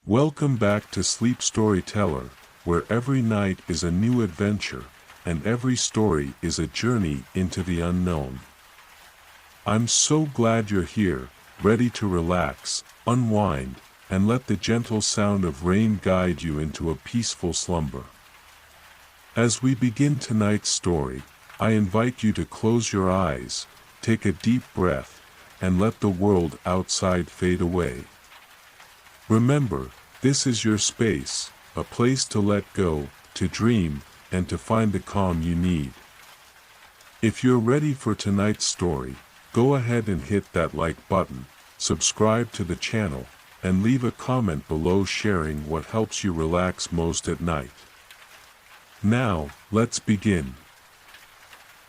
Welcome back to Sleep Storyteller, where every night is a new adventure, and every story is a journey into the unknown. I'm so glad you're here, ready to relax, unwind, and let the gentle sound of rain guide you into a peaceful slumber. As we begin tonight's story, I invite you to close your eyes, take a deep breath, and let the world outside fade away. Remember, this is your space, a place to let go, to dream, and to find the calm you need. If you're ready for tonight's story, go ahead and hit that like button, subscribe to the channel, and leave a comment below sharing what helps you relax most at night. Now, let's begin.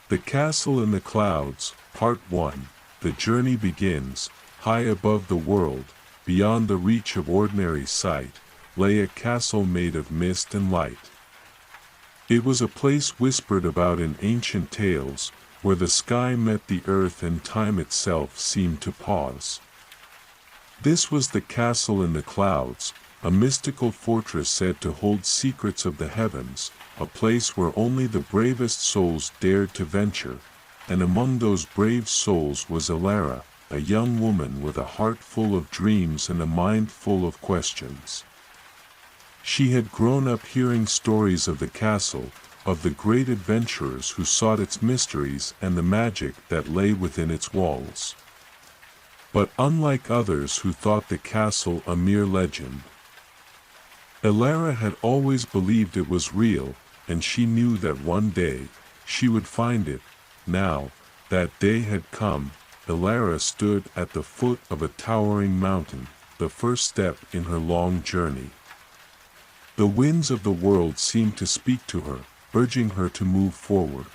The Castle in the Clouds, Part 1. The journey begins. High above the world, beyond the reach of ordinary sight, lay a castle made of mist and light. It was a place whispered about in ancient tales, where the sky met the earth and time itself seemed to pause. This was the Castle in the Clouds, a mystical fortress said to hold secrets of the heavens, a place where only the bravest souls dared to venture, and among those brave souls was Elara, a young woman with a heart full of dreams and a mind full of questions. She had grown up hearing stories of the castle, of the great adventurers who sought its mysteries and the magic that lay within its walls. But unlike others who thought the castle a mere legend, Elara had always believed it was real, and she knew that one day, she would find it. Now, that day had come. Elara stood at the foot of a towering mountain, the first step in her long journey. The winds of the world seemed to speak to her, urging her to move forward.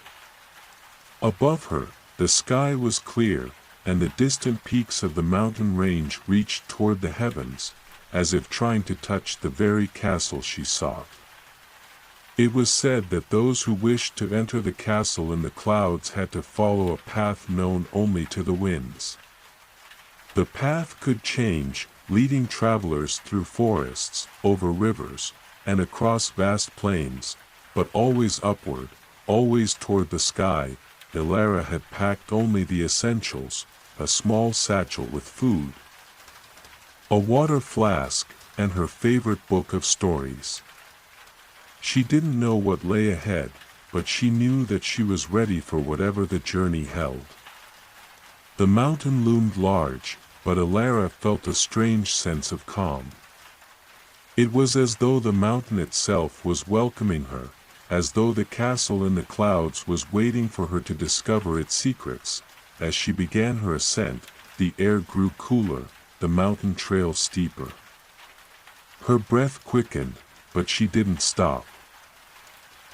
Above her, the sky was clear, and the distant peaks of the mountain range reached toward the heavens, as if trying to touch the very castle she sought. It was said that those who wished to enter the castle in the clouds had to follow a path known only to the winds. The path could change, leading travelers through forests, over rivers, and across vast plains, but always upward, always toward the sky. Elara had packed only the essentials, a small satchel with food, a water flask, and her favorite book of stories. She didn't know what lay ahead, but she knew that she was ready for whatever the journey held. The mountain loomed large, but Elara felt a strange sense of calm. It was as though the mountain itself was welcoming her, as though the castle in the clouds was waiting for her to discover its secrets. As she began her ascent, the air grew cooler, the mountain trail steeper. Her breath quickened, but she didn't stop.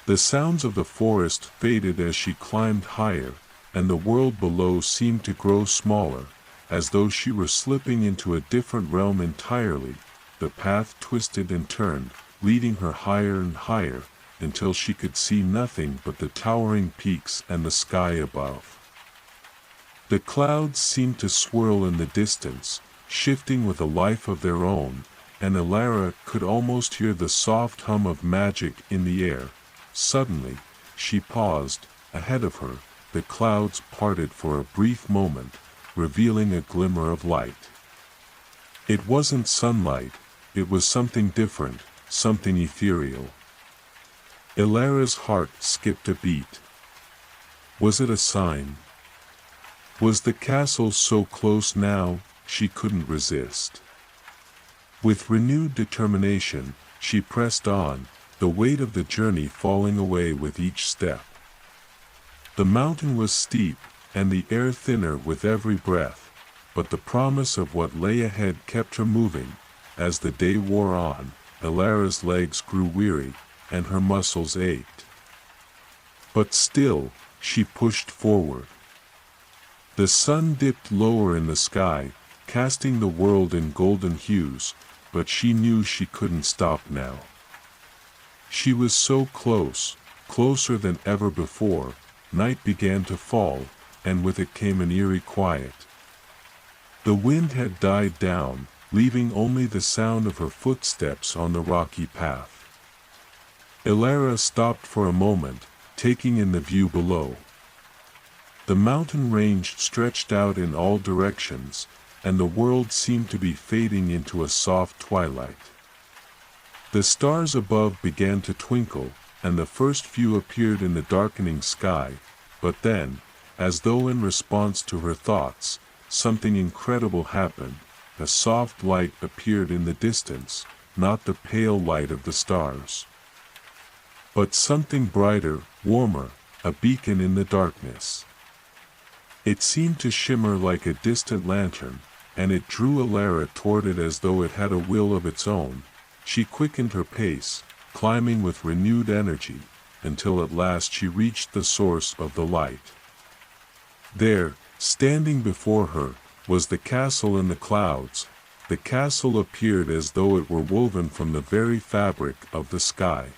The sounds of the forest faded as she climbed higher, and the world below seemed to grow smaller, as though she were slipping into a different realm entirely. The path twisted and turned, leading her higher and higher, until she could see nothing but the towering peaks and the sky above. The clouds seemed to swirl in the distance, shifting with a life of their own, and Elara could almost hear the soft hum of magic in the air. Suddenly, she paused. Ahead of her, the clouds parted for a brief moment, revealing a glimmer of light. It wasn't sunlight, it was something different, something ethereal. Elara's heart skipped a beat. Was it a sign? Was the castle so close now? She couldn't resist. With renewed determination, she pressed on, the weight of the journey falling away with each step. The mountain was steep, and the air thinner with every breath, but the promise of what lay ahead kept her moving. As the day wore on, Elara's legs grew weary, and her muscles ached. But still, she pushed forward. The sun dipped lower in the sky, casting the world in golden hues, but she knew she couldn't stop now. She was so close, closer than ever before. Night began to fall, and with it came an eerie quiet. The wind had died down, leaving only the sound of her footsteps on the rocky path. Elara stopped for a moment, taking in the view below. The mountain range stretched out in all directions, and the world seemed to be fading into a soft twilight. The stars above began to twinkle, and the first few appeared in the darkening sky, but then, as though in response to her thoughts, something incredible happened. A soft light appeared in the distance, not the pale light of the stars, but something brighter, warmer, a beacon in the darkness. It seemed to shimmer like a distant lantern, and it drew Elara toward it as though it had a will of its own. She quickened her pace, climbing with renewed energy, until at last she reached the source of the light. There, standing before her, was the castle in the clouds. The castle appeared as though it were woven from the very fabric of the sky.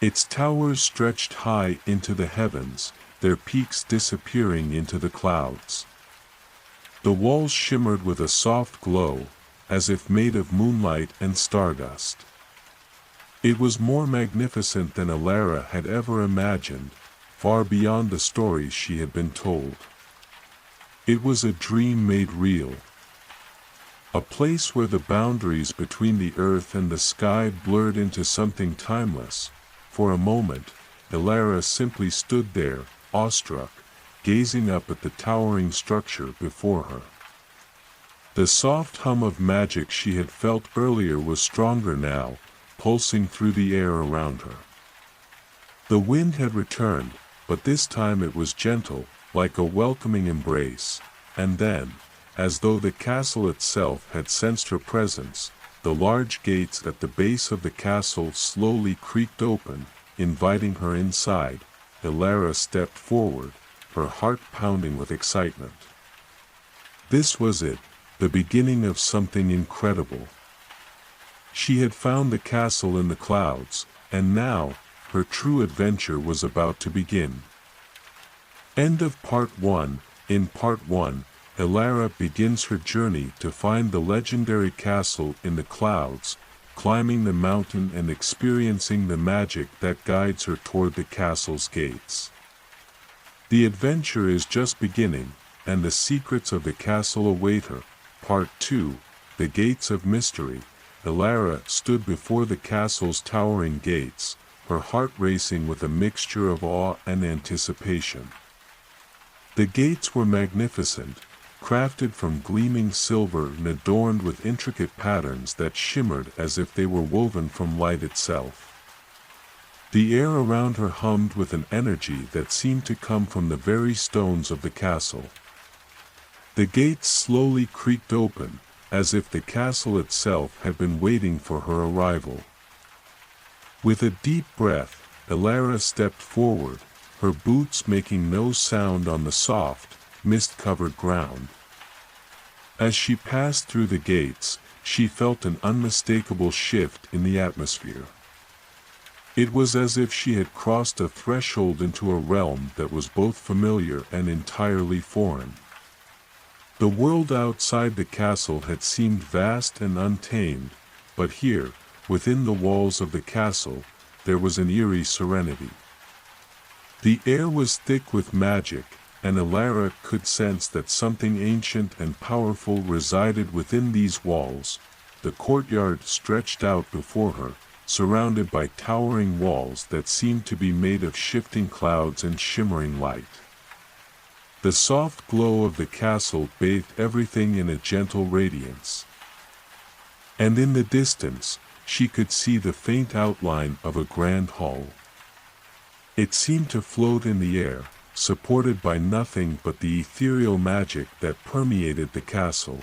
Its towers stretched high into the heavens, their peaks disappearing into the clouds. The walls shimmered with a soft glow, as if made of moonlight and stardust. It was more magnificent than Elara had ever imagined, far beyond the stories she had been told. It was a dream made real. A place where the boundaries between the earth and the sky blurred into something timeless. For a moment, Elara simply stood there, awestruck, gazing up at the towering structure before her. The soft hum of magic she had felt earlier was stronger now, pulsing through the air around her. The wind had returned, but this time it was gentle, like a welcoming embrace, and then, as though the castle itself had sensed her presence, the large gates at the base of the castle slowly creaked open, inviting her inside. Elara stepped forward, her heart pounding with excitement. This was it, the beginning of something incredible. She had found the castle in the clouds, and now, her true adventure was about to begin. End of Part 1. In Part 1, Elara begins her journey to find the legendary castle in the clouds, climbing the mountain and experiencing the magic that guides her toward the castle's gates. The adventure is just beginning, and the secrets of the castle await her. Part 2, The Gates of Mystery. Elara stood before the castle's towering gates, her heart racing with a mixture of awe and anticipation. The gates were magnificent, crafted from gleaming silver and adorned with intricate patterns that shimmered as if they were woven from light itself. The air around her hummed with an energy that seemed to come from the very stones of the castle. The gates slowly creaked open, as if the castle itself had been waiting for her arrival. With a deep breath, Elara stepped forward, her boots making no sound on the soft, mist-covered ground. As she passed through the gates, she felt an unmistakable shift in the atmosphere. It was as if she had crossed a threshold into a realm that was both familiar and entirely foreign. The world outside the castle had seemed vast and untamed, but here, within the walls of the castle, there was an eerie serenity. The air was thick with magic, and Elara could sense that something ancient and powerful resided within these walls. The courtyard stretched out before her, surrounded by towering walls that seemed to be made of shifting clouds and shimmering light. The soft glow of the castle bathed everything in a gentle radiance. And in the distance, she could see the faint outline of a grand hall. It seemed to float in the air, supported by nothing but the ethereal magic that permeated the castle.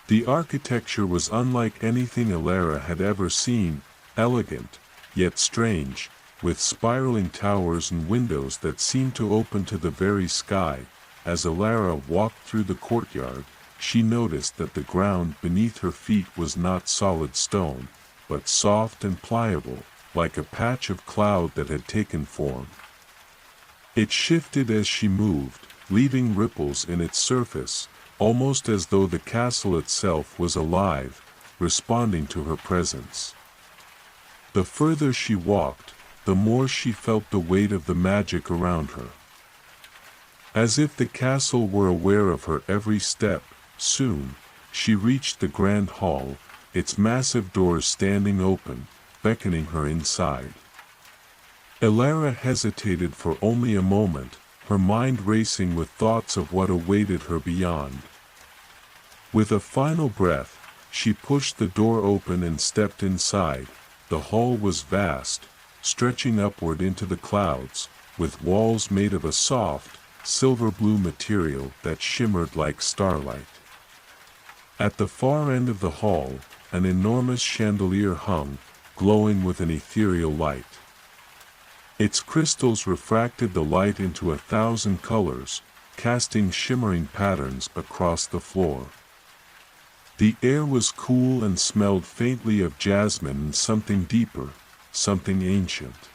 The architecture was unlike anything Elara had ever seen, elegant, yet strange, with spiraling towers and windows that seemed to open to the very sky. As Elara walked through the courtyard, she noticed that the ground beneath her feet was not solid stone, but soft and pliable, like a patch of cloud that had taken form. It shifted as she moved, leaving ripples in its surface, almost as though the castle itself was alive, responding to her presence. The further she walked, the more she felt the weight of the magic around her. As if the castle were aware of her every step, soon, she reached the grand hall, its massive doors standing open, beckoning her inside. Elara hesitated for only a moment, her mind racing with thoughts of what awaited her beyond. With a final breath, she pushed the door open and stepped inside. The hall was vast, stretching upward into the clouds, with walls made of a soft, silver-blue material that shimmered like starlight. At the far end of the hall, an enormous chandelier hung, glowing with an ethereal light. Its crystals refracted the light into 1,000 colors, casting shimmering patterns across the floor. The air was cool and smelled faintly of jasmine and something deeper, something ancient.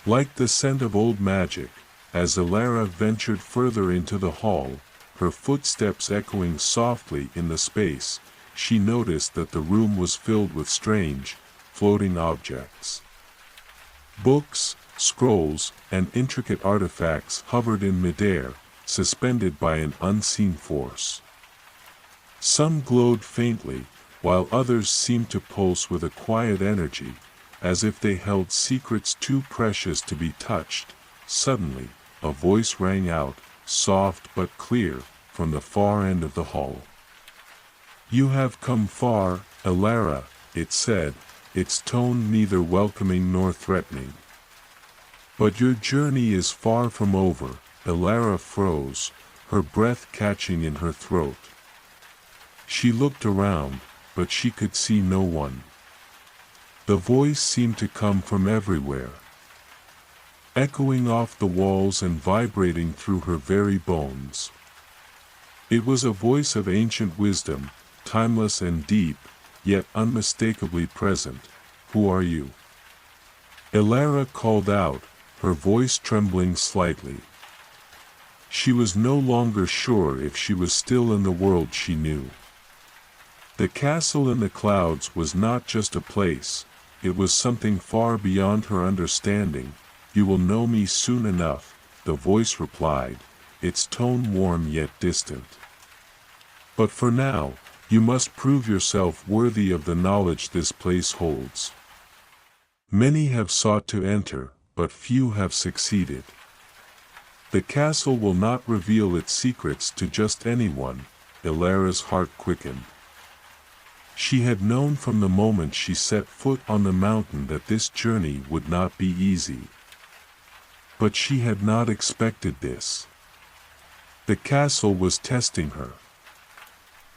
Like the scent of old magic, as Elara ventured further into the hall, her footsteps echoing softly in the space, she noticed that the room was filled with strange, floating objects. Books, scrolls, and intricate artifacts hovered in midair, suspended by an unseen force. Some glowed faintly, while others seemed to pulse with a quiet energy, as if they held secrets too precious to be touched. Suddenly, a voice rang out, soft but clear, from the far end of the hall. "You have come far, Elara," it said, its tone neither welcoming nor threatening. "But your journey is far from over." Elara froze, her breath catching in her throat. She looked around, but she could see no one. The voice seemed to come from everywhere, echoing off the walls and vibrating through her very bones. It was a voice of ancient wisdom, timeless and deep, yet unmistakably present. "Who are you?" Elara called out, her voice trembling slightly. She was no longer sure if she was still in the world she knew. The castle in the clouds was not just a place, it was something far beyond her understanding. "You will know me soon enough," the voice replied, its tone warm yet distant. "But for now, you must prove yourself worthy of the knowledge this place holds. Many have sought to enter, but few have succeeded. The castle will not reveal its secrets to just anyone." Elara's heart quickened. She had known from the moment she set foot on the mountain that this journey would not be easy. But she had not expected this. The castle was testing her.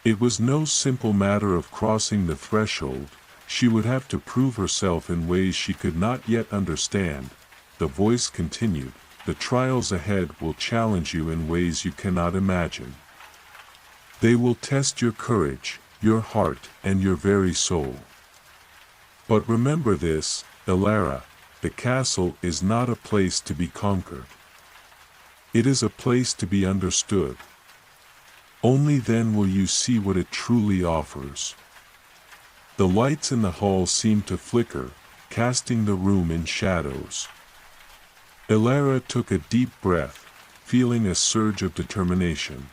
It was no simple matter of crossing the threshold, she would have to prove herself in ways she could not yet understand. The voice continued, "The trials ahead will challenge you in ways you cannot imagine. They will test your courage, your heart, and your very soul. But remember this, Elara, the castle is not a place to be conquered. It is a place to be understood. Only then will you see what it truly offers." The lights in the hall seemed to flicker, casting the room in shadows. Elara took a deep breath, feeling a surge of determination.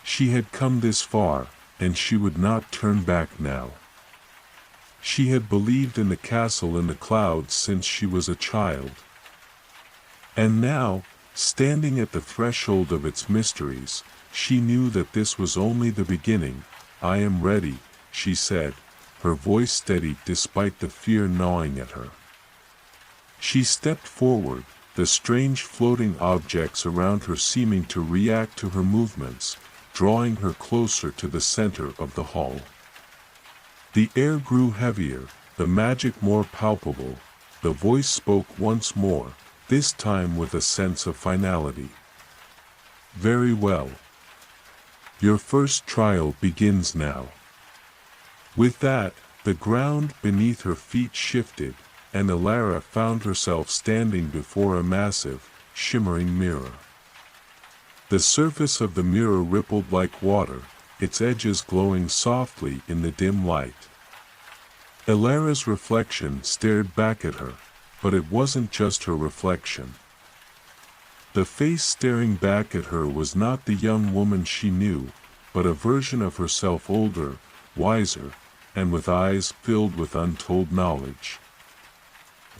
She had come this far, and she would not turn back now. She had believed in the castle in the clouds since she was a child. And now, standing at the threshold of its mysteries, she knew that this was only the beginning. "I am ready," she said, her voice steady despite the fear gnawing at her. She stepped forward, the strange floating objects around her seeming to react to her movements, drawing her closer to the center of the hall. The air grew heavier, the magic more palpable. The voice spoke once more, this time with a sense of finality. "Very well. Your first trial begins now." With that, the ground beneath her feet shifted, and Elara found herself standing before a massive, shimmering mirror. The surface of the mirror rippled like water, its edges glowing softly in the dim light. Elara's reflection stared back at her, but it wasn't just her reflection. The face staring back at her was not the young woman she knew, but a version of herself older, wiser, and with eyes filled with untold knowledge.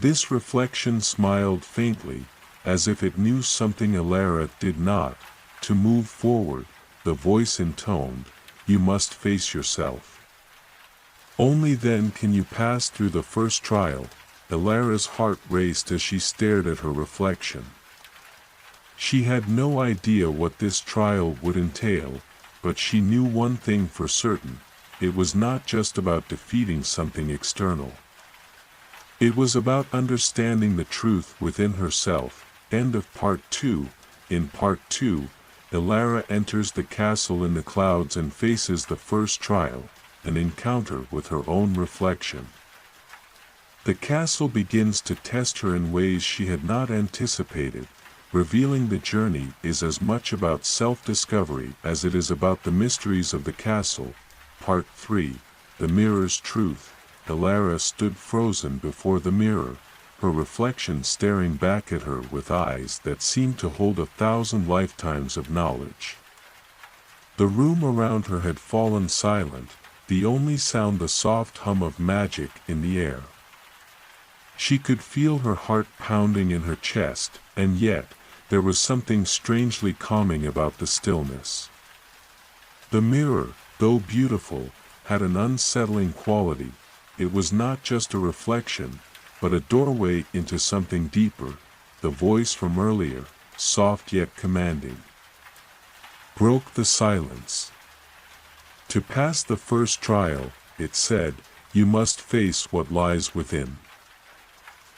This reflection smiled faintly, as if it knew something Elara did not. To move forward, the voice intoned, "You must face yourself. Only then can you pass through the first trial." Elara's heart raced as she stared at her reflection. She had no idea what this trial would entail, but she knew one thing for certain: it was not just about defeating something external. It was about understanding the truth within herself. End of Part 2. In Part 2, Elara enters the castle in the clouds and faces the first trial, an encounter with her own reflection. The castle begins to test her in ways she had not anticipated, revealing the journey is as much about self-discovery as it is about the mysteries of the castle. Part 3. The Mirror's Truth. Elara stood frozen before the mirror, her reflection staring back at her with eyes that seemed to hold 1,000 lifetimes of knowledge. The room around her had fallen silent, the only sound the soft hum of magic in the air. She could feel her heart pounding in her chest, and yet, there was something strangely calming about the stillness. The mirror, though beautiful, had an unsettling quality. It was not just a reflection, but a doorway into something deeper. The voice from earlier, soft yet commanding, broke the silence. To pass the first trial, it said, you must face what lies within.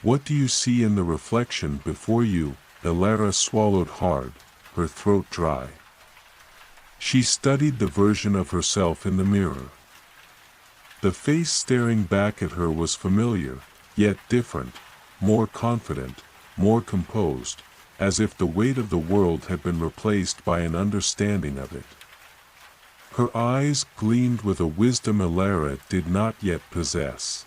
What do you see in the reflection before you? Elara swallowed hard, her throat dry. She studied the version of herself in the mirror. The face staring back at her was familiar, yet different, more confident, more composed, as if the weight of the world had been replaced by an understanding of it. Her eyes gleamed with a wisdom Elara did not yet possess.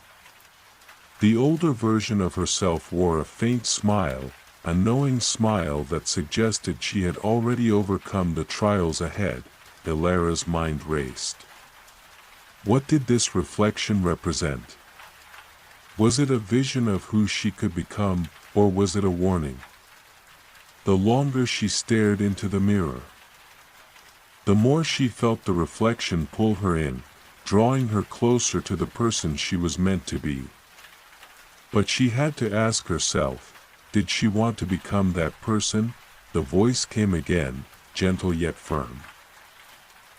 The older version of herself wore a faint smile, a knowing smile that suggested she had already overcome the trials ahead. Elara's mind raced. What did this reflection represent? Was it a vision of who she could become, or was it a warning? The longer she stared into the mirror, the more she felt the reflection pull her in, drawing her closer to the person she was meant to be. But she had to ask herself, did she want to become that person? The voice came again, gentle yet firm.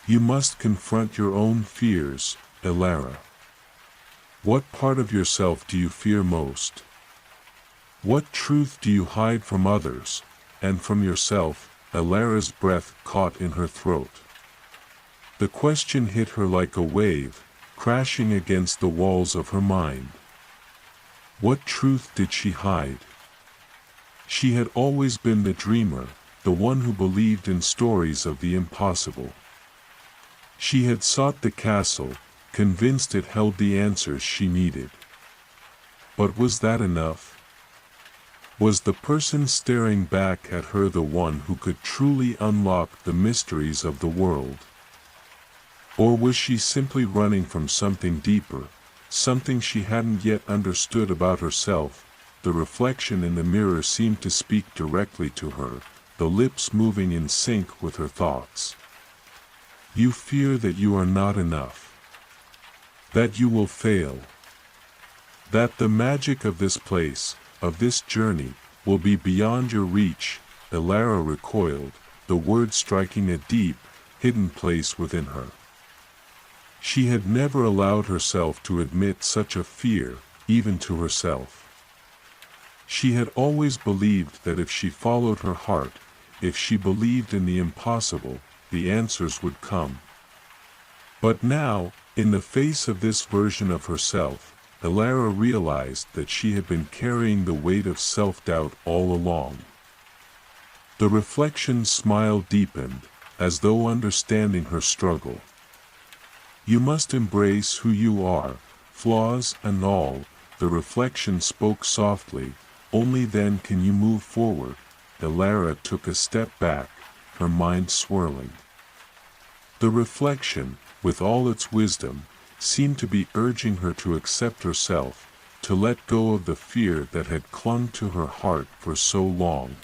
You must confront your own fears, Elara. What part of yourself do you fear most? What truth do you hide from others, and from yourself? Elara's breath caught in her throat. The question hit her like a wave, crashing against the walls of her mind. What truth did she hide? She had always been the dreamer, the one who believed in stories of the impossible. She had sought the castle, convinced it held the answers she needed. But was that enough? Was the person staring back at her the one who could truly unlock the mysteries of the world? Or was she simply running from something deeper, something she hadn't yet understood about herself? The reflection in the mirror seemed to speak directly to her, the lips moving in sync with her thoughts. You fear that you are not enough, that you will fail, that the magic of this place, of this journey, will be beyond your reach. Elara recoiled, the word striking a deep, hidden place within her. She had never allowed herself to admit such a fear, even to herself. She had always believed that if she followed her heart, if she believed in the impossible, the answers would come. But now, in the face of this version of herself, Elara realized that she had been carrying the weight of self-doubt all along. The reflection's smile deepened, as though understanding her struggle. You must embrace who you are, flaws and all, the reflection spoke softly, only then can you move forward. Elara took a step back, her mind swirling. The reflection, with all its wisdom, seemed to be urging her to accept herself, to let go of the fear that had clung to her heart for so long.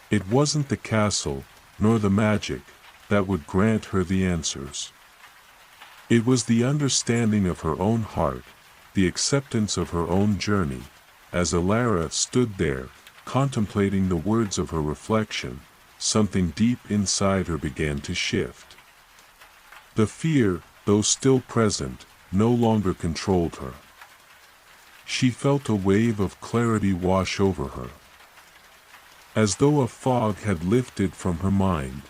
It wasn't the castle, nor the magic, that would grant her the answers. It was the understanding of her own heart, the acceptance of her own journey. As Elara stood there, contemplating the words of her reflection, something deep inside her began to shift. The fear, though still present, no longer controlled her. She felt a wave of clarity wash over her, as though a fog had lifted from her mind.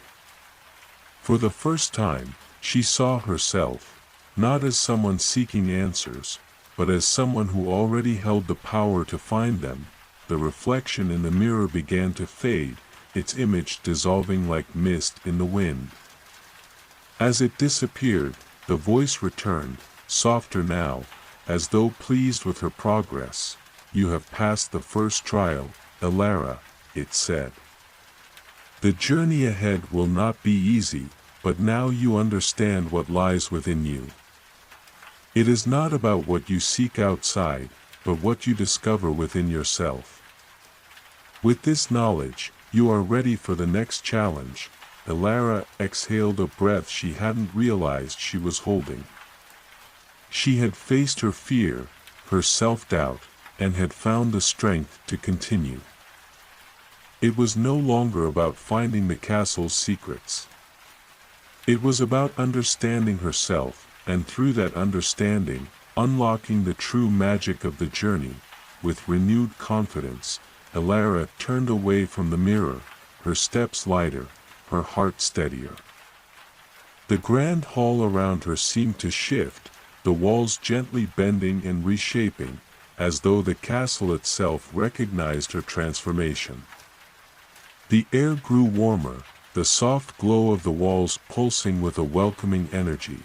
For the first time, she saw herself, not as someone seeking answers, but as someone who already held the power to find them. The reflection in the mirror began to fade, its image dissolving like mist in the wind. As it disappeared, the voice returned, softer now, as though pleased with her progress. You have passed the first trial, Elara, it said. The journey ahead will not be easy, but now you understand what lies within you. It is not about what you seek outside, but what you discover within yourself. With this knowledge, you are ready for the next challenge. Elara exhaled a breath she hadn't realized she was holding. She had faced her fear, her self-doubt, and had found the strength to continue. It was no longer about finding the castle's secrets. It was about understanding herself, and through that understanding, unlocking the true magic of the journey. With renewed confidence, Elara turned away from the mirror, her steps lighter, her heart steadier. The grand hall around her seemed to shift, the walls gently bending and reshaping, as though the castle itself recognized her transformation. The air grew warmer, the soft glow of the walls pulsing with a welcoming energy.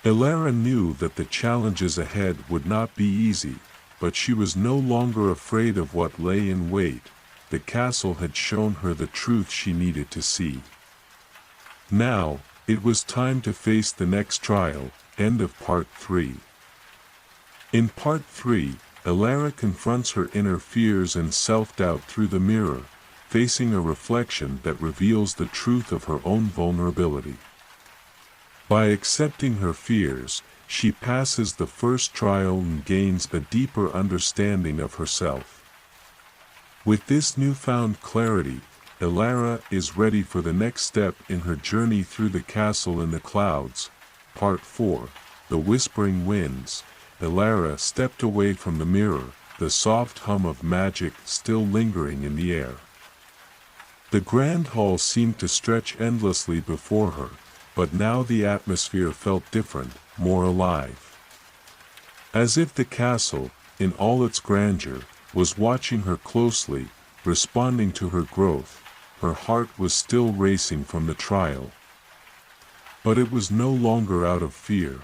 Elara knew that the challenges ahead would not be easy, but she was no longer afraid of what lay in wait. The castle had shown her the truth she needed to see. Now, it was time to face the next trial. End of Part 3. In Part 3, Elara confronts her inner fears and self-doubt through the mirror, facing a reflection that reveals the truth of her own vulnerability. By accepting her fears, she passes the first trial and gains a deeper understanding of herself. With this newfound clarity, Elara is ready for the next step in her journey through the castle in the clouds. Part 4, The Whispering Winds. Elara stepped away from the mirror, the soft hum of magic still lingering in the air. The grand hall seemed to stretch endlessly before her, but now the atmosphere felt different, more alive. As if the castle, in all its grandeur, was watching her closely, responding to her growth. Her heart was still racing from the trial. But it was no longer out of fear.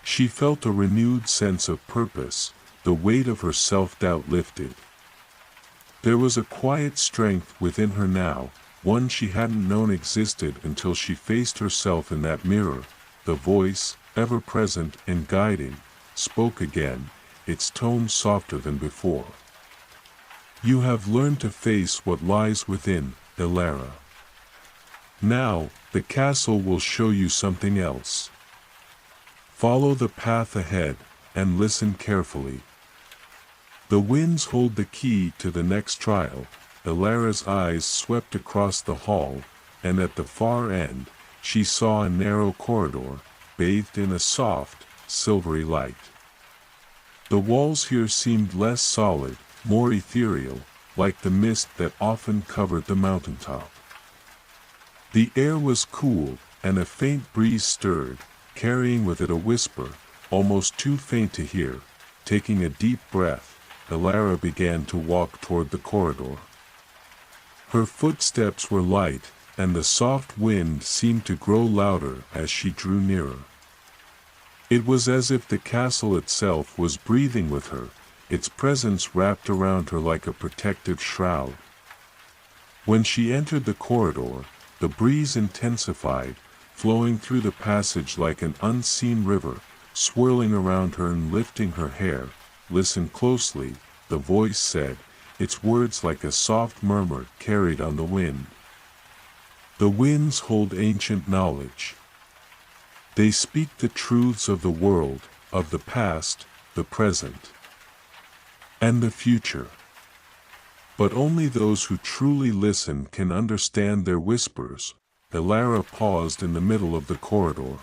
She felt a renewed sense of purpose, the weight of her self-doubt lifted. There was a quiet strength within her now, one she hadn't known existed until she faced herself in that mirror. The voice, ever present and guiding, spoke again, its tone softer than before. You have learned to face what lies within, Elara. Now, the castle will show you something else. Follow the path ahead, and listen carefully. The winds hold the key to the next trial. Elara's eyes swept across the hall, and at the far end, she saw a narrow corridor, bathed in a soft, silvery light. The walls here seemed less solid, more ethereal, like the mist that often covered the mountaintop. The air was cool, and a faint breeze stirred, carrying with it a whisper, almost too faint to hear. Taking a deep breath, Elara began to walk toward the corridor. Her footsteps were light, and the soft wind seemed to grow louder as she drew nearer. It was as if the castle itself was breathing with her, its presence wrapped around her like a protective shroud. When she entered the corridor, the breeze intensified, flowing through the passage like an unseen river, swirling around her and lifting her hair. "Listen closely," the voice said, its words like a soft murmur carried on the wind. "The winds hold ancient knowledge. They speak the truths of the world, of the past, the present, and the future. But only those who truly listen can understand their whispers." Elara paused in the middle of the corridor.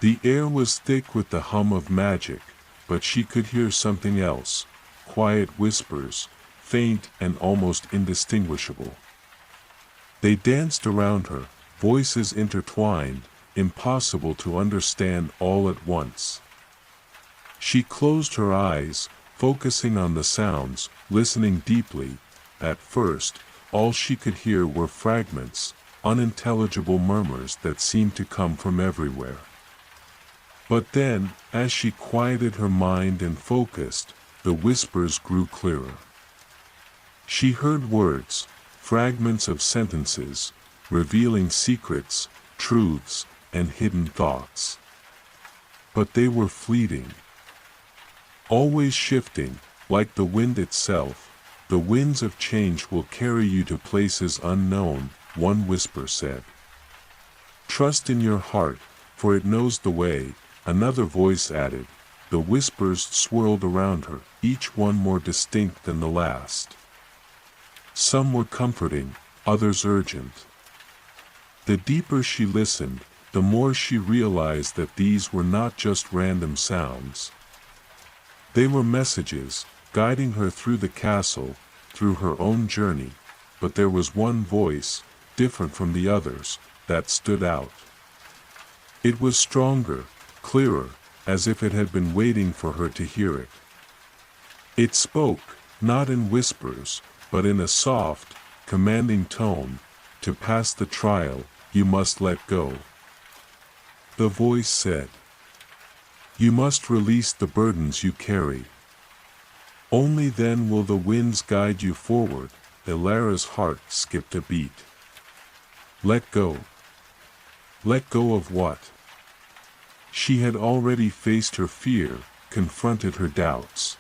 The air was thick with the hum of magic, but she could hear something else, quiet whispers, faint and almost indistinguishable. They danced around her, voices intertwined, impossible to understand all at once. She closed her eyes, focusing on the sounds, listening deeply. At first, all she could hear were fragments, unintelligible murmurs that seemed to come from everywhere. But then, as she quieted her mind and focused, the whispers grew clearer. She heard words, fragments of sentences, revealing secrets, truths, and hidden thoughts. But they were fleeting. Always shifting, like the wind itself. "The winds of change will carry you to places unknown," one whisper said. "Trust in your heart, for it knows the way," another voice added. The whispers swirled around her, each one more distinct than the last. Some were comforting, others urgent. The deeper she listened, the more she realized that these were not just random sounds. They were messages, guiding her through the castle, through her own journey. But there was one voice, different from the others, that stood out. It was stronger, clearer, as if it had been waiting for her to hear it. It spoke, not in whispers, but in a soft, commanding tone. "To pass the trial, you must let go." The voice said. "You must release the burdens you carry. Only then will the winds guide you forward." Elara's heart skipped a beat. Let go. Let go of what? She had already faced her fear, confronted her doubts.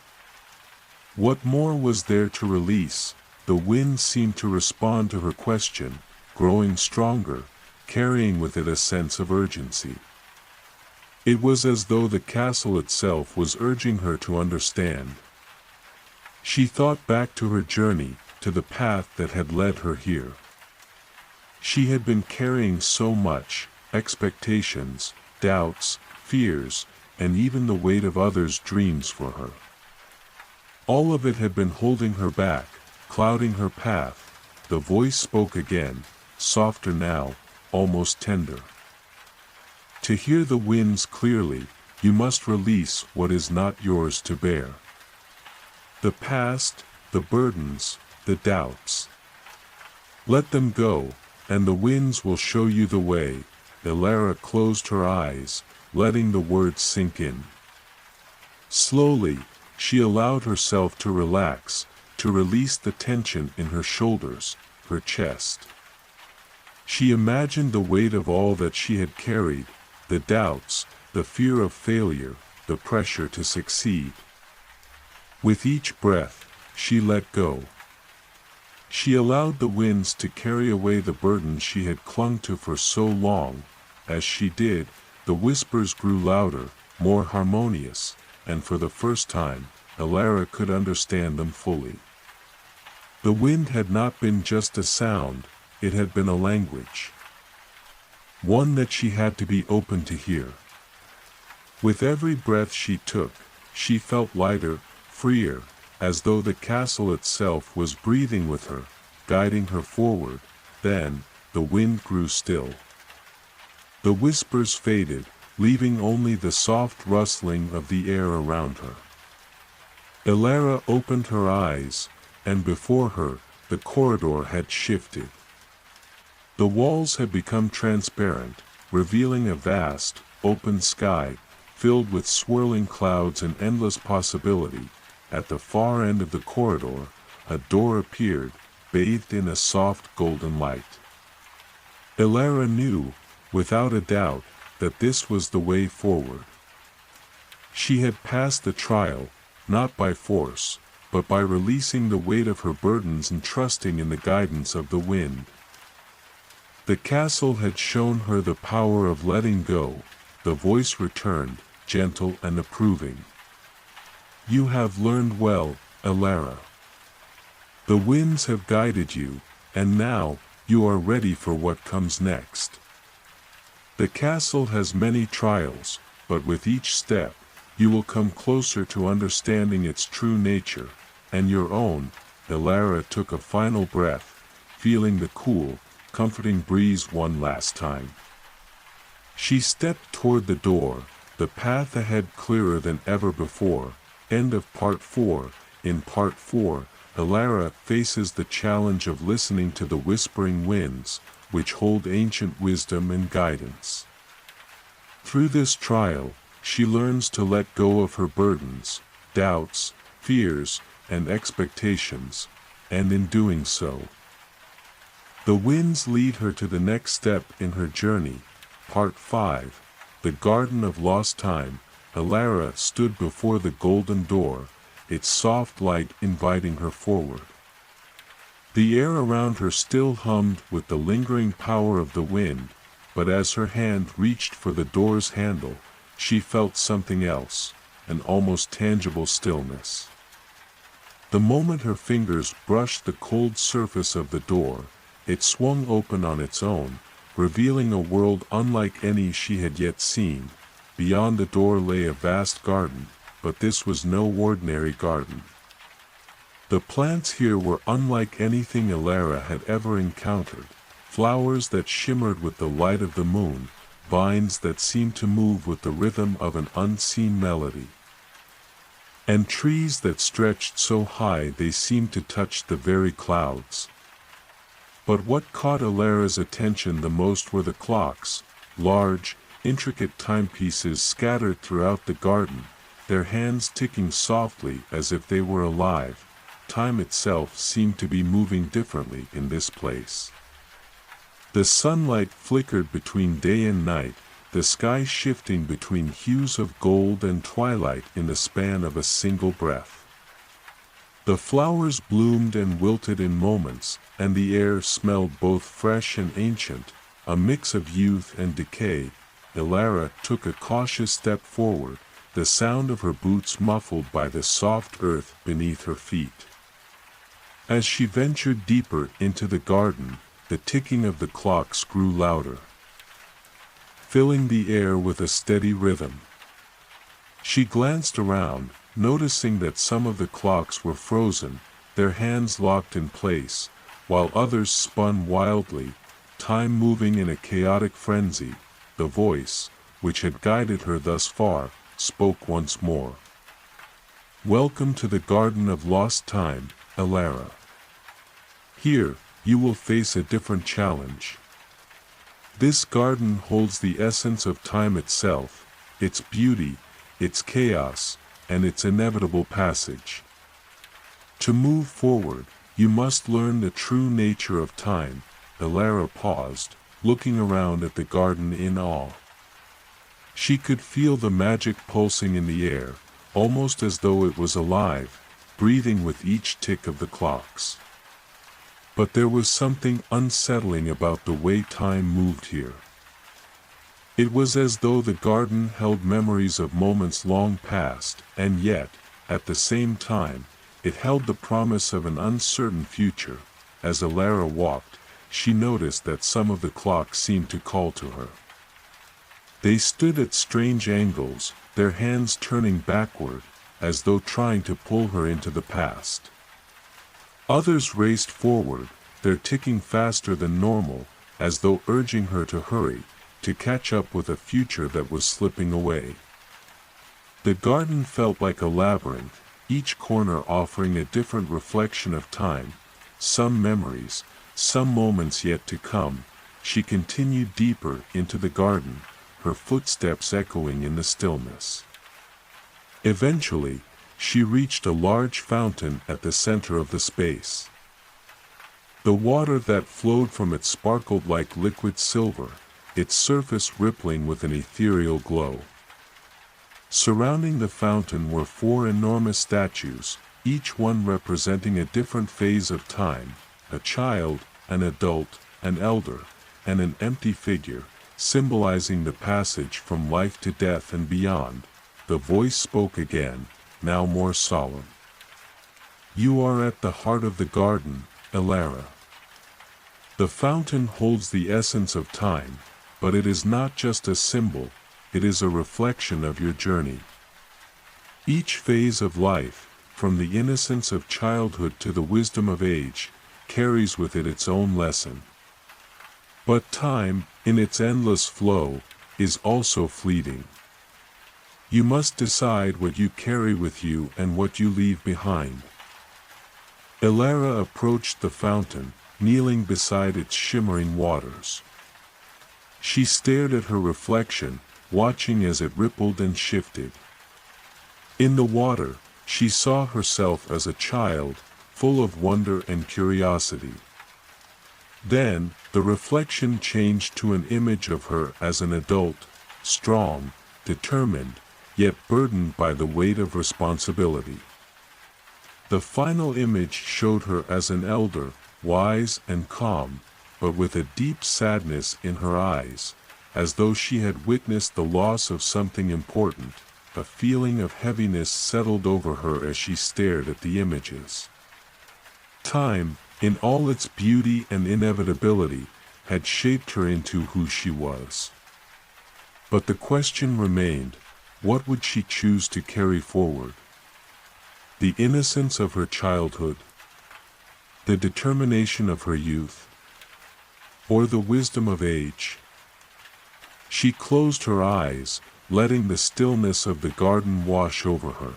What more was there to release? The wind seemed to respond to her question, growing stronger, carrying with it a sense of urgency. It was as though the castle itself was urging her to understand. She thought back to her journey, to the path that had led her here. She had been carrying so much, expectations, doubts, fears, and even the weight of others' dreams for her. All of it had been holding her back, clouding her path. The voice spoke again, softer now, almost tender. To hear the winds clearly, you must release what is not yours to bear. The past, the burdens, the doubts. Let them go, and the winds will show you the way. Elara closed her eyes, letting the words sink in. Slowly, she allowed herself to relax, to release the tension in her shoulders, her chest. She imagined the weight of all that she had carried, the doubts, the fear of failure, the pressure to succeed. With each breath, she let go. She allowed the winds to carry away the burden she had clung to for so long. As she did, the whispers grew louder, more harmonious, and for the first time, Elara could understand them fully. The wind had not been just a sound, it had been a language. One that she had to be open to hear. With every breath she took, she felt lighter, freer, as though the castle itself was breathing with her, guiding her forward. Then, the wind grew still. The whispers faded, leaving only the soft rustling of the air around her. Elara opened her eyes, and before her, the corridor had shifted. The walls had become transparent, revealing a vast, open sky, filled with swirling clouds and endless possibility. At the far end of the corridor, a door appeared, bathed in a soft golden light. Elara knew, without a doubt, that this was the way forward. She had passed the trial, not by force, but by releasing the weight of her burdens and trusting in the guidance of the wind. The castle had shown her the power of letting go. The voice returned, gentle and approving. "You have learned well, Elara. The winds have guided you, and now, you are ready for what comes next. The castle has many trials, but with each step, you will come closer to understanding its true nature, and your own." Elara took a final breath, feeling the cool, comforting breeze one last time. She stepped toward the door, the path ahead clearer than ever before. End of Part 4. In Part 4, Elara faces the challenge of listening to the whispering winds, which hold ancient wisdom and guidance. Through this trial, she learns to let go of her burdens, doubts, fears, and expectations, and in doing so, the winds lead her to the next step in her journey. Part 5. The Garden of Lost Time. Elara stood before the golden door, its soft light inviting her forward. The air around her still hummed with the lingering power of the wind, but as her hand reached for the door's handle, she felt something else, an almost tangible stillness. The moment her fingers brushed the cold surface of the door, it swung open on its own, revealing a world unlike any she had yet seen. Beyond the door lay a vast garden, but this was no ordinary garden. The plants here were unlike anything Elara had ever encountered, flowers that shimmered with the light of the moon, vines that seemed to move with the rhythm of an unseen melody, and trees that stretched so high they seemed to touch the very clouds. But what caught Elara's attention the most were the clocks, large, intricate timepieces scattered throughout the garden, their hands ticking softly as if they were alive. Time itself seemed to be moving differently in this place. The sunlight flickered between day and night, the sky shifting between hues of gold and twilight in the span of a single breath. The flowers bloomed and wilted in moments, and the air smelled both fresh and ancient, a mix of youth and decay. Elara took a cautious step forward, the sound of her boots muffled by the soft earth beneath her feet. As she ventured deeper into the garden, the ticking of the clocks grew louder, filling the air with a steady rhythm. She glanced around, noticing that some of the clocks were frozen, their hands locked in place, while others spun wildly, time moving in a chaotic frenzy. The voice, which had guided her thus far, spoke once more. "Welcome to the Garden of Lost Time, Elara. Here, you will face a different challenge. This garden holds the essence of time itself, its beauty, its chaos, and its inevitable passage. To move forward, you must learn the true nature of time." Elara paused, looking around at the garden in awe. She could feel the magic pulsing in the air, almost as though it was alive, breathing with each tick of the clocks. But there was something unsettling about the way time moved here. It was as though the garden held memories of moments long past, and yet, at the same time, it held the promise of an uncertain future. As Elara walked, she noticed that some of the clocks seemed to call to her. They stood at strange angles, their hands turning backward, as though trying to pull her into the past. Others raced forward, their ticking faster than normal, as though urging her to hurry, to catch up with a future that was slipping away. The garden felt like a labyrinth, each corner offering a different reflection of time, some memories, some moments yet to come. She continued deeper into the garden, her footsteps echoing in the stillness. Eventually, she reached a large fountain at the center of the space. The water that flowed from it sparkled like liquid silver, its surface rippling with an ethereal glow. Surrounding the fountain were 4 enormous statues, each one representing a different phase of time: a child, an adult, an elder, and an empty figure, symbolizing the passage from life to death and beyond. The voice spoke again, now more solemn. "You are at the heart of the garden, Elara. The fountain holds the essence of time, but it is not just a symbol, it is a reflection of your journey. Each phase of life, from the innocence of childhood to the wisdom of age, carries with it its own lesson. But time, in its endless flow, is also fleeting. You must decide what you carry with you and what you leave behind." Elara approached the fountain, kneeling beside its shimmering waters. She stared at her reflection, watching as it rippled and shifted. In the water, she saw herself as a child, full of wonder and curiosity. Then, the reflection changed to an image of her as an adult, strong, determined, yet burdened by the weight of responsibility. The final image showed her as an elder, wise and calm, but with a deep sadness in her eyes, as though she had witnessed the loss of something important. A feeling of heaviness settled over her as she stared at the images. Time, in all its beauty and inevitability, had shaped her into who she was. But the question remained: what would she choose to carry forward? The innocence of her childhood, the determination of her youth, or the wisdom of age? She closed her eyes, letting the stillness of the garden wash over her.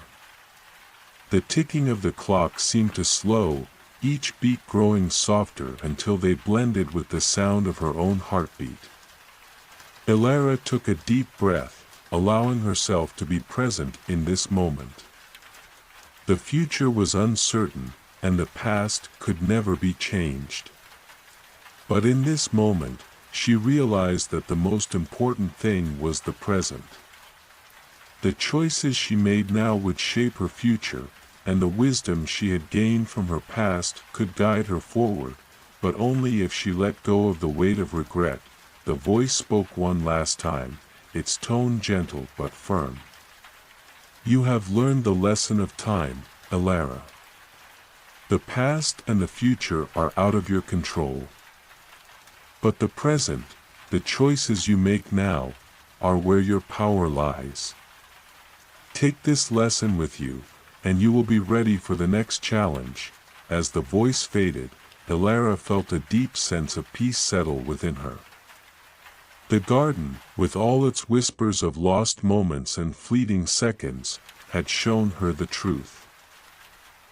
The ticking of the clock seemed to slow, each beat growing softer until they blended with the sound of her own heartbeat. Elara took a deep breath, allowing herself to be present in this moment. The future was uncertain, and the past could never be changed. But in this moment, she realized that the most important thing was the present. The choices she made now would shape her future, and the wisdom she had gained from her past could guide her forward, but only if she let go of the weight of regret. The voice spoke one last time, its tone gentle but firm. "You have learned the lesson of time, Elara. The past and the future are out of your control. But the present, the choices you make now, are where your power lies. Take this lesson with you, and you will be ready for the next challenge." As the voice faded, Elara felt a deep sense of peace settle within her. The garden, with all its whispers of lost moments and fleeting seconds, had shown her the truth.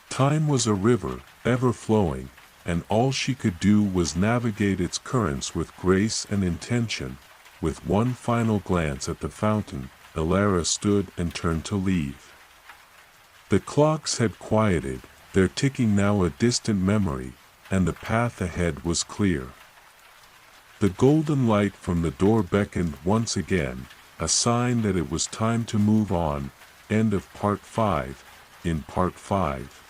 Time was a river, ever flowing, and all she could do was navigate its currents with grace and intention. With one final glance at the fountain, Elara stood and turned to leave. The clocks had quieted, their ticking now a distant memory, and the path ahead was clear. The golden light from the door beckoned once again, a sign that it was time to move on. End of Part 5. In Part 5,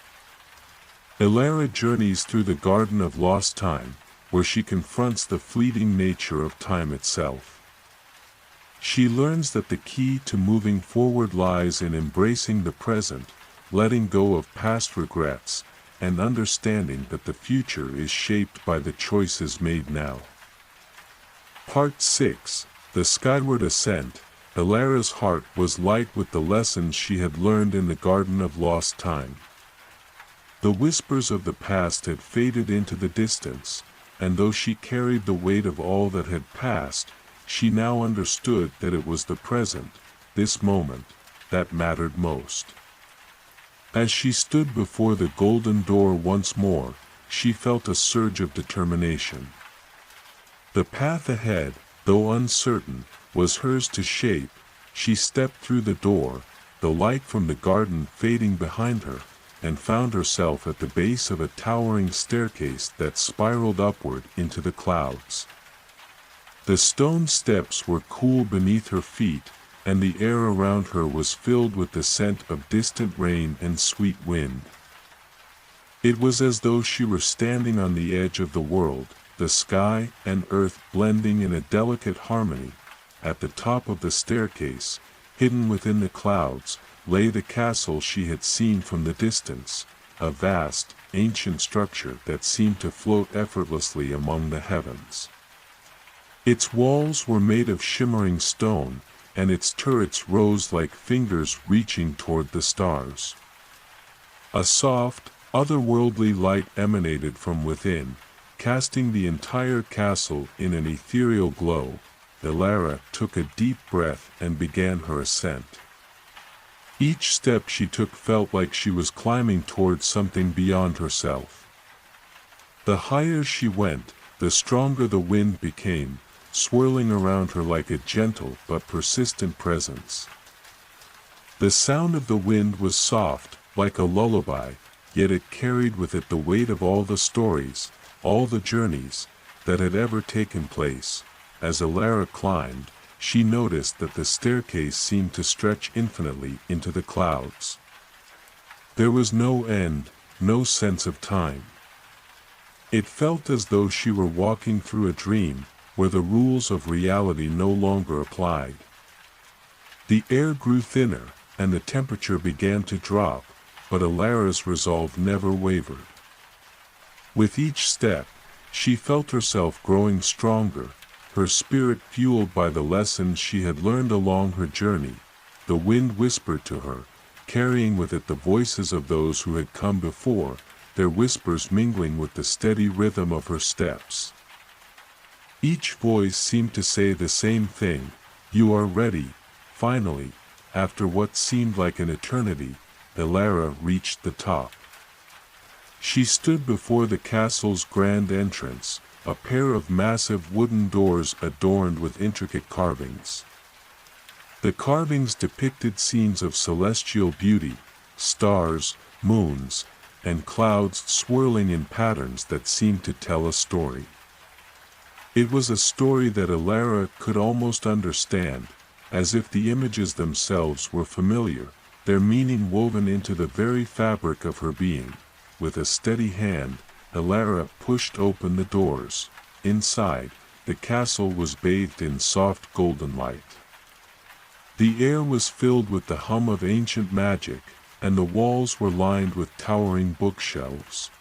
Elara journeys through the Garden of Lost Time, where she confronts the fleeting nature of time itself. She learns that the key to moving forward lies in embracing the present, letting go of past regrets, and understanding that the future is shaped by the choices made now. Part 6, The Skyward Ascent. Elara's heart was light with the lessons she had learned in the Garden of Lost Time. The whispers of the past had faded into the distance, and though she carried the weight of all that had passed, she now understood that it was the present, this moment, that mattered most. As she stood before the golden door once more, she felt a surge of determination. The path ahead, though uncertain, was hers to shape. She stepped through the door, the light from the garden fading behind her, and found herself at the base of a towering staircase that spiraled upward into the clouds. The stone steps were cool beneath her feet, and the air around her was filled with the scent of distant rain and sweet wind. It was as though she were standing on the edge of the world, the sky and earth blending in a delicate harmony. At the top of the staircase, hidden within the clouds, lay the castle she had seen from the distance, a vast, ancient structure that seemed to float effortlessly among the heavens. Its walls were made of shimmering stone, and its turrets rose like fingers reaching toward the stars. A soft, otherworldly light emanated from within, casting the entire castle in an ethereal glow. Elara took a deep breath and began her ascent. Each step she took felt like she was climbing towards something beyond herself. The higher she went, the stronger the wind became, swirling around her like a gentle but persistent presence. The sound of the wind was soft, like a lullaby, yet it carried with it the weight of all the stories, all the journeys, that had ever taken place. As Elara climbed, she noticed that the staircase seemed to stretch infinitely into the clouds. There was no end, no sense of time. It felt as though she were walking through a dream, where the rules of reality no longer applied. The air grew thinner, and the temperature began to drop, but Elara's resolve never wavered. With each step, she felt herself growing stronger, her spirit fueled by the lessons she had learned along her journey. The wind whispered to her, carrying with it the voices of those who had come before, their whispers mingling with the steady rhythm of her steps. Each voice seemed to say the same thing: "You are ready." Finally, after what seemed like an eternity, Elara reached the top. She stood before the castle's grand entrance, a pair of massive wooden doors adorned with intricate carvings. The carvings depicted scenes of celestial beauty, stars, moons, and clouds swirling in patterns that seemed to tell a story. It was a story that Elara could almost understand, as if the images themselves were familiar, their meaning woven into the very fabric of her being. With a steady hand, Elara pushed open the doors. Inside, the castle was bathed in soft golden light. The air was filled with the hum of ancient magic, and the walls were lined with towering bookshelves,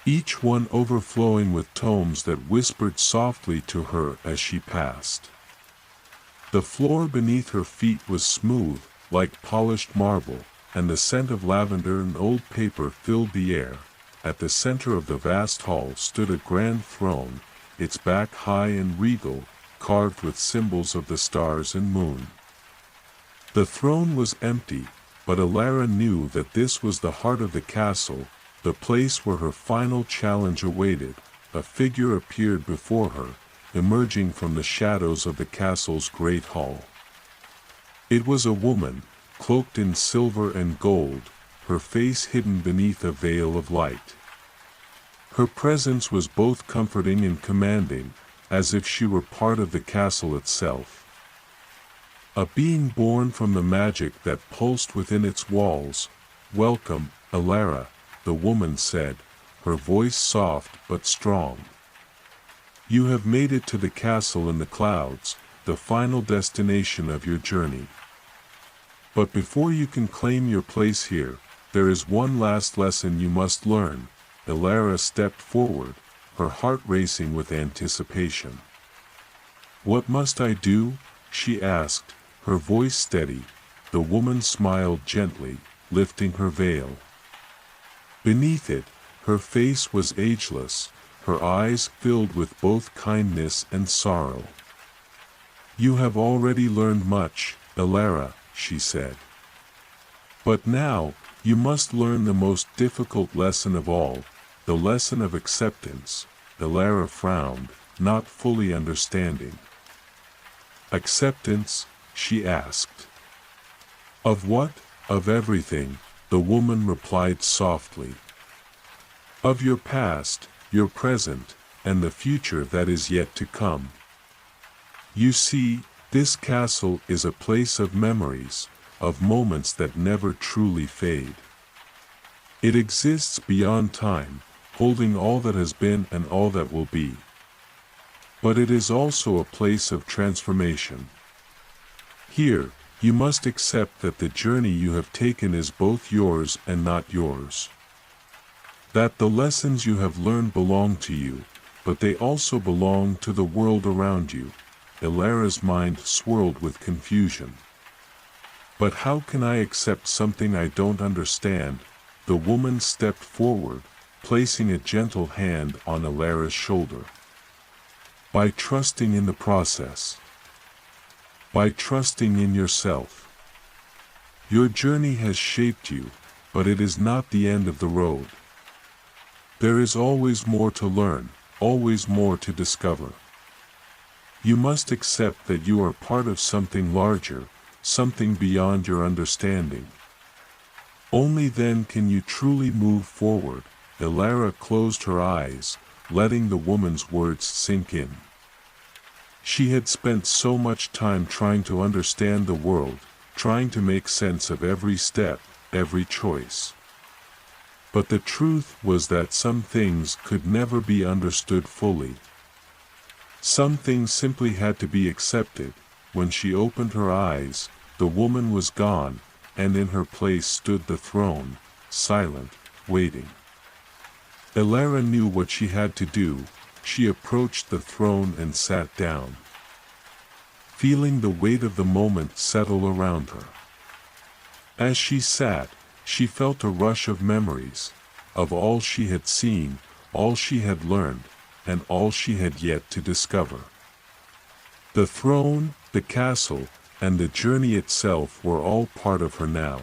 each one overflowing with tomes that whispered softly to her as she passed. The floor beneath her feet was smooth, like polished marble, and the scent of lavender and old paper filled the air. At the center of the vast hall stood a grand throne, its back high and regal, carved with symbols of the stars and moon. The throne was empty, but Elara knew that this was the heart of the castle, the place where her final challenge awaited. A figure appeared before her, emerging from the shadows of the castle's great hall. It was a woman, cloaked in silver and gold, her face hidden beneath a veil of light. Her presence was both comforting and commanding, as if she were part of the castle itself. A being born from the magic that pulsed within its walls. "Welcome, Elara," the woman said, her voice soft but strong. "You have made it to the castle in the clouds, the final destination of your journey. But before you can claim your place here, there is one last lesson you must learn." Elara stepped forward, her heart racing with anticipation. "What must I do?" she asked, her voice steady. The woman smiled gently, lifting her veil. Beneath it, her face was ageless, her eyes filled with both kindness and sorrow. "You have already learned much, Elara," she said. "But now, you must learn the most difficult lesson of all. the lesson of acceptance. Elara frowned, not fully understanding. Acceptance? She asked. Of what? Of everything, the woman replied softly. Of your past, your present, and the future that is yet to come. You see, this castle is a place of memories, of moments that never truly fade. It exists beyond time, holding all that has been and all that will be. But it is also a place of transformation. Here, you must accept that the journey you have taken is both yours and not yours. That the lessons you have learned belong to you, but they also belong to the world around you. Elara's mind swirled with confusion. But how can I accept something I don't understand? The woman stepped forward, placing a gentle hand on Elara's shoulder. By trusting in the process. By trusting in yourself. Your journey has shaped you, but it is not the end of the road. There is always more to learn, always more to discover. You must accept that you are part of something larger, something beyond your understanding. Only then can you truly move forward. Elara closed her eyes, letting the woman's words sink in. She had spent so much time trying to understand the world, trying to make sense of every step, every choice. But the truth was that some things could never be understood fully. Some things simply had to be accepted. When she opened her eyes, the woman was gone, and in her place stood the throne, silent, waiting. Elara knew what she had to do. She approached the throne and sat down. Feeling the weight of the moment settle around her. As she sat, she felt a rush of memories, of all she had seen, all she had learned, and all she had yet to discover. The throne, the castle, and the journey itself were all part of her now.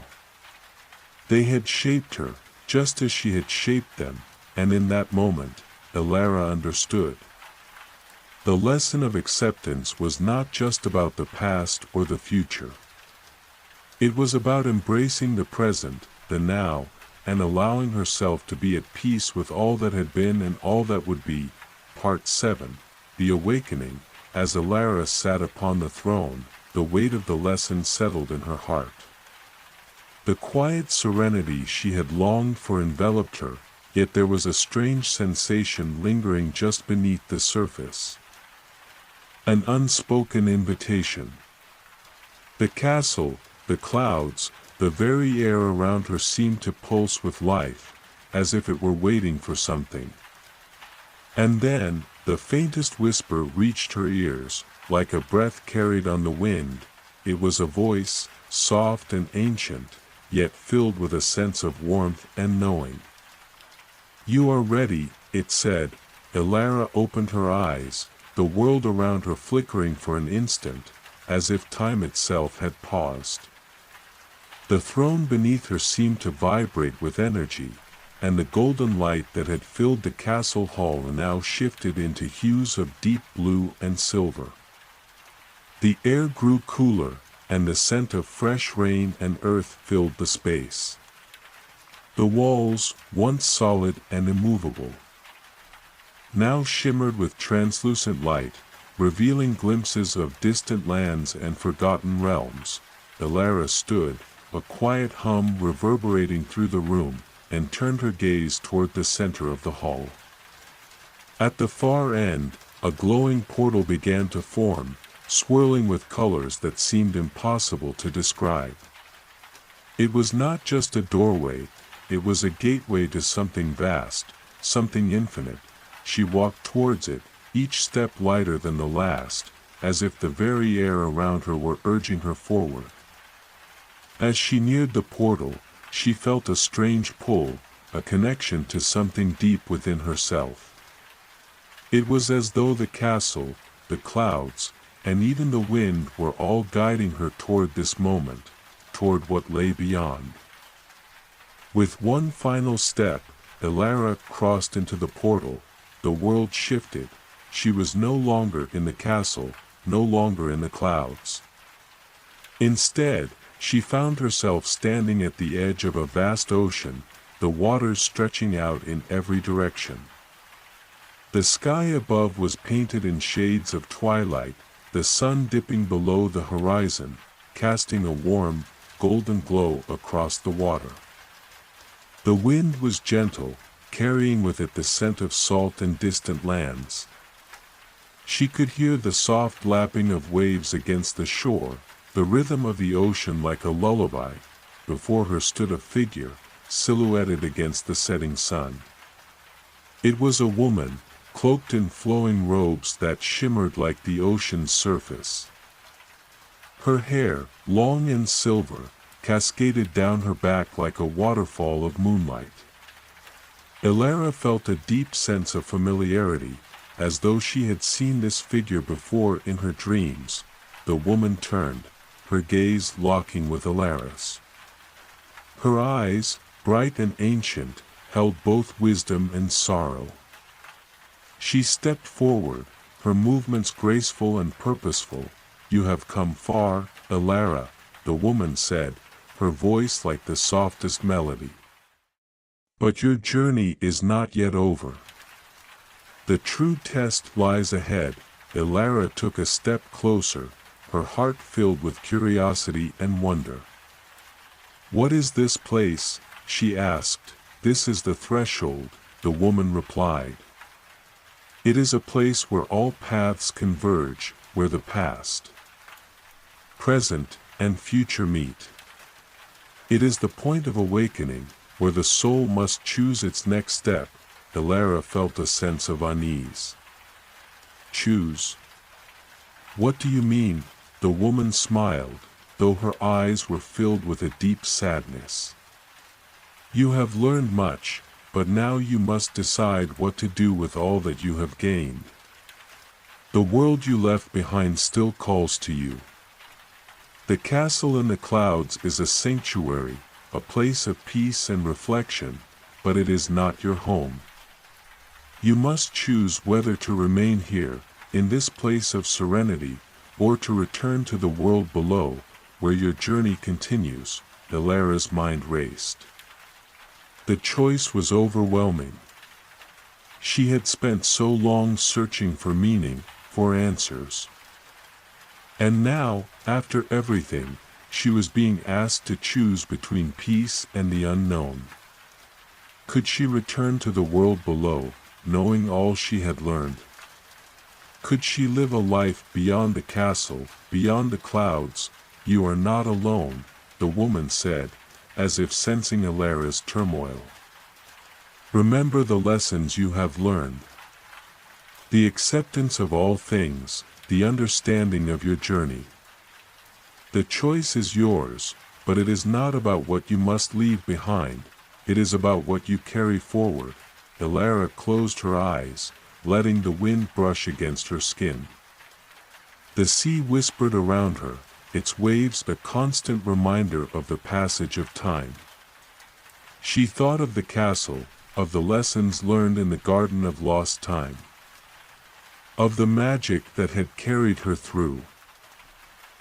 They had shaped her, just as she had shaped them, and in that moment, Elara understood. The lesson of acceptance was not just about the past or the future. It was about embracing the present, the now, and allowing herself to be at peace with all that had been and all that would be. Part 7. The Awakening. As Elara sat upon the throne, the weight of the lesson settled in her heart. The quiet serenity she had longed for enveloped her, yet there was a strange sensation lingering just beneath the surface. An unspoken invitation. The castle, the clouds, the very air around her seemed to pulse with life, as if it were waiting for something. And then, the faintest whisper reached her ears, like a breath carried on the wind. It was a voice, soft and ancient, yet filled with a sense of warmth and knowing. You are ready, it said. Elara opened her eyes, the world around her flickering for an instant, as if time itself had paused. The throne beneath her seemed to vibrate with energy, and the golden light that had filled the castle hall now shifted into hues of deep blue and silver. The air grew cooler, and the scent of fresh rain and earth filled the space. The walls, once solid and immovable, now shimmered with translucent light, revealing glimpses of distant lands and forgotten realms. Elara stood, a quiet hum reverberating through the room, and turned her gaze toward the center of the hall. At the far end, a glowing portal began to form, swirling with colors that seemed impossible to describe. It was not just a doorway, it was a gateway to something vast, something infinite. She walked towards it, each step lighter than the last, as if the very air around her were urging her forward. As she neared the portal, she felt a strange pull, a connection to something deep within herself. It was as though the castle, the clouds, and even the wind were all guiding her toward this moment, toward what lay beyond. With one final step, Elara crossed into the portal. The world shifted. She was no longer in the castle, no longer in the clouds. Instead, she found herself standing at the edge of a vast ocean, the waters stretching out in every direction. The sky above was painted in shades of twilight, the sun dipping below the horizon, casting a warm, golden glow across the water. The wind was gentle, carrying with it the scent of salt and distant lands. She could hear the soft lapping of waves against the shore, the rhythm of the ocean like a lullaby. Before her stood a figure, silhouetted against the setting sun. It was a woman, cloaked in flowing robes that shimmered like the ocean's surface. Her hair, long and silver, cascaded down her back like a waterfall of moonlight. Elara felt a deep sense of familiarity, as though she had seen this figure before in her dreams. The woman turned, her gaze locking with Elara's. Her eyes, bright and ancient, held both wisdom and sorrow. She stepped forward, her movements graceful and purposeful. "You have come far, Elara," the woman said, her voice like the softest melody. "But your journey is not yet over. The true test lies ahead." Elara took a step closer, her heart filled with curiosity and wonder. "What is this place?" she asked. "This is the threshold," the woman replied. "It is a place where all paths converge, where the past, present, and future meet. It is the point of awakening, where the soul must choose its next step." Elara felt a sense of unease. "Choose? What do you mean?" The woman smiled, though her eyes were filled with a deep sadness. "You have learned much, but now you must decide what to do with all that you have gained. The world you left behind still calls to you. The castle in the clouds is a sanctuary, a place of peace and reflection, but it is not your home. You must choose whether to remain here, in this place of serenity, or to return to the world below, where your journey continues." Elara's mind raced. The choice was overwhelming. She had spent so long searching for meaning, for answers. And now, after everything, she was being asked to choose between peace and the unknown. Could she return to the world below, knowing all she had learned? Could she live a life beyond the castle, beyond the clouds? "You are not alone," the woman said, as if sensing Elara's turmoil. "Remember the lessons you have learned. The acceptance of all things, the understanding of your journey. The choice is yours, but it is not about what you must leave behind, it is about what you carry forward." Elara closed her eyes, letting the wind brush against her skin. The sea whispered around her, its waves a constant reminder of the passage of time. She thought of the castle, of the lessons learned in the garden of lost time, of the magic that had carried her through.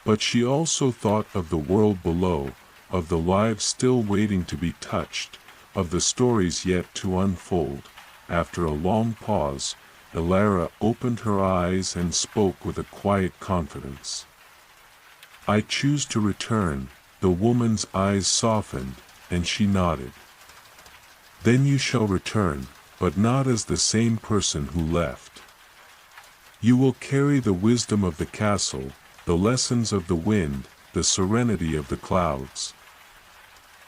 But she also thought of the world below, of the lives still waiting to be touched, of the stories yet to unfold. After a long pause, Elara opened her eyes and spoke with a quiet confidence. "I choose to return." The woman's eyes softened, and she nodded. "Then you shall return, but not as the same person who left. You will carry the wisdom of the castle, the lessons of the wind, the serenity of the clouds.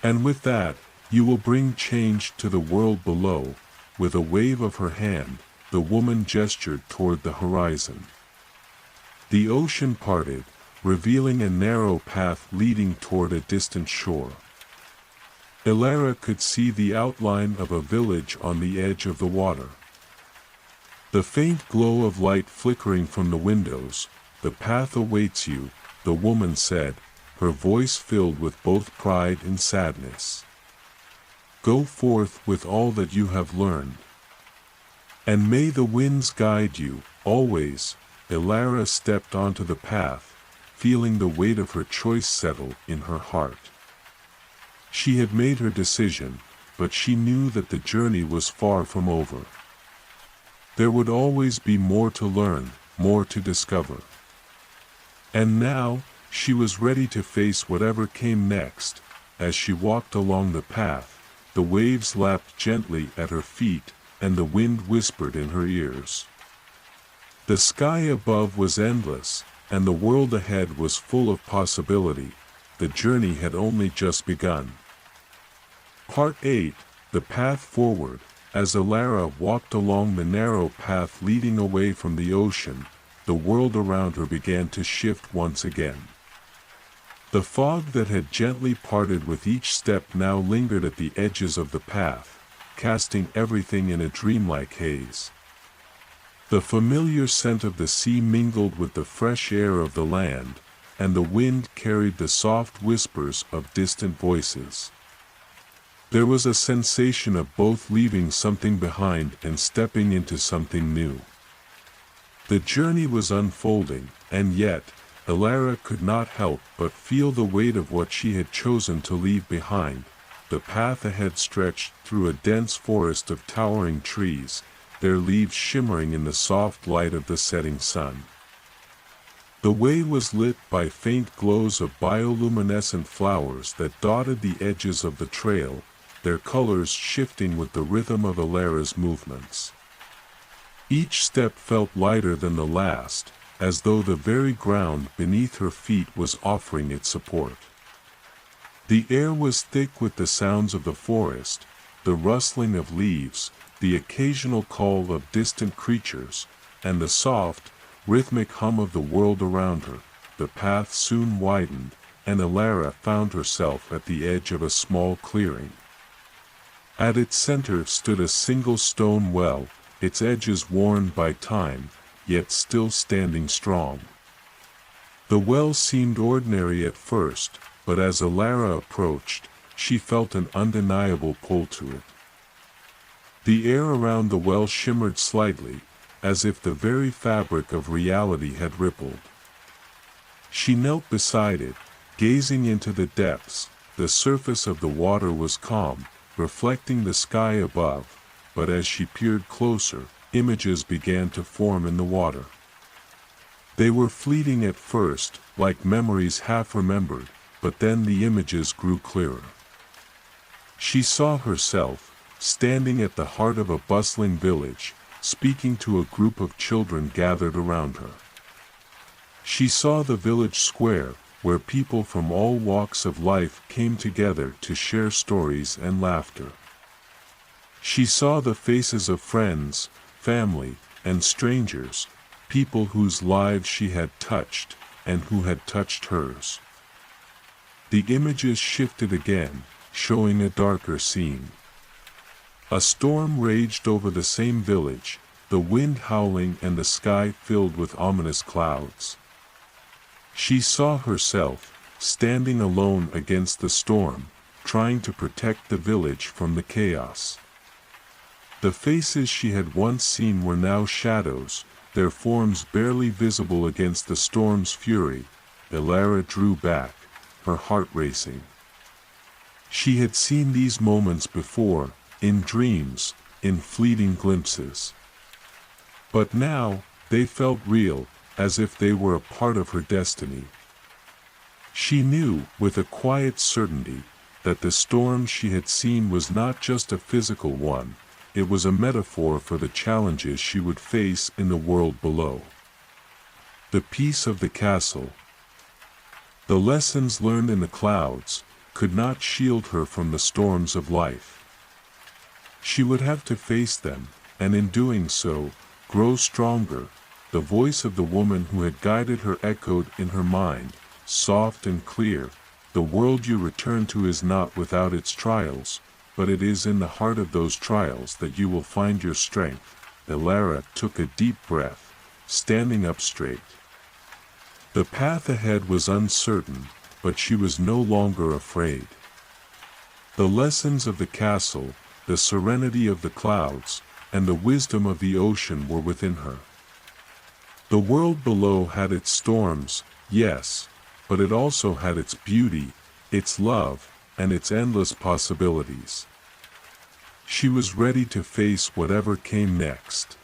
And with that, you will bring change to the world below." With a wave of her hand, the woman gestured toward the horizon. The ocean parted, revealing a narrow path leading toward a distant shore. Elara could see the outline of a village on the edge of the water. The faint glow of light flickering from the windows. "The path awaits you," the woman said, her voice filled with both pride and sadness. Go forth with all that you have learned. And may the winds guide you, always. Elara stepped onto the path, feeling the weight of her choice settle in her heart. She had made her decision, but she knew that the journey was far from over. There would always be more to learn, more to discover. And now, she was ready to face whatever came next. As she walked along the path, the waves lapped gently at her feet, and the wind whispered in her ears. The sky above was endless, and the world ahead was full of possibility. The journey had only just begun. Part 8. The Path Forward. As Elara walked along the narrow path leading away from the ocean, the world around her began to shift once again. The fog that had gently parted with each step now lingered at the edges of the path, casting everything in a dreamlike haze. The familiar scent of the sea mingled with the fresh air of the land, and the wind carried the soft whispers of distant voices. There was a sensation of both leaving something behind and stepping into something new. The journey was unfolding, and yet, Elara could not help but feel the weight of what she had chosen to leave behind. The path ahead stretched through a dense forest of towering trees, their leaves shimmering in the soft light of the setting sun. The way was lit by faint glows of bioluminescent flowers that dotted the edges of the trail, their colors shifting with the rhythm of Elara's movements. Each step felt lighter than the last, as though the very ground beneath her feet was offering its support. The air was thick with the sounds of the forest, the rustling of leaves, the occasional call of distant creatures, and the soft, rhythmic hum of the world around her. The path soon widened, and Elara found herself at the edge of a small clearing. At its center stood a single stone well, its edges worn by time, yet still standing strong. The well seemed ordinary at first, but as Elara approached, she felt an undeniable pull to it. The air around the well shimmered slightly, as if the very fabric of reality had rippled. She knelt beside it, gazing into the depths. The surface of the water was calm, reflecting the sky above, but as she peered closer, images began to form in the water. They were fleeting at first, like memories half remembered, but then the images grew clearer. She saw herself, standing at the heart of a bustling village, speaking to a group of children gathered around her. She saw the village square, where people from all walks of life came together to share stories and laughter. She saw the faces of friends, family, and strangers, people whose lives she had touched, and who had touched hers. The images shifted again, showing a darker scene. A storm raged over the same village, the wind howling and the sky filled with ominous clouds. She saw herself, standing alone against the storm, trying to protect the village from the chaos. The faces she had once seen were now shadows, their forms barely visible against the storm's fury. Elara drew back, her heart racing. She had seen these moments before, in dreams, in fleeting glimpses. But now, they felt real, as if they were a part of her destiny. She knew, with a quiet certainty, that the storm she had seen was not just a physical one, it was a metaphor for the challenges she would face in the world below. The peace of the castle. The lessons learned in the clouds could not shield her from the storms of life. She would have to face them, and in doing so, grow stronger. The voice of the woman who had guided her echoed in her mind, soft and clear. The world you return to is not without its trials, but it is in the heart of those trials that you will find your strength. Elara took a deep breath, standing up straight. The path ahead was uncertain, but she was no longer afraid. The lessons of the castle, the serenity of the clouds, and the wisdom of the ocean were within her. The world below had its storms, yes, but it also had its beauty, its love, and its endless possibilities. She was ready to face whatever came next.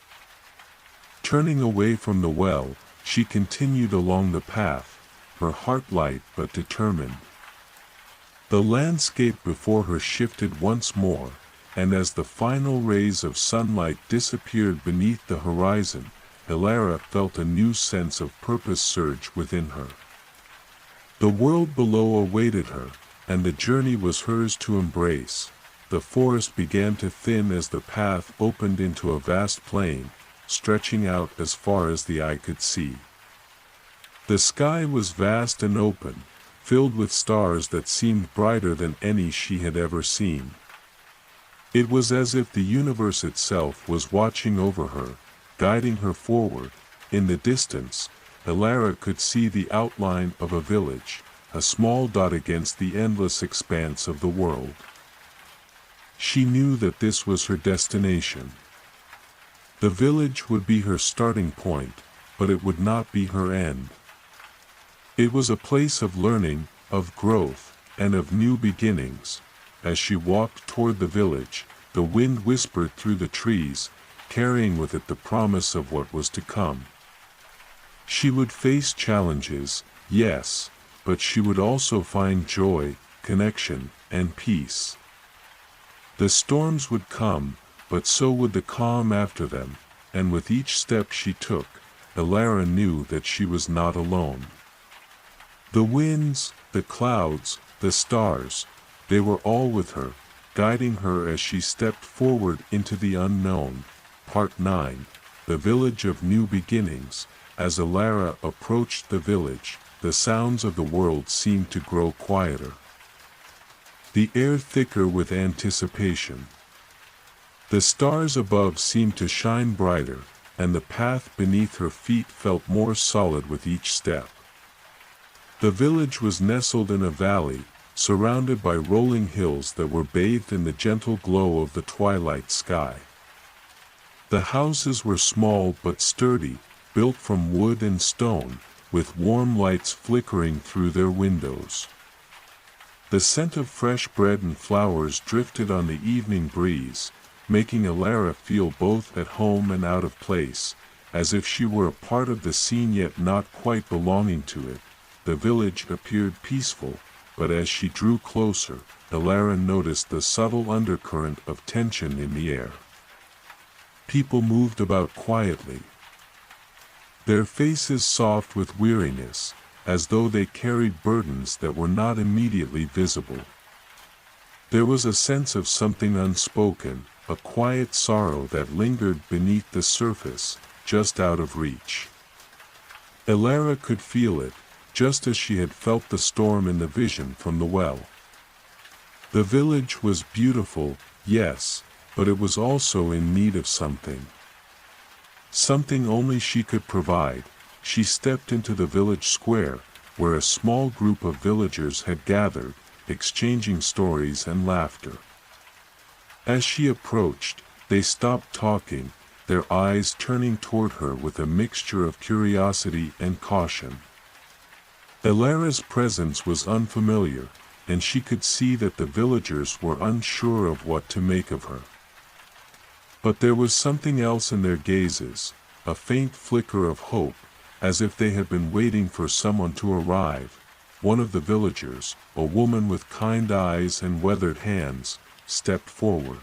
Turning away from the well, she continued along the path, her heart light but determined. The landscape before her shifted once more, and as the final rays of sunlight disappeared beneath the horizon, Elara felt a new sense of purpose surge within her. The world below awaited her, and the journey was hers to embrace. The forest began to thin as the path opened into a vast plain, stretching out as far as the eye could see. The sky was vast and open, filled with stars that seemed brighter than any she had ever seen. It was as if the universe itself was watching over her, guiding her forward. In the distance, Elara could see the outline of a village, a small dot against the endless expanse of the world. She knew that this was her destination. The village would be her starting point, but it would not be her end. It was a place of learning, of growth, and of new beginnings. As she walked toward the village, the wind whispered through the trees, carrying with it the promise of what was to come. She would face challenges, yes, but she would also find joy, connection, and peace. The storms would come, but so would the calm after them, and with each step she took, Elara knew that she was not alone. The winds, the clouds, the stars, they were all with her, guiding her as she stepped forward into the unknown. Part 9, The Village of New Beginnings. As Elara approached the village, the sounds of the world seemed to grow quieter. The air thicker with anticipation. The stars above seemed to shine brighter, and the path beneath her feet felt more solid with each step. The village was nestled in a valley, surrounded by rolling hills that were bathed in the gentle glow of the twilight sky. The houses were small but sturdy, built from wood and stone, with warm lights flickering through their windows. The scent of fresh bread and flowers drifted on the evening breeze, making Elara feel both at home and out of place, as if she were a part of the scene yet not quite belonging to it. The village appeared peaceful, but as she drew closer, Elara noticed the subtle undercurrent of tension in the air. People moved about quietly, their faces soft with weariness, as though they carried burdens that were not immediately visible. There was a sense of something unspoken, a quiet sorrow that lingered beneath the surface, just out of reach. Elara could feel it, just as she had felt the storm in the vision from the well. The village was beautiful, yes, but it was also in need of something. Something only she could provide. She stepped into the village square, where a small group of villagers had gathered, exchanging stories and laughter. As she approached, they stopped talking, their eyes turning toward her with a mixture of curiosity and caution. Elara's presence was unfamiliar, and she could see that the villagers were unsure of what to make of her. But there was something else in their gazes, a faint flicker of hope, as if they had been waiting for someone to arrive. One of the villagers, a woman with kind eyes and weathered hands, stepped forward.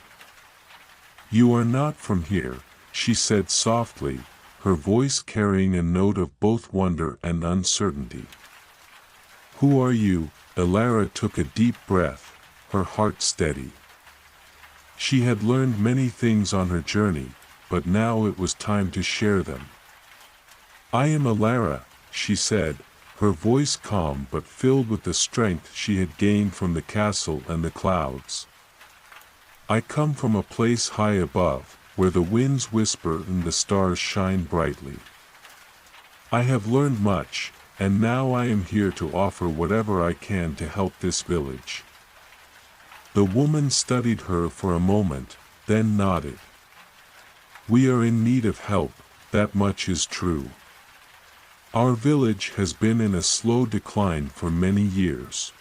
"You are not from here," she said softly, her voice carrying a note of both wonder and uncertainty. "Who are you?" Elara took a deep breath, her heart steady. She had learned many things on her journey, but now it was time to share them. "I am Elara," she said, her voice calm but filled with the strength she had gained from the castle and the clouds. "I come from a place high above, where the winds whisper and the stars shine brightly. I have learned much, and now I am here to offer whatever I can to help this village." The woman studied her for a moment, then nodded. We are in need of help, that much is true. Our village has been in a slow decline for many years.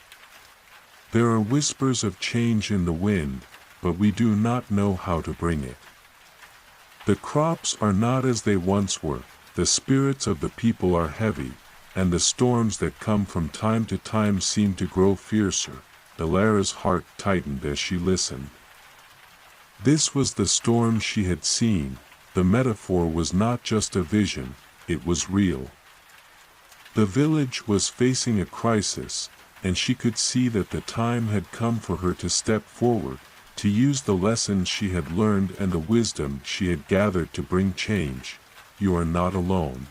There are whispers of change in the wind, but we do not know how to bring it. The crops are not as they once were, the spirits of the people are heavy, and the storms that come from time to time seem to grow fiercer. Elara's heart tightened as she listened. This was the storm she had seen. The metaphor was not just a vision, it was real. The village was facing a crisis, and she could see that the time had come for her to step forward, to use the lessons she had learned and the wisdom she had gathered to bring change. You are not alone,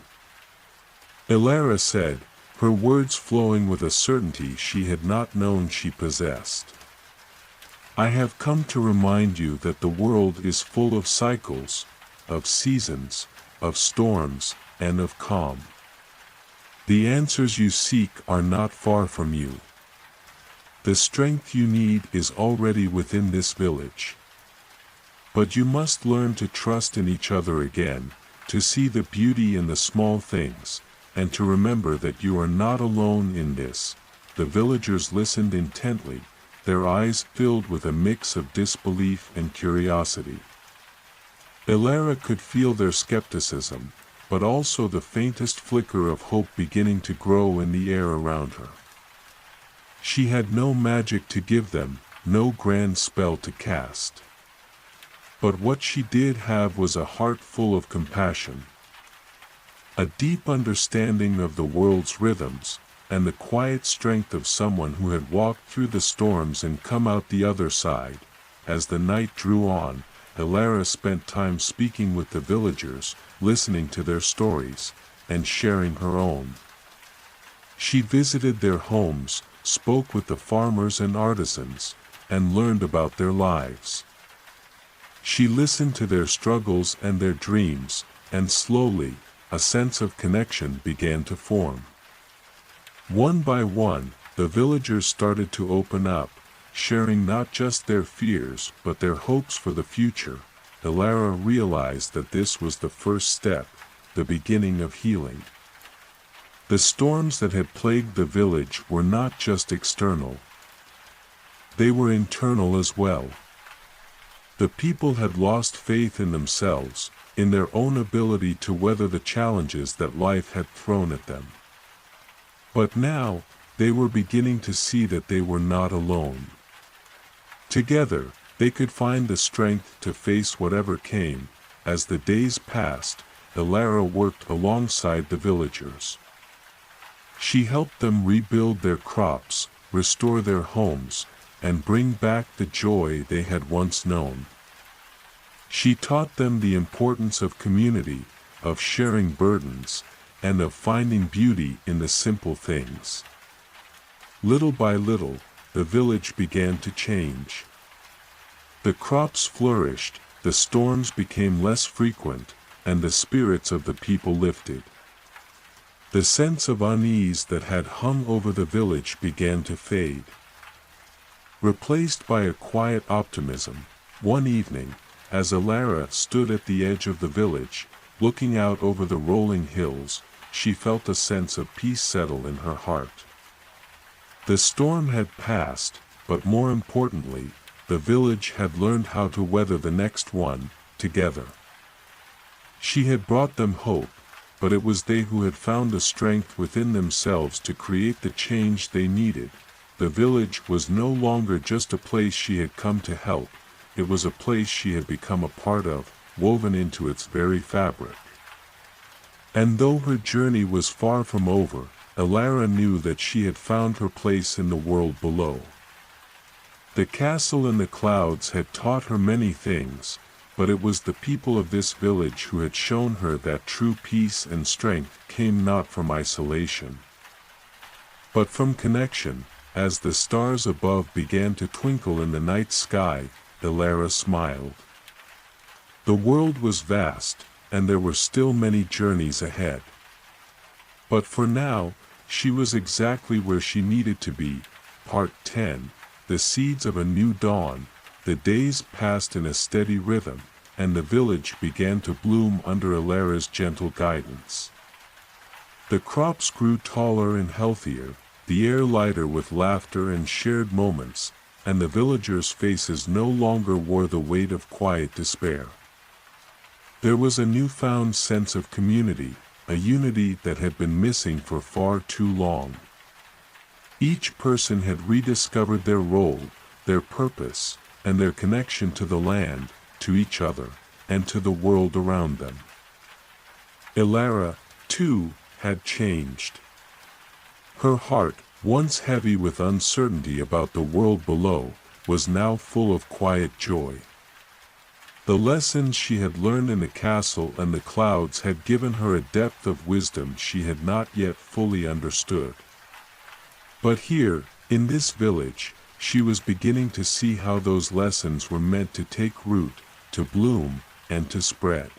Elara said, her words flowing with a certainty she had not known she possessed. I have come to remind you that the world is full of cycles, of seasons, of storms, and of calm. The answers you seek are not far from you. The strength you need is already within this village. But you must learn to trust in each other again, to see the beauty in the small things, and to remember that you are not alone in this. The villagers listened intently, their eyes filled with a mix of disbelief and curiosity. Elara could feel their skepticism, but also the faintest flicker of hope beginning to grow in the air around her. She had no magic to give them, no grand spell to cast. But what she did have was a heart full of compassion, a deep understanding of the world's rhythms, and the quiet strength of someone who had walked through the storms and come out the other side. As the night drew on, Elara spent time speaking with the villagers, listening to their stories, and sharing her own. She visited their homes, spoke with the farmers and artisans, and learned about their lives. She listened to their struggles and their dreams, and slowly, a sense of connection began to form. One by one, the villagers started to open up, sharing not just their fears but their hopes for the future. Elara realized that this was the first step, the beginning of healing. The storms that had plagued the village were not just external. They were internal as well. The people had lost faith in themselves, in their own ability to weather the challenges that life had thrown at them. But now, they were beginning to see that they were not alone. Together, they could find the strength to face whatever came. As the days passed, Elara worked alongside the villagers. She helped them rebuild their crops, restore their homes, and bring back the joy they had once known. She taught them the importance of community, of sharing burdens, and of finding beauty in the simple things. Little by little, the village began to change. The crops flourished, the storms became less frequent, and the spirits of the people lifted. The sense of unease that had hung over the village began to fade. Replaced by a quiet optimism, one evening, as Elara stood at the edge of the village, looking out over the rolling hills, she felt a sense of peace settle in her heart. The storm had passed, but more importantly, the village had learned how to weather the next one, together. She had brought them hope, but it was they who had found the strength within themselves to create the change they needed. The village was no longer just a place she had come to help, it was a place she had become a part of, woven into its very fabric. And though her journey was far from over, Elara knew that she had found her place in the world below. The castle in the clouds had taught her many things, but it was the people of this village who had shown her that true peace and strength came not from isolation, but from connection. As the stars above began to twinkle in the night sky, Elara smiled. The world was vast, and there were still many journeys ahead. But for now, she was exactly where she needed to be. Part 10. the seeds of a new dawn. The days passed in a steady rhythm, and the village began to bloom under Alara's gentle guidance. The crops grew taller and healthier, the air lighter with laughter and shared moments, and the villagers' faces no longer wore the weight of quiet despair. There was a newfound sense of community, a unity that had been missing for far too long. Each person had rediscovered their role, their purpose, and their connection to the land, to each other, and to the world around them. Alara, too, had changed. Her heart, once heavy with uncertainty about the world below, was now full of quiet joy. The lessons she had learned in the castle and the clouds had given her a depth of wisdom she had not yet fully understood. But here, in this village, she was beginning to see how those lessons were meant to take root, to bloom, and to spread.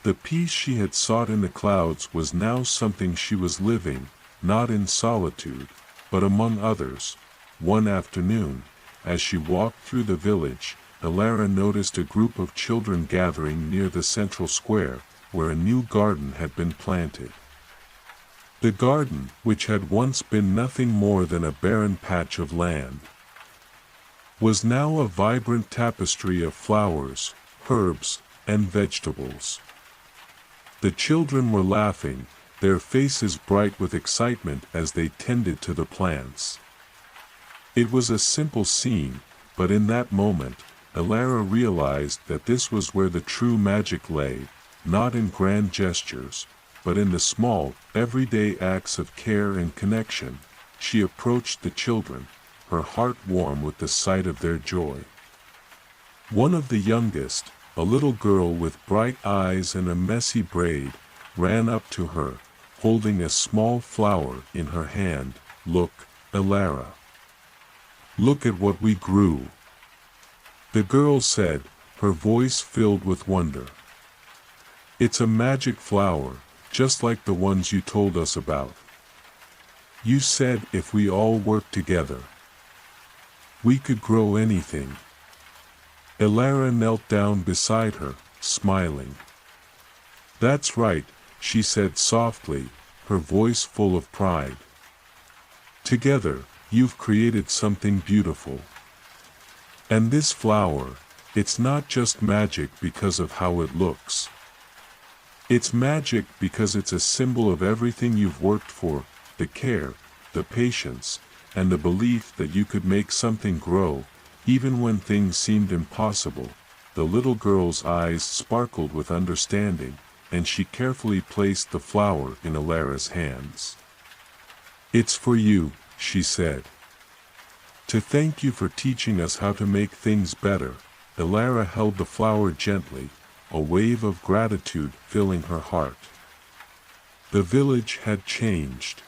The peace she had sought in the clouds was now something she was living, not in solitude, but among others. One afternoon, as she walked through the village, Alara noticed a group of children gathering near the central square, where a new garden had been planted. The garden, which had once been nothing more than a barren patch of land, was now a vibrant tapestry of flowers, herbs, and vegetables. The children were laughing, their faces bright with excitement as they tended to the plants. It was a simple scene, but in that moment, Alara realized that this was where the true magic lay, not in grand gestures, but in the small, everyday acts of care and connection. She approached the children, her heart warm with the sight of their joy. One of the youngest, a little girl with bright eyes and a messy braid, ran up to her, holding a small flower in her hand. "Look, Alara. Look at what we grew," the girl said, her voice filled with wonder. "It's a magic flower, just like the ones you told us about. You said if we all worked together, we could grow anything." Alara knelt down beside her, smiling. "That's right," she said softly, her voice full of pride. "Together, you've created something beautiful. And this flower, it's not just magic because of how it looks. It's magic because it's a symbol of everything you've worked for, the care, the patience, and the belief that you could make something grow, even when things seemed impossible." The little girl's eyes sparkled with understanding, and she carefully placed the flower in Alara's hands. "It's for you," she said. "To thank you for teaching us how to make things better." Alara held the flower gently, a wave of gratitude filling her heart. The village had changed.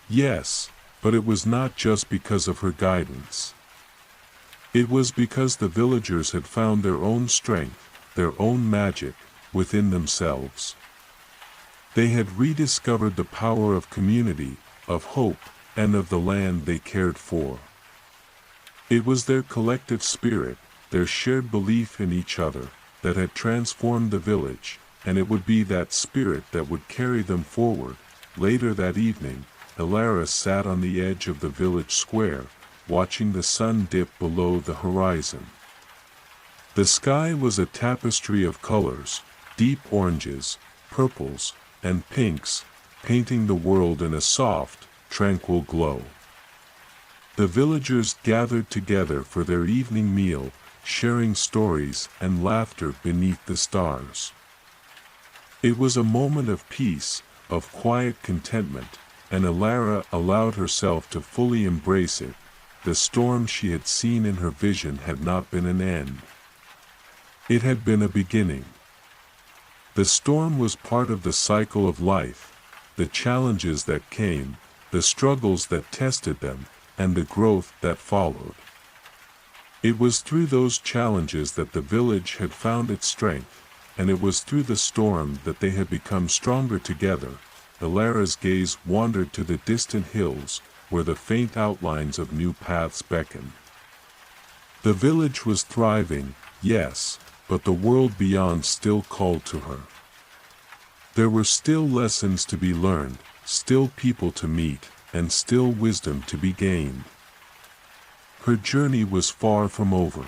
Yes, but it was not just because of her guidance. It was because the villagers had found their own strength, their own magic, within themselves. They had rediscovered the power of community, of hope, and of the land they cared for. It was their collective spirit, their shared belief in each other, that had transformed the village, and it would be that spirit that would carry them forward. Later that evening, Alara sat on the edge of the village square, watching the sun dip below the horizon. The sky was a tapestry of colors, deep oranges, purples, and pinks, painting the world in a soft, tranquil glow. The villagers gathered together for their evening meal, sharing stories and laughter beneath the stars. It was a moment of peace, of quiet contentment, and Alara allowed herself to fully embrace it. The storm she had seen in her vision had not been an end. It had been a beginning. The storm was part of the cycle of life, the challenges that came, the struggles that tested them, and the growth that followed. It was through those challenges that the village had found its strength, and it was through the storm that they had become stronger together. Alara's gaze wandered to the distant hills, where the faint outlines of new paths beckoned. The village was thriving, yes, but the world beyond still called to her. There were still lessons to be learned, still people to meet, and still wisdom to be gained. Her journey was far from over.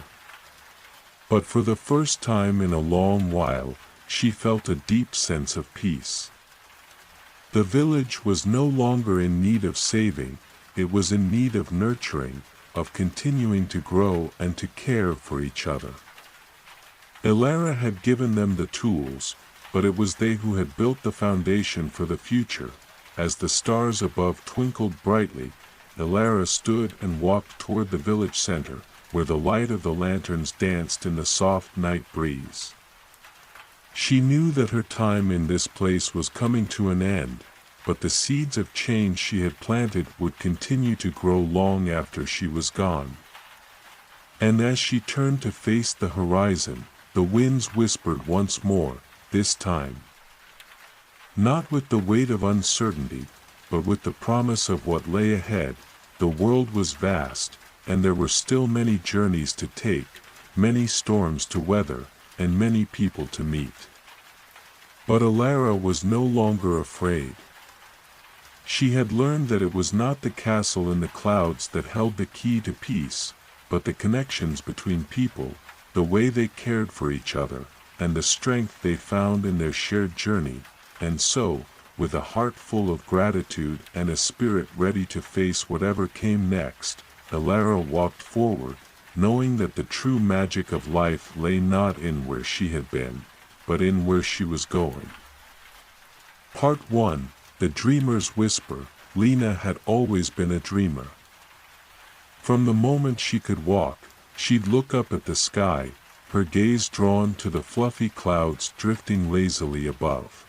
But for the first time in a long while, she felt a deep sense of peace. The village was no longer in need of saving, it was in need of nurturing, of continuing to grow and to care for each other. Elara had given them the tools, but it was they who had built the foundation for the future. As the stars above twinkled brightly, Elara stood and walked toward the village center, where the light of the lanterns danced in the soft night breeze. She knew that her time in this place was coming to an end, but the seeds of change she had planted would continue to grow long after she was gone. And as she turned to face the horizon, the winds whispered once more, this time. Not with the weight of uncertainty, but with the promise of what lay ahead. The world was vast, and there were still many journeys to take, many storms to weather, and many people to meet. But Elara was no longer afraid. She had learned that it was not the castle in the clouds that held the key to peace, but the connections between people, the way they cared for each other, and the strength they found in their shared journey. And so, with a heart full of gratitude and a spirit ready to face whatever came next, Elara walked forward, knowing that the true magic of life lay not in where she had been, but in where she was going. Part 1. The Dreamer's Whisper. Lena had always been a dreamer. From the moment she could walk, she'd look up at the sky, her gaze drawn to the fluffy clouds drifting lazily above.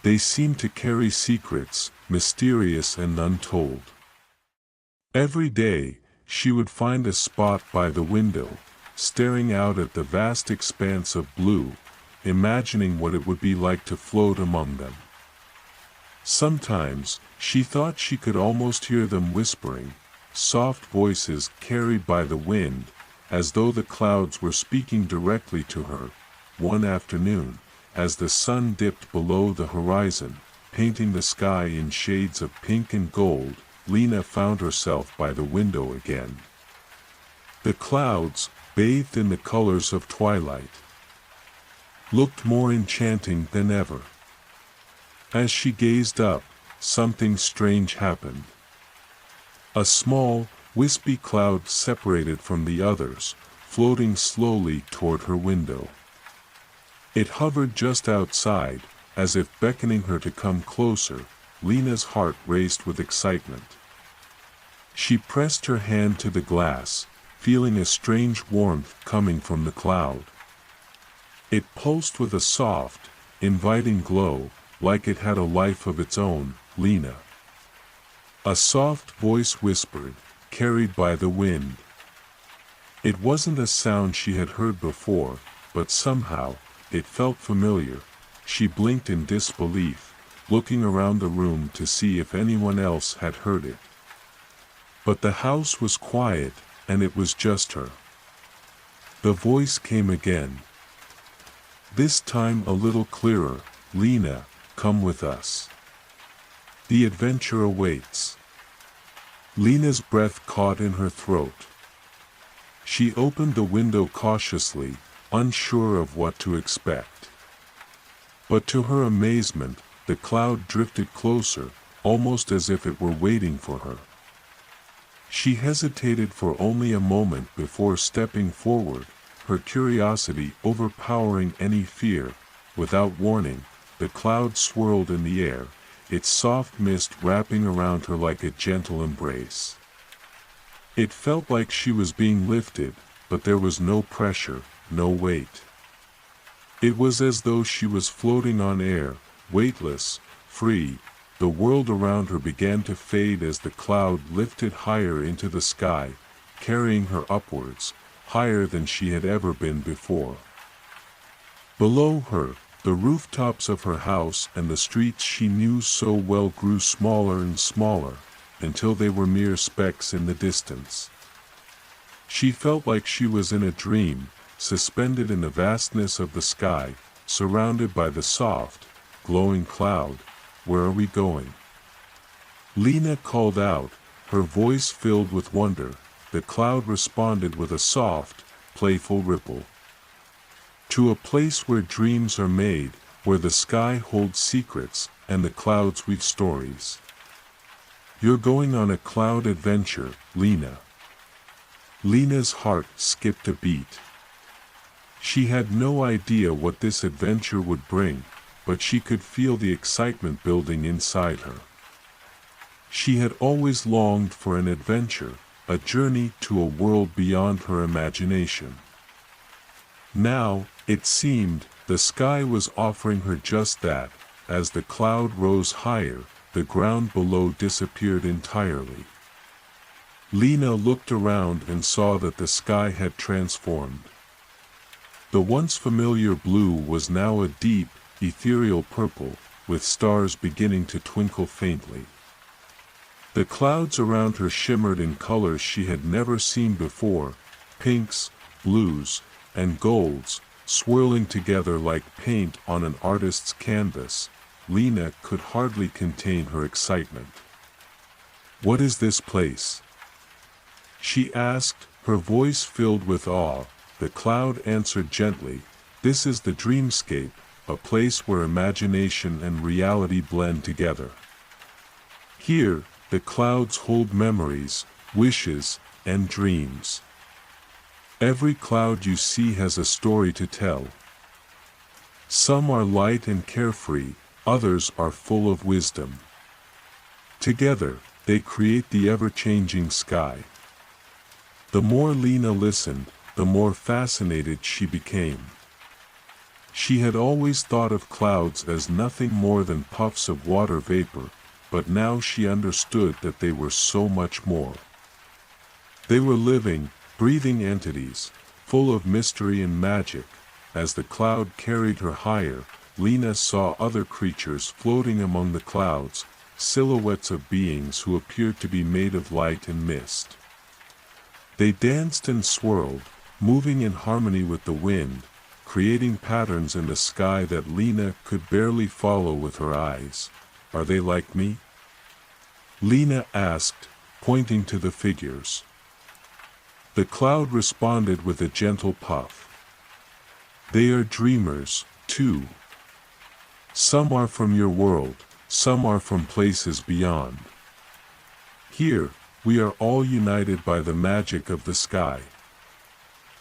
They seemed to carry secrets, mysterious and untold. Every day, she would find a spot by the window, staring out at the vast expanse of blue, imagining what it would be like to float among them. Sometimes, she thought she could almost hear them whispering, soft voices carried by the wind, as though the clouds were speaking directly to her. One afternoon, as the sun dipped below the horizon, painting the sky in shades of pink and gold, Lena found herself by the window again. The clouds, bathed in the colors of twilight, looked more enchanting than ever. As she gazed up, something strange happened. A small, wispy cloud separated from the others, floating slowly toward her window. It hovered just outside, as if beckoning her to come closer. Lena's heart raced with excitement. She pressed her hand to the glass, feeling a strange warmth coming from the cloud. It pulsed with a soft, inviting glow, like it had a life of its own. Lena. A soft voice whispered, carried by the wind. It wasn't a sound she had heard before, but somehow, it felt familiar. She blinked in disbelief, looking around the room to see if anyone else had heard it. But the house was quiet, and it was just her. The voice came again. This time a little clearer. Lena, come with us. The adventure awaits. Lena's breath caught in her throat. She opened the window cautiously, unsure of what to expect. But to her amazement, the cloud drifted closer, almost as if it were waiting for her. She hesitated for only a moment before stepping forward, her curiosity overpowering any fear. Without warning, the cloud swirled in the air, its soft mist wrapping around her like a gentle embrace. It felt like she was being lifted, but there was no pressure, no weight. It was as though she was floating on air, weightless, free. The world around her began to fade as the cloud lifted higher into the sky, carrying her upwards, higher than she had ever been before. Below her, the rooftops of her house and the streets she knew so well grew smaller and smaller, until they were mere specks in the distance. She felt like she was in a dream, suspended in the vastness of the sky, surrounded by the soft, glowing cloud. "Where are we going?" Lena called out, her voice filled with wonder. The cloud responded with a soft, playful ripple. "To a place where dreams are made, where the sky holds secrets, and the clouds weave stories. You're going on a cloud adventure, Lena." Lena's heart skipped a beat. She had no idea what this adventure would bring, but she could feel the excitement building inside her. She had always longed for an adventure, a journey to a world beyond her imagination. Now, it seemed, the sky was offering her just that. As the cloud rose higher, the ground below disappeared entirely. Lena looked around and saw that the sky had transformed. The once familiar blue was now a deep, ethereal purple, with stars beginning to twinkle faintly. The clouds around her shimmered in colors she had never seen before, pinks, blues, and golds, swirling together like paint on an artist's canvas. Lena could hardly contain her excitement. "What is this place?" she asked, her voice filled with awe. The cloud answered gently, "This is the dreamscape, a place where imagination and reality blend together. Here, the clouds hold memories, wishes, and dreams. Every cloud you see has a story to tell. Some are light and carefree, others are full of wisdom. Together, they create the ever-changing sky." The more Lena listened, the more fascinated she became. She had always thought of clouds as nothing more than puffs of water vapor, but now she understood that they were so much more. They were living, breathing entities, full of mystery and magic. As the cloud carried her higher, Lena saw other creatures floating among the clouds, silhouettes of beings who appeared to be made of light and mist. They danced and swirled, moving in harmony with the wind, creating patterns in the sky that Lena could barely follow with her eyes. "Are they like me?" Lena asked, pointing to the figures. The cloud responded with a gentle puff. "They are dreamers, too. Some are from your world, some are from places beyond. Here, we are all united by the magic of the sky.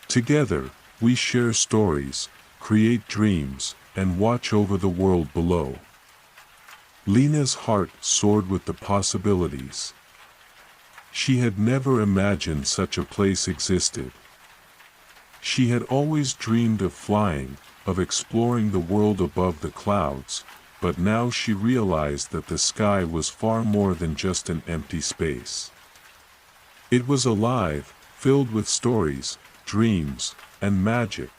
Together, we share stories, create dreams, and watch over the world below." Lena's heart soared with the possibilities. She had never imagined such a place existed. She had always dreamed of flying, of exploring the world above the clouds, but now she realized that the sky was far more than just an empty space. It was alive, filled with stories, dreams, and magic,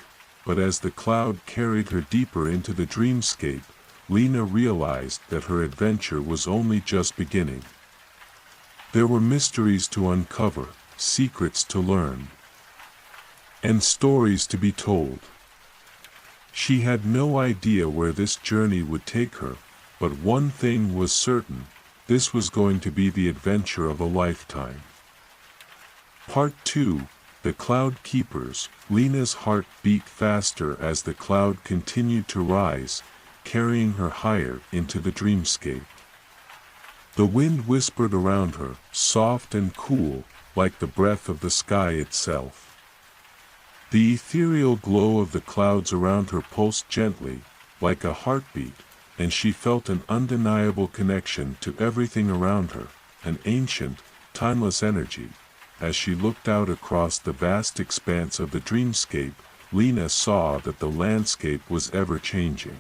but as the cloud carried her deeper into the dreamscape, Lena realized that her adventure was only just beginning. There were mysteries to uncover, secrets to learn, and stories to be told. She had no idea where this journey would take her, but one thing was certain: this was going to be the adventure of a lifetime. Part 2: The Cloud Keepers. Lena's heart beat faster as the cloud continued to rise, carrying her higher into the dreamscape. The wind whispered around her, soft and cool, like the breath of the sky itself. The ethereal glow of the clouds around her pulsed gently, like a heartbeat, and she felt an undeniable connection to everything around her, an ancient, timeless energy. As she looked out across the vast expanse of the dreamscape, Lena saw that the landscape was ever-changing.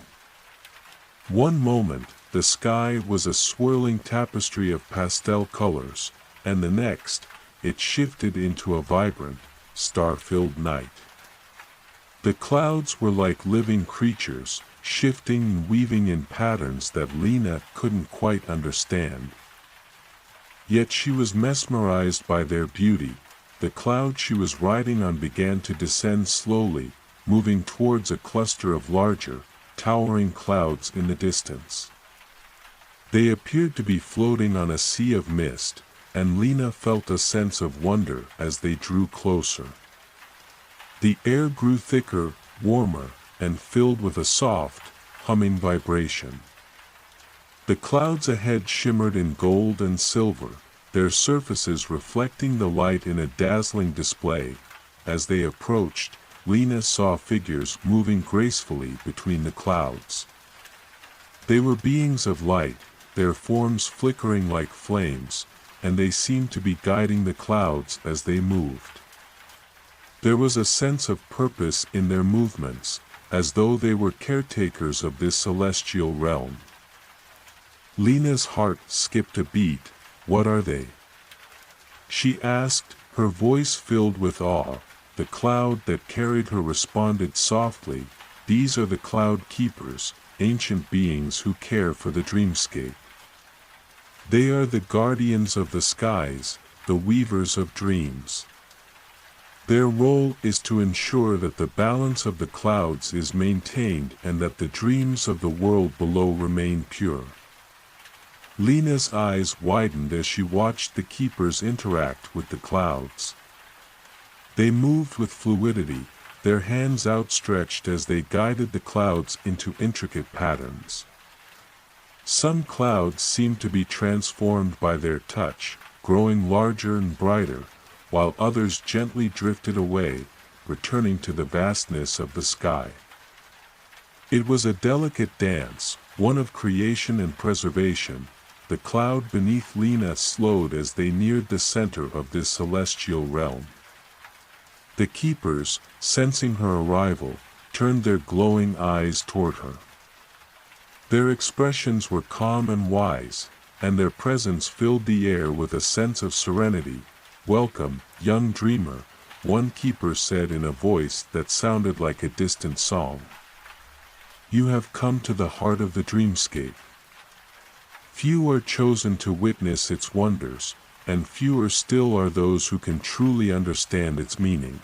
One moment, the sky was a swirling tapestry of pastel colors, and the next, it shifted into a vibrant, star-filled night. The clouds were like living creatures, shifting and weaving in patterns that Lena couldn't quite understand. Yet she was mesmerized by their beauty. The cloud she was riding on began to descend slowly, moving towards a cluster of larger, towering clouds in the distance. They appeared to be floating on a sea of mist, and Lena felt a sense of wonder as they drew closer. The air grew thicker, warmer, and filled with a soft, humming vibration. The clouds ahead shimmered in gold and silver, their surfaces reflecting the light in a dazzling display. As they approached, Lena saw figures moving gracefully between the clouds. They were beings of light, their forms flickering like flames, and they seemed to be guiding the clouds as they moved. There was a sense of purpose in their movements, as though they were caretakers of this celestial realm. Lena's heart skipped a beat. "What are they?" she asked, her voice filled with awe. The cloud that carried her responded softly, "These are the cloud keepers, ancient beings who care for the dreamscape. They are the guardians of the skies, the weavers of dreams. Their role is to ensure that the balance of the clouds is maintained and that the dreams of the world below remain pure." Lena's eyes widened as she watched the keepers interact with the clouds. They moved with fluidity, their hands outstretched as they guided the clouds into intricate patterns. Some clouds seemed to be transformed by their touch, growing larger and brighter, while others gently drifted away, returning to the vastness of the sky. It was a delicate dance, one of creation and preservation. The cloud beneath Lena slowed as they neared the center of this celestial realm. The keepers, sensing her arrival, turned their glowing eyes toward her. Their expressions were calm and wise, and their presence filled the air with a sense of serenity. "Welcome, young dreamer," one keeper said in a voice that sounded like a distant song. "You have come to the heart of the dreamscape. Few are chosen to witness its wonders, and fewer still are those who can truly understand its meaning."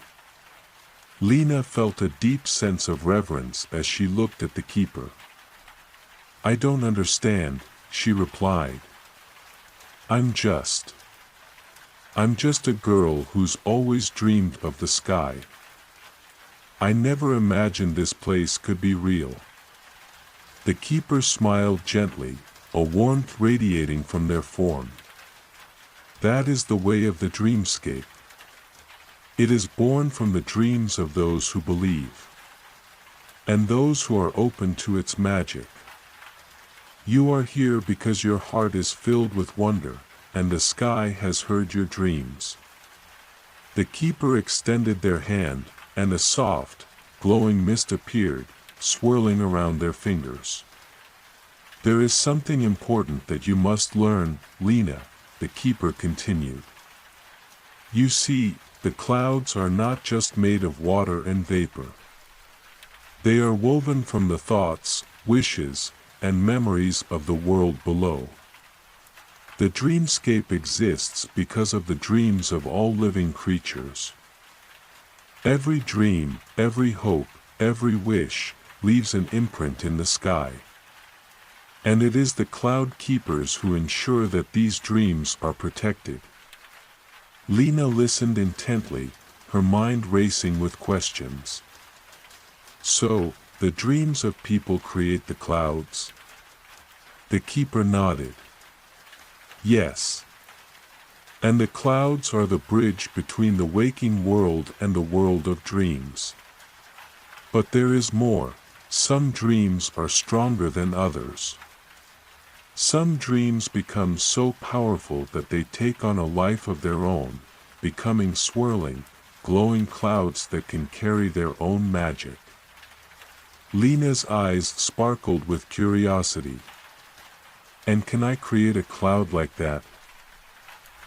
Lena felt a deep sense of reverence as she looked at the keeper. "I don't understand," she replied. I'm just a girl who's always dreamed of the sky. I never imagined this place could be real." The keeper smiled gently, a warmth radiating from their form. "That is the way of the dreamscape. It is born from the dreams of those who believe, and those who are open to its magic. You are here because your heart is filled with wonder, and the sky has heard your dreams." The keeper extended their hand, and a soft, glowing mist appeared, swirling around their fingers. "There is something important that you must learn, Lena," the keeper continued. "You see, the clouds are not just made of water and vapor. They are woven from the thoughts, wishes, and memories of the world below. The dreamscape exists because of the dreams of all living creatures. Every dream, every hope, every wish, leaves an imprint in the sky. And it is the cloud keepers who ensure that these dreams are protected." Lena listened intently, her mind racing with questions. "So, the dreams of people create the clouds?" The keeper nodded. "Yes. And the clouds are the bridge between the waking world and the world of dreams. But there is more. Some dreams are stronger than others. Some dreams become so powerful that they take on a life of their own, becoming swirling, glowing clouds that can carry their own magic." Lena's eyes sparkled with curiosity. "And can I create a cloud like that?"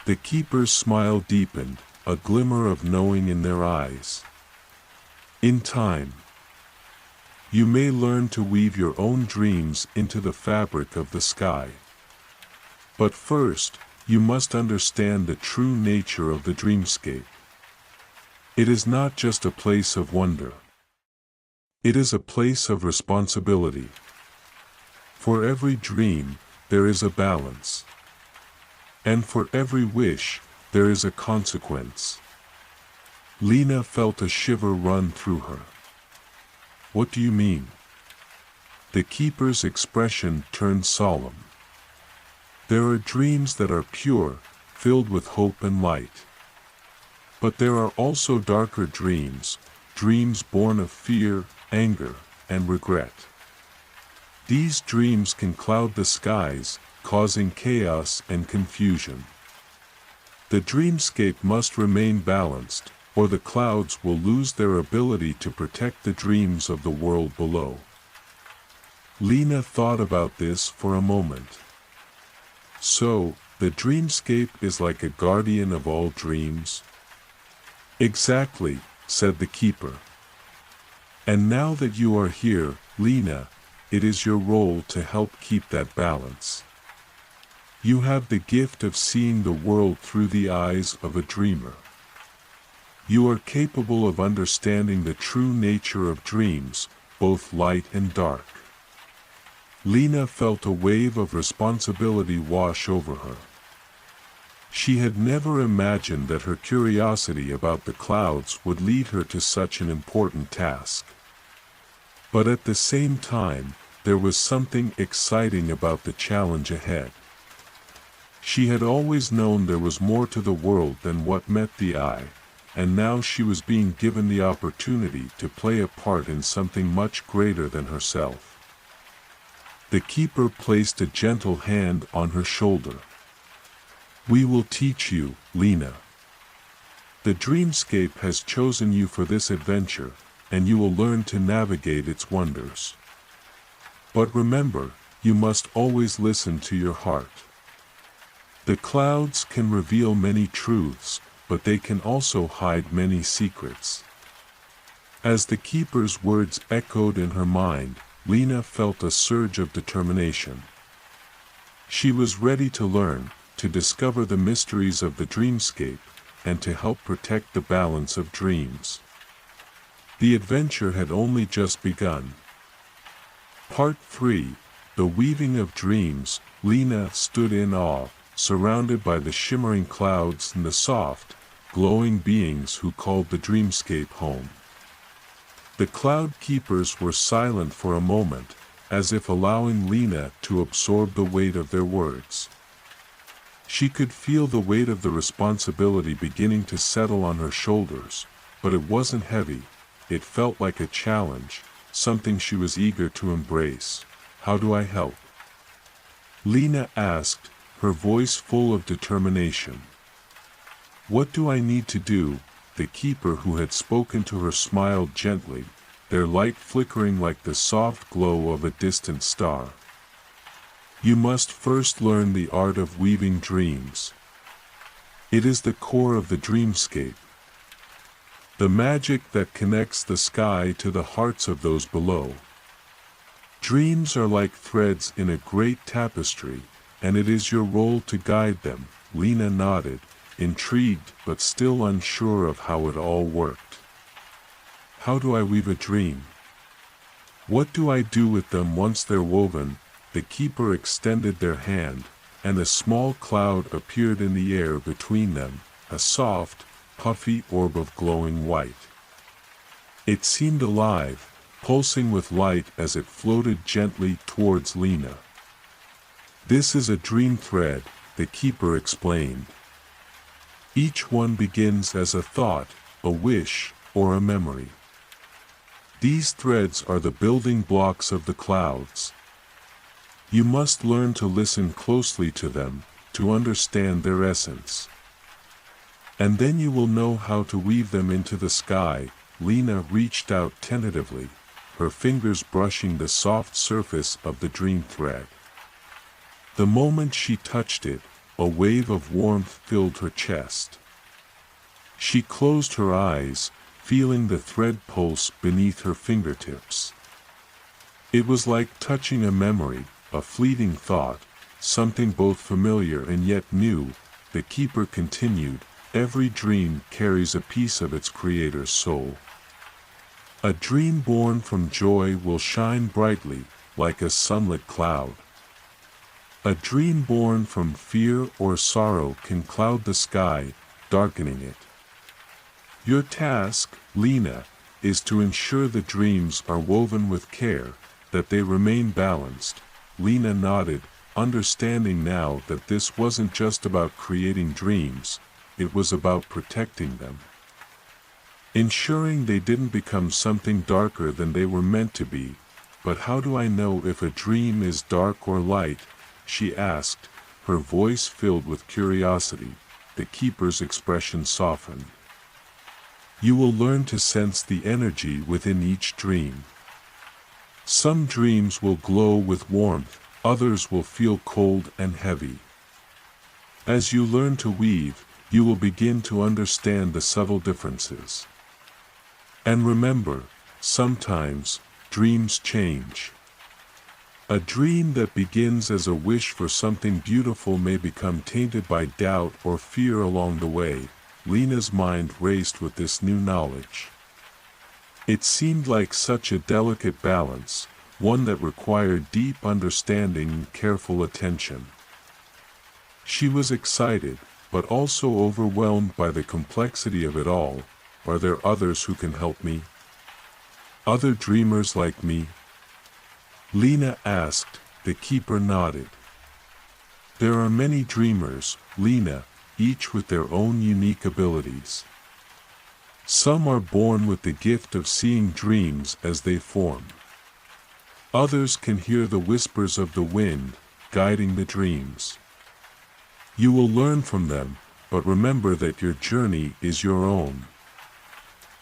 The keeper's smile deepened, a glimmer of knowing in their eyes. "In time, you may learn to weave your own dreams into the fabric of the sky. But first, you must understand the true nature of the dreamscape. It is not just a place of wonder. It is a place of responsibility. For every dream, there is a balance. And for every wish, there is a consequence. Lena felt a shiver run through her. What do you mean? The keeper's expression turned solemn. There are dreams that are pure, filled with hope and light. But there are also darker dreams, dreams born of fear, anger, and regret. These dreams can cloud the skies, causing chaos and confusion. The dreamscape must remain balanced, or the clouds will lose their ability to protect the dreams of the world below. Lena thought about this for a moment. So, the dreamscape is like a guardian of all dreams? Exactly, said the keeper. And now that you are here, Lena, it is your role to help keep that balance. You have the gift of seeing the world through the eyes of a dreamer. You are capable of understanding the true nature of dreams, both light and dark. Lena felt a wave of responsibility wash over her. She had never imagined that her curiosity about the clouds would lead her to such an important task. But at the same time, there was something exciting about the challenge ahead. She had always known there was more to the world than what met the eye, and now she was being given the opportunity to play a part in something much greater than herself. The keeper placed a gentle hand on her shoulder. We will teach you, Lena. The dreamscape has chosen you for this adventure, and you will learn to navigate its wonders. But remember, you must always listen to your heart. The clouds can reveal many truths, but they can also hide many secrets. As the keeper's words echoed in her mind, Lena felt a surge of determination. She was ready to learn, to discover the mysteries of the dreamscape, and to help protect the balance of dreams. The adventure had only just begun. Part 3, The Weaving of Dreams. Lena stood in awe, surrounded by the shimmering clouds and the soft, glowing beings who called the dreamscape home. The cloud keepers were silent for a moment, as if allowing Lena to absorb the weight of their words. She could feel the weight of the responsibility beginning to settle on her shoulders, but it wasn't heavy. It felt like a challenge, something she was eager to embrace. How do I help? Lena asked, her voice full of determination. What do I need to do? The keeper who had spoken to her smiled gently, their light flickering like the soft glow of a distant star. You must first learn the art of weaving dreams. It is the core of the dreamscape. The magic that connects the sky to the hearts of those below. Dreams are like threads in a great tapestry, and it is your role to guide them. Lena nodded, intrigued but still unsure of how it all worked. How do I weave a dream? What do I do with them once they're woven? The keeper extended their hand, and a small cloud appeared in the air between them, a soft, puffy orb of glowing white. It seemed alive, pulsing with light as it floated gently towards Lena. This is a dream thread, the keeper explained. Each one begins as a thought, a wish, or a memory. These threads are the building blocks of the clouds. You must learn to listen closely to them, to understand their essence. And then you will know how to weave them into the sky. Lena reached out tentatively, her fingers brushing the soft surface of the dream thread. The moment she touched it, a wave of warmth filled her chest. She closed her eyes, feeling the thread pulse beneath her fingertips. It was like touching a memory, a fleeting thought, something both familiar and yet new, the keeper continued, every dream carries a piece of its creator's soul. A dream born from joy will shine brightly, like a sunlit cloud. A dream born from fear or sorrow can cloud the sky, darkening it. Your task, Lena, is to ensure the dreams are woven with care, that they remain balanced. Lena nodded, understanding now that this wasn't just about creating dreams, it was about protecting them. Ensuring they didn't become something darker than they were meant to be. But how do I know if a dream is dark or light? She asked, her voice filled with curiosity. The keeper's expression softened. You will learn to sense the energy within each dream. Some dreams will glow with warmth, others will feel cold and heavy. As you learn to weave, you will begin to understand the subtle differences. And remember, sometimes, dreams change. A dream that begins as a wish for something beautiful may become tainted by doubt or fear along the way. Lena's mind raced with this new knowledge. It seemed like such a delicate balance, one that required deep understanding and careful attention. She was excited, but also overwhelmed by the complexity of it all. Are there others who can help me? Other dreamers like me? Lena asked. The keeper nodded. There are many dreamers, Lena, each with their own unique abilities. Some are born with the gift of seeing dreams as they form. Others can hear the whispers of the wind, guiding the dreams. You will learn from them, but remember that your journey is your own.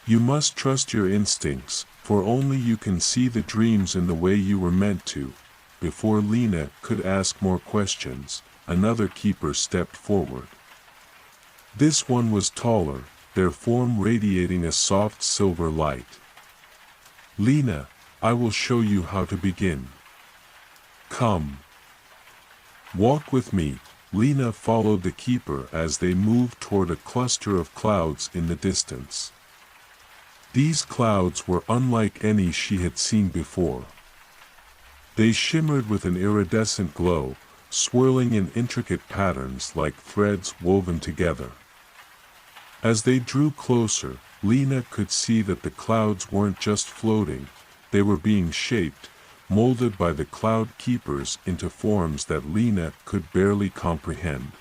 You must trust your instincts, for only you can see the dreams in the way you were meant to. Before Lena could ask more questions, another keeper stepped forward. This one was taller, their form radiating a soft silver light. Lena, I will show you how to begin. Come. Walk with me. Lena followed the keeper as they moved toward a cluster of clouds in the distance. These clouds were unlike any she had seen before. They shimmered with an iridescent glow, swirling in intricate patterns like threads woven together. As they drew closer, Lena could see that the clouds weren't just floating, they were being shaped, molded by the cloud keepers into forms that Lena could barely comprehend.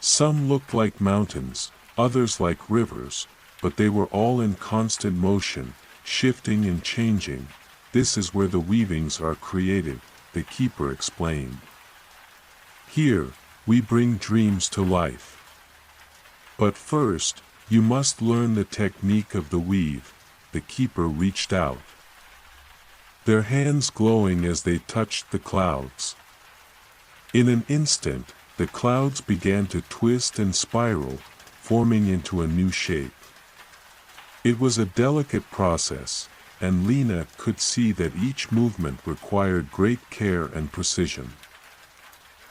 Some looked like mountains, others like rivers, but they were all in constant motion, shifting and changing. This is where the weavings are created, the keeper explained. Here, we bring dreams to life. But first, you must learn the technique of the weave. The keeper reached out, their hands glowing as they touched the clouds. In an instant, the clouds began to twist and spiral, forming into a new shape. It was a delicate process, and Lena could see that each movement required great care and precision.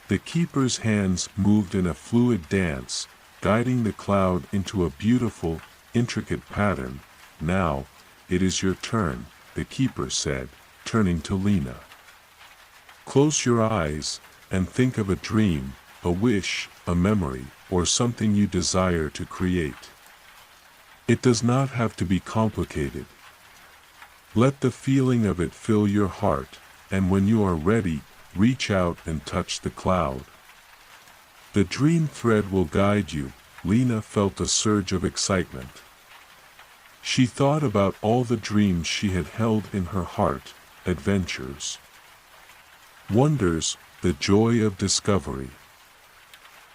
The keeper's hands moved in a fluid dance, guiding the cloud into a beautiful, intricate pattern. Now, it is your turn, the keeper said, turning to Lena. Close your eyes, and think of a dream, a wish, a memory, or something you desire to create. It does not have to be complicated. Let the feeling of it fill your heart, and when you are ready, reach out and touch the cloud. The dream thread will guide you. Lena felt a surge of excitement. She thought about all the dreams she had held in her heart, adventures, wonders, the joy of discovery.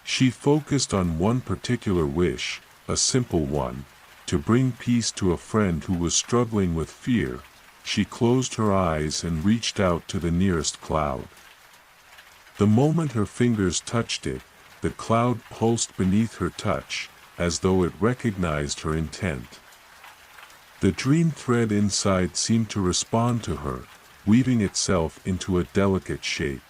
She focused on one particular wish, a simple one, to bring peace to a friend who was struggling with fear. She closed her eyes and reached out to the nearest cloud. The moment her fingers touched it, the cloud pulsed beneath her touch, as though it recognized her intent. The dream thread inside seemed to respond to her, weaving itself into a delicate shape.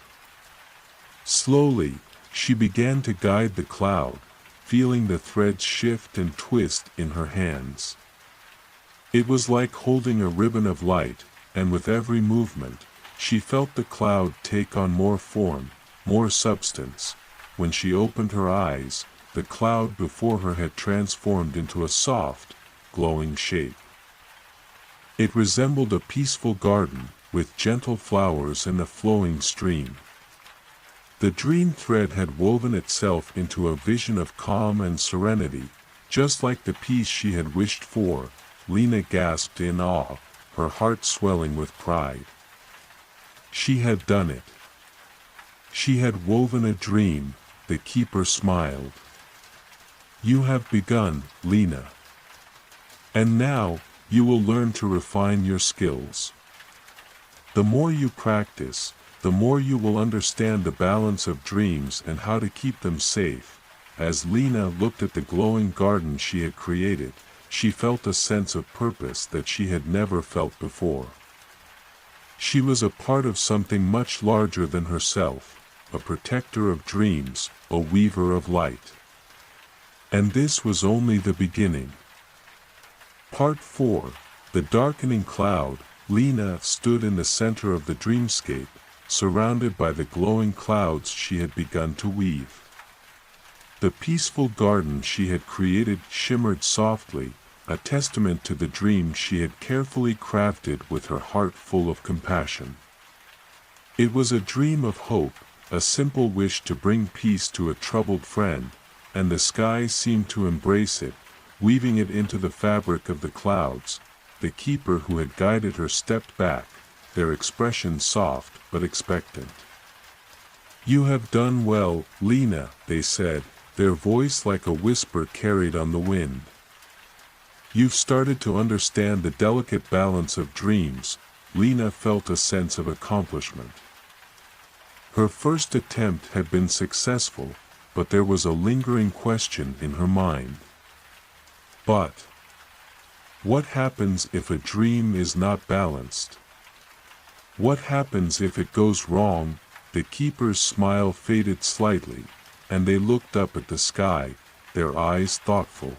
Slowly, she began to guide the cloud, feeling the threads shift and twist in her hands. It was like holding a ribbon of light, and with every movement, she felt the cloud take on more form, more substance. When she opened her eyes, the cloud before her had transformed into a soft, glowing shape. It resembled a peaceful garden, with gentle flowers and a flowing stream. The dream thread had woven itself into a vision of calm and serenity, just like the peace she had wished for. Lena gasped in awe, her heart swelling with pride. She had done it. She had woven a dream. The keeper smiled. You have begun, Lena. And now, you will learn to refine your skills. The more you practice, the more you will understand the balance of dreams and how to keep them safe. As Lena looked at the glowing garden she had created, she felt a sense of purpose that she had never felt before. She was a part of something much larger than herself, a protector of dreams, a weaver of light. And this was only the beginning. Part 4. The Darkening Cloud. Lena stood in the center of the dreamscape, surrounded by the glowing clouds she had begun to weave. The peaceful garden she had created shimmered softly, a testament to the dream she had carefully crafted with her heart full of compassion. It was a dream of hope, a simple wish to bring peace to a troubled friend, and the sky seemed to embrace it, weaving it into the fabric of the clouds. The keeper who had guided her stepped back, their expression soft but expectant. You have done well, Lena, they said, their voice like a whisper carried on the wind. You've started to understand the delicate balance of dreams. Lena felt a sense of accomplishment. Her first attempt had been successful, but there was a lingering question in her mind. But what happens if a dream is not balanced? What happens if it goes wrong? The keeper's smile faded slightly, and they looked up at the sky, their eyes thoughtful.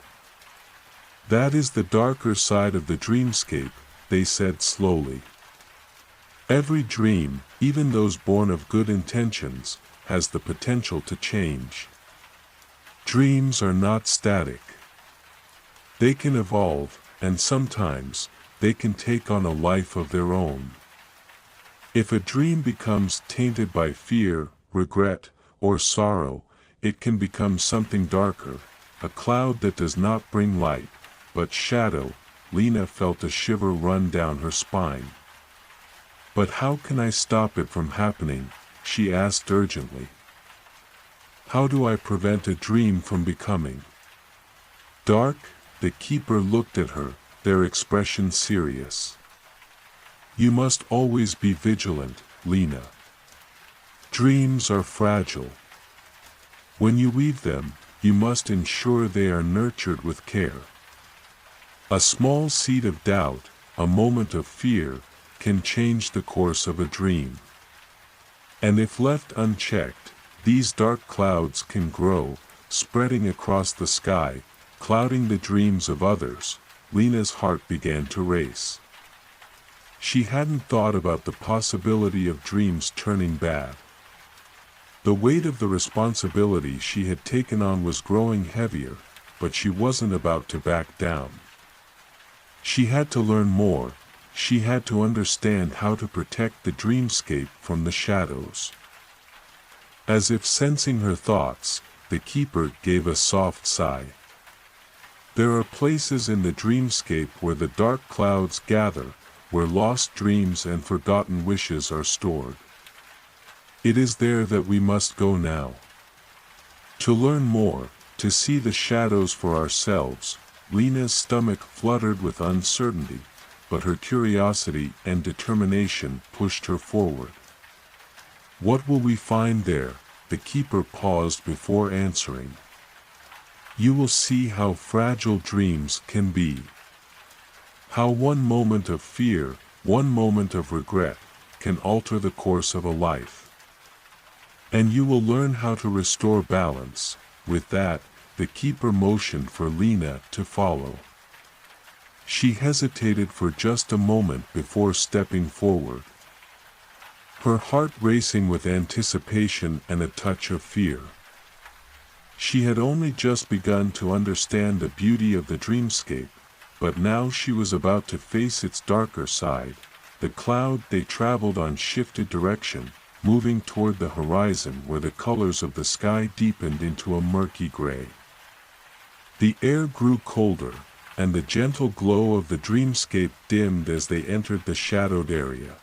That is the darker side of the dreamscape, they said slowly. Every dream, even those born of good intentions, has the potential to change. Dreams are not static. They can evolve, and sometimes, they can take on a life of their own. If a dream becomes tainted by fear, regret, or sorrow, it can become something darker, a cloud that does not bring light, but shadow. Lena felt a shiver run down her spine. But how can I stop it from happening? She asked urgently. How do I prevent a dream from becoming dark? The keeper looked at her, their expression serious. You must always be vigilant, Lena. Dreams are fragile. When you weave them, you must ensure they are nurtured with care. A small seed of doubt, a moment of fear, can change the course of a dream. And if left unchecked, these dark clouds can grow, spreading across the sky, clouding the dreams of others. Lena's heart began to race. She hadn't thought about the possibility of dreams turning bad. The weight of the responsibility she had taken on was growing heavier, but she wasn't about to back down. She had to learn more. She had to understand how to protect the dreamscape from the shadows. As if sensing her thoughts, the keeper gave a soft sigh. There are places in the dreamscape where the dark clouds gather, where lost dreams and forgotten wishes are stored. It is there that we must go now. To learn more, to see the shadows for ourselves. Lena's stomach fluttered with uncertainty, but her curiosity and determination pushed her forward. What will we find there? The keeper paused before answering. You will see how fragile dreams can be. How one moment of fear, one moment of regret, can alter the course of a life. And you will learn how to restore balance. With that, the keeper motioned for Lena to follow. She hesitated for just a moment before stepping forward, her heart racing with anticipation and a touch of fear. She had only just begun to understand the beauty of the dreamscape, but now she was about to face its darker side. The cloud they traveled on shifted direction, moving toward the horizon where the colors of the sky deepened into a murky gray. The air grew colder, and the gentle glow of the dreamscape dimmed as they entered the shadowed area.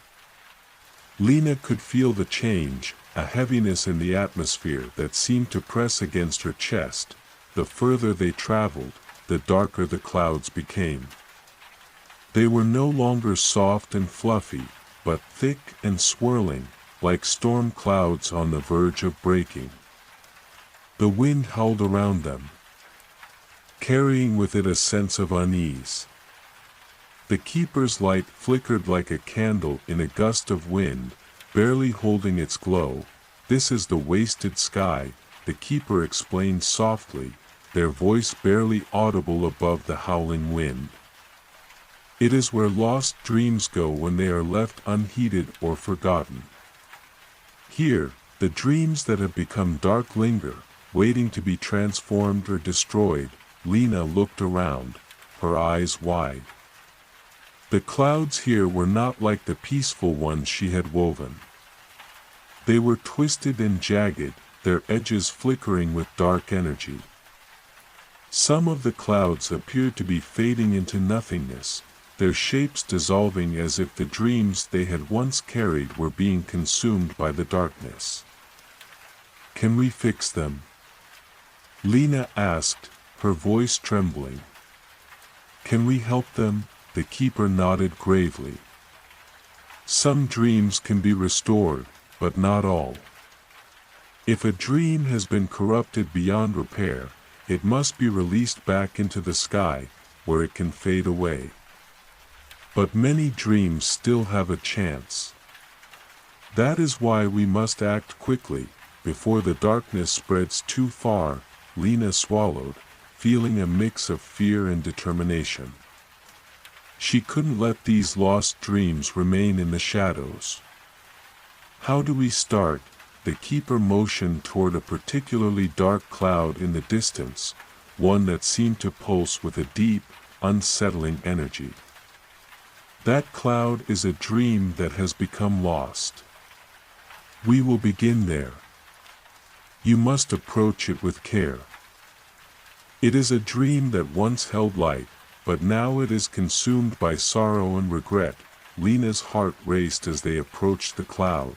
Lena could feel the change, a heaviness in the atmosphere that seemed to press against her chest. The further they traveled, the darker the clouds became. They were no longer soft and fluffy, but thick and swirling, like storm clouds on the verge of breaking. The wind howled around them, carrying with it a sense of unease. The keeper's light flickered like a candle in a gust of wind, barely holding its glow. "This is the wasted sky," the keeper explained softly, their voice barely audible above the howling wind. "It is where lost dreams go when they are left unheeded or forgotten. Here, the dreams that have become dark linger, waiting to be transformed or destroyed." Lena looked around, her eyes wide. The clouds here were not like the peaceful ones she had woven. They were twisted and jagged, their edges flickering with dark energy. Some of the clouds appeared to be fading into nothingness, their shapes dissolving as if the dreams they had once carried were being consumed by the darkness. "Can we fix them?" Lena asked, her voice trembling. "Can we help them?" The keeper nodded gravely. "Some dreams can be restored, but not all. If a dream has been corrupted beyond repair, it must be released back into the sky, where it can fade away. But many dreams still have a chance. That is why we must act quickly, before the darkness spreads too far." Lena swallowed, feeling a mix of fear and determination. She couldn't let these lost dreams remain in the shadows. "How do we start?" The keeper motioned toward a particularly dark cloud in the distance, one that seemed to pulse with a deep, unsettling energy. "That cloud is a dream that has become lost. We will begin there. You must approach it with care. It is a dream that once held light, but now it is consumed by sorrow and regret." Lena's heart raced as they approached the cloud.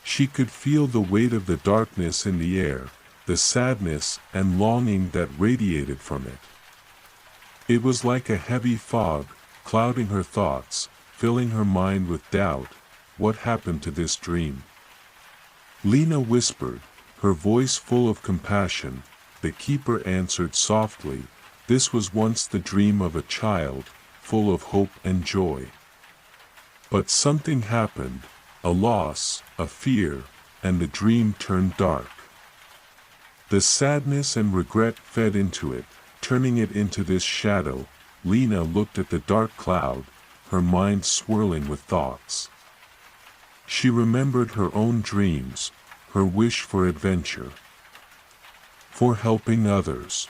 She could feel the weight of the darkness in the air, the sadness and longing that radiated from it. It was like a heavy fog, clouding her thoughts, filling her mind with doubt. What happened to this dream? Lena whispered, her voice full of compassion. The keeper answered softly, "This was once the dream of a child, full of hope and joy. But something happened, a loss, a fear, and the dream turned dark. The sadness and regret fed into it, turning it into this shadow." Lena looked at the dark cloud, her mind swirling with thoughts. She remembered her own dreams, her wish for adventure, for helping others.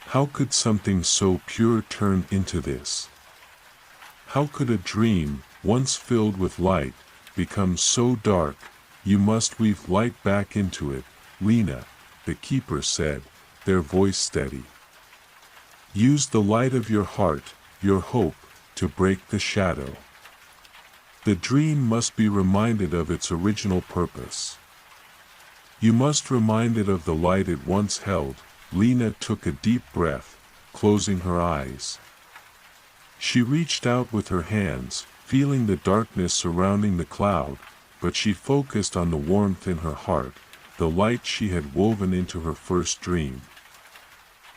How could something so pure turn into this? How could a dream, once filled with light, become so dark? "You must weave light back into it, Lena," the keeper said, their voice steady. "Use the light of your heart, your hope, to break the shadow. The dream must be reminded of its original purpose. You must remind it of the light it once held." Lena took a deep breath, closing her eyes. She reached out with her hands, feeling the darkness surrounding the cloud, but she focused on the warmth in her heart, the light she had woven into her first dream.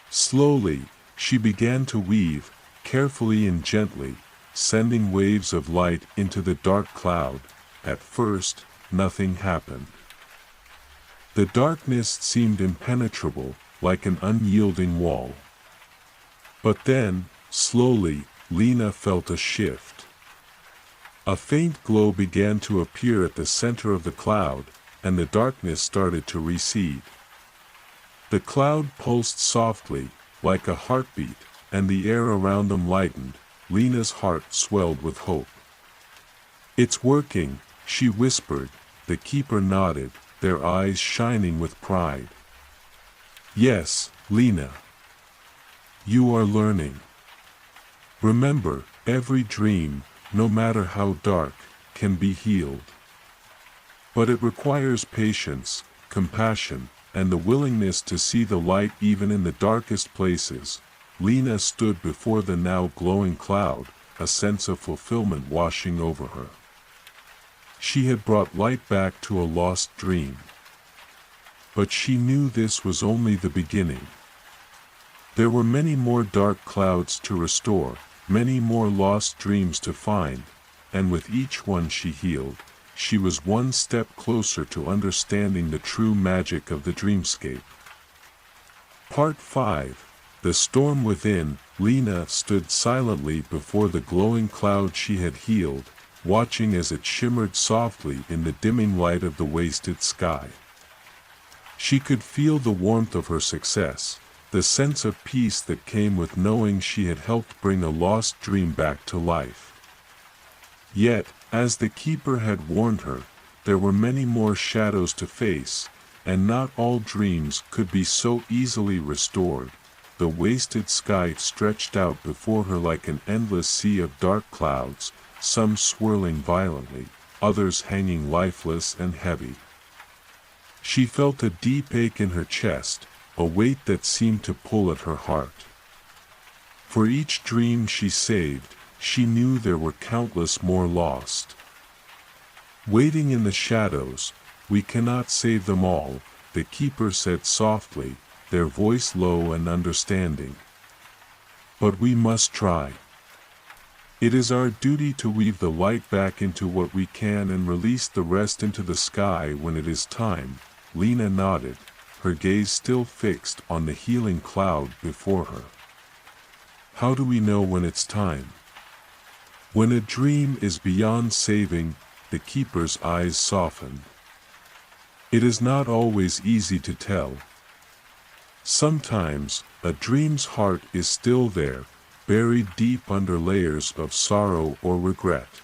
Slowly, she began to weave, carefully and gently, sending waves of light into the dark cloud. At first, nothing happened. The darkness seemed impenetrable, like an unyielding wall. But then, slowly, Lena felt a shift. A faint glow began to appear at the center of the cloud, and the darkness started to recede. The cloud pulsed softly, like a heartbeat, and the air around them lightened. Lena's heart swelled with hope. "It's working," she whispered. The keeper nodded, their eyes shining with pride. "Yes, Lena. You are learning. Remember, every dream, no matter how dark, can be healed. But it requires patience, compassion, and the willingness to see the light even in the darkest places." Lena stood before the now glowing cloud, a sense of fulfillment washing over her. She had brought light back to a lost dream. But she knew this was only the beginning. There were many more dark clouds to restore, many more lost dreams to find, and with each one she healed, she was one step closer to understanding the true magic of the dreamscape. Part 5. The Storm Within. Lena stood silently before the glowing cloud she had healed, watching as it shimmered softly in the dimming light of the wasted sky. She could feel the warmth of her success, the sense of peace that came with knowing she had helped bring a lost dream back to life. Yet, as the keeper had warned her, there were many more shadows to face, and not all dreams could be so easily restored. The wasted sky stretched out before her like an endless sea of dark clouds, some swirling violently, others hanging lifeless and heavy. She felt a deep ache in her chest, a weight that seemed to pull at her heart. For each dream she saved, she knew there were countless more lost. Waiting in the shadows, "We cannot save them all," the keeper said softly, their voice low and understanding. "But we must try. It is our duty to weave the light back into what we can and release the rest into the sky when it is time." Lena nodded, her gaze still fixed on the healing cloud before her. "How do we know when it's time?" "When a dream is beyond saving," the keeper's eyes softened. "It is not always easy to tell. Sometimes, a dream's heart is still there, buried deep under layers of sorrow or regret.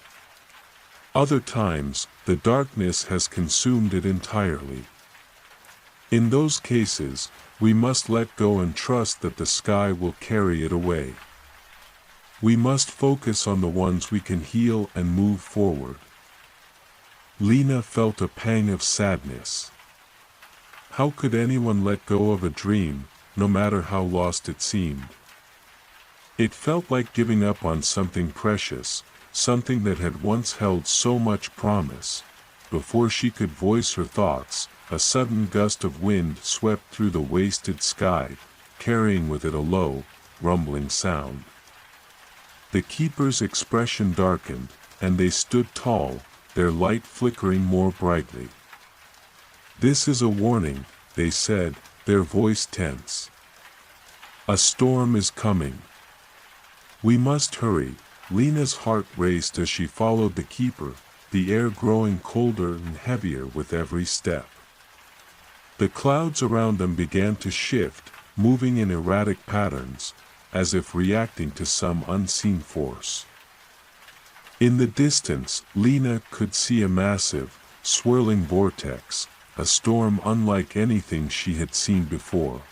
Other times, the darkness has consumed it entirely. In those cases, we must let go and trust that the sky will carry it away. We must focus on the ones we can heal and move forward." Lena felt a pang of sadness. How could anyone let go of a dream, no matter how lost it seemed? It felt like giving up on something precious, something that had once held so much promise. Before she could voice her thoughts, a sudden gust of wind swept through the wasted sky, carrying with it a low, rumbling sound. The keeper's expression darkened, and they stood tall, their light flickering more brightly. "This is a warning," they said, their voice tense. "A storm is coming. We must hurry." Lena's heart raced as she followed the keeper, the air growing colder and heavier with every step. The clouds around them began to shift, moving in erratic patterns, as if reacting to some unseen force. In the distance, Lena could see a massive, swirling vortex, a storm unlike anything she had seen before.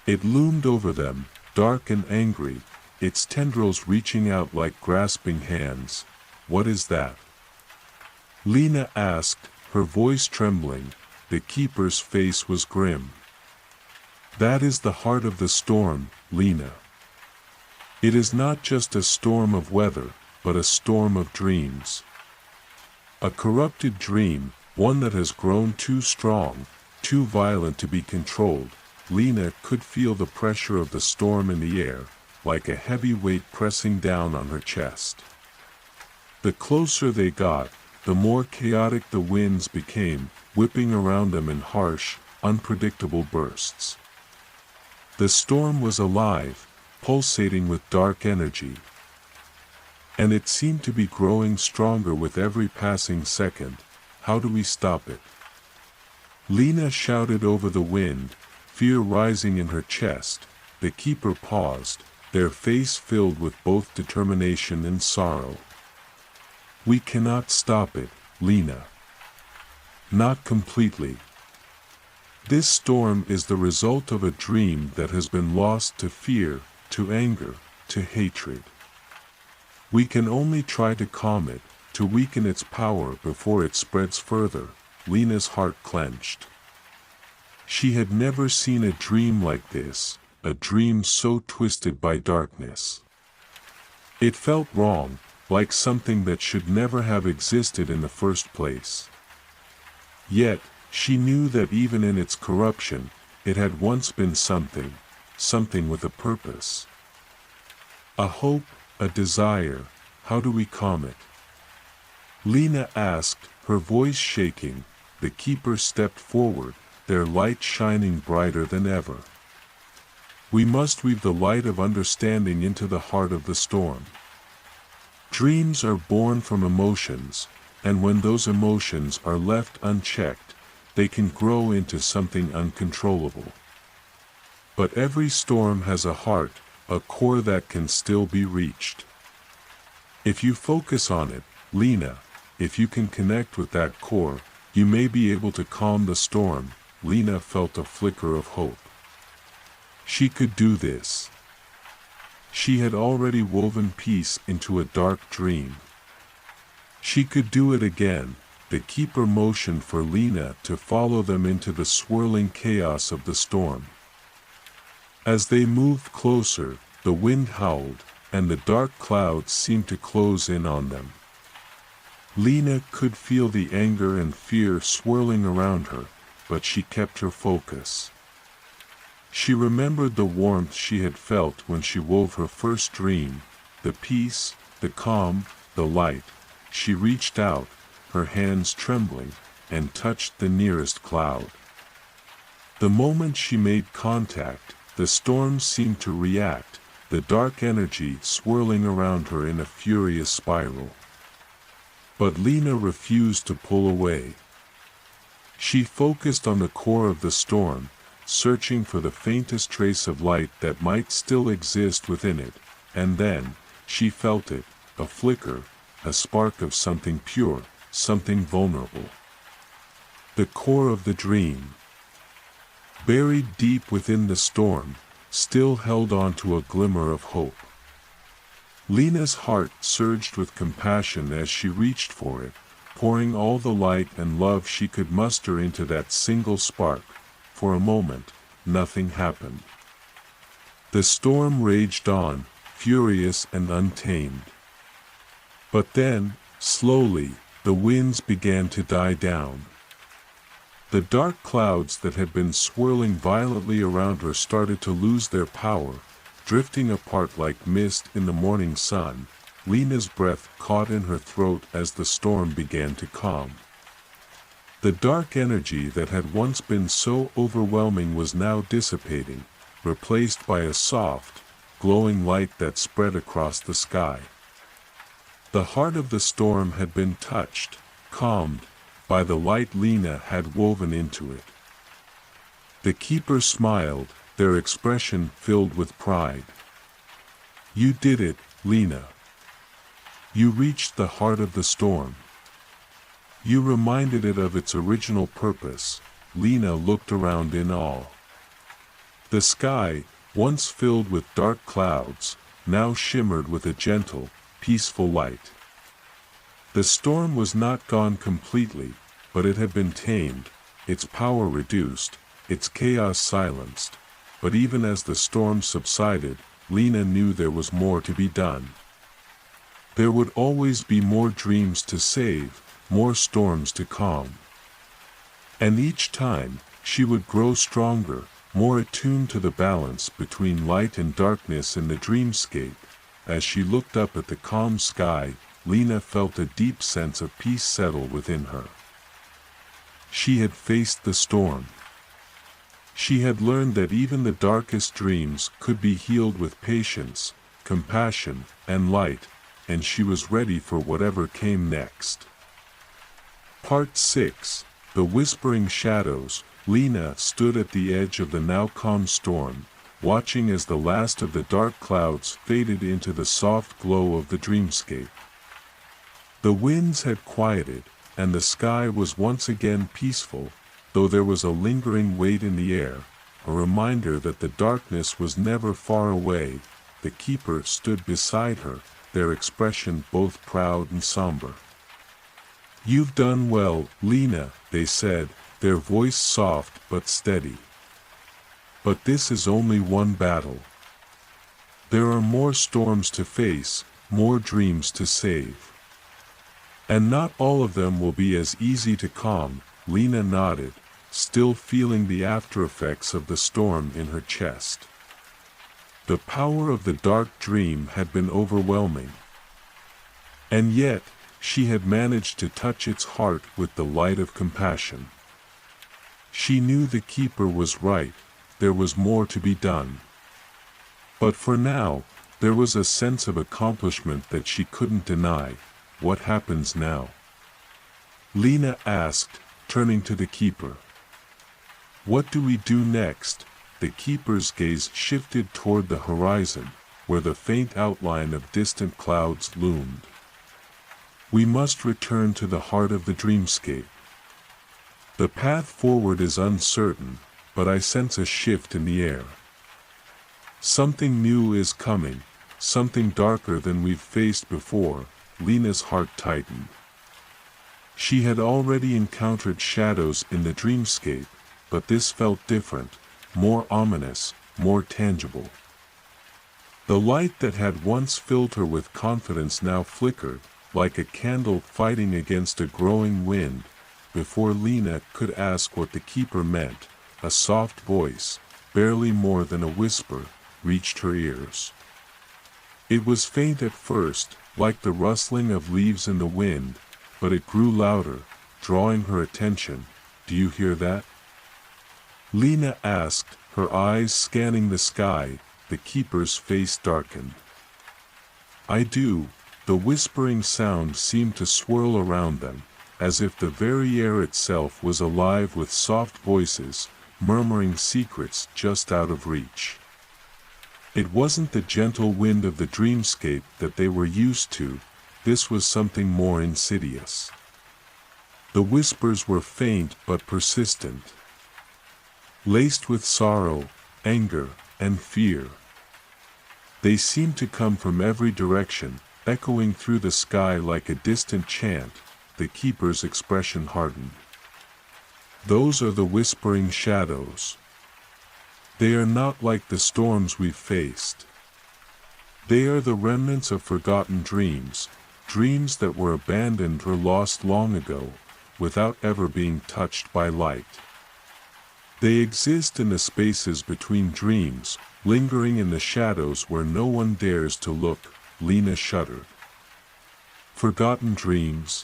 It loomed over them, dark and angry, its tendrils reaching out like grasping hands. "What is that?" Lena asked, her voice trembling. The keeper's face was grim. "That is the heart of the storm, Lena. It is not just a storm of weather, but a storm of dreams. A corrupted dream, one that has grown too strong, too violent to be controlled." Lena could feel the pressure of the storm in the air, like a heavy weight pressing down on her chest. The closer they got, the more chaotic the winds became, whipping around them in harsh, unpredictable bursts. The storm was alive, pulsating with dark energy, and it seemed to be growing stronger with every passing second. How do we stop it? Lena shouted over the wind, fear rising in her chest. The keeper paused, their face filled with both determination and sorrow. We cannot stop it, Lena. Not completely. This storm is the result of a dream that has been lost to fear, to anger, to hatred. We can only try to calm it, to weaken its power before it spreads further. Lena's heart clenched. She had never seen a dream like this, a dream so twisted by darkness. It felt wrong, like something that should never have existed in the first place. Yet, she knew that even in its corruption, it had once been something with a purpose. A hope, a desire. How do we calm it? Lena asked, her voice shaking. The keeper stepped forward, their light shining brighter than ever. We must weave the light of understanding into the heart of the storm. Dreams are born from emotions, and when those emotions are left unchecked, they can grow into something uncontrollable. But every storm has a heart, a core that can still be reached. If you focus on it, Lena, if you can connect with that core, you may be able to calm the storm. Lena felt a flicker of hope. She could do this. She had already woven peace into a dark dream. She could do it again. The keeper motioned for Lena to follow them into the swirling chaos of the storm. As they moved closer, the wind howled, and the dark clouds seemed to close in on them. Lena could feel the anger and fear swirling around her, but she kept her focus. She remembered the warmth she had felt when she wove her first dream, the peace, the calm, the light. She reached out, her hands trembling, and touched the nearest cloud. The moment she made contact, the storm seemed to react, the dark energy swirling around her in a furious spiral. But Lena refused to pull away. She focused on the core of the storm, searching for the faintest trace of light that might still exist within it, and then, she felt it, a flicker, a spark of something pure, something vulnerable. The core of the dream, buried deep within the storm, still held on to a glimmer of hope. Lena's heart surged with compassion as she reached for it, pouring all the light and love she could muster into that single spark. For a moment, nothing happened. The storm raged on, furious and untamed. But then, slowly, the winds began to die down. The dark clouds that had been swirling violently around her started to lose their power, drifting apart like mist in the morning sun. Lena's breath caught in her throat as the storm began to calm. The dark energy that had once been so overwhelming was now dissipating, replaced by a soft, glowing light that spread across the sky. The heart of the storm had been touched, calmed, by the light Lena had woven into it. The keeper smiled, their expression filled with pride. You did it, Lena. You reached the heart of the storm. You reminded it of its original purpose. Lena looked around in awe. The sky, once filled with dark clouds, now shimmered with a gentle, peaceful light. The storm was not gone completely, but it had been tamed, its power reduced, its chaos silenced. But even as the storm subsided, Lena knew there was more to be done. There would always be more dreams to save, more storms to calm. And each time, she would grow stronger, more attuned to the balance between light and darkness in the dreamscape. As she looked up at the calm sky, Lena felt a deep sense of peace settle within her. She had faced the storm. She had learned that even the darkest dreams could be healed with patience, compassion, and light, and she was ready for whatever came next. Part 6. The Whispering Shadows. Lena stood at the edge of the now calm storm, watching as the last of the dark clouds faded into the soft glow of the dreamscape. The winds had quieted, and the sky was once again peaceful, though there was a lingering weight in the air, a reminder that the darkness was never far away. The keeper stood beside her, their expression both proud and somber. "You've done well, Lena," they said, their voice soft but steady. "But this is only one battle. There are more storms to face, more dreams to save. And not all of them will be as easy to calm." Lena nodded, still feeling the aftereffects of the storm in her chest. The power of the dark dream had been overwhelming. And yet, she had managed to touch its heart with the light of compassion. She knew the keeper was right, there was more to be done. But for now, there was a sense of accomplishment that she couldn't deny. "What happens now?" Lena asked, turning to the keeper. "What do we do next?" The keeper's gaze shifted toward the horizon, where the faint outline of distant clouds loomed. "We must return to the heart of the dreamscape. The path forward is uncertain, but I sense a shift in the air. Something new is coming, something darker than we've faced before." Lena's heart tightened. She had already encountered shadows in the dreamscape, but this felt different, more ominous, more tangible. The light that had once filled her with confidence now flickered, like a candle fighting against a growing wind. Before Lena could ask what the keeper meant, a soft voice, barely more than a whisper, reached her ears. It was faint at first, like the rustling of leaves in the wind, but it grew louder, drawing her attention. "Do you hear that?" Lena asked, her eyes scanning the sky. The keeper's face darkened. "I do." The whispering sound seemed to swirl around them, as if the very air itself was alive with soft voices, murmuring secrets just out of reach. It wasn't the gentle wind of the dreamscape that they were used to, this was something more insidious. The whispers were faint but persistent, laced with sorrow, anger, and fear. They seemed to come from every direction, echoing through the sky like a distant chant. The keeper's expression hardened. "Those are the whispering shadows. They are not like the storms we've faced. They are the remnants of forgotten dreams, dreams that were abandoned or lost long ago, without ever being touched by light. They exist in the spaces between dreams, lingering in the shadows where no one dares to look." Lena shuddered. "Forgotten dreams?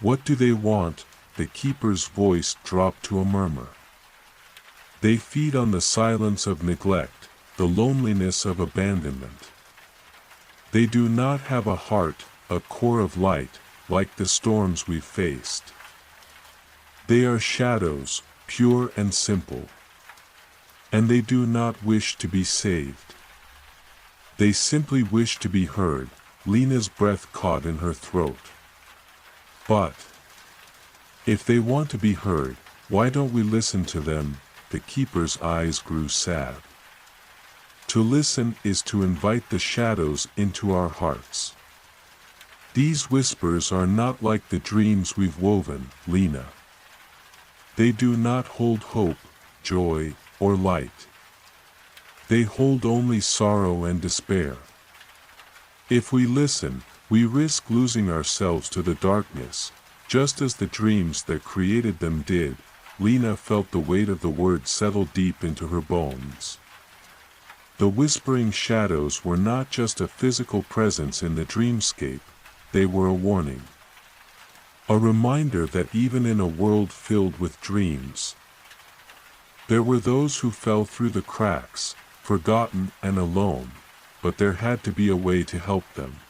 What do they want?" The keeper's voice dropped to a murmur. "They feed on the silence of neglect, the loneliness of abandonment. They do not have a heart, a core of light, like the storms we've faced. They are shadows, pure and simple. And they do not wish to be saved. They simply wish to be heard." Lena's breath caught in her throat. "But if they want to be heard, why don't we listen to them?" The keeper's eyes grew sad. "To listen is to invite the shadows into our hearts. These whispers are not like the dreams we've woven, Lena. They do not hold hope, joy, or light. They hold only sorrow and despair. If we listen, we risk losing ourselves to the darkness, just as the dreams that created them did." Lena felt the weight of the words settle deep into her bones. The whispering shadows were not just a physical presence in the dreamscape, they were a warning. A reminder that even in a world filled with dreams, there were those who fell through the cracks, forgotten and alone, but there had to be a way to help them.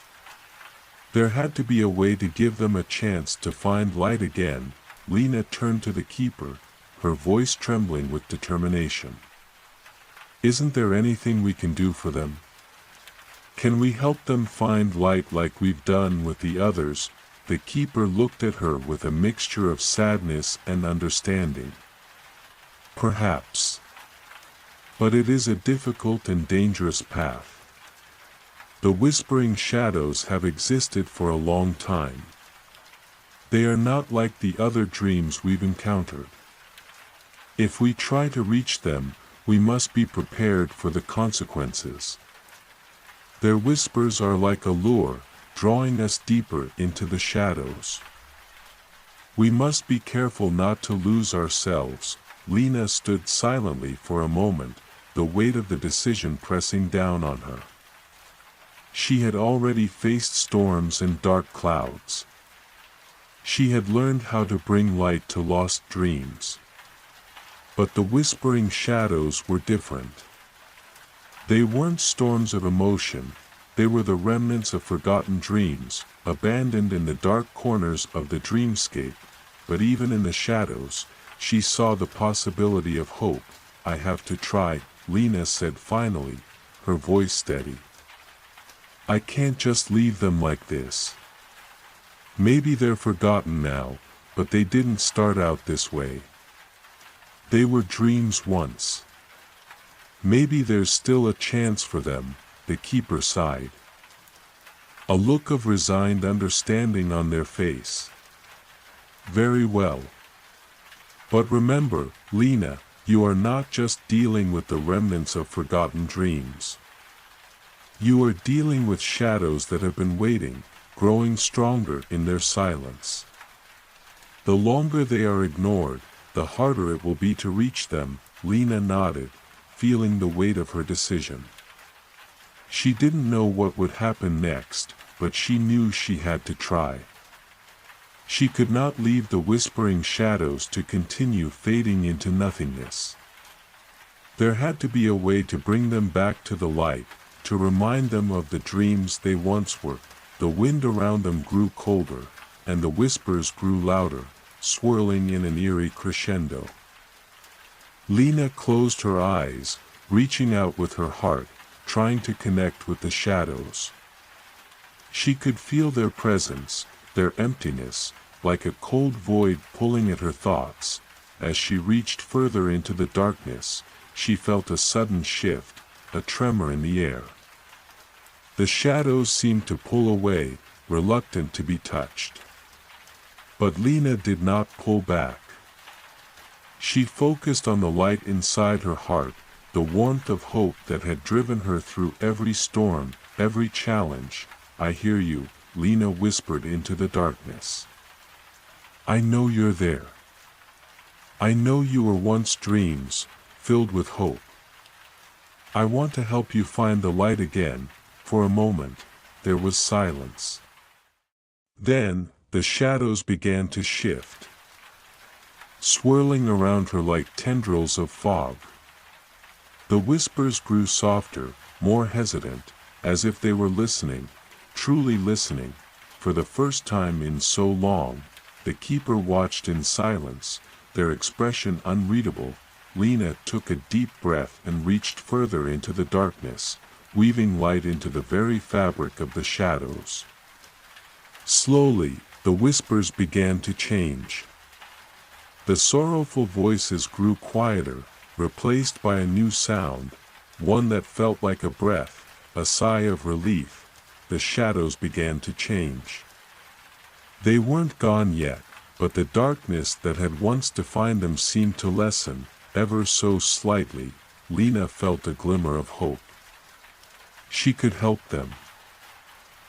There had to be a way to give them a chance to find light again. Lena turned to the keeper, her voice trembling with determination. Isn't there anything we can do for them? Can we help them find light like we've done with the others? The keeper looked at her with a mixture of sadness and understanding. Perhaps. But it is a difficult and dangerous path. The whispering shadows have existed for a long time. They are not like the other dreams we've encountered. If we try to reach them, we must be prepared for the consequences. Their whispers are like a lure, drawing us deeper into the shadows. We must be careful not to lose ourselves. Lena stood silently for a moment, the weight of the decision pressing down on her. She had already faced storms and dark clouds. She had learned how to bring light to lost dreams. But the whispering shadows were different. They weren't storms of emotion, they were the remnants of forgotten dreams, abandoned in the dark corners of the dreamscape. But even in the shadows, she saw the possibility of hope. I have to try, Lena said finally, her voice steady. I can't just leave them like this. Maybe they're forgotten now, but they didn't start out this way. They were dreams once. Maybe there's still a chance for them, the keeper sighed. A look of resigned understanding on their face. Very well. But remember, Lena, you are not just dealing with the remnants of forgotten dreams. You are dealing with shadows that have been waiting, growing stronger in their silence. The longer they are ignored, the harder it will be to reach them. Lena nodded, feeling the weight of her decision. She didn't know what would happen next, but she knew she had to try. She could not leave the whispering shadows to continue fading into nothingness. There had to be a way to bring them back to the light, to remind them of the dreams they once were. The wind around them grew colder, and the whispers grew louder, swirling in an eerie crescendo. Lena closed her eyes, reaching out with her heart, trying to connect with the shadows. She could feel their presence, their emptiness, like a cold void pulling at her thoughts. As she reached further into the darkness, she felt a sudden shift, a tremor in the air. The shadows seemed to pull away, reluctant to be touched. But Lena did not pull back. She focused on the light inside her heart, the warmth of hope that had driven her through every storm, every challenge. I hear you, Lena whispered into the darkness. I know you're there. I know you were once dreams, filled with hope. I want to help you find the light again. For a moment, there was silence. Then, the shadows began to shift, swirling around her like tendrils of fog. The whispers grew softer, more hesitant, as if they were listening, truly listening. For the first time in so long, the keeper watched in silence, their expression unreadable. Lena took a deep breath and reached further into the darkness, weaving light into the very fabric of the shadows. Slowly, the whispers began to change. The sorrowful voices grew quieter, replaced by a new sound, one that felt like a breath, a sigh of relief. The shadows began to change. They weren't gone yet, but the darkness that had once defined them seemed to lessen, ever so slightly. Lena felt a glimmer of hope. She could help them.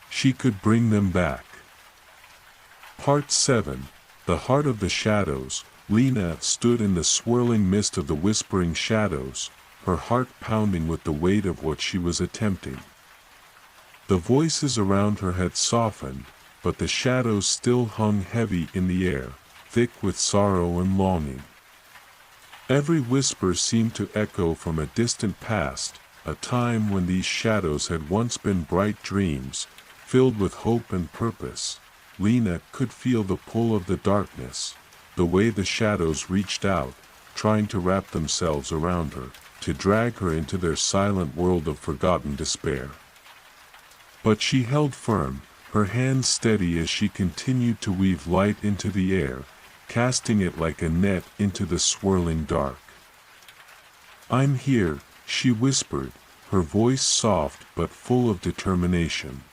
She could bring them back. Part 7. The Heart of the Shadows. Lena stood in the swirling mist of the whispering shadows, her heart pounding with the weight of what she was attempting. The voices around her had softened, but the shadows still hung heavy in the air, thick with sorrow and longing. Every whisper seemed to echo from a distant past, a time when these shadows had once been bright dreams, filled with hope and purpose. Lena could feel the pull of the darkness, the way the shadows reached out, trying to wrap themselves around her, to drag her into their silent world of forgotten despair. But she held firm, her hands steady as she continued to weave light into the air, casting it like a net into the swirling dark. "I'm here," she whispered, her voice soft but full of determination.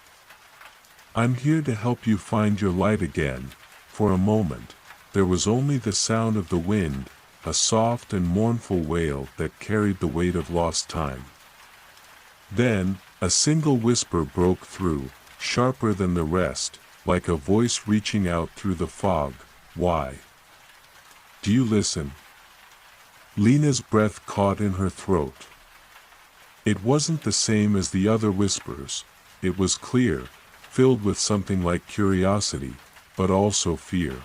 "I'm here to help you find your light again." For a moment, there was only the sound of the wind, a soft and mournful wail that carried the weight of lost time. Then, a single whisper broke through, sharper than the rest, like a voice reaching out through the fog. "Why? Do you listen?" Lena's breath caught in her throat. It wasn't the same as the other whispers. It was clear, filled with something like curiosity, but also fear.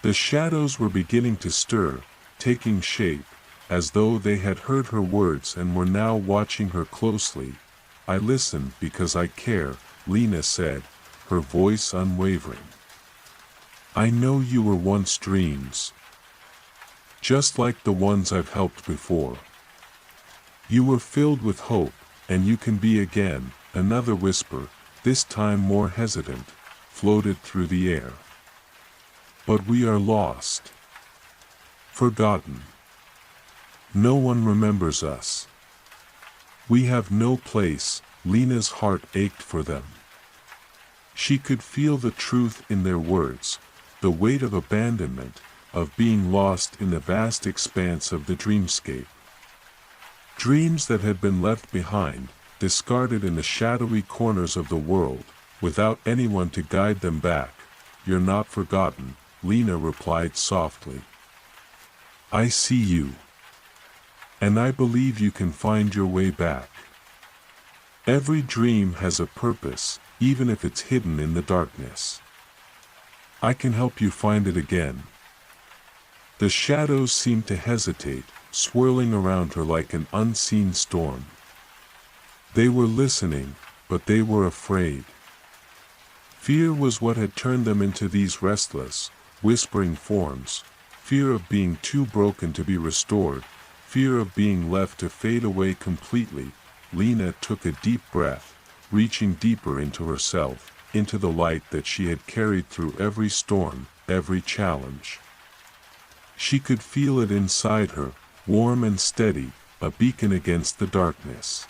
The shadows were beginning to stir, taking shape, as though they had heard her words and were now watching her closely. "I listen because I care," Lena said, her voice unwavering. "I know you were once dreams, just like the ones I've helped before. You were filled with hope, and you can be again." Another whisper, this time more hesitant, floated through the air. "But we are lost. Forgotten. No one remembers us. We have no place." Lena's heart ached for them. She could feel the truth in their words, the weight of abandonment, of being lost in the vast expanse of the dreamscape. Dreams that had been left behind, discarded in the shadowy corners of the world, without anyone to guide them back. "You're not forgotten," Lena replied softly. "I see you. And I believe you can find your way back. Every dream has a purpose, even if it's hidden in the darkness. I can help you find it again." The shadows seemed to hesitate, swirling around her like an unseen storm. They were listening, but they were afraid. Fear was what had turned them into these restless, whispering forms. Fear of being too broken to be restored, fear of being left to fade away completely. Lena took a deep breath, reaching deeper into herself, into the light that she had carried through every storm, every challenge. She could feel it inside her, warm and steady, a beacon against the darkness.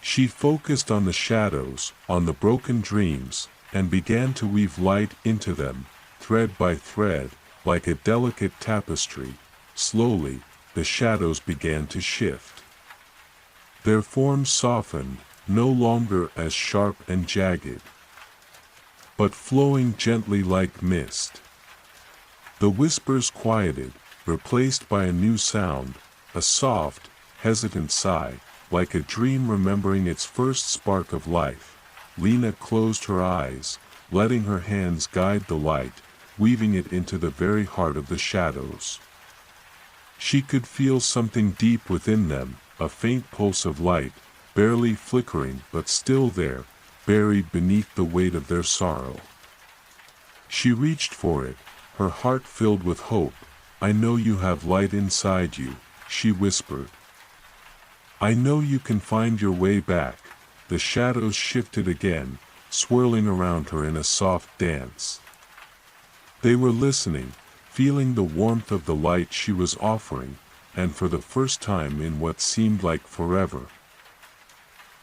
She focused on the shadows, on the broken dreams, and began to weave light into them, thread by thread, like a delicate tapestry. Slowly, the shadows began to shift. Their forms softened, no longer as sharp and jagged, but flowing gently like mist. The whispers quieted, replaced by a new sound, a soft, hesitant sigh, like a dream remembering its first spark of life. Lena closed her eyes, letting her hands guide the light, weaving it into the very heart of the shadows. She could feel something deep within them, a faint pulse of light, barely flickering but still there, buried beneath the weight of their sorrow. She reached for it, her heart filled with hope. "I know you have light inside you," she whispered. "I know you can find your way back." The shadows shifted again, swirling around her in a soft dance. They were listening, feeling the warmth of the light she was offering, and for the first time in what seemed like forever,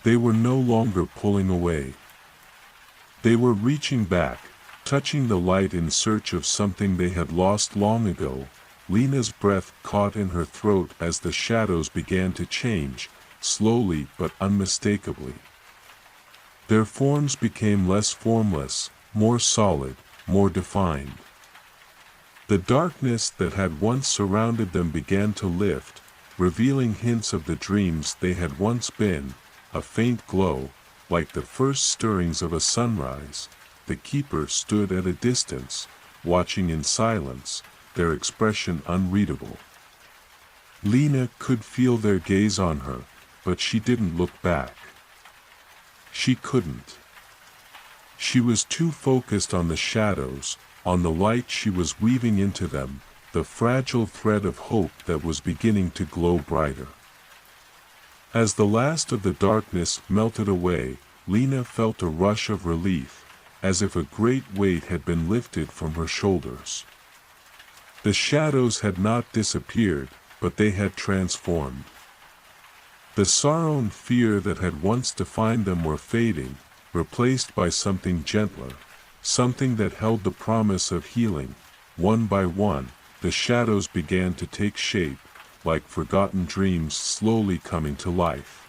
they were no longer pulling away. They were reaching back, touching the light in search of something they had lost long ago. Lena's breath caught in her throat as the shadows began to change, slowly but unmistakably. Their forms became less formless, more solid, more defined. The darkness that had once surrounded them began to lift, revealing hints of the dreams they had once been, a faint glow, like the first stirrings of a sunrise, the keeper stood at a distance, watching in silence, their expression unreadable. Lena could feel their gaze on her, but she didn't look back. She couldn't. She was too focused on the shadows, on the light she was weaving into them, the fragile thread of hope that was beginning to glow brighter. As the last of the darkness melted away, Lena felt a rush of relief, as if a great weight had been lifted from her shoulders. The shadows had not disappeared, but they had transformed. The sorrow and fear that had once defined them were fading, replaced by something gentler, something that held the promise of healing. One by one, the shadows began to take shape, like forgotten dreams slowly coming to life.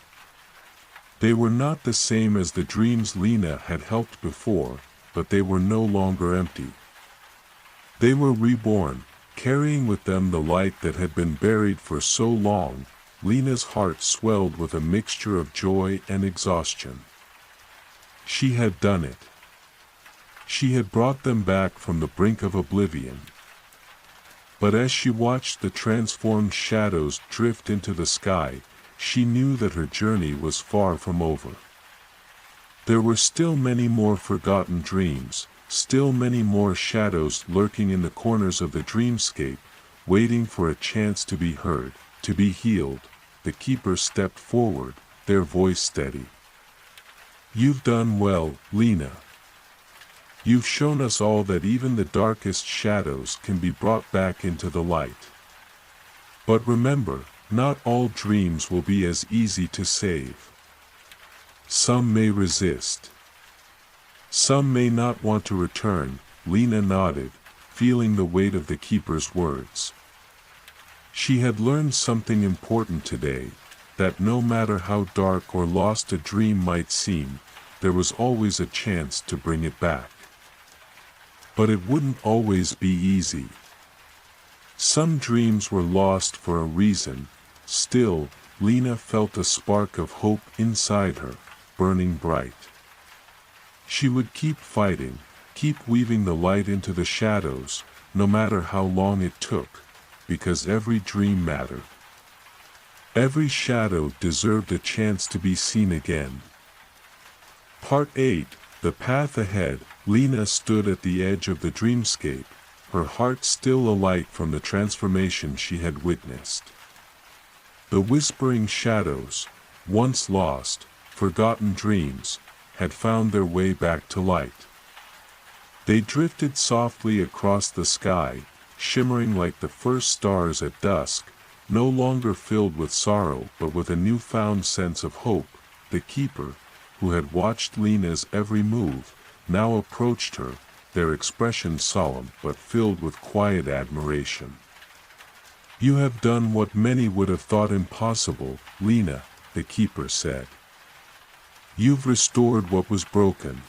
They were not the same as the dreams Lena had helped before, but they were no longer empty. They were reborn, carrying with them the light that had been buried for so long. Lena's heart swelled with a mixture of joy and exhaustion. She had done it. She had brought them back from the brink of oblivion. But as she watched the transformed shadows drift into the sky, she knew that her journey was far from over. There were still many more forgotten dreams, still many more shadows lurking in the corners of the dreamscape, waiting for a chance to be heard, to be healed. The keeper stepped forward, their voice steady. "You've done well, Lena. You've shown us all that even the darkest shadows can be brought back into the light. But remember, not all dreams will be as easy to save. Some may resist. Some may not want to return." Lena nodded, feeling the weight of the keeper's words. She had learned something important today, that no matter how dark or lost a dream might seem, there was always a chance to bring it back. But it wouldn't always be easy. Some dreams were lost for a reason. Still, Lena felt a spark of hope inside her, burning bright. She would keep fighting, keep weaving the light into the shadows, no matter how long it took, because every dream mattered. Every shadow deserved a chance to be seen again. Part 8. The Path Ahead. Lena stood at the edge of the dreamscape, her heart still alight from the transformation she had witnessed. The whispering shadows, once lost, forgotten dreams, had found their way back to light. They drifted softly across the sky, shimmering like the first stars at dusk, no longer filled with sorrow but with a newfound sense of hope. The keeper, who had watched Lena's every move, now approached her, their expression solemn but filled with quiet admiration. "You have done what many would have thought impossible, Lena," the keeper said. "You've restored what was broken.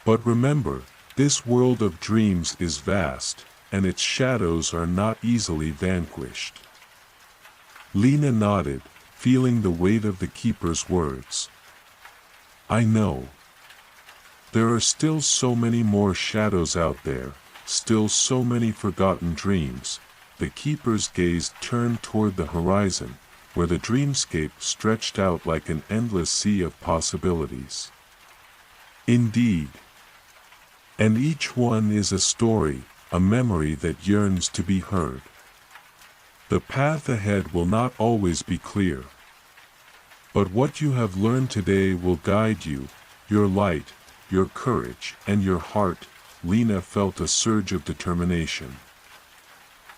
But remember, this world of dreams is vast, and its shadows are not easily vanquished." Lena nodded, feeling the weight of the keeper's words. "I know. There are still so many more shadows out there, still so many forgotten dreams." The keeper's gaze turned toward the horizon, where the dreamscape stretched out like an endless sea of possibilities. "Indeed. And each one is a story, a memory that yearns to be heard. The path ahead will not always be clear. But what you have learned today will guide you, your light, your courage, and your heart." Lena felt a surge of determination.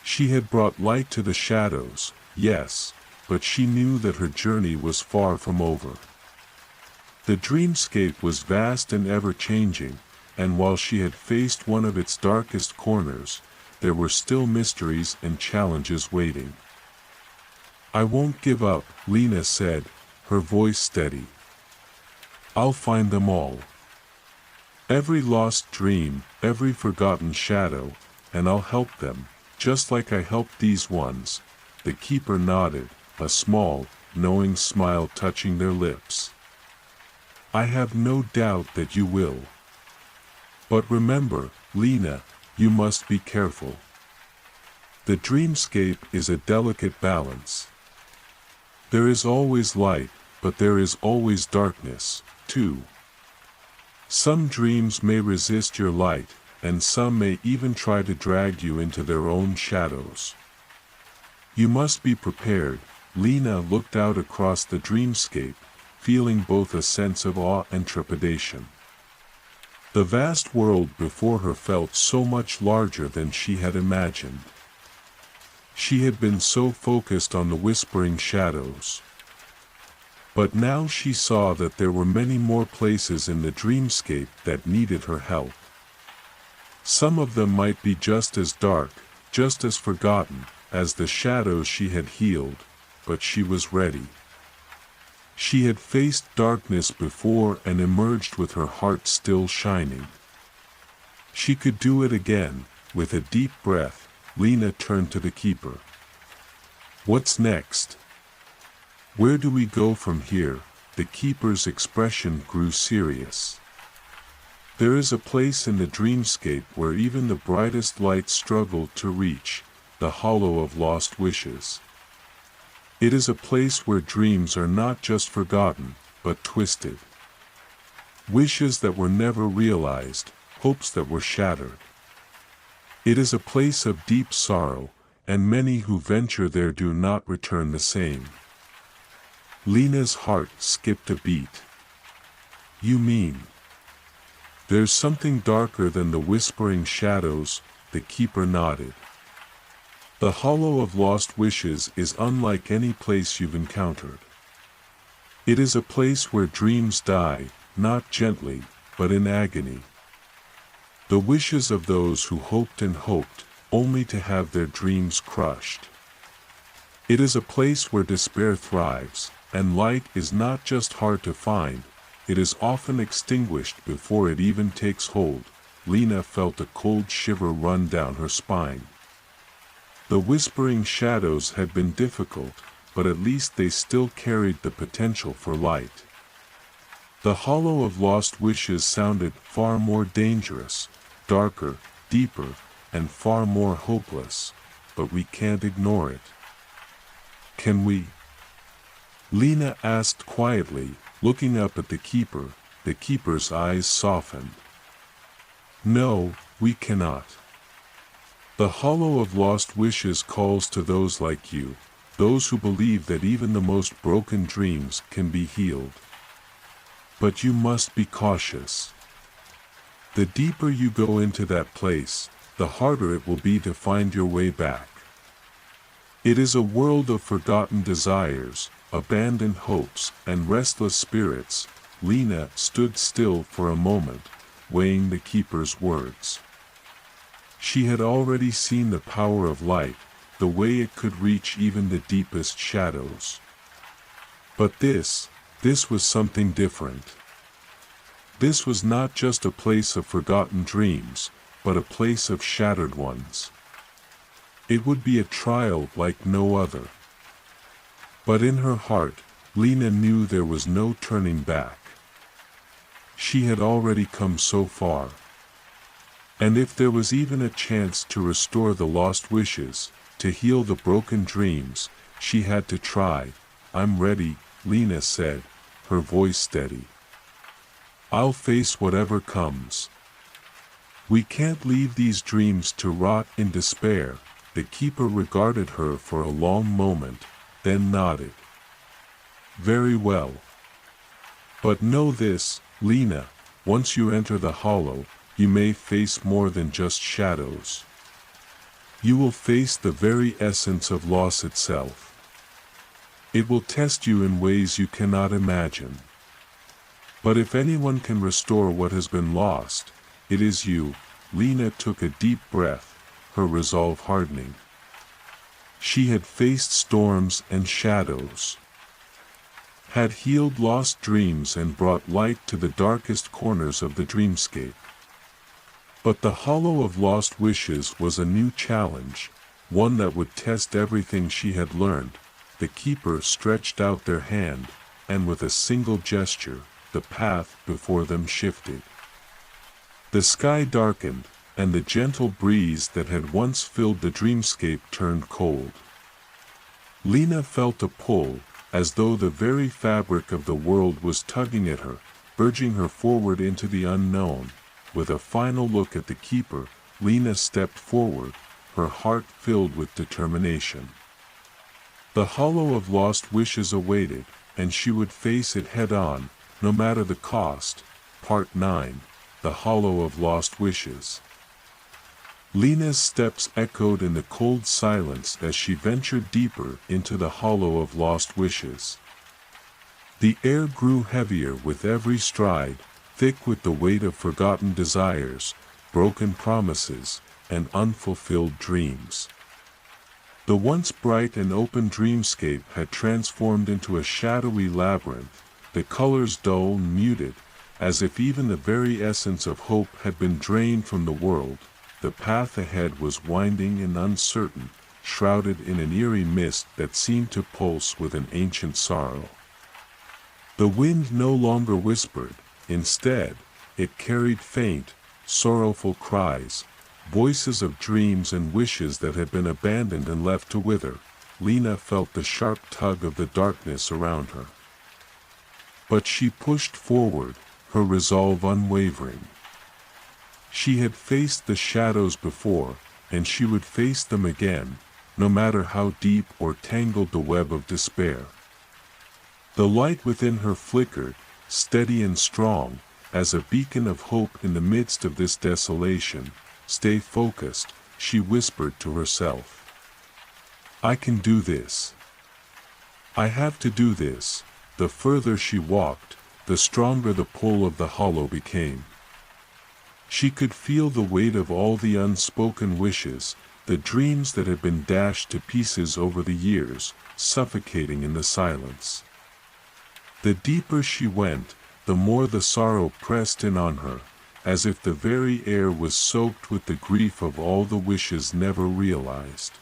She had brought light to the shadows, yes, but she knew that her journey was far from over. The dreamscape was vast and ever-changing, and while she had faced one of its darkest corners, there were still mysteries and challenges waiting. "I won't give up," Lena said, her voice steady. "I'll find them all. Every lost dream, every forgotten shadow, and I'll help them, just like I helped these ones." The keeper nodded, a small, knowing smile touching their lips. "I have no doubt that you will." But remember, Lena, you must be careful. The dreamscape is a delicate balance. There is always light, but there is always darkness, too. Some dreams may resist your light, and some may even try to drag you into their own shadows. You must be prepared. Lena looked out across the dreamscape, feeling both a sense of awe and trepidation. The vast world before her felt so much larger than she had imagined. She had been so focused on the whispering shadows. But now she saw that there were many more places in the dreamscape that needed her help. Some of them might be just as dark, just as forgotten, as the shadows she had healed, but she was ready. She had faced darkness before and emerged with her heart still shining. She could do it again. With a deep breath, Lena turned to the keeper. "What's next? Where do we go from here?" The keeper's expression grew serious. "There is a place in the dreamscape where even the brightest light struggled to reach, the hollow of lost wishes. It is a place where dreams are not just forgotten, but twisted. Wishes that were never realized, hopes that were shattered. It is a place of deep sorrow, and many who venture there do not return the same." Lena's heart skipped a beat. "You mean there's something darker than the whispering shadows?" The keeper nodded. "The hollow of lost wishes is unlike any place you've encountered. It is a place where dreams die, not gently, but in agony. The wishes of those who hoped and hoped, only to have their dreams crushed. It is a place where despair thrives, and light is not just hard to find, it is often extinguished before it even takes hold." Lena felt a cold shiver run down her spine. The whispering shadows had been difficult, but at least they still carried the potential for light. The hollow of lost wishes sounded far more dangerous, darker, deeper, and far more hopeless, but we can't ignore it. "Can we?" Lena asked quietly, looking up at the keeper. The keeper's eyes softened. "No, we cannot. The hollow of lost wishes calls to those like you, those who believe that even the most broken dreams can be healed. But you must be cautious. The deeper you go into that place, the harder it will be to find your way back. It is a world of forgotten desires, abandoned hopes, and restless spirits." Lena stood still for a moment, weighing the keeper's words. She had already seen the power of light, the way it could reach even the deepest shadows. But this was something different. This was not just a place of forgotten dreams, but a place of shattered ones. It would be a trial like no other. But in her heart, Lena knew there was no turning back. She had already come so far. And if there was even a chance to restore the lost wishes, to heal the broken dreams, she had to try. "I'm ready," Lena said, her voice steady. "I'll face whatever comes. We can't leave these dreams to rot in despair." The keeper regarded her for a long moment, then nodded. "Very well. But know this, Lena, once you enter the hollow, you may face more than just shadows. You will face the very essence of loss itself. It will test you in ways you cannot imagine. But if anyone can restore what has been lost, it is you." Lena took a deep breath, her resolve hardening. She had faced storms and shadows, had healed lost dreams and brought light to the darkest corners of the dreamscape. But the hollow of lost wishes was a new challenge, one that would test everything she had learned. The keeper stretched out their hand, and with a single gesture, the path before them shifted. The sky darkened, and the gentle breeze that had once filled the dreamscape turned cold. Lena felt a pull, as though the very fabric of the world was tugging at her, urging her forward into the unknown. With a final look at the keeper, Lena stepped forward, her heart filled with determination. The hollow of lost wishes awaited, and she would face it head-on, no matter the cost. Part 9. The Hollow of Lost Wishes. Lena's steps echoed in the cold silence as she ventured deeper into the hollow of lost wishes. The air grew heavier with every stride, thick with the weight of forgotten desires, broken promises, and unfulfilled dreams. The once bright and open dreamscape had transformed into a shadowy labyrinth, the colors dull and muted, as if even the very essence of hope had been drained from the world. The path ahead was winding and uncertain, shrouded in an eerie mist that seemed to pulse with an ancient sorrow. The wind no longer whispered, instead, it carried faint, sorrowful cries, voices of dreams and wishes that had been abandoned and left to wither. Lena felt the sharp tug of the darkness around her. But she pushed forward, her resolve unwavering. She had faced the shadows before, and she would face them again, no matter how deep or tangled the web of despair. The light within her flickered, steady and strong, as a beacon of hope in the midst of this desolation. "Stay focused," she whispered to herself. "I can do this. I have to do this." The further she walked, the stronger the pull of the hollow became. She could feel the weight of all the unspoken wishes, the dreams that had been dashed to pieces over the years, suffocating in the silence. The deeper she went, the more the sorrow pressed in on her, as if the very air was soaked with the grief of all the wishes never realized.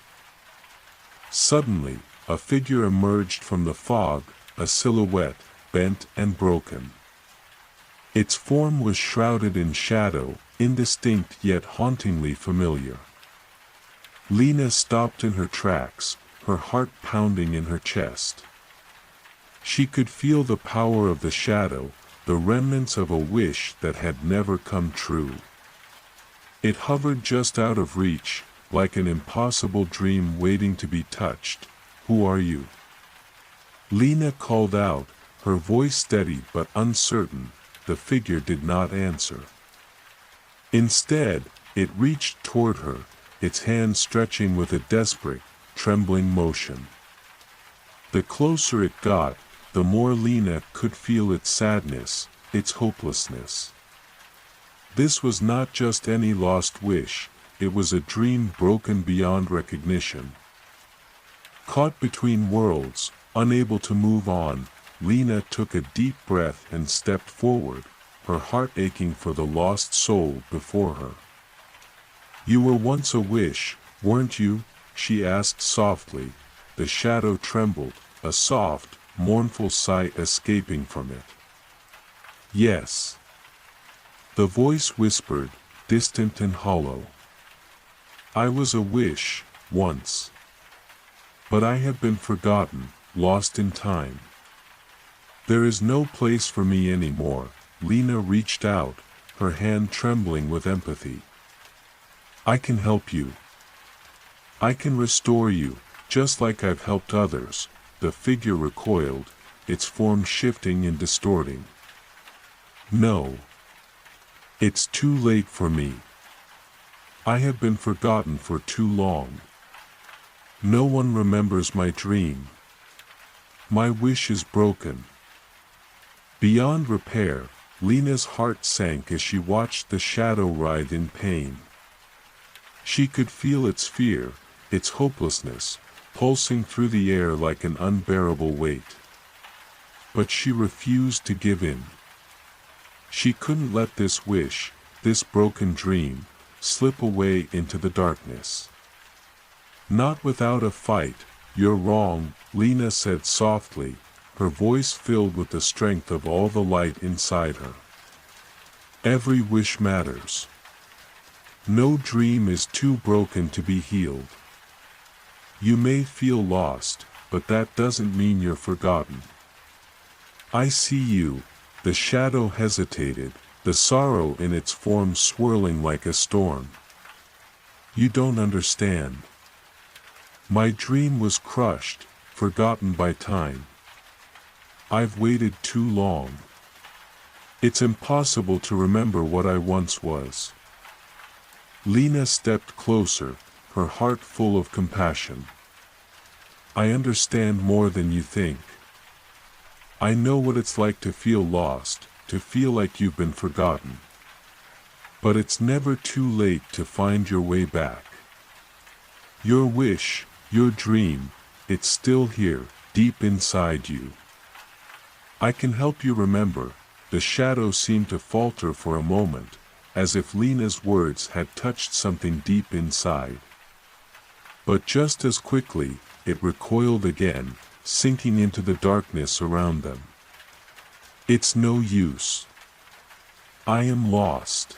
Suddenly, a figure emerged from the fog, a silhouette, bent and broken. Its form was shrouded in shadow, indistinct yet hauntingly familiar. Lena stopped in her tracks, her heart pounding in her chest. She could feel the power of the shadow, the remnants of a wish that had never come true. It hovered just out of reach, like an impossible dream waiting to be touched. "Who are you?" Lena called out, her voice steady but uncertain. The figure did not answer. Instead, it reached toward her, its hand stretching with a desperate, trembling motion. The closer it got, the more Lena could feel its sadness, its hopelessness. This was not just any lost wish, it was a dream broken beyond recognition. Caught between worlds, unable to move on, Lena took a deep breath and stepped forward, her heart aching for the lost soul before her. "You were once a wish, weren't you?" she asked softly. The shadow trembled, a soft, mournful sigh escaping from it. "Yes." The voice whispered, distant and hollow. "I was a wish, once. But I have been forgotten, lost in time. There is no place for me anymore." Lena reached out, her hand trembling with empathy. "I can help you. I can restore you, just like I've helped others." The figure recoiled, its form shifting and distorting. "No. It's too late for me. I have been forgotten for too long. No one remembers my dream. My wish is broken." Beyond repair, Lena's heart sank as she watched the shadow writhe in pain. She could feel its fear, its hopelessness, pulsing through the air like an unbearable weight. But she refused to give in. She couldn't let this wish, this broken dream, slip away into the darkness. "Not without a fight." "You're wrong," Lena said softly, her voice filled with the strength of all the light inside her. Every wish matters. No dream is too broken to be healed. You may feel lost, but that doesn't mean you're forgotten. I see you, the shadow hesitated, the sorrow in its form swirling like a storm. You don't understand. My dream was crushed, forgotten by time. I've waited too long. It's impossible to remember what I once was. Lena stepped closer, her heart full of compassion. I understand more than you think. I know what it's like to feel lost, to feel like you've been forgotten. But it's never too late to find your way back. Your wish, your dream, it's still here, deep inside you. I can help you remember. The shadow seemed to falter for a moment, as if Lena's words had touched something deep inside. But just as quickly, it recoiled again, sinking into the darkness around them. It's no use. I am lost.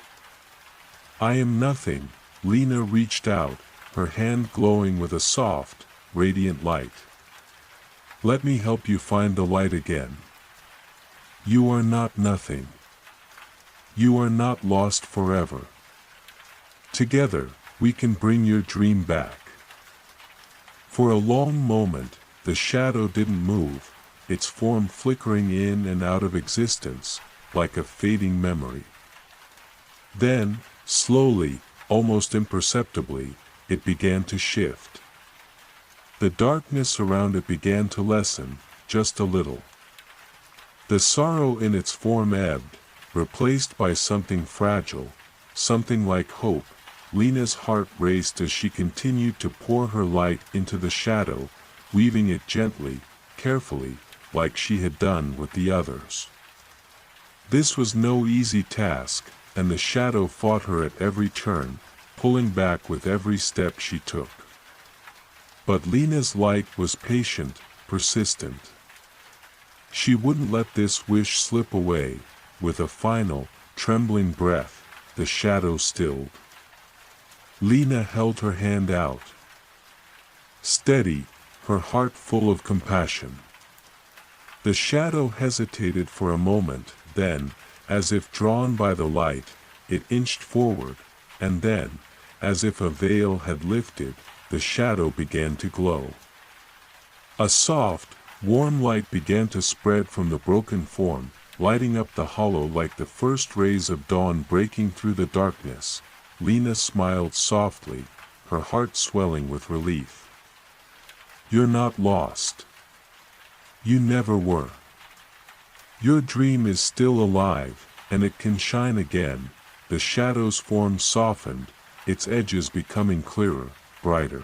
I am nothing. Lena reached out, her hand glowing with a soft, radiant light. Let me help you find the light again. You are not nothing. You are not lost forever. Together, we can bring your dream back. For a long moment, the shadow didn't move, its form flickering in and out of existence, like a fading memory. Then, slowly, almost imperceptibly, it began to shift. The darkness around it began to lessen, just a little. The sorrow in its form ebbed, replaced by something fragile, something like hope. Lena's heart raced as she continued to pour her light into the shadow, weaving it gently, carefully, like she had done with the others. This was no easy task, and the shadow fought her at every turn, pulling back with every step she took. But Lena's light was patient, persistent. She wouldn't let this wish slip away. With a final, trembling breath, the shadow stilled. Lena held her hand out. Steady, her heart full of compassion. The shadow hesitated for a moment, then, as if drawn by the light, it inched forward, and then, as if a veil had lifted, the shadow began to glow. A soft, warm light began to spread from the broken form, lighting up the hollow like the first rays of dawn breaking through the darkness. Lena smiled softly, her heart swelling with relief. You're not lost. You never were. Your dream is still alive, and it can shine again. The shadow's form softened, its edges becoming clearer, brighter.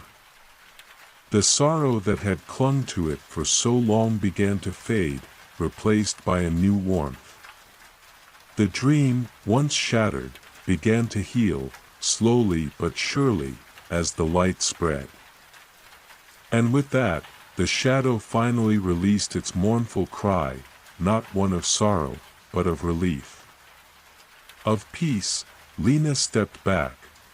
The sorrow that had clung to it for so long began to fade, replaced by a new warmth. The dream, once shattered, began to heal, slowly but surely, as the light spread. And with that, the shadow finally released its mournful cry, not one of sorrow, but of relief. Of peace. Lena stepped back,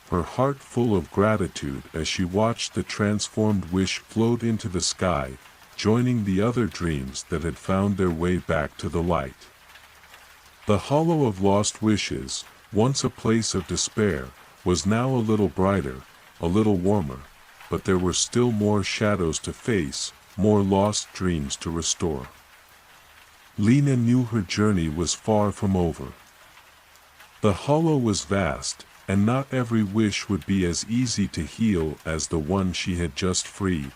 her heart full of gratitude as she watched the transformed wish float into the sky, joining the other dreams that had found their way back to the light. The hollow of lost wishes, once a place of despair, was now a little brighter, a little warmer, but there were still more shadows to face, more lost dreams to restore. Lena knew her journey was far from over. The hollow was vast, and not every wish would be as easy to heal as the one she had just freed.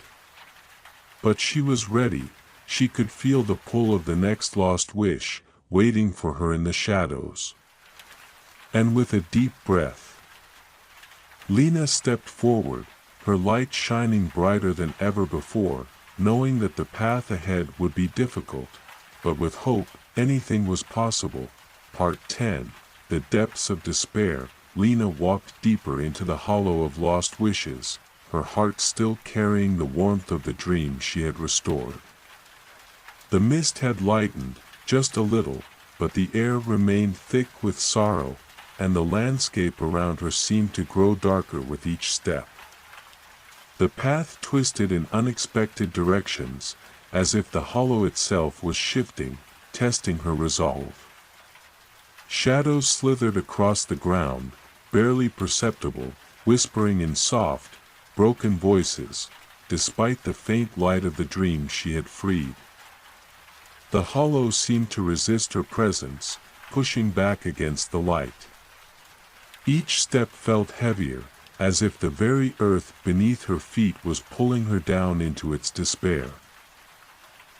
But she was ready. She could feel the pull of the next lost wish, waiting for her in the shadows. And with a deep breath, Lena stepped forward, her light shining brighter than ever before, knowing that the path ahead would be difficult, but with hope, anything was possible. Part 10. The Depths of Despair. Lena walked deeper into the hollow of lost wishes, her heart still carrying the warmth of the dream she had restored. The mist had lightened, just a little, but the air remained thick with sorrow, and the landscape around her seemed to grow darker with each step. The path twisted in unexpected directions, as if the hollow itself was shifting, testing her resolve. Shadows slithered across the ground, barely perceptible, whispering in soft, broken voices, despite the faint light of the dream she had freed. The hollow seemed to resist her presence, pushing back against the light. Each step felt heavier, as if the very earth beneath her feet was pulling her down into its despair.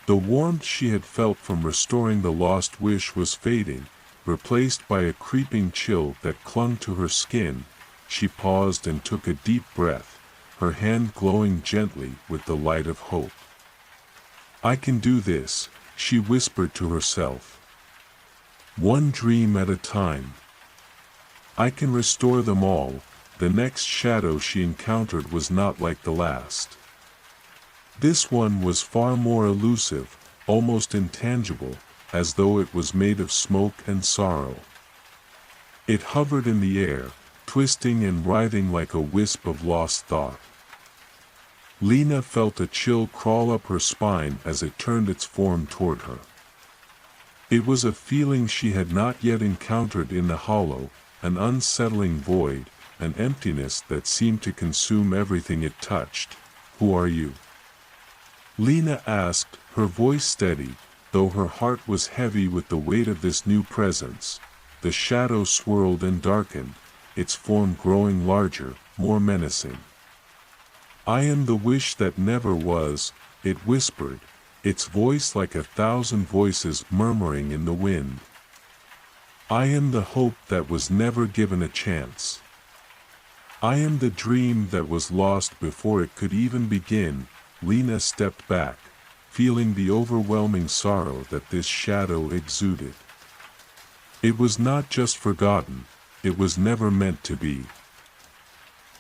The warmth she had felt from restoring the lost wish was fading, replaced by a creeping chill that clung to her skin. She paused and took a deep breath, her hand glowing gently with the light of hope. "I can do this," she whispered to herself. "One dream at a time. I can restore them all." The next shadow she encountered was not like the last. This one was far more elusive, almost intangible, as though it was made of smoke and sorrow. It hovered in the air, twisting and writhing like a wisp of lost thought. Lena felt a chill crawl up her spine as it turned its form toward her. It was a feeling she had not yet encountered in the hollow, an unsettling void, an emptiness that seemed to consume everything it touched. "Who are you?" Lena asked, her voice steady, though her heart was heavy with the weight of this new presence. The shadow swirled and darkened, its form growing larger, more menacing. "I am the wish that never was," it whispered, its voice like 1,000 voices murmuring in the wind. "I am the hope that was never given a chance. I am the dream that was lost before it could even begin." Lena stepped back, feeling the overwhelming sorrow that this shadow exuded. It was not just forgotten, it was never meant to be.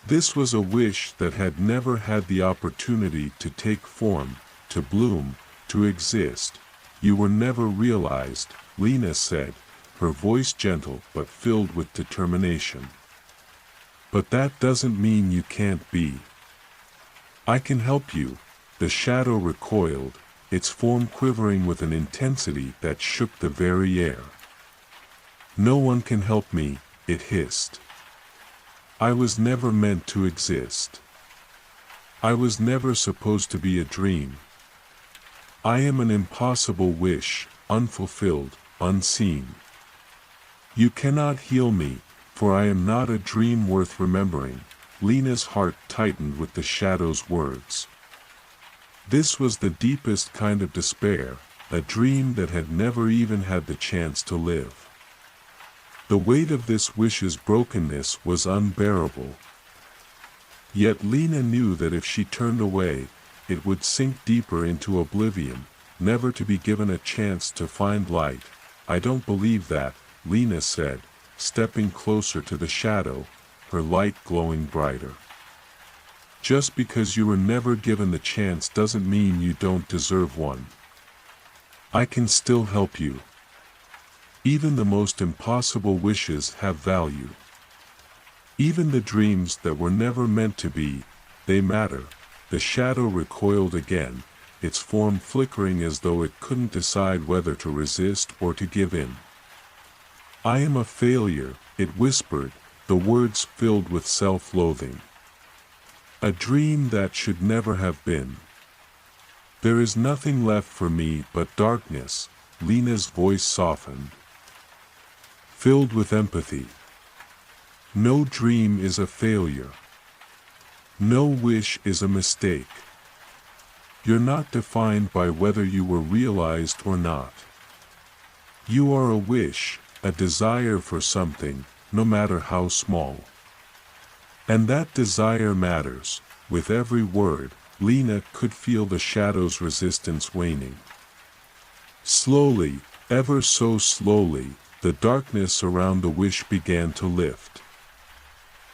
This was a wish that had never had the opportunity to take form, to bloom, to exist. "You were never realized," Lena said, her voice gentle but filled with determination. "But that doesn't mean you can't be. I can help you." The shadow recoiled, its form quivering with an intensity that shook the very air. "No one can help me," it hissed. "I was never meant to exist. I was never supposed to be a dream. I am an impossible wish, unfulfilled, unseen. You cannot heal me, for I am not a dream worth remembering." Lena's heart tightened with the shadow's words. This was the deepest kind of despair, a dream that had never even had the chance to live. The weight of this wish's brokenness was unbearable. Yet Lena knew that if she turned away, it would sink deeper into oblivion, never to be given a chance to find light. "I don't believe that," Lena said, stepping closer to the shadow, her light glowing brighter. "Just because you were never given the chance doesn't mean you don't deserve one. I can still help you. Even the most impossible wishes have value. Even the dreams that were never meant to be, they matter." The shadow recoiled again, its form flickering as though it couldn't decide whether to resist or to give in. "I am a failure," it whispered, the words filled with self-loathing. "A dream that should never have been. There is nothing left for me but darkness." Lena's voice softened, filled with empathy. "No dream is a failure. No wish is a mistake. You're not defined by whether you were realized or not. You are a wish, a desire for something, no matter how small. And that desire matters." With every word, Lena could feel the shadow's resistance waning. Slowly, ever so slowly, the darkness around the wish began to lift.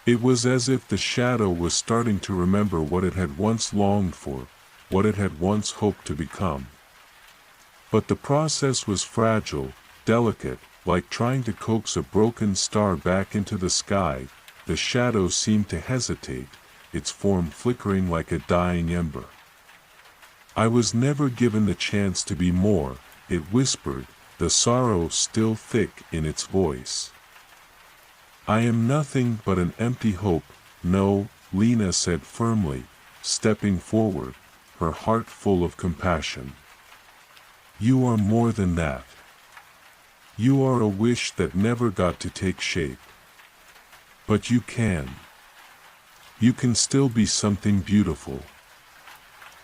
It was as if the shadow was starting to remember what it had once longed for, what it had once hoped to become. But the process was fragile, delicate, like trying to coax a broken star back into the sky. The shadow seemed to hesitate, its form flickering like a dying ember. "I was never given the chance to be more," it whispered, the sorrow still thick in its voice. "I am nothing but an empty hope." "No," Lena said firmly, stepping forward, her heart full of compassion. "You are more than that. You are a wish that never got to take shape. But you can. You can still be something beautiful.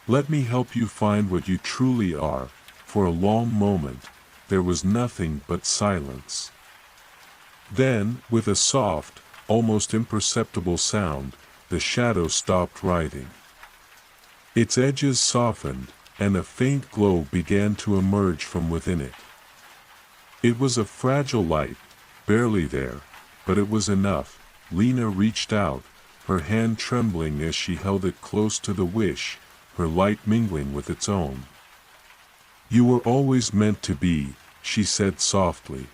Let me help you find what you truly are." For a long moment, there was nothing but silence. Then, with a soft, almost imperceptible sound, the shadow stopped writhing. Its edges softened, and a faint glow began to emerge from within it. It was a fragile light, barely there, but it was enough. Lena reached out, her hand trembling as she held it close to the wish, her light mingling with its own. "You were always meant to be," she said softly.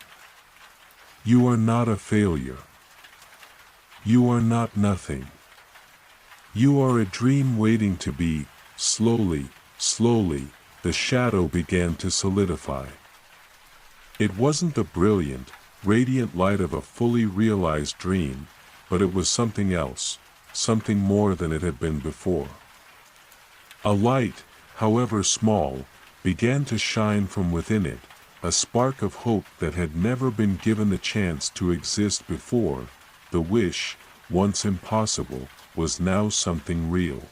"You are not a failure. You are not nothing. You are a dream waiting to be." Slowly, slowly, the shadow began to solidify. It wasn't the brilliant, radiant light of a fully realized dream, but it was something else, something more than it had been before. A light, however small, began to shine from within it, a spark of hope that had never been given the chance to exist before. The wish, once impossible, was now something real.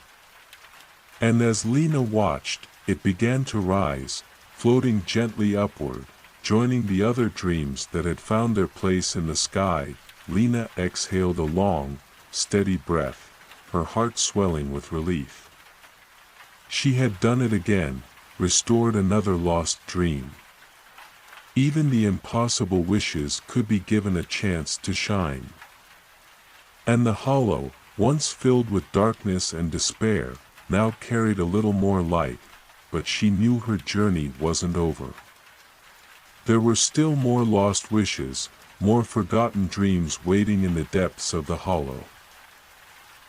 And as Lena watched, it began to rise, floating gently upward, joining the other dreams that had found their place in the sky. Lena exhaled a long, steady breath, her heart swelling with relief. She had done it again, restored another lost dream. Even the impossible wishes could be given a chance to shine. And the hollow, once filled with darkness and despair, now carried a little more light, but she knew her journey wasn't over. There were still more lost wishes, more forgotten dreams waiting in the depths of the hollow.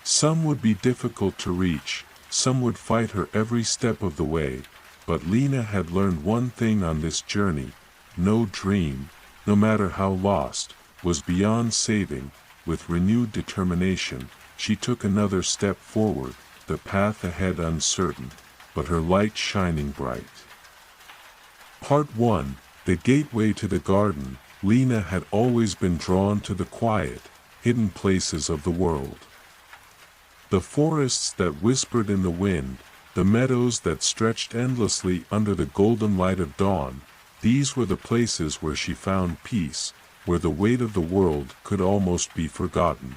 Some would be difficult to reach, some would fight her every step of the way, but Lena had learned one thing on this journey: no dream, no matter how lost, was beyond saving. With renewed determination, she took another step forward, the path ahead uncertain, but her light shining bright. Part 1: The Gateway to the Garden. Lena had always been drawn to the quiet, hidden places of the world. The forests that whispered in the wind, the meadows that stretched endlessly under the golden light of dawn, these were the places where she found peace, where the weight of the world could almost be forgotten.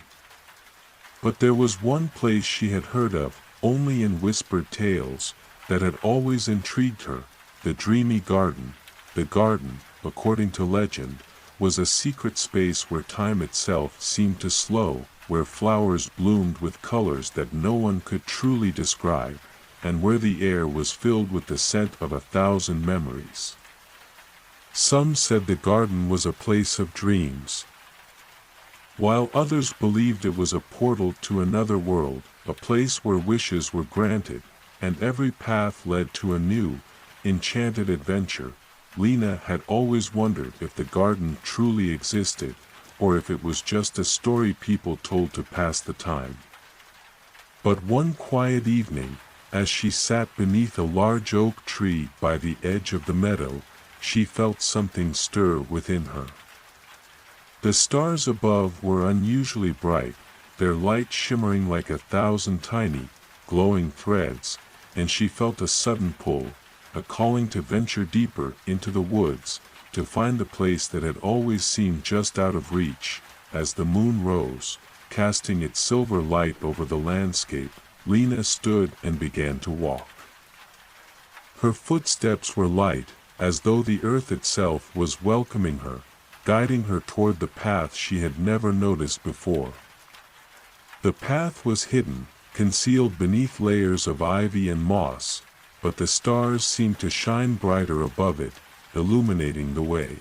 But there was one place she had heard of, only in whispered tales, that had always intrigued her: the dreamy garden. The garden, according to legend, was a secret space where time itself seemed to slow, where flowers bloomed with colors that no one could truly describe, and where the air was filled with the scent of 1,000 memories. Some said the garden was a place of dreams, while others believed it was a portal to another world, a place where wishes were granted, and every path led to a new, enchanted adventure. Lena had always wondered if the garden truly existed, or if it was just a story people told to pass the time. But one quiet evening, as she sat beneath a large oak tree by the edge of the meadow, she felt something stir within her. The stars above were unusually bright, their light shimmering like 1,000 tiny, glowing threads, and she felt a sudden pull, a calling to venture deeper into the woods, to find the place that had always seemed just out of reach. As the moon rose, casting its silver light over the landscape, Lena stood and began to walk. Her footsteps were light, as though the earth itself was welcoming her, guiding her toward the path she had never noticed before. The path was hidden, concealed beneath layers of ivy and moss, but the stars seemed to shine brighter above it, illuminating the way.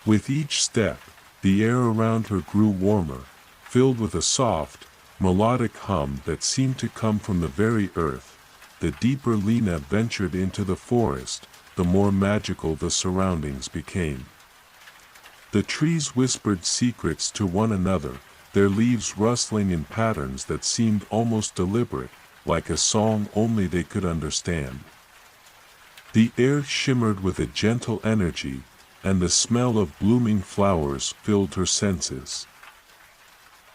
With each step, the air around her grew warmer, filled with a soft, melodic hum that seemed to come from the very earth. The deeper Lena ventured into the forest, the more magical the surroundings became. The trees whispered secrets to one another, their leaves rustling in patterns that seemed almost deliberate, like a song only they could understand. The air shimmered with a gentle energy, and the smell of blooming flowers filled her senses.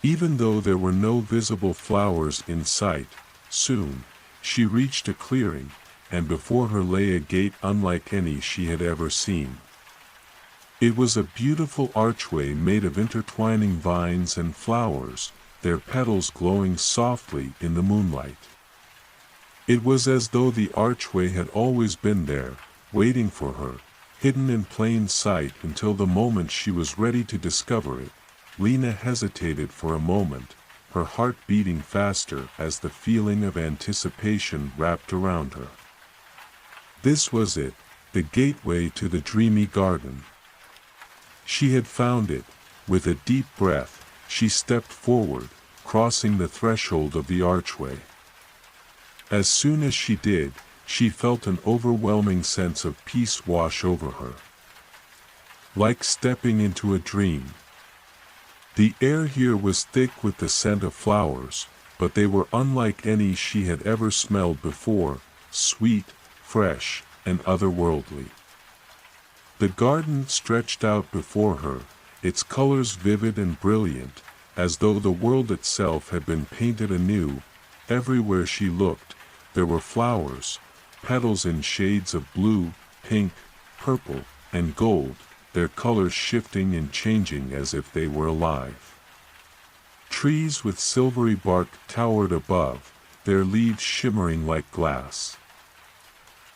Even though there were no visible flowers in sight, soon, she reached a clearing, and before her lay a gate unlike any she had ever seen. It was a beautiful archway made of intertwining vines and flowers, their petals glowing softly in the moonlight. It was as though the archway had always been there, waiting for her, hidden in plain sight until the moment she was ready to discover it. Lena hesitated for a moment, her heart beating faster as the feeling of anticipation wrapped around her. This was it, the gateway to the dreamy garden. She had found it. With a deep breath, she stepped forward, crossing the threshold of the archway. As soon as she did, she felt an overwhelming sense of peace wash over her. Like stepping into a dream. The air here was thick with the scent of flowers, but they were unlike any she had ever smelled before, sweet, fresh, and otherworldly. The garden stretched out before her, its colors vivid and brilliant, as though the world itself had been painted anew. Everywhere she looked, there were flowers, petals in shades of blue, pink, purple, and gold, their colors shifting and changing as if they were alive. Trees with silvery bark towered above, their leaves shimmering like glass.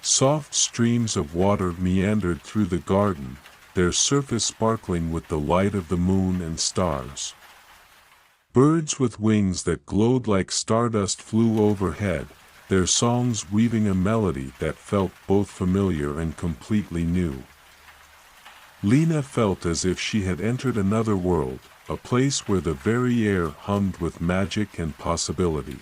Soft streams of water meandered through the garden, their surface sparkling with the light of the moon and stars. Birds with wings that glowed like stardust flew overhead, their songs weaving a melody that felt both familiar and completely new. Lena felt as if she had entered another world, a place where the very air hummed with magic and possibility.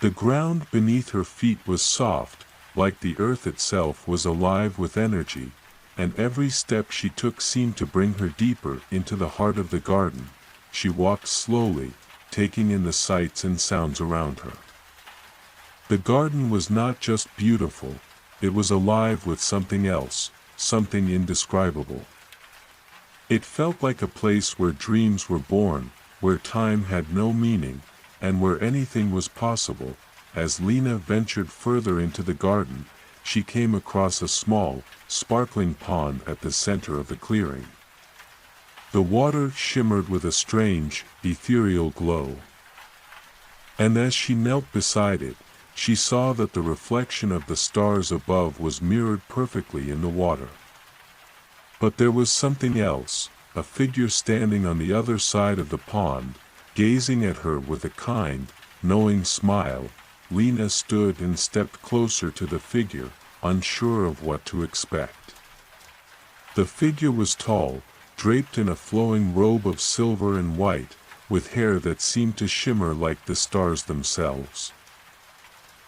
The ground beneath her feet was soft, like the earth itself was alive with energy, and every step she took seemed to bring her deeper into the heart of the garden. She walked slowly, taking in the sights and sounds around her. The garden was not just beautiful, it was alive with something else, something indescribable. It felt like a place where dreams were born, where time had no meaning, and where anything was possible. As Lena ventured further into the garden, she came across a small, sparkling pond at the center of the clearing. The water shimmered with a strange, ethereal glow. And as she knelt beside it, she saw that the reflection of the stars above was mirrored perfectly in the water. But there was something else, a figure standing on the other side of the pond, gazing at her with a kind, knowing smile. Lena stood and stepped closer to the figure, unsure of what to expect. The figure was tall, draped in a flowing robe of silver and white, with hair that seemed to shimmer like the stars themselves.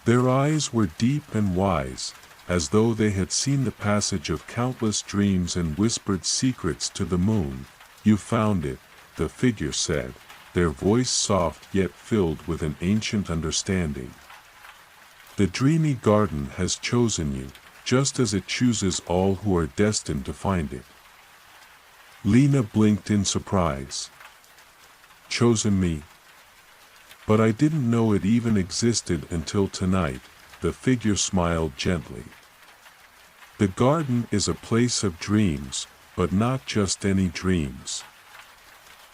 Their eyes were deep and wise, as though they had seen the passage of countless dreams and whispered secrets to the moon. "You found it," the figure said, their voice soft yet filled with an ancient understanding. "The dreamy garden has chosen you, just as it chooses all who are destined to find it." Lena blinked in surprise. "Chosen me? But I didn't know it even existed until tonight," the figure smiled gently. "The garden is a place of dreams, but not just any dreams.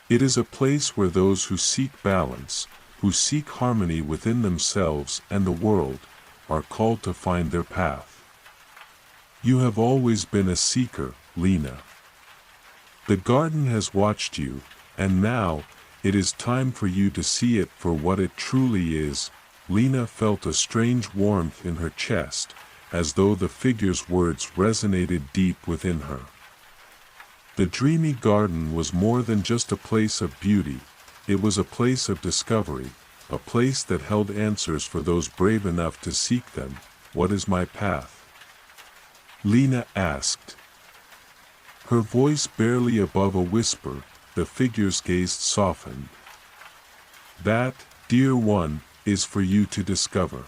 It is a place where those who seek balance, who seek harmony within themselves and the world, are called to find their path. You have always been a seeker, Lena. The garden has watched you, and now, it is time for you to see it for what it truly is." Lena felt a strange warmth in her chest, as though the figure's words resonated deep within her. The dreamy garden was more than just a place of beauty, it was a place of discovery, a place that held answers for those brave enough to seek them. What is my path? Lena asked. Her voice barely above a whisper, the figure's gaze softened. That, dear one, is for you to discover.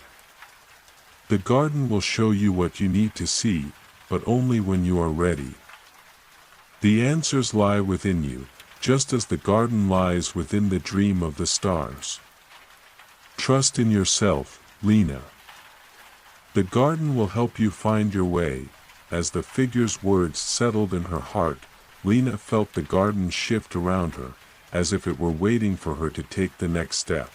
The garden will show you what you need to see, but only when you are ready. The answers lie within you, just as the garden lies within the dream of the stars. Trust in yourself, Lena. The garden will help you find your way. As the figure's words settled in her heart, Lena felt the garden shift around her, as if it were waiting for her to take the next step.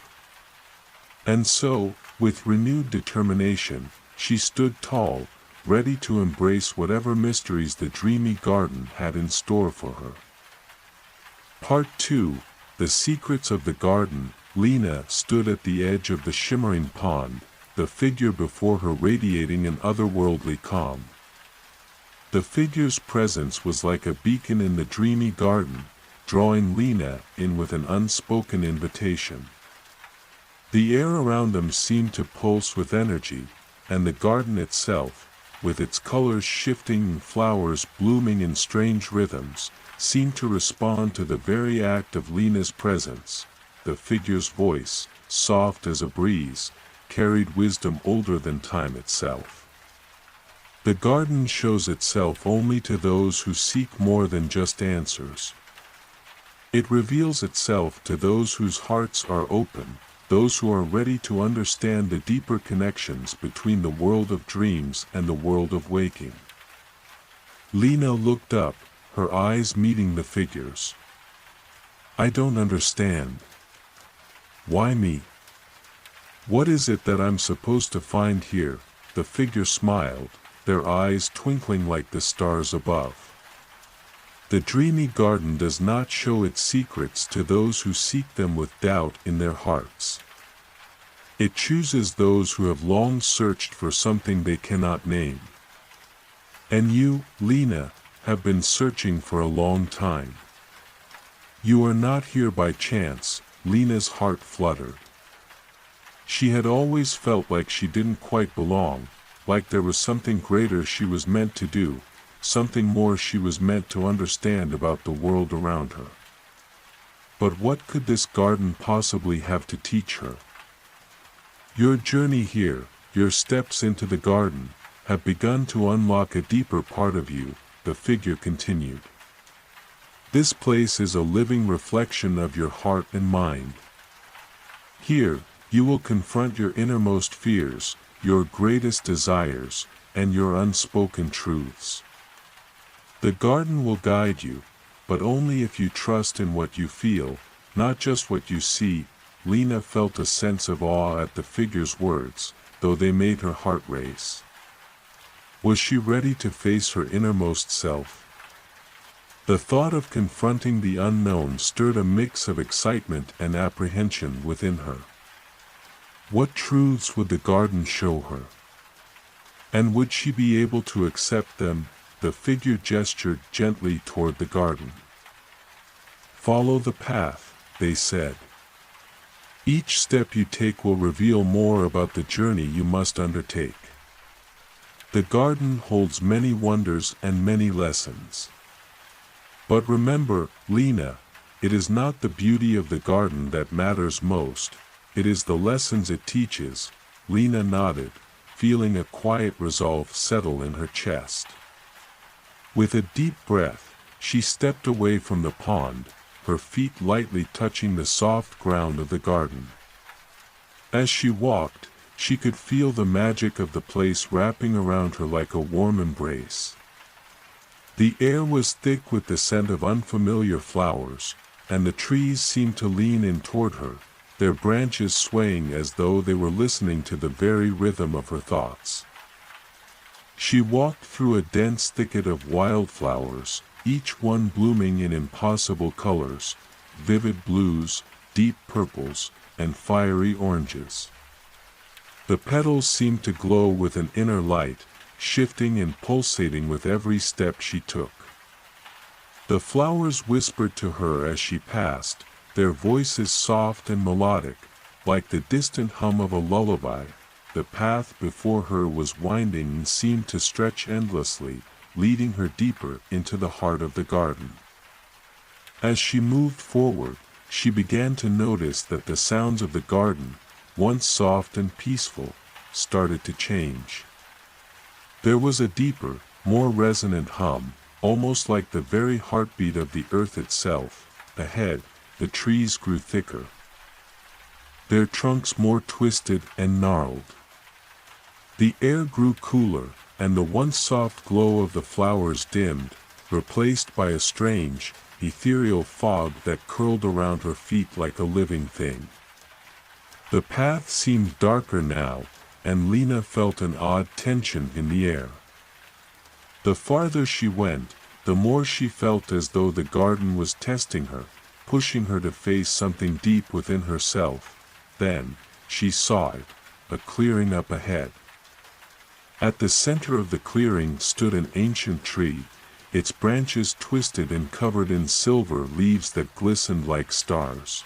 And so, with renewed determination, she stood tall, ready to embrace whatever mysteries the dreamy garden had in store for her. Part 2, The Secrets of the Garden. Lena stood at the edge of the shimmering pond, the figure before her radiating an otherworldly calm. The figure's presence was like a beacon in the dreamy garden, drawing Lena in with an unspoken invitation. The air around them seemed to pulse with energy, and the garden itself, with its colors shifting and flowers blooming in strange rhythms, seemed to respond to the very act of Lena's presence. The figure's voice, soft as a breeze, carried wisdom older than time itself. The garden shows itself only to those who seek more than just answers. It reveals itself to those whose hearts are open, those who are ready to understand the deeper connections between the world of dreams and the world of waking. Lena looked up, her eyes meeting the figure's. I don't understand. Why me? What is it that I'm supposed to find here? The figure smiled, their eyes twinkling like the stars above. The dreamy garden does not show its secrets to those who seek them with doubt in their hearts. It chooses those who have long searched for something they cannot name. And you, Lena, have been searching for a long time. You are not here by chance. Lena's heart fluttered. She had always felt like she didn't quite belong, like there was something greater she was meant to do, something more she was meant to understand about the world around her. But what could this garden possibly have to teach her? Your journey here, your steps into the garden, have begun to unlock a deeper part of you, the figure continued. This place is a living reflection of your heart and mind. Here, you will confront your innermost fears, your greatest desires, and your unspoken truths. The garden will guide you, but only if you trust in what you feel, not just what you see. Lena felt a sense of awe at the figure's words, though they made her heart race. Was she ready to face her innermost self? The thought of confronting the unknown stirred a mix of excitement and apprehension within her. What truths would the garden show her? And would she be able to accept them? The figure gestured gently toward the garden. Follow the path, they said. Each step you take will reveal more about the journey you must undertake. The garden holds many wonders and many lessons. But remember, Lena, it is not the beauty of the garden that matters most, it is the lessons it teaches. Lena nodded, feeling a quiet resolve settle in her chest. With a deep breath, she stepped away from the pond, her feet lightly touching the soft ground of the garden. As she walked, she could feel the magic of the place wrapping around her like a warm embrace. The air was thick with the scent of unfamiliar flowers, and the trees seemed to lean in toward her, their branches swaying as though they were listening to the very rhythm of her thoughts. She walked through a dense thicket of wildflowers, each one blooming in impossible colors, vivid blues, deep purples, and fiery oranges. The petals seemed to glow with an inner light, shifting and pulsating with every step she took. The flowers whispered to her as she passed, their voices soft and melodic, like the distant hum of a lullaby. The path before her was winding and seemed to stretch endlessly, leading her deeper into the heart of the garden. As she moved forward, she began to notice that the sounds of the garden, once soft and peaceful, started to change. There was a deeper, more resonant hum, almost like the very heartbeat of the earth itself. Ahead, the trees grew thicker, their trunks more twisted and gnarled. The air grew cooler, and the once soft glow of the flowers dimmed, replaced by a strange, ethereal fog that curled around her feet like a living thing. The path seemed darker now, and Lena felt an odd tension in the air. The farther she went, the more she felt as though the garden was testing her, pushing her to face something deep within herself. Then, she saw it, a clearing up ahead. At the center of the clearing stood an ancient tree, its branches twisted and covered in silver leaves that glistened like stars.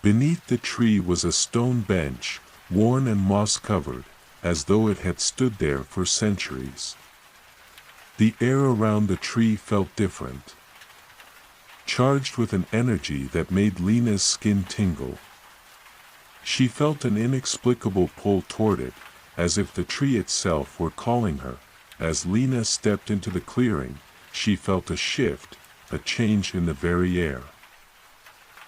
Beneath the tree was a stone bench, worn and moss-covered, as though it had stood there for centuries. The air around the tree felt different, charged with an energy that made Lena's skin tingle. She felt an inexplicable pull toward it, as if the tree itself were calling her. As Lena stepped into the clearing, she felt a shift, a change in the very air.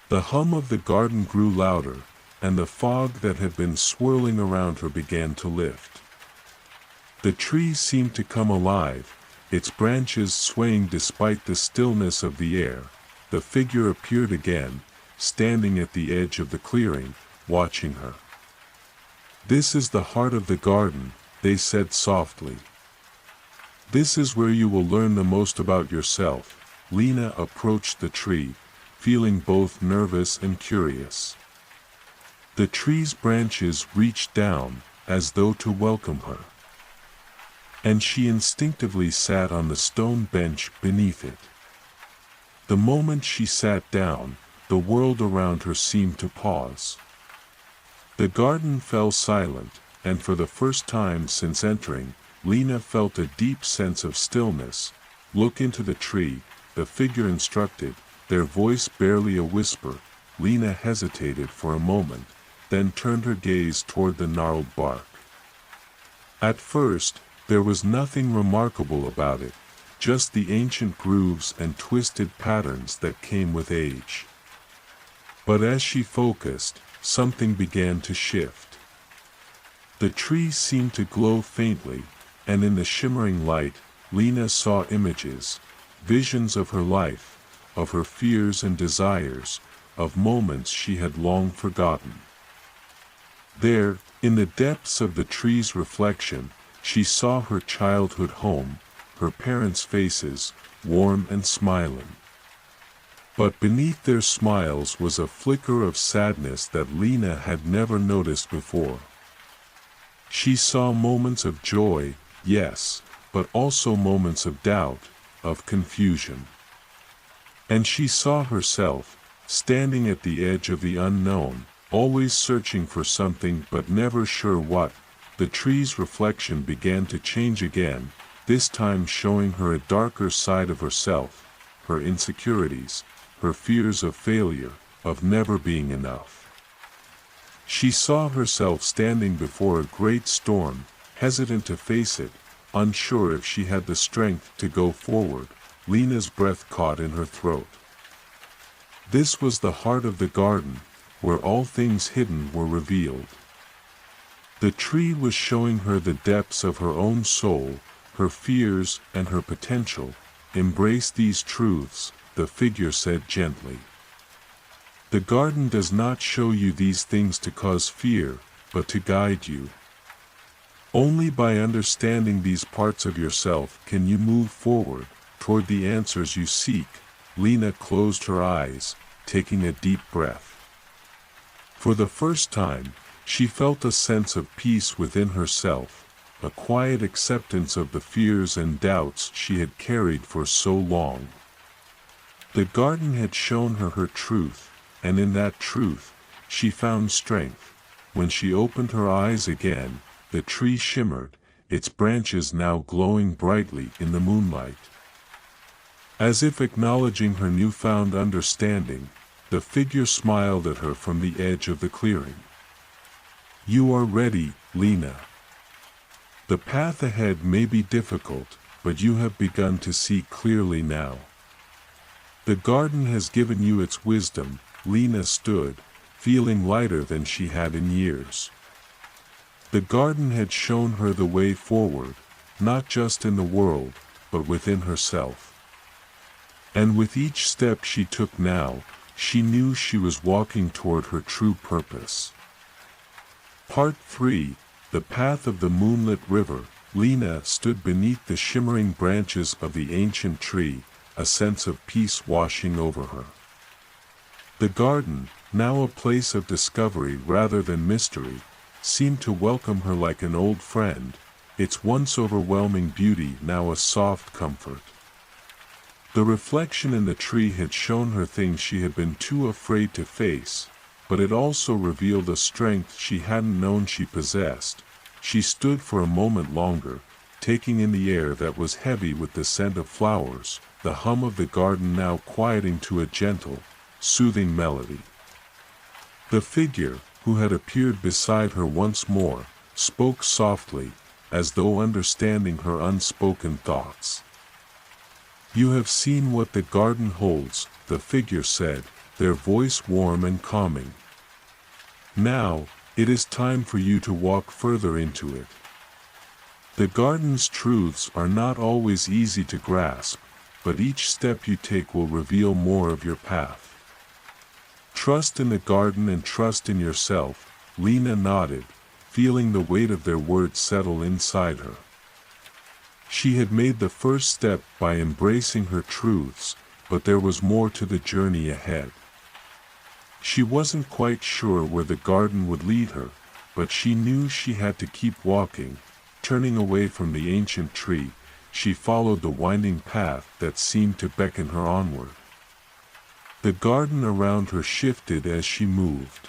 The hum of the garden grew louder, and the fog that had been swirling around her began to lift. The tree seemed to come alive, its branches swaying despite the stillness of the air. The figure appeared again, standing at the edge of the clearing, watching her. "This is the heart of the garden," they said softly. "This is where you will learn the most about yourself." Lena approached the tree, feeling both nervous and curious. The tree's branches reached down, as though to welcome her, and she instinctively sat on the stone bench beneath it. The moment she sat down, the world around her seemed to pause. The garden fell silent, and for the first time since entering, Lena felt a deep sense of stillness. "Look into the tree," the figure instructed, their voice barely a whisper. Lena hesitated for a moment, then turned her gaze toward the gnarled bark. At first, there was nothing remarkable about it, just the ancient grooves and twisted patterns that came with age. But as she focused, something began to shift. The tree seemed to glow faintly, and in the shimmering light, Lena saw images, visions of her life, of her fears and desires, of moments she had long forgotten. There, in the depths of the tree's reflection, she saw her childhood home, her parents' faces, warm and smiling. But beneath their smiles was a flicker of sadness that Lena had never noticed before. She saw moments of joy, yes, but also moments of doubt, of confusion. And she saw herself, standing at the edge of the unknown, always searching for something but never sure what. The tree's reflection began to change again, this time showing her a darker side of herself, her insecurities, her fears of failure, of never being enough. She saw herself standing before a great storm, hesitant to face it, unsure if she had the strength to go forward. Lena's breath caught in her throat. This was the heart of the garden, where all things hidden were revealed. The tree was showing her the depths of her own soul, her fears and her potential. "Embrace these truths," the figure said gently. "The garden does not show you these things to cause fear, but to guide you. Only by understanding these parts of yourself can you move forward, toward the answers you seek." Lena closed her eyes, taking a deep breath. For the first time, she felt a sense of peace within herself, a quiet acceptance of the fears and doubts she had carried for so long. The garden had shown her her truth, and in that truth, she found strength. When she opened her eyes again, the tree shimmered, its branches now glowing brightly in the moonlight. As if acknowledging her newfound understanding, the figure smiled at her from the edge of the clearing. "You are ready, Lena. The path ahead may be difficult, but you have begun to see clearly now. The garden has given you its wisdom." Lena stood, feeling lighter than she had in years. The garden had shown her the way forward, not just in the world, but within herself. And with each step she took now, she knew she was walking toward her true purpose. Part 3, The Path of the Moonlit River. Lena stood beneath the shimmering branches of the ancient tree, a sense of peace washing over her. The garden, now a place of discovery rather than mystery, seemed to welcome her like an old friend, its once overwhelming beauty now a soft comfort. The reflection in the tree had shown her things she had been too afraid to face, but it also revealed a strength she hadn't known she possessed. She stood for a moment longer, taking in the air that was heavy with the scent of flowers, the hum of the garden now quieting to a gentle, soothing melody. The figure, who had appeared beside her once more, spoke softly, as though understanding her unspoken thoughts. "You have seen what the garden holds," the figure said, their voice warm and calming. "Now, it is time for you to walk further into it. The garden's truths are not always easy to grasp, but each step you take will reveal more of your path. Trust in the garden and trust in yourself." Lena nodded, feeling the weight of their words settle inside her. She had made the first step by embracing her truths, but there was more to the journey ahead. She wasn't quite sure where the garden would lead her, but she knew she had to keep walking. Turning away from the ancient tree, she followed the winding path that seemed to beckon her onward. The garden around her shifted as she moved.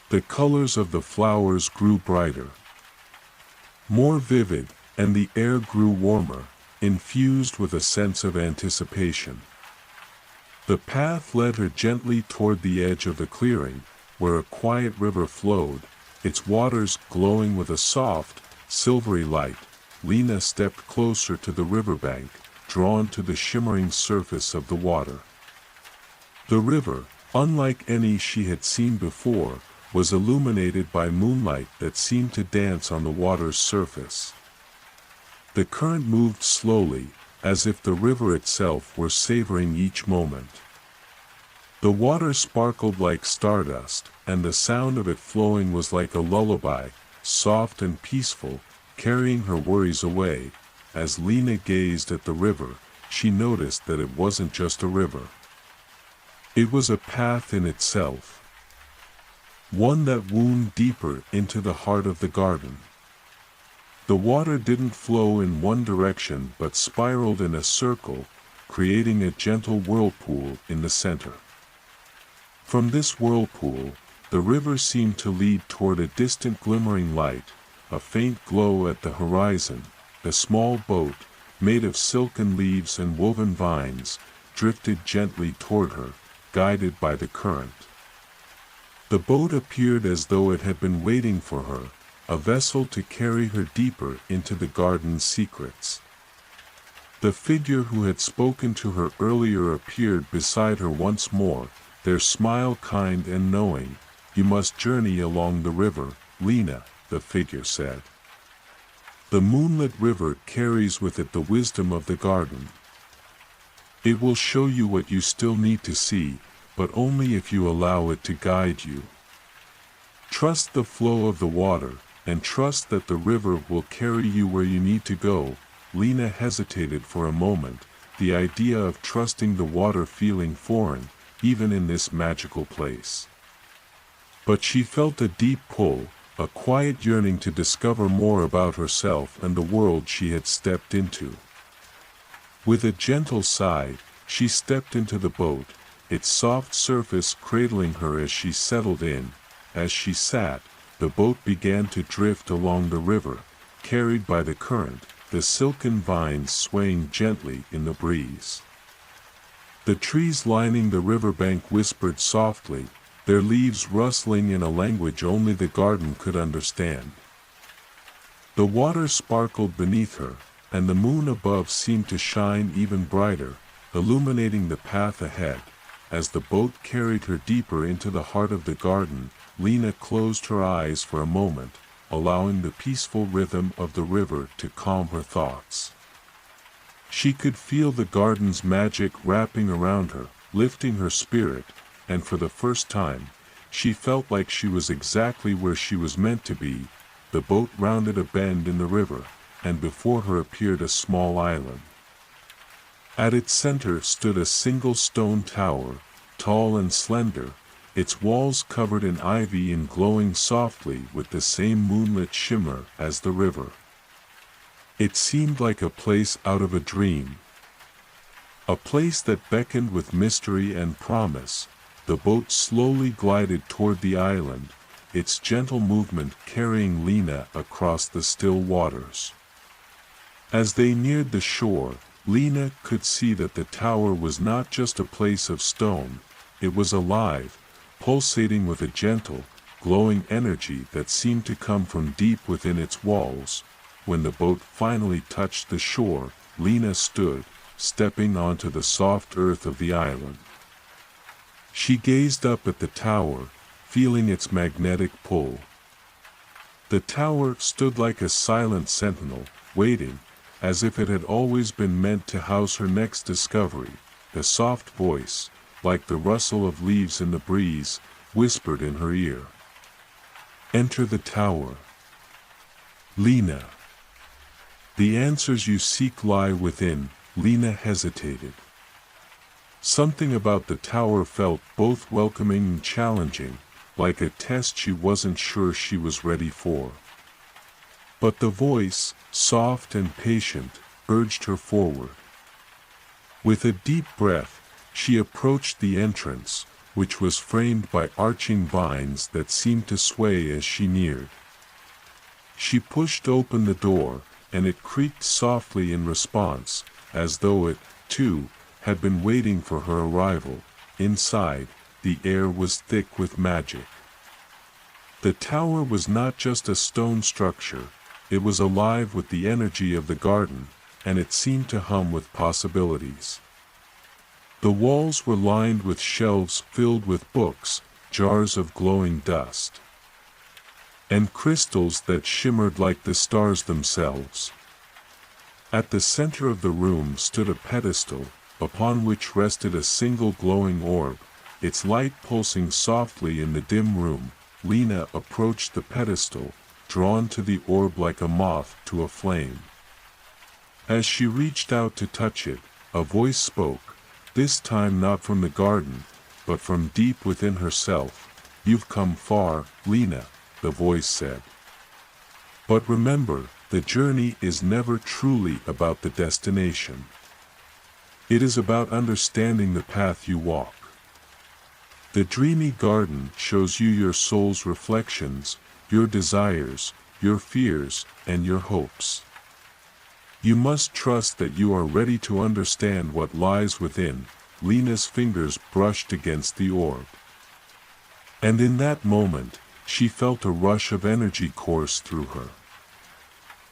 The colors of the flowers grew brighter, more vivid, and the air grew warmer, infused with a sense of anticipation. The path led her gently toward the edge of the clearing, where a quiet river flowed, its waters glowing with a soft, silvery light. Lena stepped closer to the riverbank, drawn to the shimmering surface of the water. The river, unlike any she had seen before, was illuminated by moonlight that seemed to dance on the water's surface. The current moved slowly, as if the river itself were savoring each moment. The water sparkled like stardust, and the sound of it flowing was like a lullaby, soft and peaceful, carrying her worries away. As Lena gazed at the river, she noticed that it wasn't just a river. It was a path in itself, one that wound deeper into the heart of the garden. The water didn't flow in one direction but spiraled in a circle, creating a gentle whirlpool in the center. From this whirlpool, the river seemed to lead toward a distant glimmering light, a faint glow at the horizon. A small boat, made of silken leaves and woven vines, drifted gently toward her, guided by the current. The boat appeared as though it had been waiting for her, a vessel to carry her deeper into the garden's secrets. The figure who had spoken to her earlier appeared beside her once more, their smile kind and knowing. "You must journey along the river, Lena," the figure said. "The moonlit river carries with it the wisdom of the garden. It will show you what you still need to see, but only if you allow it to guide you. Trust the flow of the water, and trust that the river will carry you where you need to go." Lena hesitated for a moment, the idea of trusting the water feeling foreign, even in this magical place. But she felt a deep pull, a quiet yearning to discover more about herself and the world she had stepped into. With a gentle sigh, She stepped into the boat, its soft surface cradling her as she settled in. As she sat, the boat began to drift along the river, carried by the current, the silken vines swaying gently in the breeze. The trees lining the riverbank whispered softly, their leaves rustling in a language only the garden could understand. The water sparkled beneath her, and the moon above seemed to shine even brighter, illuminating the path ahead. As the boat carried her deeper into the heart of the garden, Lena closed her eyes for a moment, allowing the peaceful rhythm of the river to calm her thoughts. She could feel the garden's magic wrapping around her, lifting her spirit, and for the first time, she felt like she was exactly where she was meant to be. The boat rounded a bend in the river, and before her appeared a small island. At its center stood a single stone tower, tall and slender, its walls covered in ivy and glowing softly with the same moonlit shimmer as the river. It seemed like a place out of a dream. A place that beckoned with mystery and promise. The boat slowly glided toward the island, its gentle movement carrying Lena across the still waters. As they neared the shore, Lena could see that the tower was not just a place of stone, it was alive, pulsating with a gentle, glowing energy that seemed to come from deep within its walls. When the boat finally touched the shore, Lena stood, stepping onto the soft earth of the island. She gazed up at the tower, feeling its magnetic pull. The tower stood like a silent sentinel, waiting, as if it had always been meant to house her next discovery. A soft voice, like the rustle of leaves in the breeze, whispered in her ear. "Enter the tower, Lena. The answers you seek lie within." Lena hesitated. Something about the tower felt both welcoming and challenging, like a test she wasn't sure she was ready for. But the voice, soft and patient, urged her forward. With a deep breath, she approached the entrance, which was framed by arching vines that seemed to sway as she neared. She pushed open the door, and it creaked softly in response, as though it, too, had been waiting for her arrival. Inside, the air was thick with magic. The tower was not just a stone structure, it was alive with the energy of the garden, and it seemed to hum with possibilities. The walls were lined with shelves filled with books, jars of glowing dust, and crystals that shimmered like the stars themselves. At the center of the room stood a pedestal, upon which rested a single glowing orb, its light pulsing softly in the dim room. Lena approached the pedestal, drawn to the orb like a moth to a flame. As she reached out to touch it, a voice spoke, this time not from the garden, but from deep within herself. "You've come far, Lena," the voice said. "But remember, the journey is never truly about the destination. It is about understanding the path you walk. The dreamy garden shows you your soul's reflections, your desires, your fears, and your hopes. You must trust that you are ready to understand what lies within." Lena's fingers brushed against the orb. And in that moment, she felt a rush of energy course through her.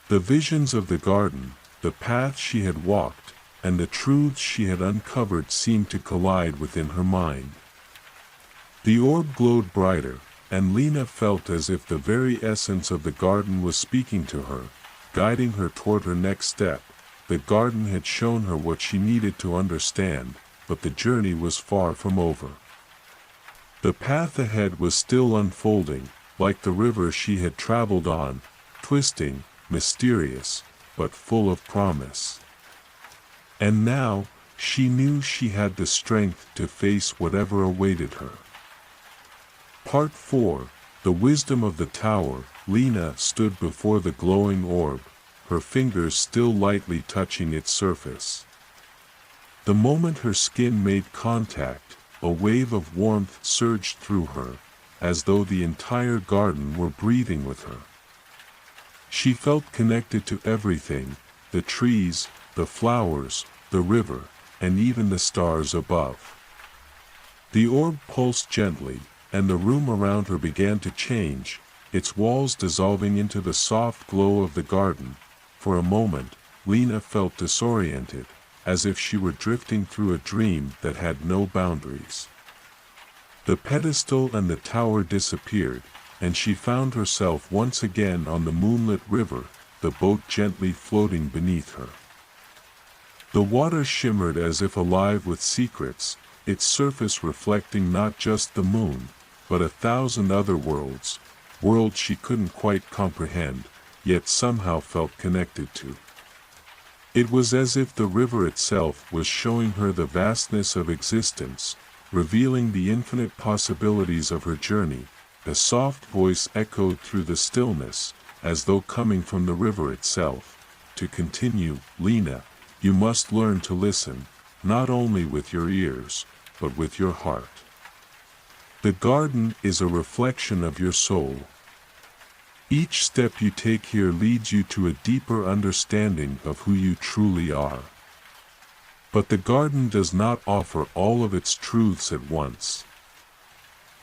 The visions of the garden, the path she had walked, and the truths she had uncovered seemed to collide within her mind. The orb glowed brighter, and Lena felt as if the very essence of the garden was speaking to her, guiding her toward her next step. The garden had shown her what she needed to understand, but the journey was far from over. The path ahead was still unfolding, like the river she had traveled on, twisting, mysterious, but full of promise. And now, she knew she had the strength to face whatever awaited her. Part 4, The Wisdom of the Tower. Lena stood before the glowing orb, her fingers still lightly touching its surface. The moment her skin made contact, a wave of warmth surged through her, as though the entire garden were breathing with her. She felt connected to everything, the trees, the flowers, the river, and even the stars above. The orb pulsed gently, and the room around her began to change, its walls dissolving into the soft glow of the garden. For a moment, Lena felt disoriented, as if she were drifting through a dream that had no boundaries. The pedestal and the tower disappeared, and she found herself once again on the moonlit river, the boat gently floating beneath her. The water shimmered as if alive with secrets, its surface reflecting not just the moon, but 1,000 other worlds she couldn't quite comprehend, yet somehow felt connected to. It was as if the river itself was showing her the vastness of existence, revealing the infinite possibilities of her journey. A soft voice echoed through the stillness, as though coming from the river itself. To continue, Lena, you must learn to listen, not only with your ears, but with your heart. The garden is a reflection of your soul. Each step you take here leads you to a deeper understanding of who you truly are. But the garden does not offer all of its truths at once.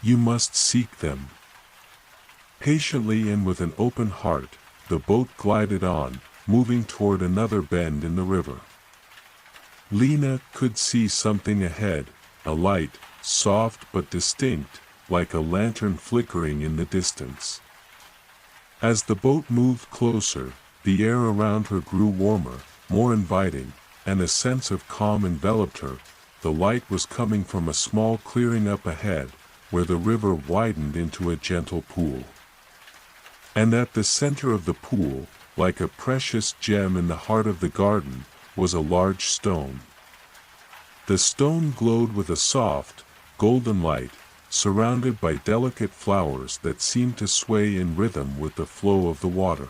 You must seek them. Patiently and with an open heart, the boat glided on, moving toward another bend in the river. Lena could see something ahead, a light, soft but distinct, like a lantern flickering in the distance. As the boat moved closer, the air around her grew warmer, more inviting, and a sense of calm enveloped her. The light was coming from a small clearing up ahead, where the river widened into a gentle pool. And at the center of the pool, like a precious gem in the heart of the garden, was a large stone. The stone glowed with a soft, golden light, surrounded by delicate flowers that seemed to sway in rhythm with the flow of the water.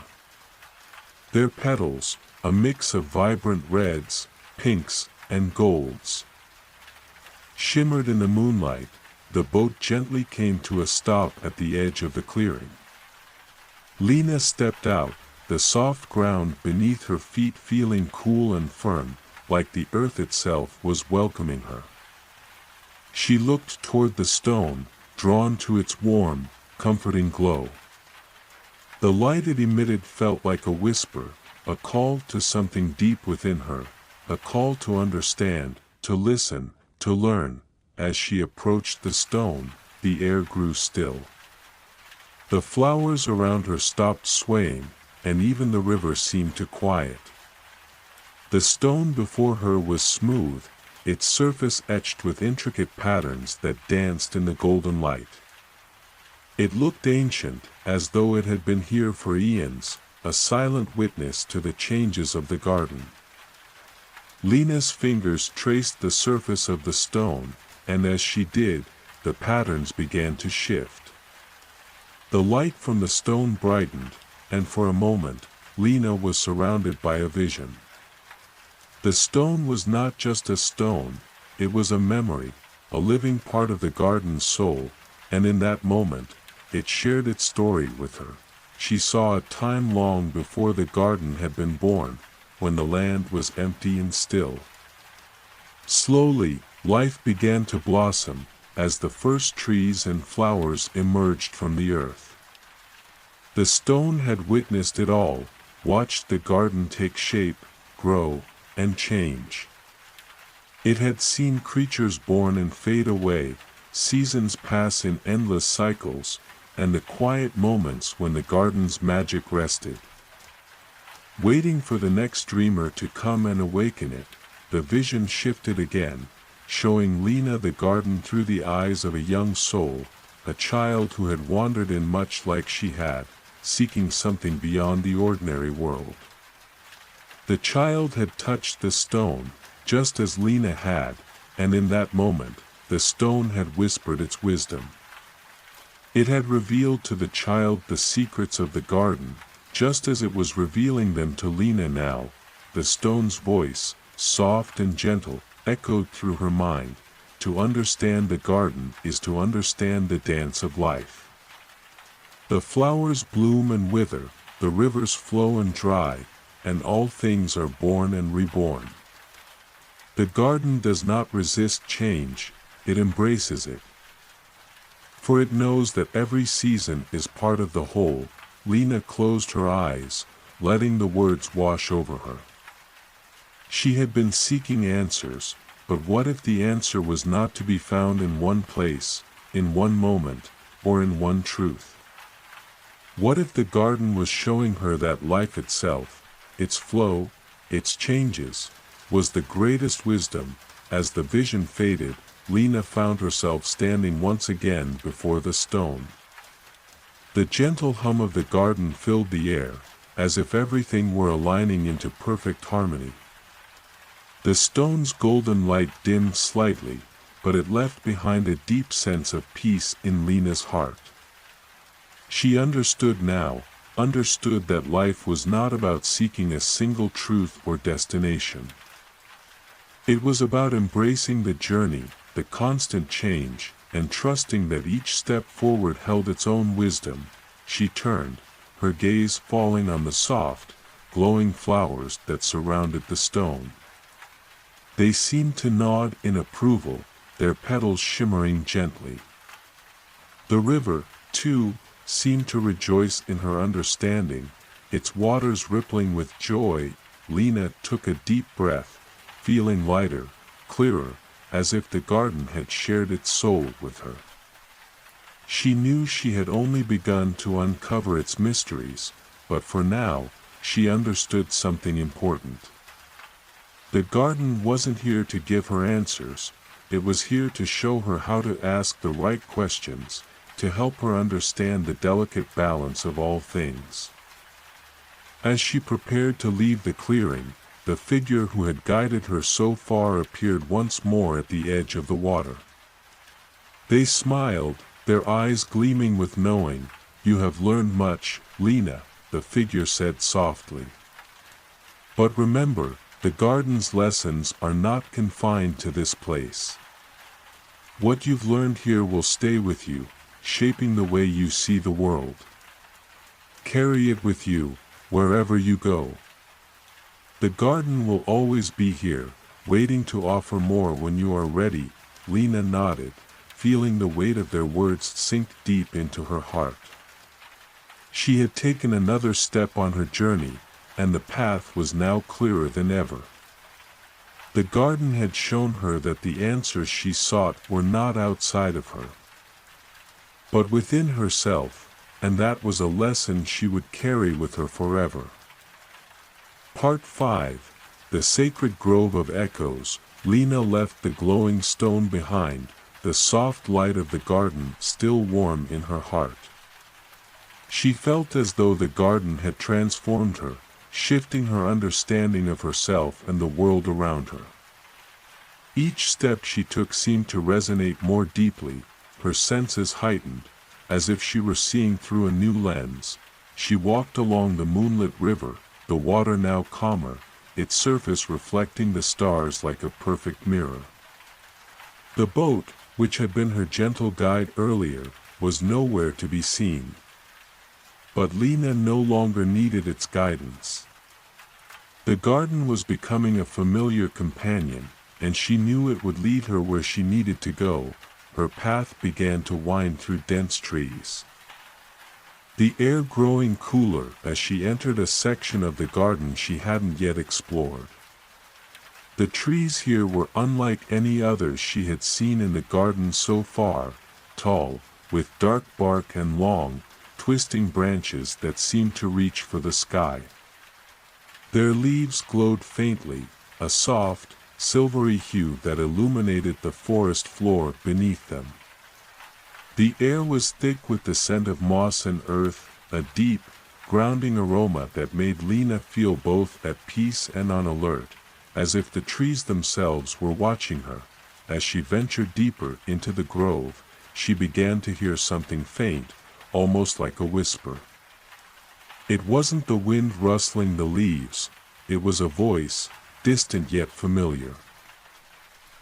Their petals, a mix of vibrant reds, pinks, and golds, shimmered in the moonlight. The boat gently came to a stop at the edge of the clearing. Lena stepped out, the soft ground beneath her feet feeling cool and firm, like the earth itself was welcoming her. She looked toward the stone, drawn to its warm, comforting glow. The light it emitted felt like a whisper, a call to something deep within her, a call to understand, to listen, to learn. As she approached the stone, the air grew still. The flowers around her stopped swaying, and even the river seemed to quiet. The stone before her was smooth, its surface etched with intricate patterns that danced in the golden light. It looked ancient, as though it had been here for eons, a silent witness to the changes of the garden. Lena's fingers traced the surface of the stone, and as she did, the patterns began to shift. The light from the stone brightened, and for a moment, Lena was surrounded by a vision. The stone was not just a stone, it was a memory, a living part of the garden's soul, and in that moment, it shared its story with her. She saw a time long before the garden had been born, when the land was empty and still. Slowly, life began to blossom, as the first trees and flowers emerged from the earth. The stone had witnessed it all, watched the garden take shape, grow, and change. It had seen creatures born and fade away, seasons pass in endless cycles, and the quiet moments when the garden's magic rested. Waiting for the next dreamer to come and awaken it, the vision shifted again, showing Lena the garden through the eyes of a young soul, a child who had wandered in much like she had, seeking something beyond the ordinary world. The child had touched the stone, just as Lena had, and in that moment, the stone had whispered its wisdom. It had revealed to the child the secrets of the garden, just as it was revealing them to Lena now. The stone's voice, soft and gentle, echoed through her mind. To understand the garden is to understand the dance of life. The flowers bloom and wither, the rivers flow and dry, and all things are born and reborn. The garden does not resist change, it embraces it. For it knows that every season is part of the whole. Lena closed her eyes, letting the words wash over her. She had been seeking answers, but what if the answer was not to be found in one place, in one moment, or in one truth? What if the garden was showing her that life itself, its flow, its changes, was the greatest wisdom? As the vision faded, Lena found herself standing once again before the stone. The gentle hum of the garden filled the air, as if everything were aligning into perfect harmony. The stone's golden light dimmed slightly, but it left behind a deep sense of peace in Lena's heart. She understood now, understood that life was not about seeking a single truth or destination. It was about embracing the journey, the constant change, and trusting that each step forward held its own wisdom. She turned, her gaze falling on the soft, glowing flowers that surrounded the stone. They seemed to nod in approval, their petals shimmering gently. The river, too, seemed to rejoice in her understanding, its waters rippling with joy. Lena took a deep breath, feeling lighter, clearer, as if the garden had shared its soul with her. She knew she had only begun to uncover its mysteries, but for now, she understood something important. The garden wasn't here to give her answers, it was here to show her how to ask the right questions, to help her understand the delicate balance of all things. As she prepared to leave the clearing, the figure who had guided her so far appeared once more at the edge of the water. They smiled, their eyes gleaming with knowing. "You have learned much, Lena," the figure said softly. "But remember, the garden's lessons are not confined to this place. What you've learned here will stay with you, shaping the way you see the world. Carry it with you, wherever you go. The garden will always be here, waiting to offer more when you are ready." Lena nodded, feeling the weight of their words sink deep into her heart. She had taken another step on her journey, and the path was now clearer than ever. The garden had shown her that the answers she sought were not outside of her, but within herself, and that was a lesson she would carry with her forever. Part 5. The Sacred Grove of Echoes. Lena left the glowing stone behind, the soft light of the garden still warm in her heart. She felt as though the garden had transformed her, shifting her understanding of herself and the world around her. Each step she took seemed to resonate more deeply, her senses heightened, as if she were seeing through a new lens. She walked along the moonlit river, the water now calmer, its surface reflecting the stars like a perfect mirror. The boat, which had been her gentle guide earlier, was nowhere to be seen. But Lena no longer needed its guidance. The garden was becoming a familiar companion, and she knew it would lead her where she needed to go. Her path began to wind through dense trees, the air growing cooler as she entered a section of the garden she hadn't yet explored. The trees here were unlike any others she had seen in the garden so far, tall, with dark bark and long, twisting branches that seemed to reach for the sky. Their leaves glowed faintly, a soft, silvery hue that illuminated the forest floor beneath them. The air was thick with the scent of moss and earth, a deep, grounding aroma that made Lena feel both at peace and on alert, as if the trees themselves were watching her. As she ventured deeper into the grove, she began to hear something faint, almost like a whisper. It wasn't the wind rustling the leaves, it was a voice, distant yet familiar.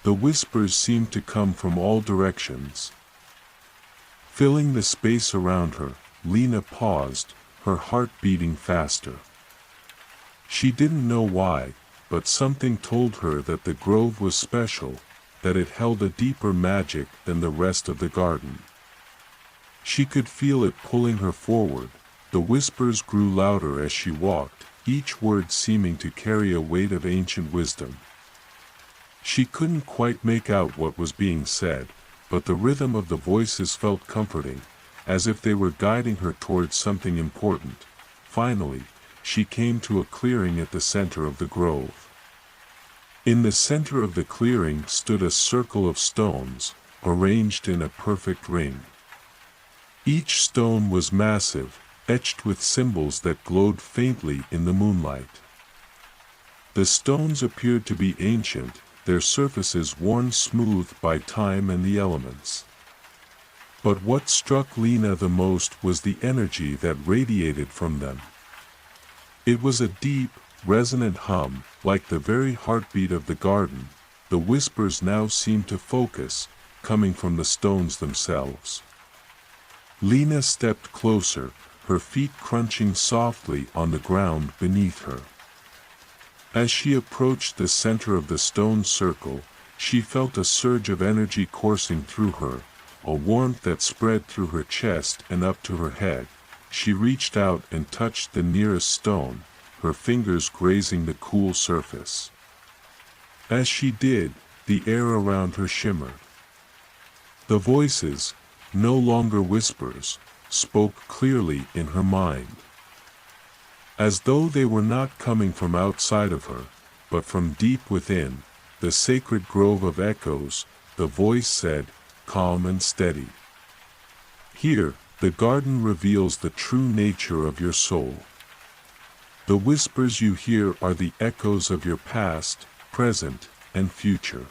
The whispers seemed to come from all directions, filling the space around her. Lena paused, her heart beating faster. She didn't know why, but something told her that the grove was special, that it held a deeper magic than the rest of the garden. She could feel it pulling her forward. The whispers grew louder as she walked, each word seeming to carry a weight of ancient wisdom. She couldn't quite make out what was being said, but the rhythm of the voices felt comforting, as if they were guiding her towards something important. Finally, she came to a clearing at the center of the grove. In the center of the clearing stood a circle of stones, arranged in a perfect ring. Each stone was massive, etched with symbols that glowed faintly in the moonlight. The stones appeared to be ancient, their surfaces worn smooth by time and the elements. But what struck Lena the most was the energy that radiated from them. It was a deep, resonant hum, like the very heartbeat of the garden. The whispers now seemed to focus, coming from the stones themselves. Lena stepped closer, her feet crunching softly on the ground beneath her. As she approached the center of the stone circle, she felt a surge of energy coursing through her, a warmth that spread through her chest and up to her head. She reached out and touched the nearest stone, her fingers grazing the cool surface. As she did, the air around her shimmered. The voices, no longer whispers, spoke clearly in her mind. As though they were not coming from outside of her, but from deep within, the sacred grove of echoes, the voice said, calm and steady. Here, the garden reveals the true nature of your soul. The whispers you hear are the echoes of your past, present, and future.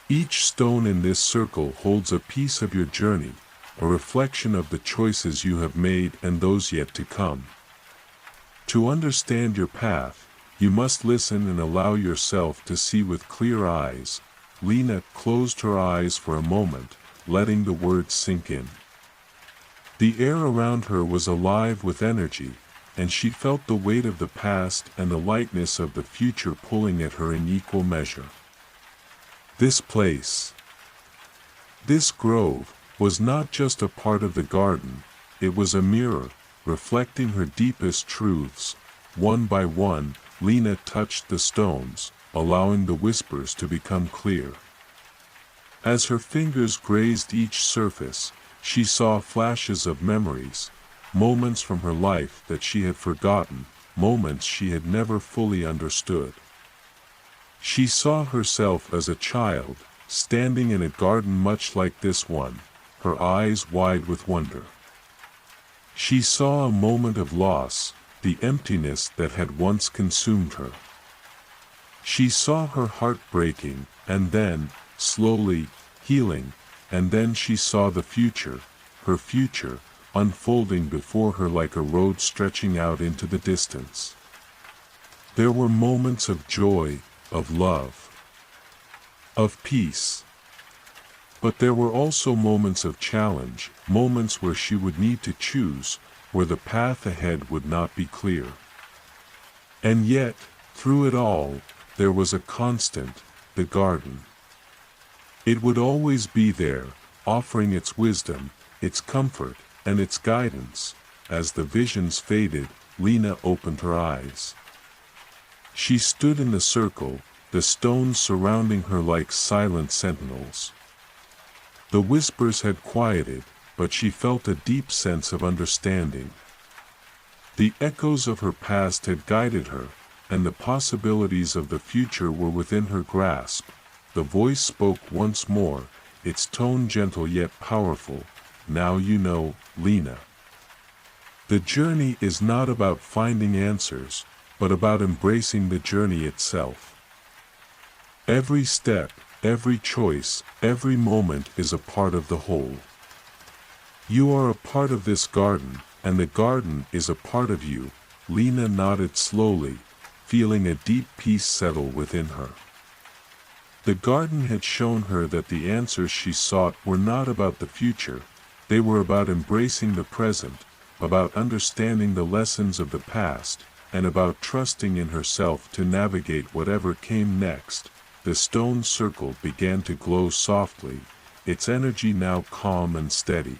Each stone in this circle holds a piece of your journey, a reflection of the choices you have made and those yet to come. To understand your path, you must listen and allow yourself to see with clear eyes. Lena closed her eyes for a moment, letting the words sink in. The air around her was alive with energy, and she felt the weight of the past and the lightness of the future pulling at her in equal measure. This place, this grove, was not just a part of the garden, it was a mirror, reflecting her deepest truths. One by one, Lena touched the stones, allowing the whispers to become clear. As her fingers grazed each surface, she saw flashes of memories, moments from her life that she had forgotten, moments she had never fully understood. She saw herself as a child, standing in a garden much like this one, her eyes wide with wonder. She saw a moment of loss, the emptiness that had once consumed her. She saw her heart breaking, and then, slowly, healing, and then she saw the future, her future, unfolding before her like a road stretching out into the distance. There were moments of joy, of love, of peace. But there were also moments of challenge, moments where she would need to choose, where the path ahead would not be clear. And yet, through it all, there was a constant, the garden. It would always be there, offering its wisdom, its comfort, and its guidance. As the visions faded, Lena opened her eyes. She stood in the circle, the stones surrounding her like silent sentinels. The whispers had quieted, but she felt a deep sense of understanding. The echoes of her past had guided her, and the possibilities of the future were within her grasp. The voice spoke once more, its tone gentle yet powerful. Now you know, Lena. The journey is not about finding answers, but about embracing the journey itself. Every step, every choice, every moment is a part of the whole. You are a part of this garden, and the garden is a part of you. Lena nodded slowly, feeling a deep peace settle within her. The garden had shown her that the answers she sought were not about the future, they were about embracing the present, about understanding the lessons of the past, and about trusting in herself to navigate whatever came next. The stone circle began to glow softly, its energy now calm and steady.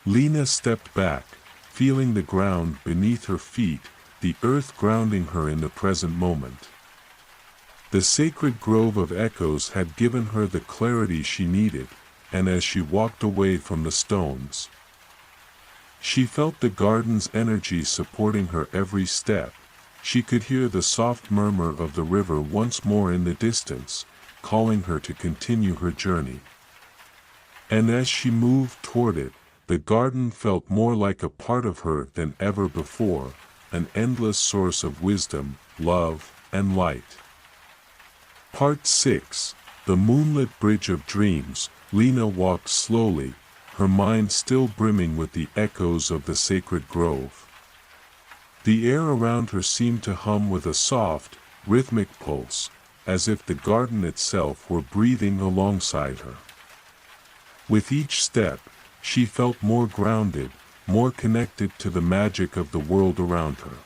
Lena stepped back, feeling the ground beneath her feet, the earth grounding her in the present moment. The sacred grove of echoes had given her the clarity she needed, and as she walked away from the stones, she felt the garden's energy supporting her every step. She could hear the soft murmur of the river once more in the distance, calling her to continue her journey. And as she moved toward it, the garden felt more like a part of her than ever before, an endless source of wisdom, love, and light. Part 6. The Moonlit Bridge of Dreams. Lena walked slowly, her mind still brimming with the echoes of the sacred grove. The air around her seemed to hum with a soft, rhythmic pulse, as if the garden itself were breathing alongside her. With each step, she felt more grounded, more connected to the magic of the world around her.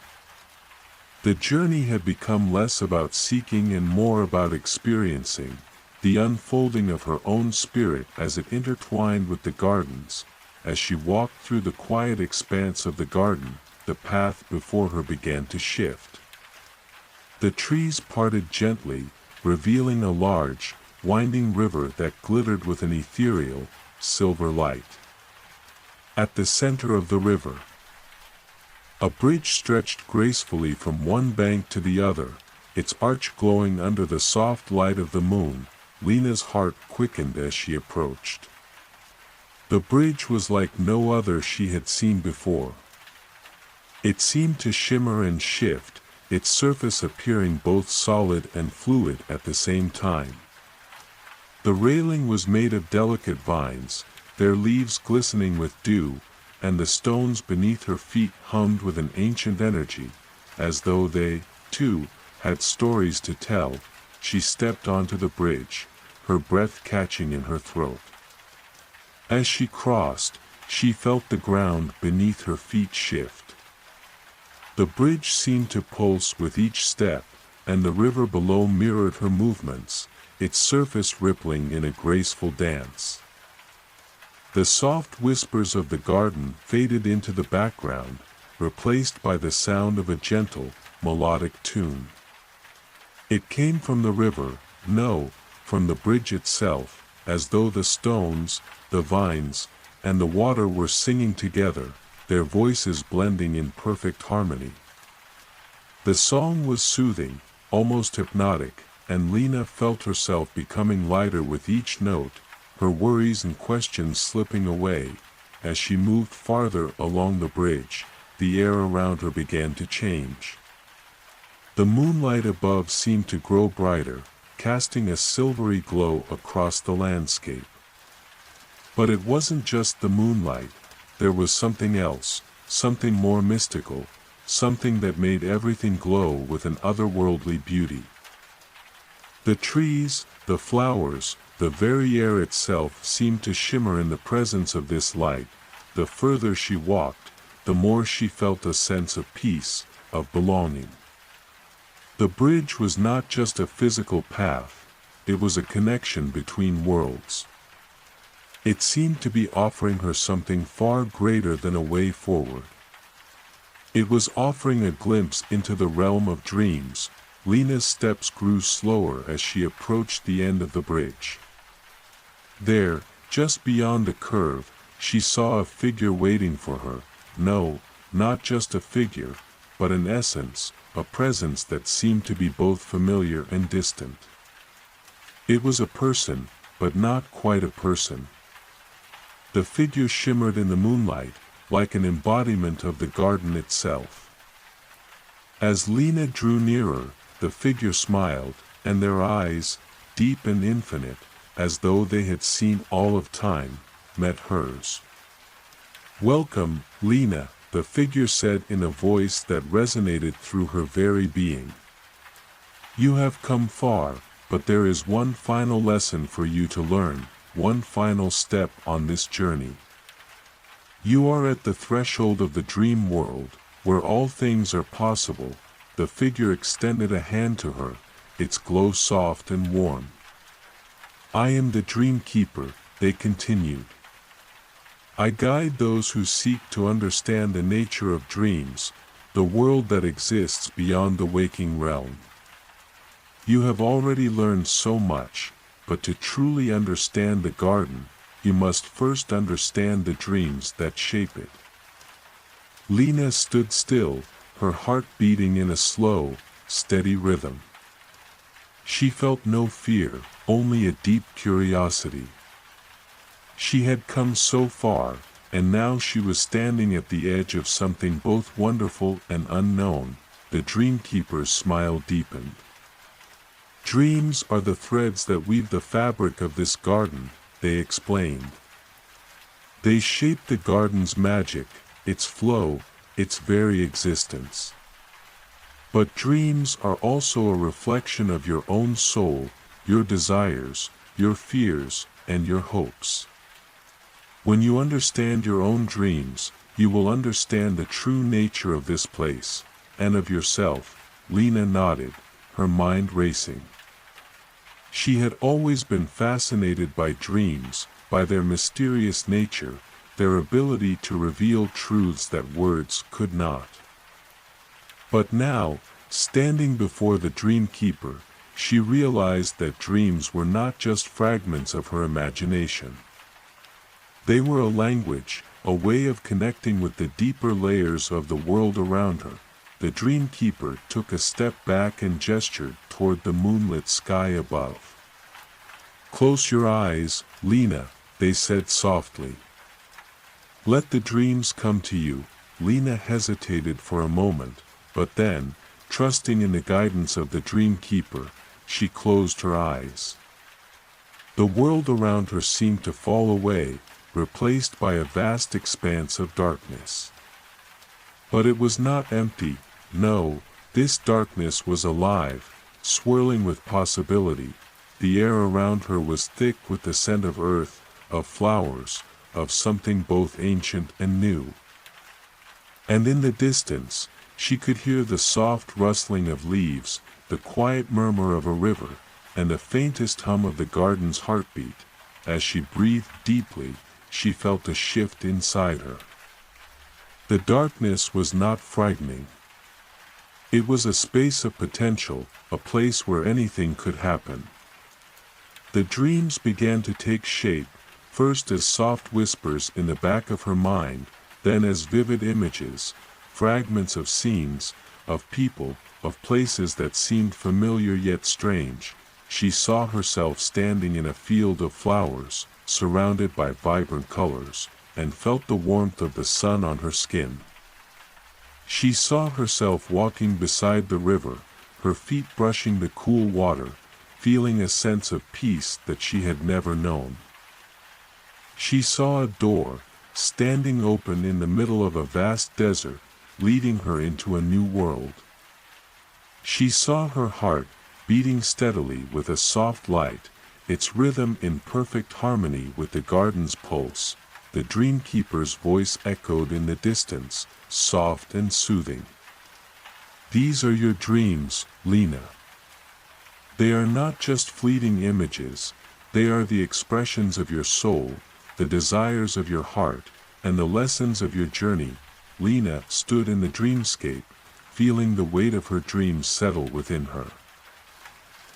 The journey had become less about seeking and more about experiencing, the unfolding of her own spirit as it intertwined with the garden's. As she walked through the quiet expanse of the garden, the path before her began to shift. The trees parted gently, revealing a large, winding river that glittered with an ethereal, silver light. At the center of the river, a bridge stretched gracefully from one bank to the other, its arch glowing under the soft light of the moon. Lena's heart quickened as she approached. The bridge was like no other she had seen before. It seemed to shimmer and shift, its surface appearing both solid and fluid at the same time. The railing was made of delicate vines, their leaves glistening with dew, and the stones beneath her feet hummed with an ancient energy, as though they, too, had stories to tell. She stepped onto the bridge, her breath catching in her throat. As she crossed, she felt the ground beneath her feet shift. The bridge seemed to pulse with each step, and the river below mirrored her movements, its surface rippling in a graceful dance. The soft whispers of the garden faded into the background, replaced by the sound of a gentle, melodic tune. It came from the river, no, from the bridge itself, as though the stones, the vines, and the water were singing together, their voices blending in perfect harmony. The song was soothing, almost hypnotic, and Lena felt herself becoming lighter with each note, her worries and questions slipping away. As she moved farther along the bridge, the air around her began to change. The moonlight above seemed to grow brighter, casting a silvery glow across the landscape. But it wasn't just the moonlight, there was something else, something more mystical, something that made everything glow with an otherworldly beauty. The trees, the flowers, the very air itself seemed to shimmer in the presence of this light. The further she walked, the more she felt a sense of peace, of belonging. The bridge was not just a physical path, it was a connection between worlds. It seemed to be offering her something far greater than a way forward. It was offering a glimpse into the realm of dreams. Lena's steps grew slower as she approached the end of the bridge. There, just beyond the curve, she saw a figure waiting for her. No, not just a figure, but an essence, a presence that seemed to be both familiar and distant. It was a person, but not quite a person. The figure shimmered in the moonlight, like an embodiment of the garden itself. As Lena drew nearer, the figure smiled, and their eyes, deep and infinite, as though they had seen all of time, met hers. "Welcome, Lena," the figure said in a voice that resonated through her very being. "You have come far, but there is one final lesson for you to learn, one final step on this journey. You are at the threshold of the dream world, where all things are possible. The figure extended a hand to her, its glow soft and warm. I am the dream keeper, they continued. I guide those who seek to understand the nature of dreams, the world that exists beyond the waking realm. You have already learned so much, but to truly understand the garden, you must first understand the dreams that shape it. Lena stood still, her heart beating in a slow, steady rhythm. She felt no fear, only a deep curiosity. She had come so far, and now she was standing at the edge of something both wonderful and unknown. The dreamkeeper's smile deepened. Dreams are the threads that weave the fabric of this garden, they explained. They shape the garden's magic, its flow, its very existence. But dreams are also a reflection of your own soul, your desires, your fears, and your hopes. When you understand your own dreams, you will understand the true nature of this place, and of yourself. Lena nodded, her mind racing. She had always been fascinated by dreams, by their mysterious nature, their ability to reveal truths that words could not. But now, standing before the dream keeper, she realized that dreams were not just fragments of her imagination. They were a language, a way of connecting with the deeper layers of the world around her. The dream keeper took a step back and gestured toward the moonlit sky above. Close your eyes, Lena, they said softly. Let the dreams come to you. Lena hesitated for a moment, but then, trusting in the guidance of the dream keeper, she closed her eyes. The world around her seemed to fall away, replaced by a vast expanse of darkness. But it was not empty. No, this darkness was alive, swirling with possibility. The air around her was thick with the scent of earth, of flowers, of something both ancient and new. And in the distance, she could hear the soft rustling of leaves, the quiet murmur of a river, and the faintest hum of the garden's heartbeat. As she breathed deeply, she felt a shift inside her. The darkness was not frightening. It was a space of potential, a place where anything could happen. The dreams began to take shape, first as soft whispers in the back of her mind, then as vivid images, fragments of scenes, of people, of places that seemed familiar yet strange. She saw herself standing in a field of flowers, surrounded by vibrant colors, and felt the warmth of the sun on her skin. She saw herself walking beside the river, her feet brushing the cool water, feeling a sense of peace that she had never known. She saw a door, standing open in the middle of a vast desert, leading her into a new world. She saw her heart, beating steadily with a soft light, its rhythm in perfect harmony with the garden's pulse. The dreamkeeper's voice echoed in the distance, soft and soothing. These are your dreams, Lena. They are not just fleeting images, they are the expressions of your soul, the desires of your heart, and the lessons of your journey. Lena stood in the dreamscape, feeling the weight of her dreams settle within her.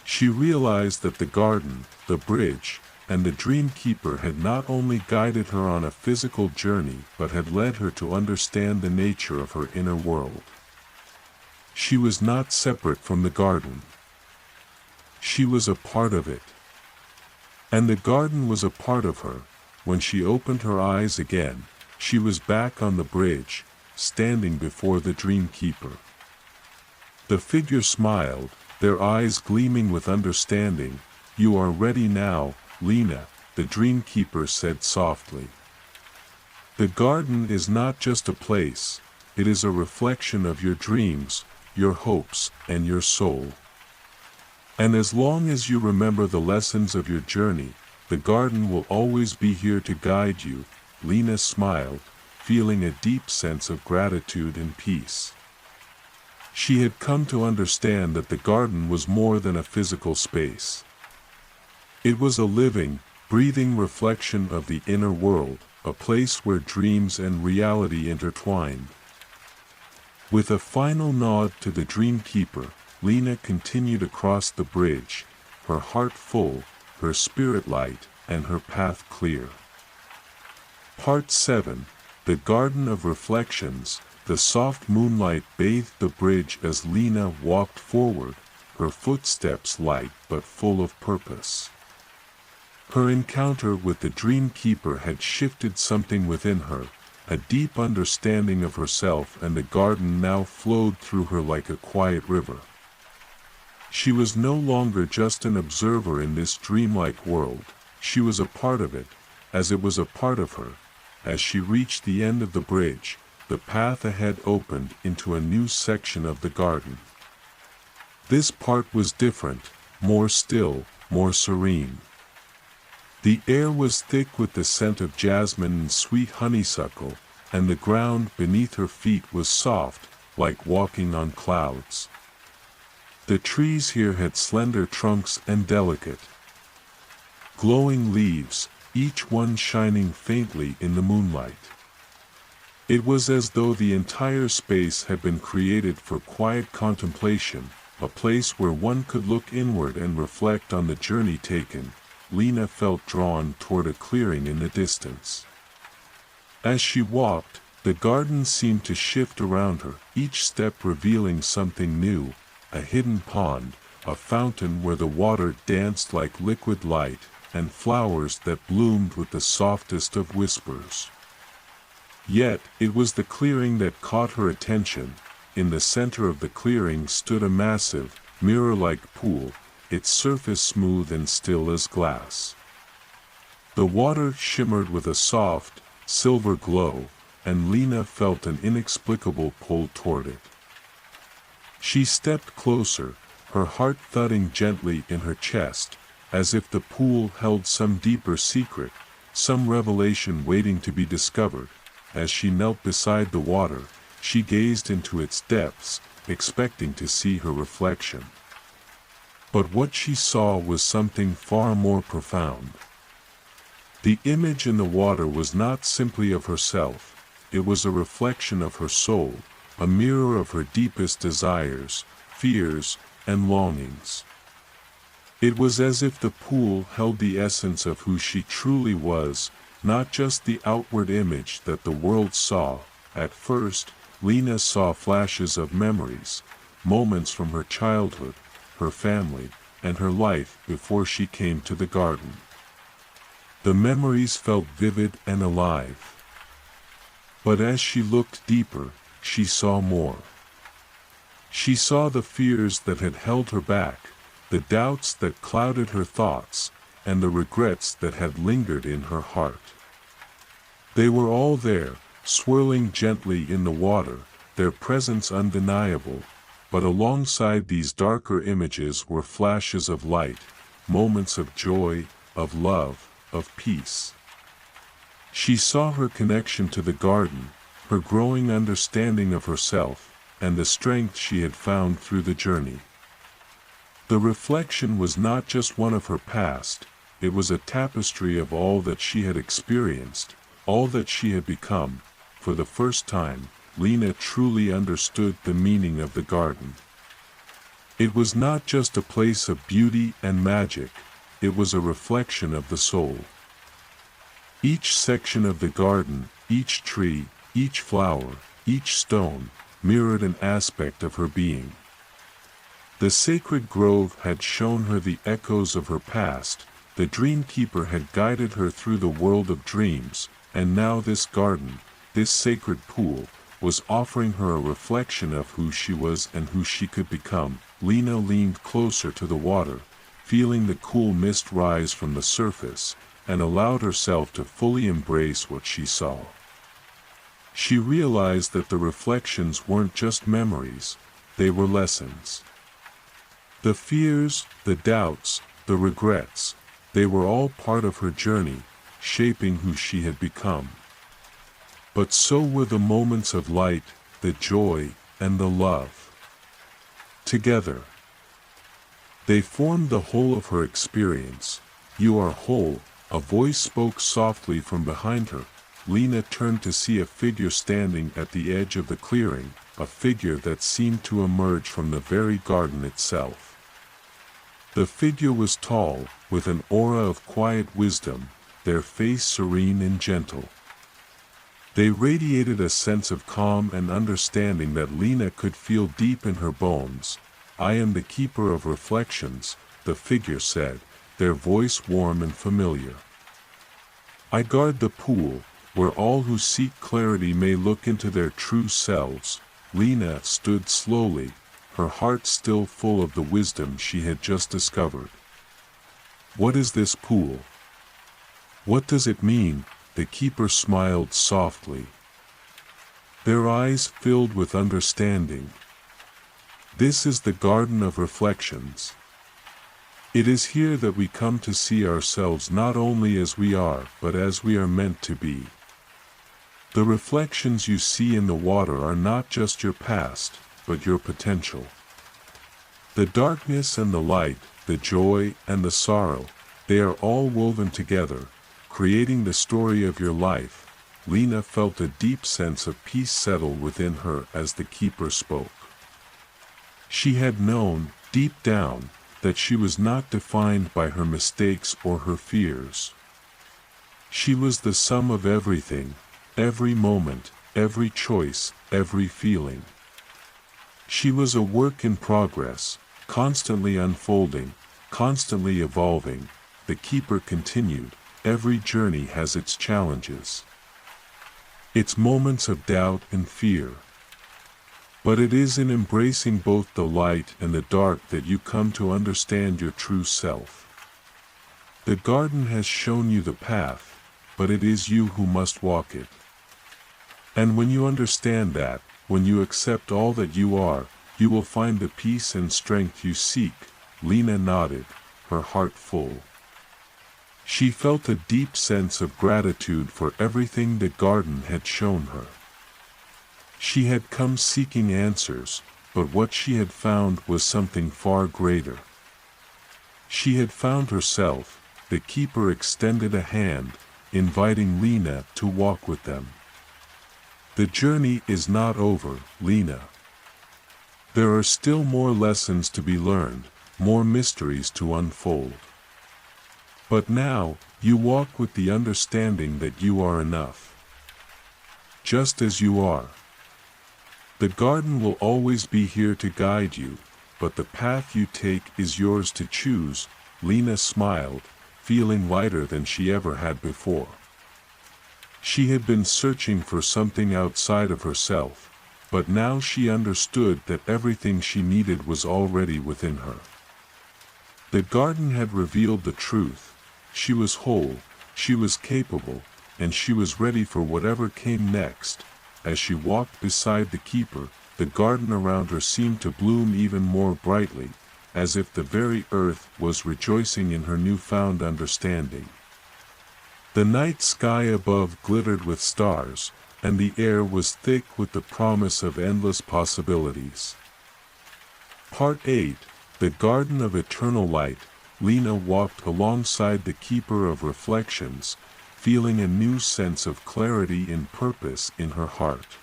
She realized that the garden, the bridge, and the dreamkeeper had not only guided her on a physical journey but had led her to understand the nature of her inner world. She was not separate from the garden. She was a part of it. And the garden was a part of her. When she opened her eyes again, she was back on the bridge, standing before the dreamkeeper. The figure smiled, their eyes gleaming with understanding. You are ready now, Lena, the dreamkeeper said softly. The garden is not just a place, it is a reflection of your dreams, your hopes, and your soul. And as long as you remember the lessons of your journey, the garden will always be here to guide you." Lena smiled, feeling a deep sense of gratitude and peace. She had come to understand that the garden was more than a physical space. It was a living, breathing reflection of the inner world, a place where dreams and reality intertwined. With a final nod to the dreamkeeper, Lena continued across the bridge, her heart full, her spirit light, and her path clear. Part 7, The Garden of Reflections. The soft moonlight bathed the bridge as Lena walked forward, her footsteps light but full of purpose. Her encounter with the dreamkeeper had shifted something within her, a deep understanding of herself, and the garden now flowed through her like a quiet river. She was no longer just an observer in this dreamlike world, she was a part of it, as it was a part of her. As she reached the end of the bridge, the path ahead opened into a new section of the garden. This part was different, more still, more serene. The air was thick with the scent of jasmine and sweet honeysuckle, and the ground beneath her feet was soft, like walking on clouds. The trees here had slender trunks and delicate, glowing leaves, each one shining faintly in the moonlight. It was as though the entire space had been created for quiet contemplation, a place where one could look inward and reflect on the journey taken. Lena felt drawn toward a clearing in the distance. As she walked, the garden seemed to shift around her, each step revealing something new, a hidden pond, a fountain where the water danced like liquid light, and flowers that bloomed with the softest of whispers. Yet, it was the clearing that caught her attention. In the center of the clearing stood a massive, mirror-like pool, its surface smooth and still as glass. The water shimmered with a soft, silver glow, and Lena felt an inexplicable pull toward it. She stepped closer, her heart thudding gently in her chest, as if the pool held some deeper secret, some revelation waiting to be discovered. As she knelt beside the water, she gazed into its depths, expecting to see her reflection. But what she saw was something far more profound. The image in the water was not simply of herself, it was a reflection of her soul, a mirror of her deepest desires, fears, and longings. It was as if the pool held the essence of who she truly was, not just the outward image that the world saw. At first, Lena saw flashes of memories, moments from her childhood, her family, and her life before she came to the garden. The memories felt vivid and alive. But as she looked deeper, she saw more. She saw the fears that had held her back, the doubts that clouded her thoughts, and the regrets that had lingered in her heart. They were all there, swirling gently in the water, their presence undeniable, but alongside these darker images were flashes of light, moments of joy, of love, of peace. She saw her connection to the garden, her growing understanding of herself, and the strength she had found through the journey. The reflection was not just one of her past, it was a tapestry of all that she had experienced, all that she had become. For the first time, Lena truly understood the meaning of the garden. It was not just a place of beauty and magic, it was a reflection of the soul. Each section of the garden, each tree, each flower, each stone, mirrored an aspect of her being. The sacred grove had shown her the echoes of her past, the dreamkeeper had guided her through the world of dreams, and now this garden, this sacred pool, was offering her a reflection of who she was and who she could become. Lena leaned closer to the water, feeling the cool mist rise from the surface, and allowed herself to fully embrace what she saw. She realized that the reflections weren't just memories, they were lessons. The fears, the doubts, the regrets, they were all part of her journey, shaping who she had become. But so were the moments of light, the joy, and the love. Together, they formed the whole of her experience. "You are whole," a voice spoke softly from behind her. Lena turned to see a figure standing at the edge of the clearing, a figure that seemed to emerge from the very garden itself. The figure was tall, with an aura of quiet wisdom, their face serene and gentle. They radiated a sense of calm and understanding that Lena could feel deep in her bones. "I am the keeper of reflections," the figure said, their voice warm and familiar. "I guard the pool, where all who seek clarity may look into their true selves." Lena stood slowly, her heart still full of the wisdom she had just discovered. "What is this pool? What does it mean?" The keeper smiled softly. Their eyes filled with understanding. "This is the garden of reflections. It is here that we come to see ourselves not only as we are, but as we are meant to be. The reflections you see in the water are not just your past, but your potential. The darkness and the light, the joy and the sorrow, they are all woven together, creating the story of your life." Lena felt a deep sense of peace settle within her as the keeper spoke. She had known, deep down, that she was not defined by her mistakes or her fears. She was the sum of everything, every moment, every choice, every feeling. She was a work in progress, constantly unfolding, constantly evolving. The keeper continued, "Every journey has its challenges, its moments of doubt and fear. But it is in embracing both the light and the dark that you come to understand your true self. The garden has shown you the path, but it is you who must walk it. And when you understand that, when you accept all that you are, you will find the peace and strength you seek." Lena nodded, her heart full. She felt a deep sense of gratitude for everything the garden had shown her. She had come seeking answers, but what she had found was something far greater. She had found herself. The keeper extended a hand, inviting Lena to walk with them. "The journey is not over, Lena. There are still more lessons to be learned, more mysteries to unfold. But now, you walk with the understanding that you are enough. Just as you are. The garden will always be here to guide you, but the path you take is yours to choose." Lena smiled, feeling lighter than she ever had before. She had been searching for something outside of herself, but now she understood that everything she needed was already within her. The garden had revealed the truth. She was whole, she was capable, and she was ready for whatever came next. As she walked beside the keeper, the garden around her seemed to bloom even more brightly, as if the very earth was rejoicing in her newfound understanding. The night sky above glittered with stars, and the air was thick with the promise of endless possibilities. Part 8, The Garden of Eternal Light. Lena walked alongside the keeper of reflections, feeling a new sense of clarity and purpose in her heart.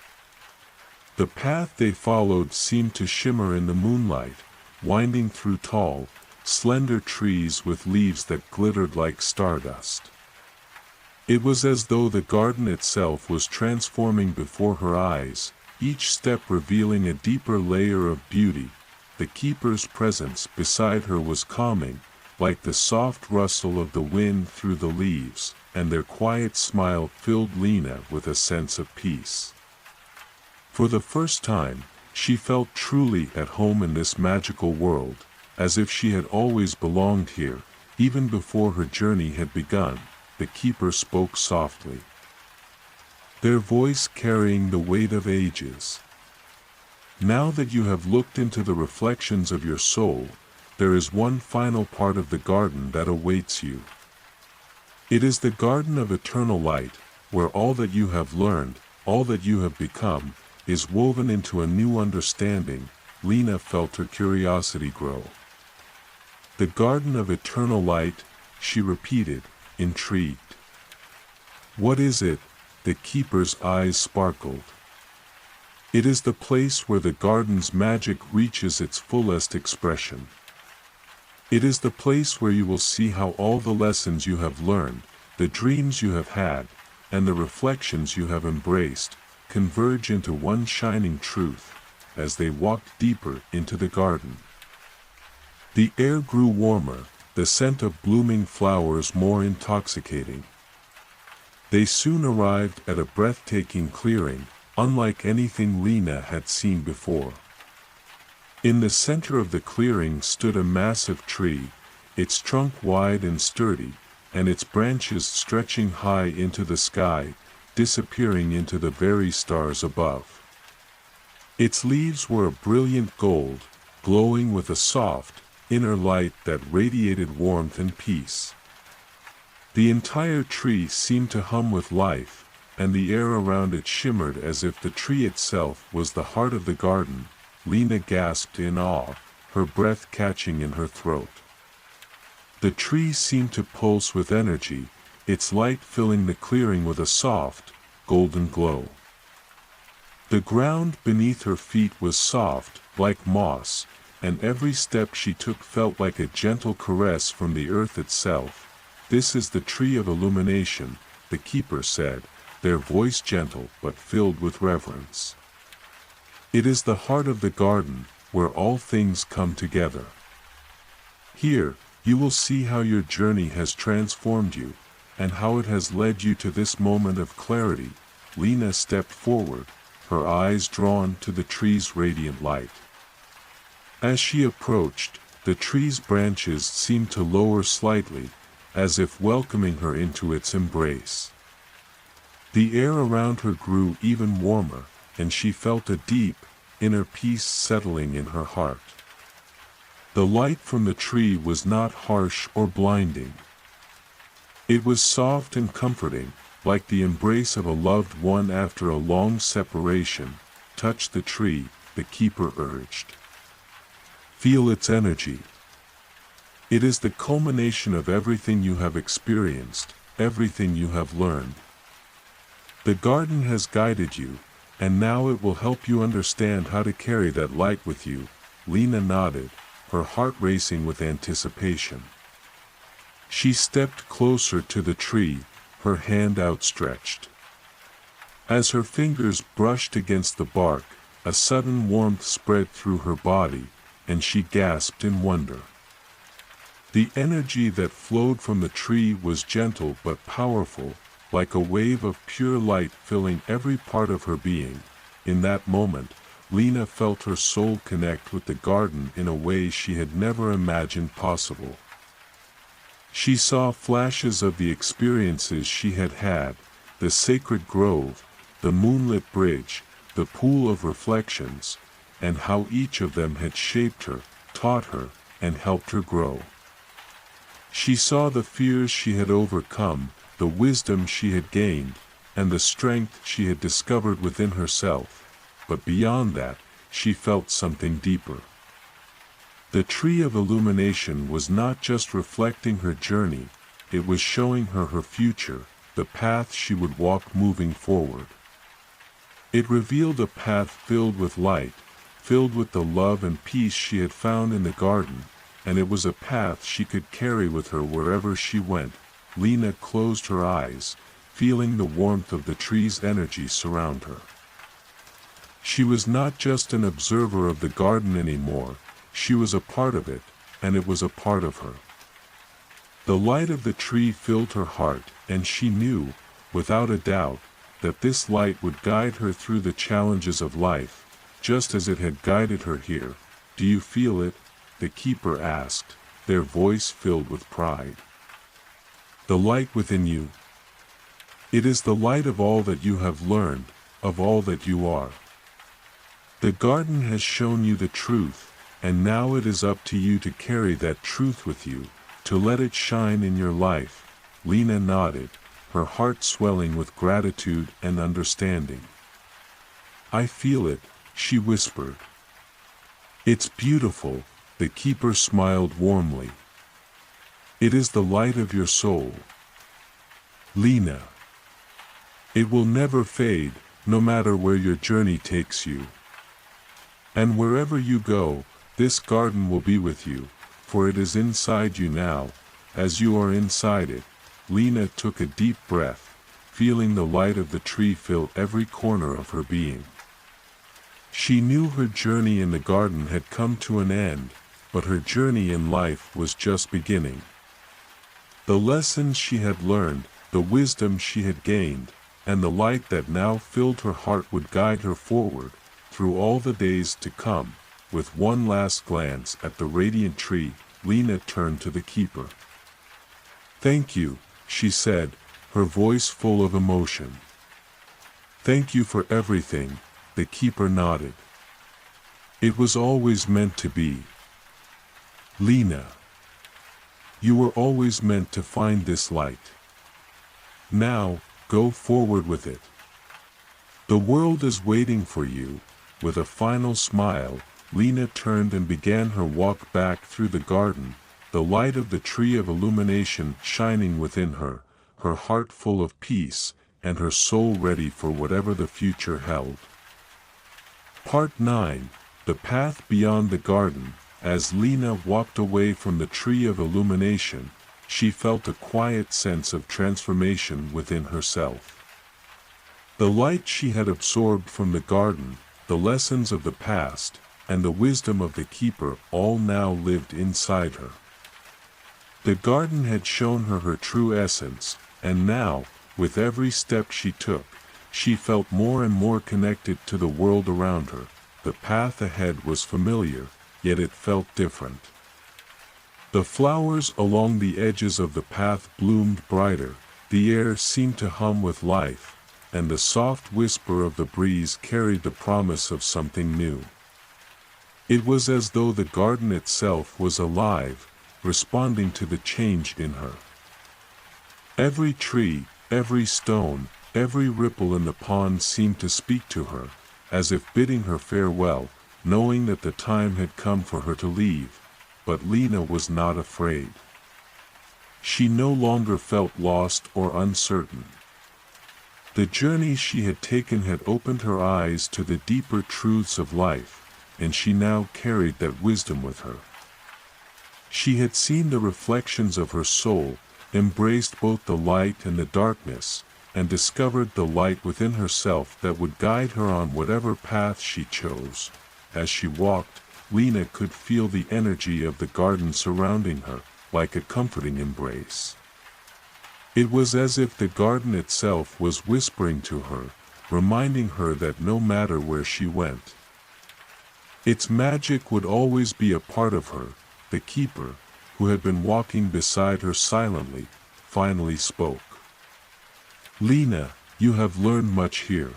The path they followed seemed to shimmer in the moonlight, winding through tall, slender trees with leaves that glittered like stardust. It was as though the garden itself was transforming before her eyes, each step revealing a deeper layer of beauty. The keeper's presence beside her was calming, like the soft rustle of the wind through the leaves, and their quiet smile filled Lena with a sense of peace. For the first time, she felt truly at home in this magical world, as if she had always belonged here, even before her journey had begun. The keeper spoke softly, their voice carrying the weight of ages. "Now that you have looked into the reflections of your soul, there is one final part of the garden that awaits you. It is the garden of eternal light, where all that you have learned, all that you have become, is woven into a new understanding. Lena felt her curiosity grow. The garden of eternal light, she repeated, intrigued. What is it? The keeper's eyes sparkled. It is the place where the garden's magic reaches its fullest expression. It is the place where you will see how all the lessons you have learned, the dreams you have had, and the reflections you have embraced, converge into one shining truth, as they walked deeper into the garden. The air grew warmer, the scent of blooming flowers more intoxicating. They soon arrived at a breathtaking clearing, unlike anything Lena had seen before. In the center of the clearing stood a massive tree, its trunk wide and sturdy, and its branches stretching high into the sky, disappearing into the very stars above. Its leaves were a brilliant gold, glowing with a soft, inner light that radiated warmth and peace. The entire tree seemed to hum with life, and the air around it shimmered as if the tree itself was the heart of the garden. Lena gasped in awe, her breath catching in her throat. The tree seemed to pulse with energy, its light filling the clearing with a soft, golden glow. The ground beneath her feet was soft, like moss, and every step she took felt like a gentle caress from the earth itself. This is the tree of illumination, the keeper said, their voice gentle but filled with reverence. It is the heart of the garden, where all things come together. Here, you will see how your journey has transformed you, and how it has led you to this moment of clarity. Lena stepped forward, her eyes drawn to the tree's radiant light. As she approached, the tree's branches seemed to lower slightly, as if welcoming her into its embrace. The air around her grew even warmer, and she felt a deep, inner peace settling in her heart. The light from the tree was not harsh or blinding. It was soft and comforting, like the embrace of a loved one after a long separation. Touch the tree, the keeper urged. Feel its energy. It is the culmination of everything you have experienced, everything you have learned. The garden has guided you, and now it will help you understand how to carry that light with you. Lena nodded, her heart racing with anticipation. She stepped closer to the tree, her hand outstretched. As her fingers brushed against the bark, a sudden warmth spread through her body, and she gasped in wonder. The energy that flowed from the tree was gentle but powerful, like a wave of pure light filling every part of her being. In that moment, Lena felt her soul connect with the garden in a way she had never imagined possible. She saw flashes of the experiences she had had, the sacred grove, the moonlit bridge, the pool of reflections, and how each of them had shaped her, taught her, and helped her grow. She saw the fears she had overcome, the wisdom she had gained, and the strength she had discovered within herself, but beyond that, she felt something deeper. The tree of illumination was not just reflecting her journey, it was showing her her future, the path she would walk moving forward. It revealed a path filled with light, filled with the love and peace she had found in the garden, and it was a path she could carry with her wherever she went. Lena closed her eyes, feeling the warmth of the tree's energy surround her. She was not just an observer of the garden anymore, she was a part of it, and it was a part of her. The light of the tree filled her heart, and she knew, without a doubt, that this light would guide her through the challenges of life, just as it had guided her here. Do you feel it? The keeper asked, their voice filled with pride. The light within you. It is the light of all that you have learned, of all that you are. The garden has shown you the truth, and now it is up to you to carry that truth with you, to let it shine in your life." Lena nodded, her heart swelling with gratitude and understanding. "I feel it," she whispered. "It's beautiful," the keeper smiled warmly. "It is the light of your soul, Lena. It will never fade, no matter where your journey takes you. And wherever you go, this garden will be with you, for it is inside you now, as you are inside it." Lena took a deep breath, feeling the light of the tree fill every corner of her being. She knew her journey in the garden had come to an end, but her journey in life was just beginning. The lessons she had learned, the wisdom she had gained, and the light that now filled her heart would guide her forward, through all the days to come. With one last glance at the radiant tree, Lena turned to the keeper. "Thank you," she said, her voice full of emotion. "Thank you for everything," the keeper nodded. "It was always meant to be. Lena. You were always meant to find this light. Now, go forward with it. The world is waiting for you." With a final smile, Lena turned and began her walk back through the garden, the light of the tree of illumination shining within her, her heart full of peace, and her soul ready for whatever the future held. Part 9. The Path Beyond the Garden. As Lena walked away from the tree of illumination, she felt a quiet sense of transformation within herself. The light she had absorbed from the garden, the lessons of the past, and the wisdom of the keeper all now lived inside her. The garden had shown her her true essence, and now, with every step she took, she felt more and more connected to the world around her. The path ahead was familiar, yet it felt different. The flowers along the edges of the path bloomed brighter, the air seemed to hum with life, and the soft whisper of the breeze carried the promise of something new. It was as though the garden itself was alive, responding to the change in her. Every tree, every stone, every ripple in the pond seemed to speak to her, as if bidding her farewell, knowing that the time had come for her to leave. But Lena was not afraid. She no longer felt lost or uncertain. The journey she had taken had opened her eyes to the deeper truths of life, and she now carried that wisdom with her. She had seen the reflections of her soul, embraced both the light and the darkness, and discovered the light within herself that would guide her on whatever path she chose. As she walked, Lena could feel the energy of the garden surrounding her, like a comforting embrace. It was as if the garden itself was whispering to her, reminding her that no matter where she went, its magic would always be a part of her. The keeper, who had been walking beside her silently, finally spoke. "Lena, you have learned much here.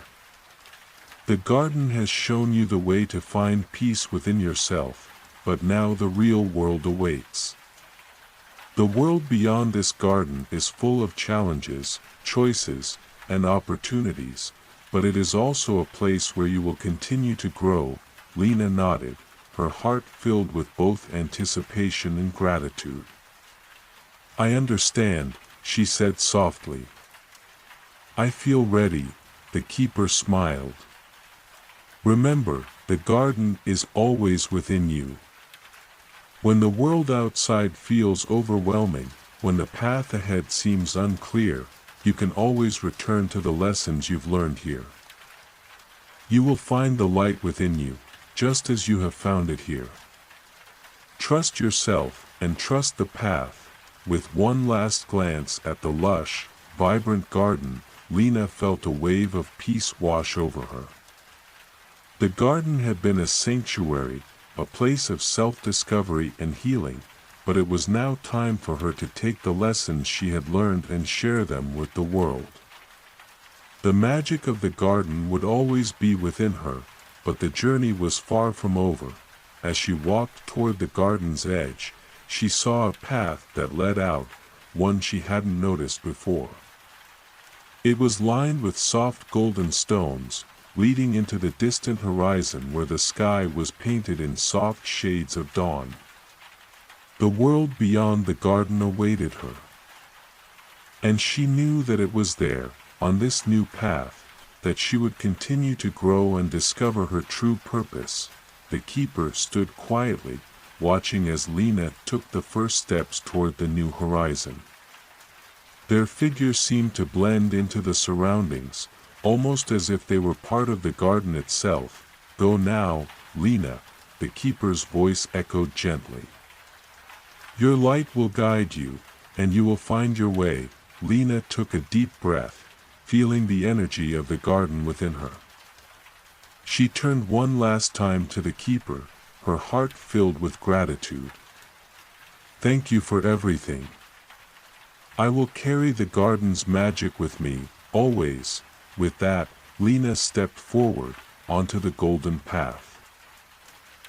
The garden has shown you the way to find peace within yourself, but now the real world awaits. The world beyond this garden is full of challenges, choices, and opportunities, but it is also a place where you will continue to grow." Lena nodded, her heart filled with both anticipation and gratitude. "I understand," she said softly. "I feel ready," the keeper smiled. "Remember, the garden is always within you. When the world outside feels overwhelming, when the path ahead seems unclear, you can always return to the lessons you've learned here. You will find the light within you, just as you have found it here. Trust yourself, and trust the path." With one last glance at the lush, vibrant garden, Lena felt a wave of peace wash over her. The garden had been a sanctuary, a place of self-discovery and healing, but it was now time for her to take the lessons she had learned and share them with the world. The magic of the garden would always be within her, but the journey was far from over. As she walked toward the garden's edge, she saw a path that led out, one she hadn't noticed before. It was lined with soft golden stones, leading into the distant horizon where the sky was painted in soft shades of dawn. The world beyond the garden awaited her. And she knew that it was there, on this new path, that she would continue to grow and discover her true purpose. The keeper stood quietly, watching as Lena took the first steps toward the new horizon. Their figures seemed to blend into the surroundings, almost as if they were part of the garden itself, though now, Lena, the keeper's voice echoed gently. "Your light will guide you, and you will find your way." Lena took a deep breath, feeling the energy of the garden within her. She turned one last time to the keeper, her heart filled with gratitude. "Thank you for everything. I will carry the garden's magic with me, always." With that, Lena stepped forward, onto the golden path.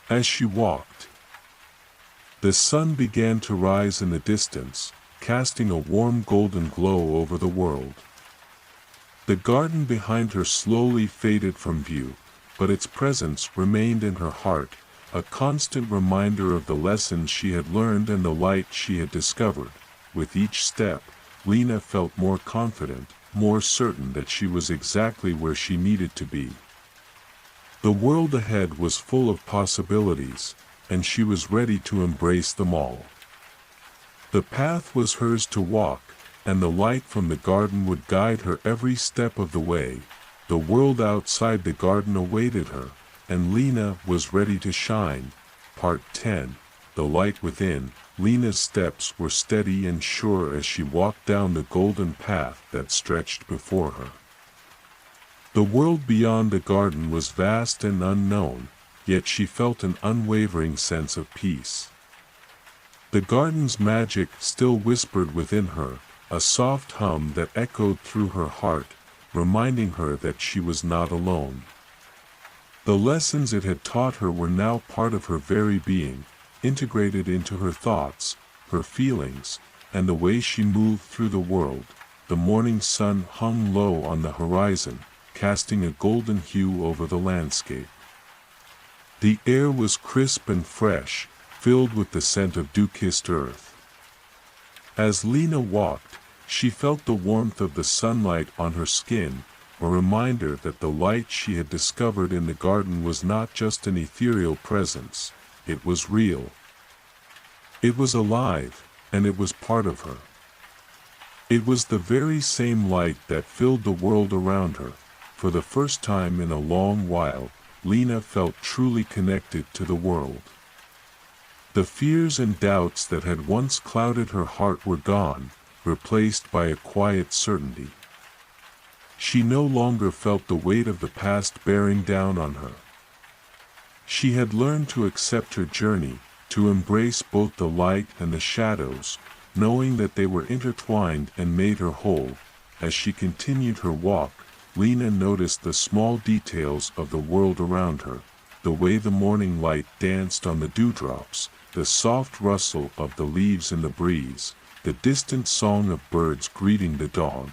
As she walked, the sun began to rise in the distance, casting a warm golden glow over the world. The garden behind her slowly faded from view, but its presence remained in her heart, a constant reminder of the lessons she had learned and the light she had discovered. With each step, Lena felt more confident, more certain that she was exactly where she needed to be. The world ahead was full of possibilities, and she was ready to embrace them all. The path was hers to walk, and the light from the garden would guide her every step of the way. The world outside the garden awaited her, and Lena was ready to shine. Part 10. The Light Within. Lena's steps were steady and sure as she walked down the golden path that stretched before her. The world beyond the garden was vast and unknown, yet she felt an unwavering sense of peace. The garden's magic still whispered within her, a soft hum that echoed through her heart, reminding her that she was not alone. The lessons it had taught her were now part of her very being, integrated into her thoughts, her feelings, and the way she moved through the world. The morning sun hung low on the horizon, casting a golden hue over the landscape. The air was crisp and fresh, filled with the scent of dew-kissed earth. As Lena walked, she felt the warmth of the sunlight on her skin, a reminder that the light she had discovered in the garden was not just an ethereal presence, it was real. It was alive, and it was part of her. It was the very same light that filled the world around her. For the first time in a long while, Lena felt truly connected to the world. The fears and doubts that had once clouded her heart were gone, replaced by a quiet certainty. She no longer felt the weight of the past bearing down on her. She had learned to accept her journey, to embrace both the light and the shadows, knowing that they were intertwined and made her whole. As she continued her walk, Lena noticed the small details of the world around her, the way the morning light danced on the dewdrops, the soft rustle of the leaves in the breeze, the distant song of birds greeting the dawn.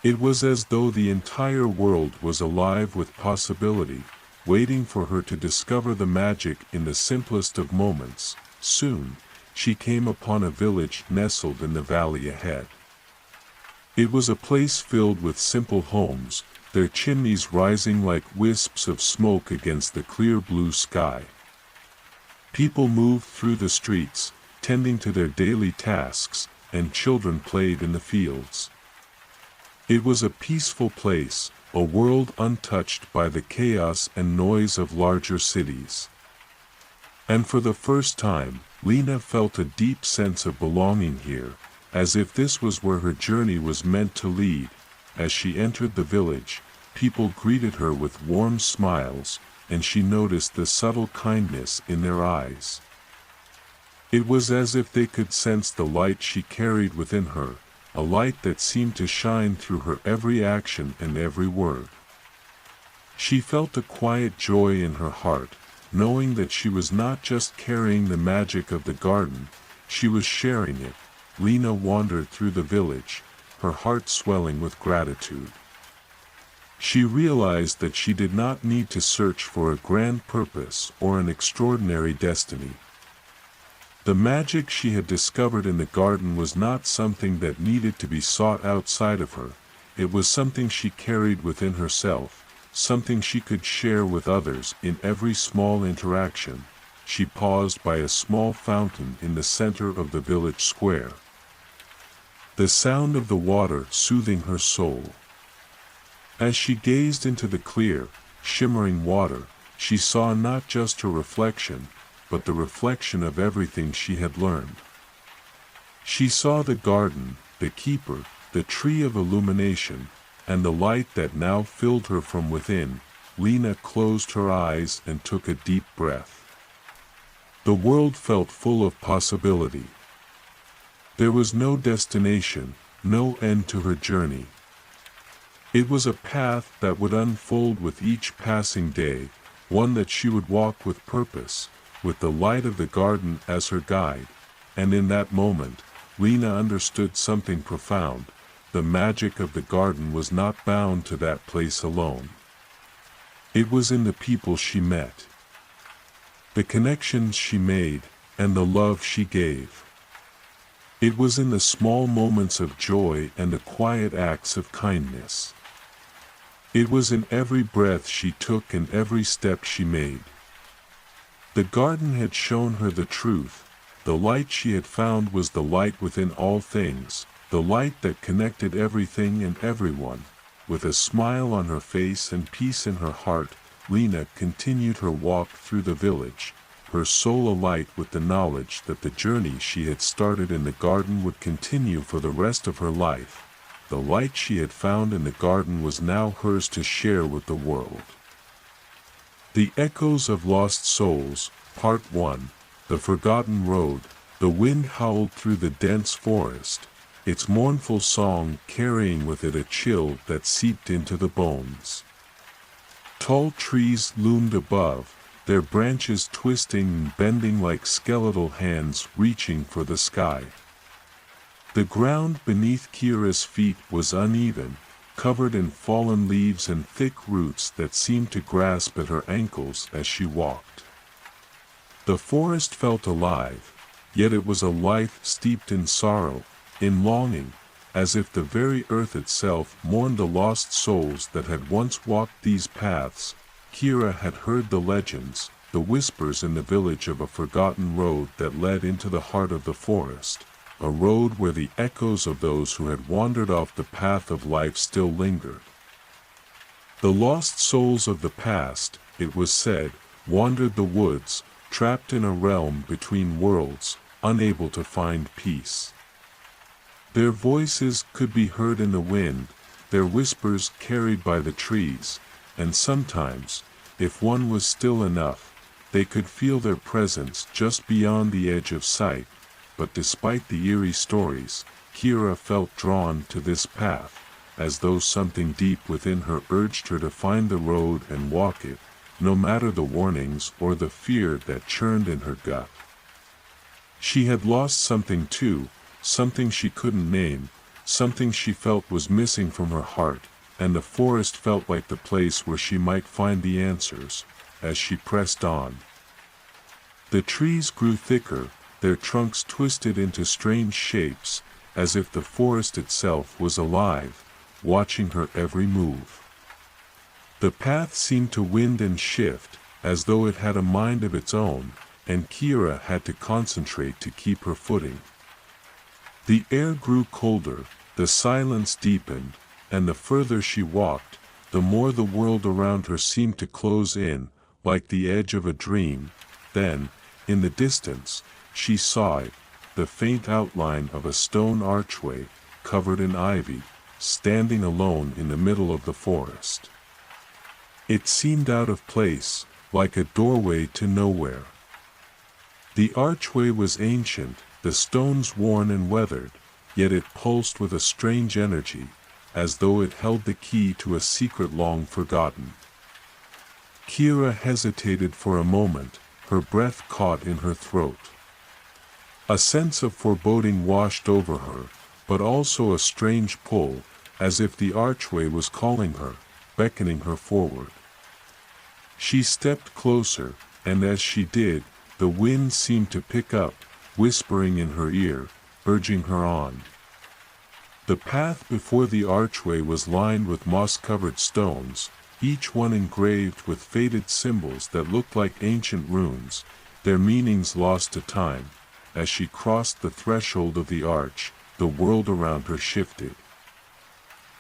It was as though the entire world was alive with possibility, waiting for her to discover the magic in the simplest of moments. Soon, she came upon a village nestled in the valley ahead. It was a place filled with simple homes, their chimneys rising like wisps of smoke against the clear blue sky. People moved through the streets, tending to their daily tasks, and children played in the fields. It was a peaceful place, a world untouched by the chaos and noise of larger cities. And for the first time, Lena felt a deep sense of belonging here, as if this was where her journey was meant to lead. As she entered the village, people greeted her with warm smiles, and she noticed the subtle kindness in their eyes. It was as if they could sense the light she carried within her, a light that seemed to shine through her every action and every word. She felt a quiet joy in her heart, knowing that she was not just carrying the magic of the garden, she was sharing it. Lena wandered through the village, her heart swelling with gratitude. She realized that she did not need to search for a grand purpose or an extraordinary destiny. The magic she had discovered in the garden was not something that needed to be sought outside of her. It was something she carried within herself, something she could share with others. In every small interaction, she paused by a small fountain in the center of the village square. The sound of the water soothing her soul. As she gazed into the clear, shimmering water, she saw not just her reflection, but the reflection of everything she had learned. She saw the garden, the keeper, the tree of illumination, and the light that now filled her from within. Lena closed her eyes and took a deep breath. The world felt full of possibility. There was no destination, no end to her journey. It was a path that would unfold with each passing day, one that she would walk with purpose, with the light of the garden as her guide. And in that moment, Lena understood something profound. The magic of the garden was not bound to that place alone. It was in the people she met, the connections she made, and the love she gave. It was in the small moments of joy and the quiet acts of kindness. It was in every breath she took and every step she made. The garden had shown her the truth. The light she had found was the light within all things, the light that connected everything and everyone. With a smile on her face and peace in her heart, Lena continued her walk through the village, her soul alight with the knowledge that the journey she had started in the garden would continue for the rest of her life. The light she had found in the garden was now hers to share with the world. The Echoes of Lost Souls, Part 1, The Forgotten Road. The wind howled through the dense forest, its mournful song carrying with it a chill that seeped into the bones. Tall trees loomed above, their branches twisting and bending like skeletal hands reaching for the sky. The ground beneath Kira's feet was uneven, covered in fallen leaves and thick roots that seemed to grasp at her ankles as she walked. The forest felt alive, yet it was a life steeped in sorrow, in longing, as if the very earth itself mourned the lost souls that had once walked these paths. Kira had heard the legends, the whispers in the village of a forgotten road that led into the heart of the forest, a road where the echoes of those who had wandered off the path of life still lingered. The lost souls of the past, it was said, wandered the woods, trapped in a realm between worlds, unable to find peace. Their voices could be heard in the wind, their whispers carried by the trees, and sometimes, if one was still enough, they could feel their presence just beyond the edge of sight. But despite the eerie stories, Kira felt drawn to this path, as though something deep within her urged her to find the road and walk it, no matter the warnings or the fear that churned in her gut. She had lost something too, something she couldn't name, something she felt was missing from her heart, and the forest felt like the place where she might find the answers. As she pressed on, the trees grew thicker, their trunks twisted into strange shapes, as if the forest itself was alive, watching her every move. The path seemed to wind and shift, as though it had a mind of its own, and Kira had to concentrate to keep her footing. The air grew colder, the silence deepened, and the further she walked, the more the world around her seemed to close in, like the edge of a dream. Then, in the distance, she saw it, the faint outline of a stone archway, covered in ivy, standing alone in the middle of the forest. It seemed out of place, like a doorway to nowhere. The archway was ancient, the stones worn and weathered, yet it pulsed with a strange energy, as though it held the key to a secret long forgotten. Kira hesitated for a moment, her breath caught in her throat. A sense of foreboding washed over her, but also a strange pull, as if the archway was calling her, beckoning her forward. She stepped closer, and as she did, the wind seemed to pick up, whispering in her ear, urging her on. The path before the archway was lined with moss-covered stones, each one engraved with faded symbols that looked like ancient runes, their meanings lost to time. As she crossed the threshold of the arch, the world around her shifted.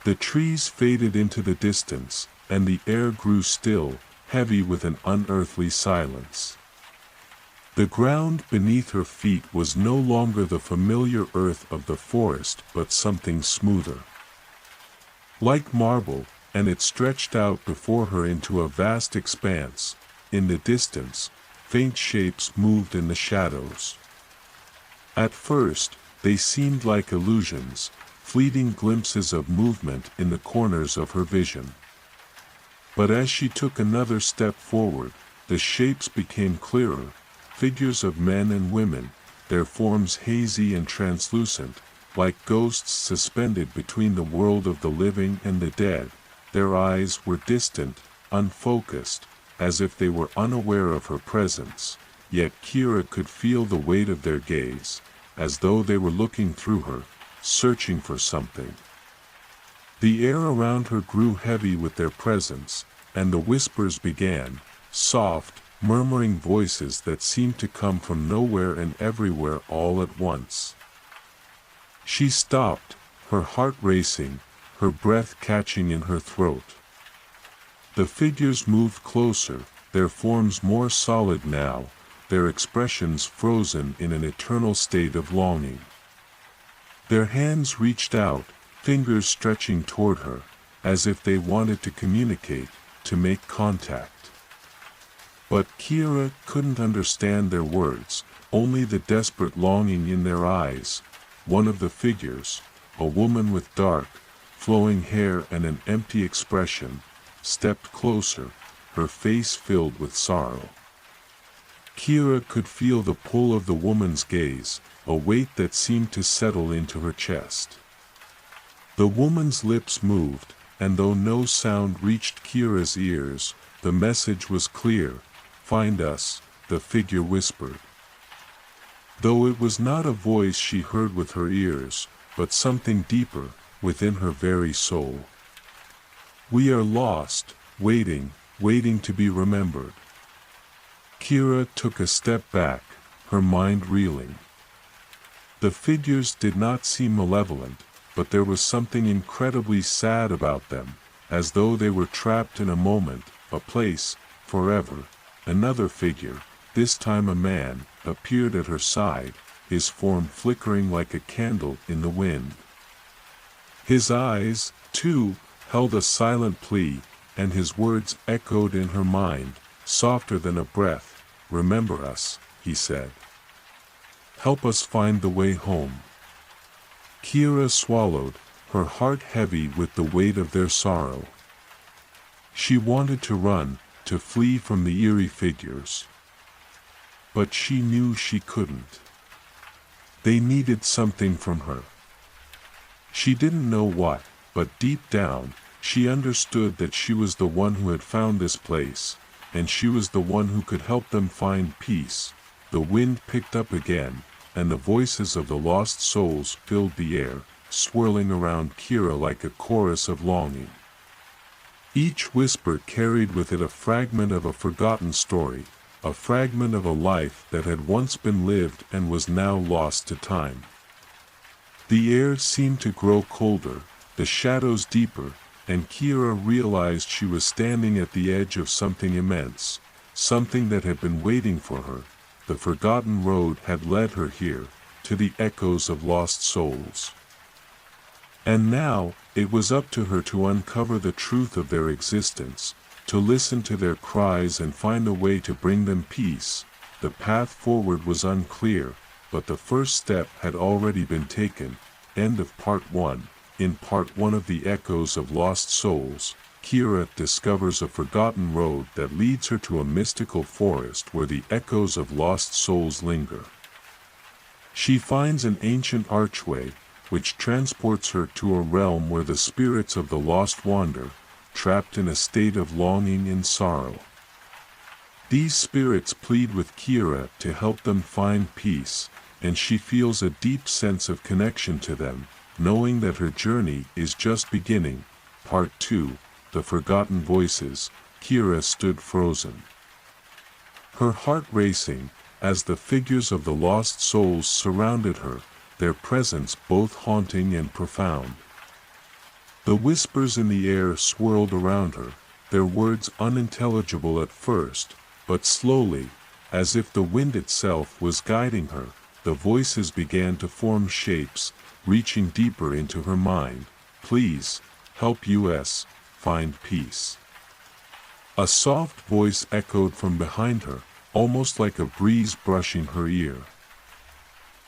The trees faded into the distance, and the air grew still, heavy with an unearthly silence. The ground beneath her feet was no longer the familiar earth of the forest but something smoother. Like marble, and it stretched out before her into a vast expanse. In the distance, faint shapes moved in the shadows. At first, they seemed like illusions, fleeting glimpses of movement in the corners of her vision. But as she took another step forward, the shapes became clearer, figures of men and women, their forms hazy and translucent, like ghosts suspended between the world of the living and the dead. Their eyes were distant, unfocused, as if they were unaware of her presence, yet Kira could feel the weight of their gaze, as though they were looking through her, searching for something. The air around her grew heavy with their presence, and the whispers began, soft, murmuring voices that seemed to come from nowhere and everywhere all at once. She stopped, her heart racing, her breath catching in her throat. The figures moved closer, their forms more solid now, their expressions frozen in an eternal state of longing. Their hands reached out, fingers stretching toward her, as if they wanted to communicate, to make contact. But Kira couldn't understand their words, only the desperate longing in their eyes. One of the figures, a woman with dark, flowing hair and an empty expression, stepped closer, her face filled with sorrow. Kira could feel the pull of the woman's gaze, a weight that seemed to settle into her chest. The woman's lips moved, and though no sound reached Kira's ears, the message was clear. "Find us," the figure whispered. Though it was not a voice she heard with her ears, but something deeper, within her very soul. "We are lost, waiting to be remembered." Kira took a step back, her mind reeling. The figures did not seem malevolent, but there was something incredibly sad about them, as though they were trapped in a moment, a place, forever. Another figure, this time a man, appeared at her side, his form flickering like a candle in the wind. His eyes, too, held a silent plea, and his words echoed in her mind, softer than a breath. "Remember us," he said. "Help us find the way home." Kira swallowed, her heart heavy with the weight of their sorrow. She wanted to run, to flee from the eerie figures. But she knew she couldn't. They needed something from her. She didn't know what, but deep down, she understood that she was the one who had found this place, and she was the one who could help them find peace. The wind picked up again, and the voices of the lost souls filled the air, swirling around Kira like a chorus of longing. Each whisper carried with it a fragment of a forgotten story, a fragment of a life that had once been lived and was now lost to time. The air seemed to grow colder, the shadows deeper, and Kira realized she was standing at the edge of something immense, something that had been waiting for her. The forgotten road had led her here, to the echoes of lost souls. And now, it was up to her to uncover the truth of their existence, to listen to their cries and find a way to bring them peace. The path forward was unclear, but the first step had already been taken. End of Part 1. In Part 1 of The Echoes of Lost Souls, Kira discovers a forgotten road that leads her to a mystical forest where the echoes of lost souls linger. She finds an ancient archway, which transports her to a realm where the spirits of the lost wander, trapped in a state of longing and sorrow. These spirits plead with Kira to help them find peace, and she feels a deep sense of connection to them, knowing that her journey is just beginning. Part 2, The Forgotten Voices. Kira stood frozen, her heart racing, as the figures of the lost souls surrounded her, their presence both haunting and profound. The whispers in the air swirled around her, their words unintelligible at first, but slowly, as if the wind itself was guiding her, the voices began to form shapes, reaching deeper into her mind. Please, help us find peace. A soft voice echoed from behind her, almost like a breeze brushing her ear.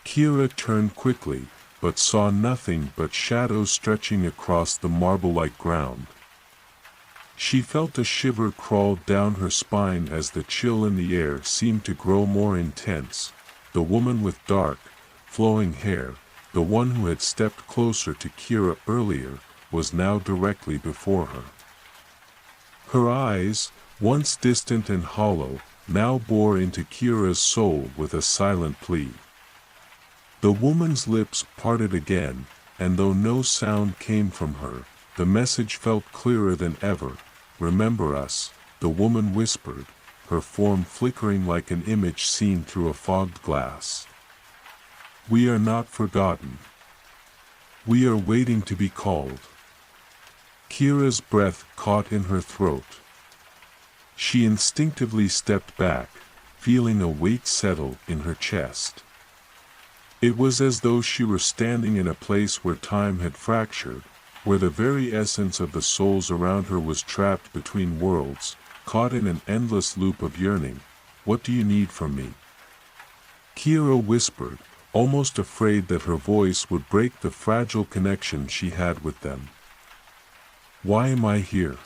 Kira turned quickly, but saw nothing but shadows stretching across the marble-like ground. She felt a shiver crawl down her spine as the chill in the air seemed to grow more intense. The woman with dark, flowing hair, the one who had stepped closer to Kira earlier, was now directly before her. Her eyes, once distant and hollow, now bore into Kira's soul with a silent plea. The woman's lips parted again, and though no sound came from her, the message felt clearer than ever. Remember us, the woman whispered, her form flickering like an image seen through a fogged glass. We are not forgotten. We are waiting to be called. Kira's breath caught in her throat. She instinctively stepped back, feeling a weight settle in her chest. It was as though she were standing in a place where time had fractured, where the very essence of the souls around her was trapped between worlds, caught in an endless loop of yearning. What do you need from me? Kira whispered, almost afraid that her voice would break the fragile connection she had with them. Why am I here?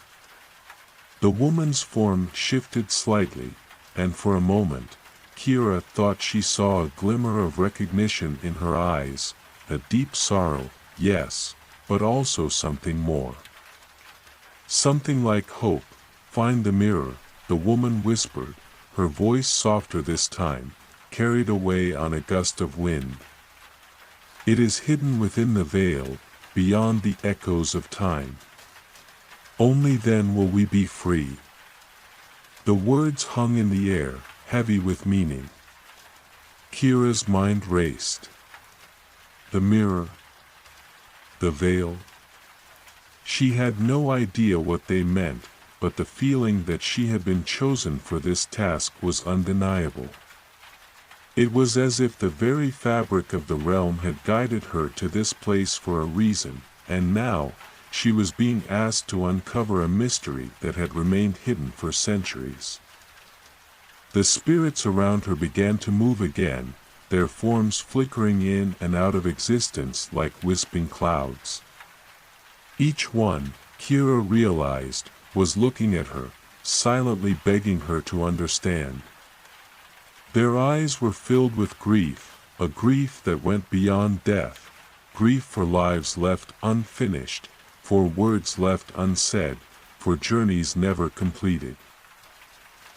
The woman's form shifted slightly, and for a moment, Kira thought she saw a glimmer of recognition in her eyes, a deep sorrow, yes, but also something more. Something like hope. Find the mirror, the woman whispered, her voice softer this time, carried away on a gust of wind. It is hidden within the veil, beyond the echoes of time. Only then will we be free. The words hung in the air, heavy with meaning. Kira's mind raced. The mirror. The veil. She had no idea what they meant, but the feeling that she had been chosen for this task was undeniable. It was as if the very fabric of the realm had guided her to this place for a reason, and now, she was being asked to uncover a mystery that had remained hidden for centuries. The spirits around her began to move again, their forms flickering in and out of existence like wisping clouds. Each one, Kira realized, was looking at her, silently begging her to understand. Their eyes were filled with grief, a grief that went beyond death, grief for lives left unfinished, for words left unsaid, for journeys never completed.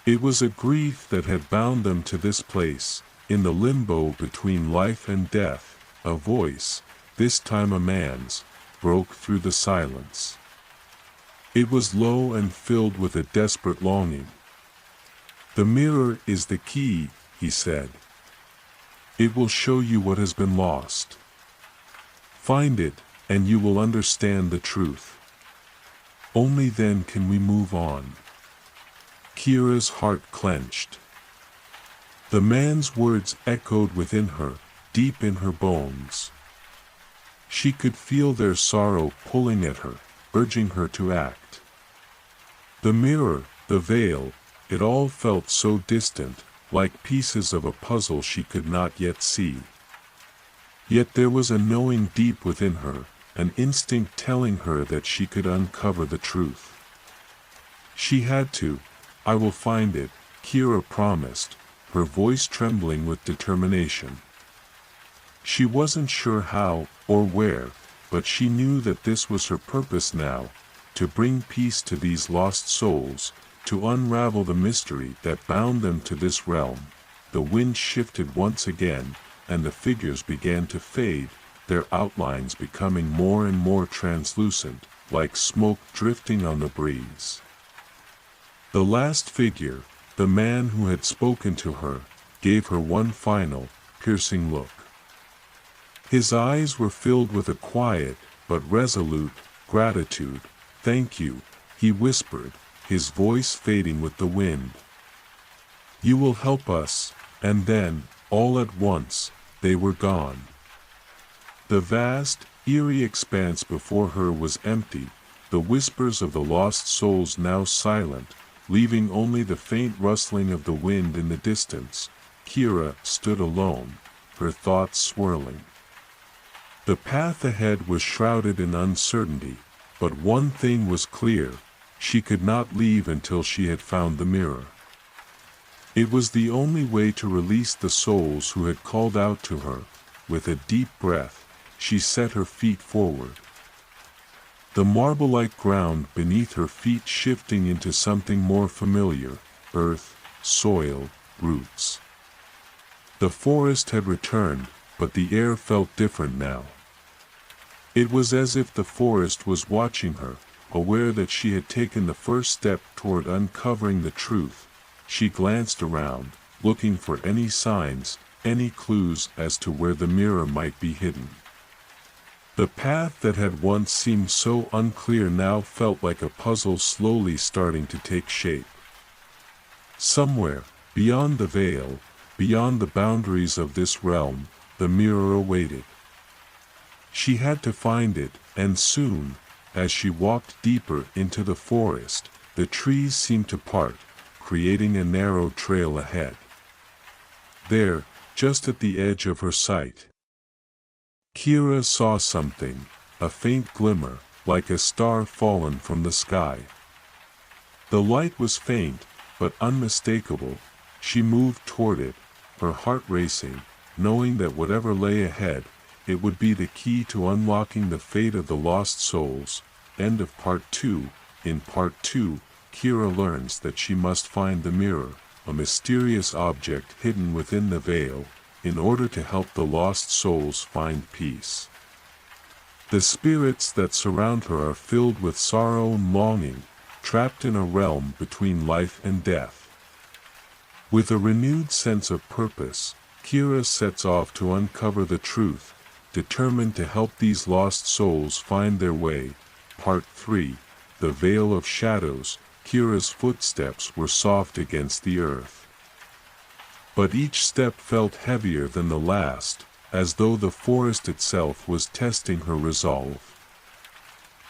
It was a grief that had bound them to this place, in the limbo between life and death. A voice, this time a man's, broke through the silence. It was low and filled with a desperate longing. The mirror is the key, he said. It will show you what has been lost. Find it, and you will understand the truth. Only then can we move on. Kira's heart clenched. The man's words echoed within her, deep in her bones. She could feel their sorrow pulling at her, urging her to act. The mirror, the veil, it all felt so distant, like pieces of a puzzle she could not yet see. Yet there was a knowing deep within her, an instinct telling her that she could uncover the truth. She had to. I will find it, Kira promised, her voice trembling with determination. She wasn't sure how, or where, but she knew that this was her purpose now, to bring peace to these lost souls, to unravel the mystery that bound them to this realm. The wind shifted once again, and the figures began to fade, their outlines becoming more and more translucent, like smoke drifting on the breeze. The last figure, the man who had spoken to her, gave her one final, piercing look. His eyes were filled with a quiet, but resolute, gratitude. "Thank you," he whispered, his voice fading with the wind. "You will help us," and then, all at once, they were gone. The vast, eerie expanse before her was empty, the whispers of the lost souls now silent, leaving only the faint rustling of the wind in the distance. Kira stood alone, her thoughts swirling. The path ahead was shrouded in uncertainty, but one thing was clear: she could not leave until she had found the mirror. It was the only way to release the souls who had called out to her. With a deep breath, she set her feet forward. The marble-like ground beneath her feet shifting into something more familiar: earth, soil, roots. The forest had returned, but the air felt different now. It was as if the forest was watching her, aware that she had taken the first step toward uncovering the truth. She glanced around, looking for any signs, any clues as to where the mirror might be hidden. The path that had once seemed so unclear now felt like a puzzle slowly starting to take shape. Somewhere, beyond the veil, beyond the boundaries of this realm, the mirror awaited. She had to find it, and soon. As she walked deeper into the forest, the trees seemed to part, creating a narrow trail ahead. There, just at the edge of her sight, Kira saw something, a faint glimmer, like a star fallen from the sky. The light was faint, but unmistakable. She moved toward it, her heart racing, knowing that whatever lay ahead, it would be the key to unlocking the fate of the lost souls. End of Part 2. In Part 2, Kira learns that she must find the mirror, a mysterious object hidden within the veil, in order to help the lost souls find peace. The spirits that surround her are filled with sorrow and longing, trapped in a realm between life and death. With a renewed sense of purpose, Kira sets off to uncover the truth, determined to help these lost souls find their way. Part 3. The Veil of Shadows. Kira's footsteps were soft against the earth, but each step felt heavier than the last, as though the forest itself was testing her resolve.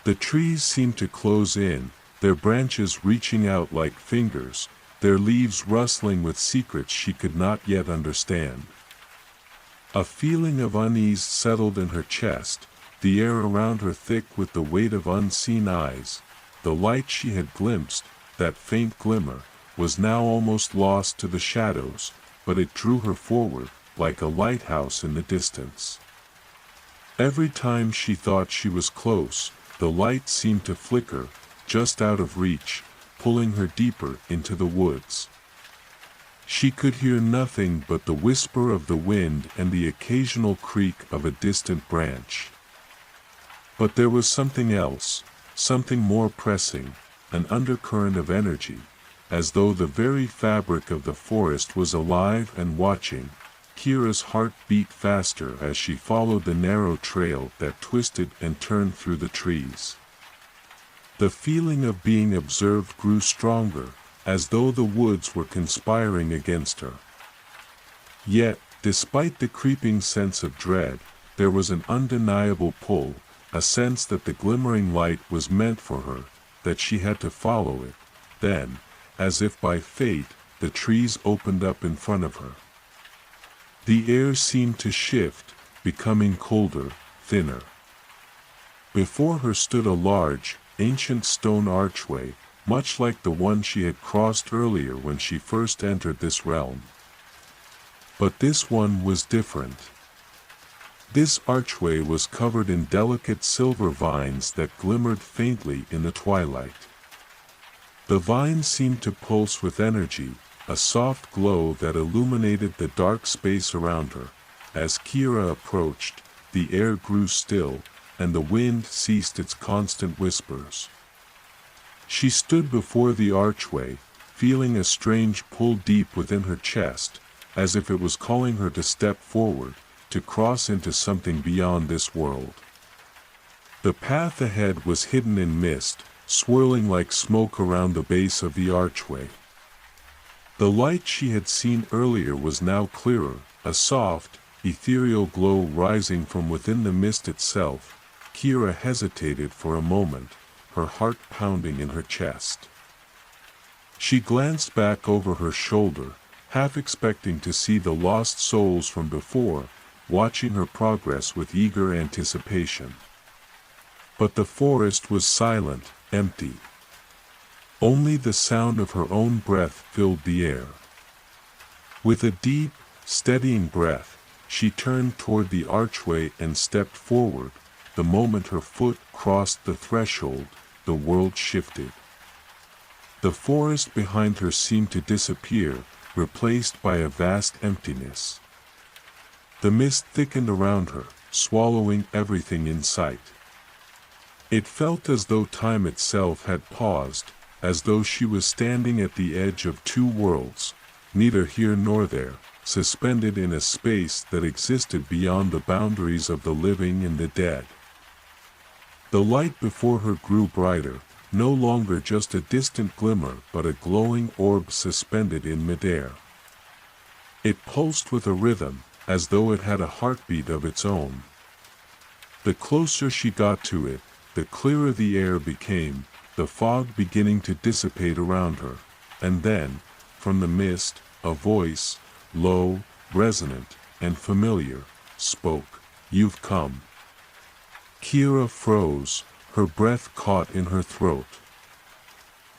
The trees seemed to close in, their branches reaching out like fingers, their leaves rustling with secrets she could not yet understand. A feeling of unease settled in her chest, the air around her thick with the weight of unseen eyes. The light she had glimpsed, that faint glimmer, was now almost lost to the shadows, but it drew her forward, like a lighthouse in the distance. Every time she thought she was close, the light seemed to flicker, just out of reach, pulling her deeper into the woods. She could hear nothing but the whisper of the wind and the occasional creak of a distant branch. But there was something else, something more pressing, an undercurrent of energy, as though the very fabric of the forest was alive and watching. Kira's heart beat faster as she followed the narrow trail that twisted and turned through the trees. The feeling of being observed grew stronger, as though the woods were conspiring against her. Yet, despite the creeping sense of dread, there was an undeniable pull, a sense that the glimmering light was meant for her, that she had to follow it. Then, as if by fate, the trees opened up in front of her. The air seemed to shift, becoming colder, thinner. Before her stood a large, ancient stone archway, much like the one she had crossed earlier when she first entered this realm. But this one was different. This archway was covered in delicate silver vines that glimmered faintly in the twilight. The vines seemed to pulse with energy, a soft glow that illuminated the dark space around her. As Kira approached, the air grew still, and the wind ceased its constant whispers. She stood before the archway, feeling a strange pull deep within her chest, as if it was calling her to step forward, to cross into something beyond this world. The path ahead was hidden in mist, swirling like smoke around the base of the archway. The light she had seen earlier was now clearer, a soft, ethereal glow rising from within the mist itself. Kira hesitated for a moment, her heart pounding in her chest. She glanced back over her shoulder, half expecting to see the lost souls from before, watching her progress with eager anticipation. But the forest was silent, empty. Only the sound of her own breath filled the air. With a deep, steadying breath, she turned toward the archway and stepped forward. The moment her foot crossed the threshold, the world shifted. The forest behind her seemed to disappear, replaced by a vast emptiness. The mist thickened around her, swallowing everything in sight. It felt as though time itself had paused, as though she was standing at the edge of two worlds, neither here nor there, suspended in a space that existed beyond the boundaries of the living and the dead. The light before her grew brighter, no longer just a distant glimmer but a glowing orb suspended in midair. It pulsed with a rhythm, as though it had a heartbeat of its own. The closer she got to it, the clearer the air became, the fog beginning to dissipate around her, and then, from the mist, a voice, low, resonant, and familiar, spoke, "You've come." Kira froze, her breath caught in her throat.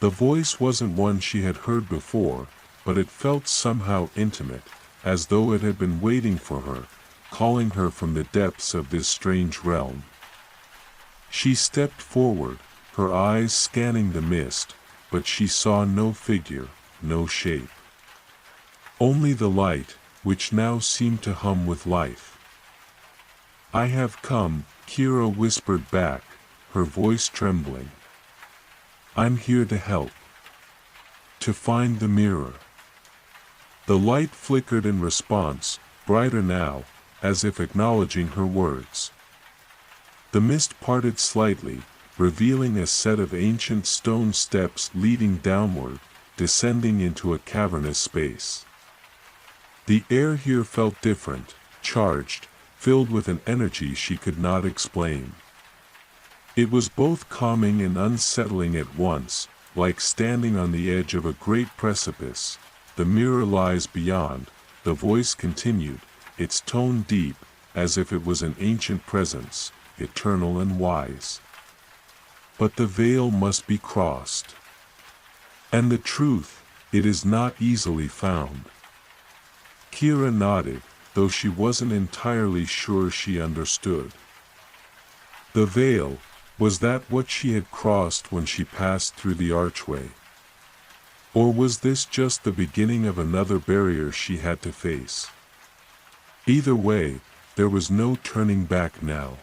The voice wasn't one she had heard before, but it felt somehow intimate, as though it had been waiting for her, calling her from the depths of this strange realm. She stepped forward, her eyes scanning the mist, but she saw no figure, no shape. Only the light, which now seemed to hum with life. "I have come," Kira whispered back, her voice trembling. "I'm here to help. To find the mirror." The light flickered in response, brighter now, as if acknowledging her words. The mist parted slightly, revealing a set of ancient stone steps leading downward, descending into a cavernous space. The air here felt different, charged, filled with an energy she could not explain. It was both calming and unsettling at once, like standing on the edge of a great precipice. "The mirror lies beyond," the voice continued, its tone deep, as if it was an ancient presence, eternal and wise. "But the veil must be crossed. And the truth, it is not easily found." Kira nodded, though she wasn't entirely sure she understood. The veil, was that what she had crossed when she passed through the archway? Or was this just the beginning of another barrier she had to face? Either way, there was no turning back now.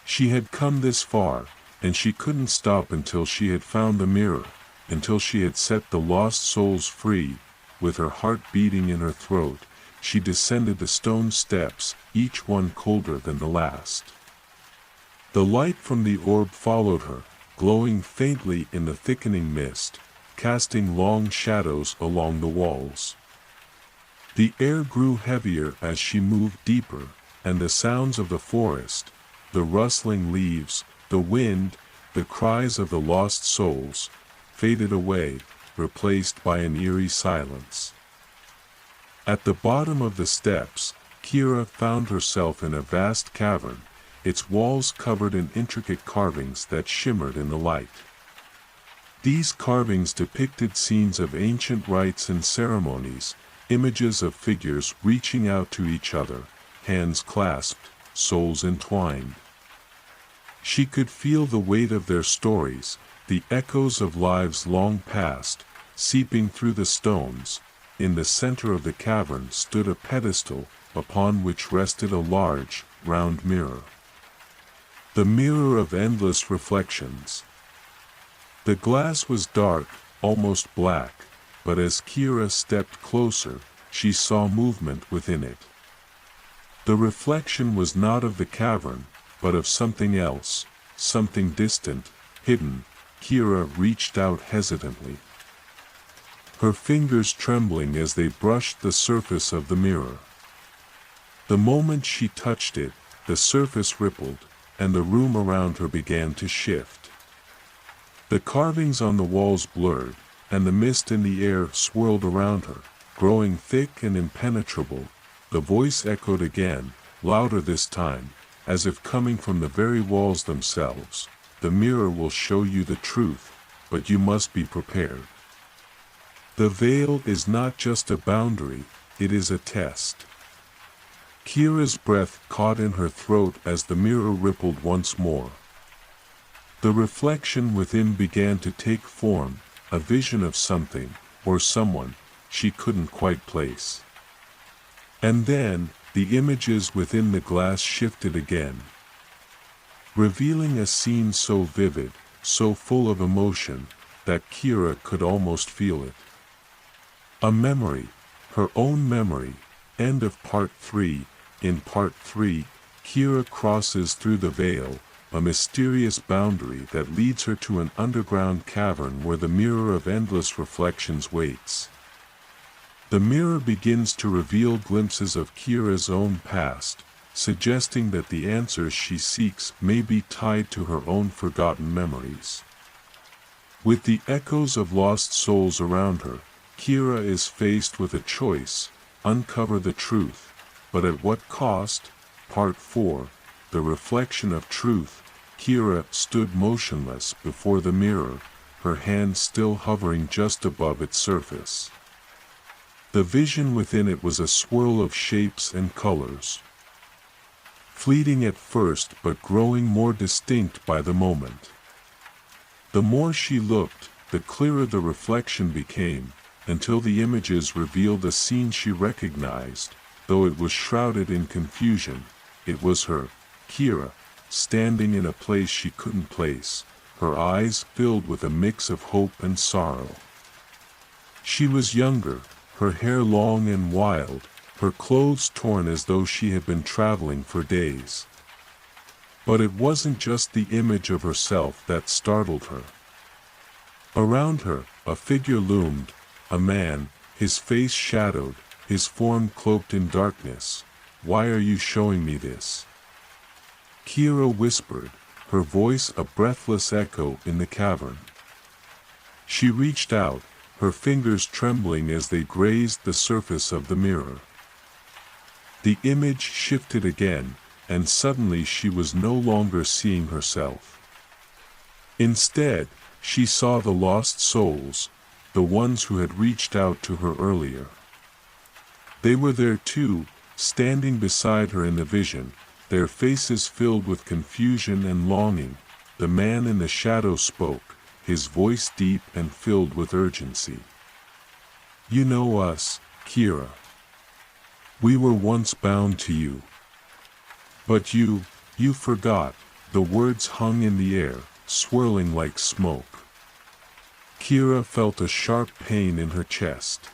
She had come this far, and she couldn't stop until she had found the mirror, until she had set the lost souls free. With her heart beating in her throat, she descended the stone steps, each one colder than the last. The light from the orb followed her, glowing faintly in the thickening mist, casting long shadows along the walls. The air grew heavier as she moved deeper, and the sounds of the forest, the rustling leaves, the wind, the cries of the lost souls, faded away, replaced by an eerie silence. At the bottom of the steps, Kira found herself in a vast cavern, its walls covered in intricate carvings that shimmered in the light. These carvings depicted scenes of ancient rites and ceremonies, images of figures reaching out to each other, hands clasped, souls entwined. She could feel the weight of their stories, the echoes of lives long past, seeping through the stones. In the center of the cavern stood a pedestal, upon which rested a large, round mirror. The mirror of endless reflections. The glass was dark, almost black, but as Kira stepped closer, she saw movement within it. The reflection was not of the cavern, but of something else, something distant, hidden. Kira reached out hesitantly, her fingers trembling as they brushed the surface of the mirror. The moment she touched it, the surface rippled, and the room around her began to shift. The carvings on the walls blurred, and the mist in the air swirled around her, growing thick and impenetrable. The voice echoed again, louder this time, as if coming from the very walls themselves. The mirror will show you the truth, but you must be prepared. The veil is not just a boundary, it is a test. Kira's breath caught in her throat as the mirror rippled once more. The reflection within began to take form, a vision of something, or someone, she couldn't quite place. And then, the images within the glass shifted again, revealing a scene so vivid, so full of emotion, that Kira could almost feel it. A memory, her own memory. End of Part 3. In Part 3, Kira crosses through the veil, a mysterious boundary that leads her to an underground cavern where the mirror of endless reflections waits. The mirror begins to reveal glimpses of Kira's own past, suggesting that the answers she seeks may be tied to her own forgotten memories. With the echoes of lost souls around her, Kira is faced with a choice: uncover the truth, but at what cost? Part 4, The Reflection of Truth. Kira stood motionless before the mirror, her hand still hovering just above its surface. The vision within it was a swirl of shapes and colors, fleeting at first but growing more distinct by the moment. The more she looked, the clearer the reflection became, until the images revealed a scene she recognized. Though it was shrouded in confusion, it was her, Kira, standing in a place she couldn't place, her eyes filled with a mix of hope and sorrow. She was younger, her hair long and wild, her clothes torn as though she had been traveling for days. But it wasn't just the image of herself that startled her. Around her, a figure loomed, a man, his face shadowed, his form cloaked in darkness. "Why are you showing me this?" Kira whispered, her voice a breathless echo in the cavern. She reached out, her fingers trembling as they grazed the surface of the mirror. The image shifted again, and suddenly she was no longer seeing herself. Instead, she saw the lost souls, the ones who had reached out to her earlier. They were there too, standing beside her in the vision, their faces filled with confusion and longing. The man in the shadow spoke, his voice deep and filled with urgency. "You know us, Kira. We were once bound to you. But you forgot." The words hung in the air, swirling like smoke. Kira felt a sharp pain in her chest.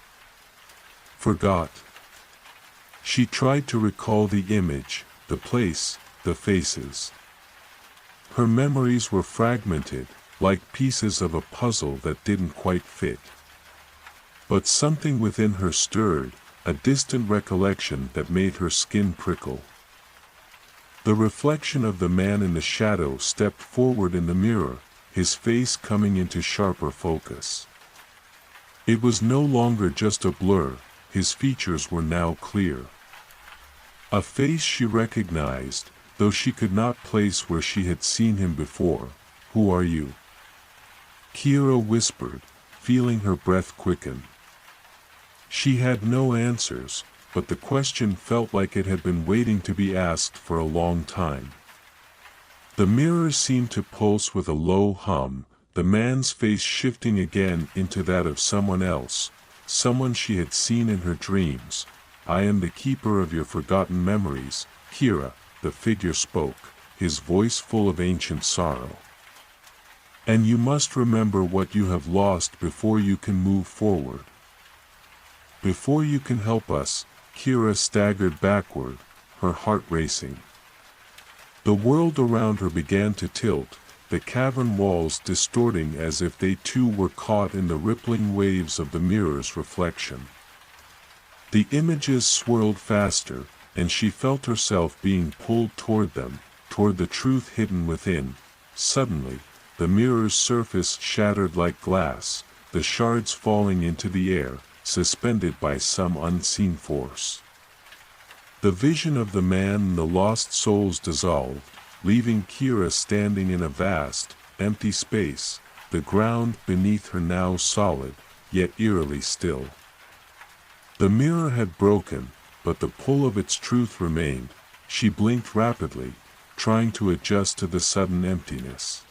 Forgot. She tried to recall the image, the place, the faces. Her memories were fragmented, like pieces of a puzzle that didn't quite fit. But something within her stirred, a distant recollection that made her skin prickle. The reflection of the man in the shadow stepped forward in the mirror, his face coming into sharper focus. It was no longer just a blur, his features were now clear. A face she recognized, though she could not place where she had seen him before. "Who are you?" Kira whispered, feeling her breath quicken. She had no answers, but the question felt like it had been waiting to be asked for a long time. The mirror seemed to pulse with a low hum, the man's face shifting again into that of someone else, someone she had seen in her dreams. "I am the keeper of your forgotten memories, Kira," the figure spoke, his voice full of ancient sorrow. "And you must remember what you have lost before you can move forward. Before you can help us." Kira staggered backward, her heart racing. The world around her began to tilt, the cavern walls distorting as if they too were caught in the rippling waves of the mirror's reflection. The images swirled faster, and she felt herself being pulled toward them, toward the truth hidden within. Suddenly, the mirror's surface shattered like glass, the shards falling into the air, suspended by some unseen force. The vision of the man and the lost souls dissolved, leaving Kira standing in a vast, empty space, the ground beneath her now solid, yet eerily still. The mirror had broken, but the pull of its truth remained. She blinked rapidly, trying to adjust to the sudden emptiness.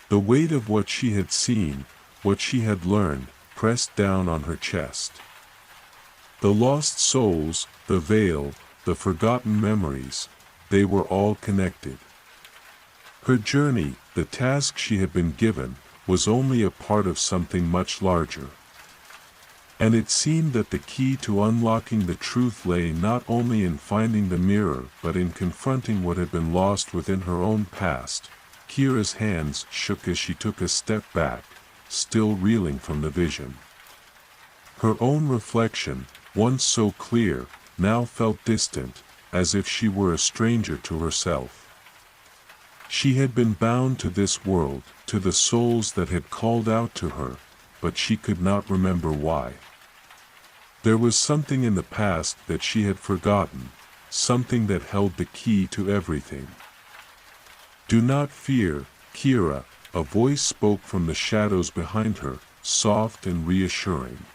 The weight of what she had seen, what she had learned, pressed down on her chest. The lost souls, the veil, the forgotten memories, they were all connected. Her journey, the task she had been given, was only a part of something much larger. And it seemed that the key to unlocking the truth lay not only in finding the mirror but in confronting what had been lost within her own past. Kira's hands shook as she took a step back, still reeling from the vision. Her own reflection, once so clear, now felt distant, as if she were a stranger to herself. She had been bound to this world, to the souls that had called out to her, but she could not remember why. There was something in the past that she had forgotten, something that held the key to everything. "Do not fear, Kira," a voice spoke from the shadows behind her, soft and reassuring.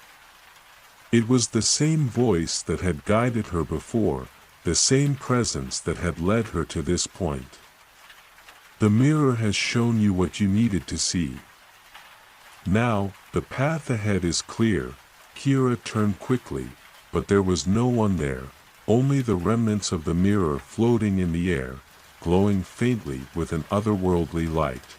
It was the same voice that had guided her before, the same presence that had led her to this point. "The mirror has shown you what you needed to see. Now, the path ahead is clear." Kira turned quickly, but there was no one there, only the remnants of the mirror floating in the air, glowing faintly with an otherworldly light.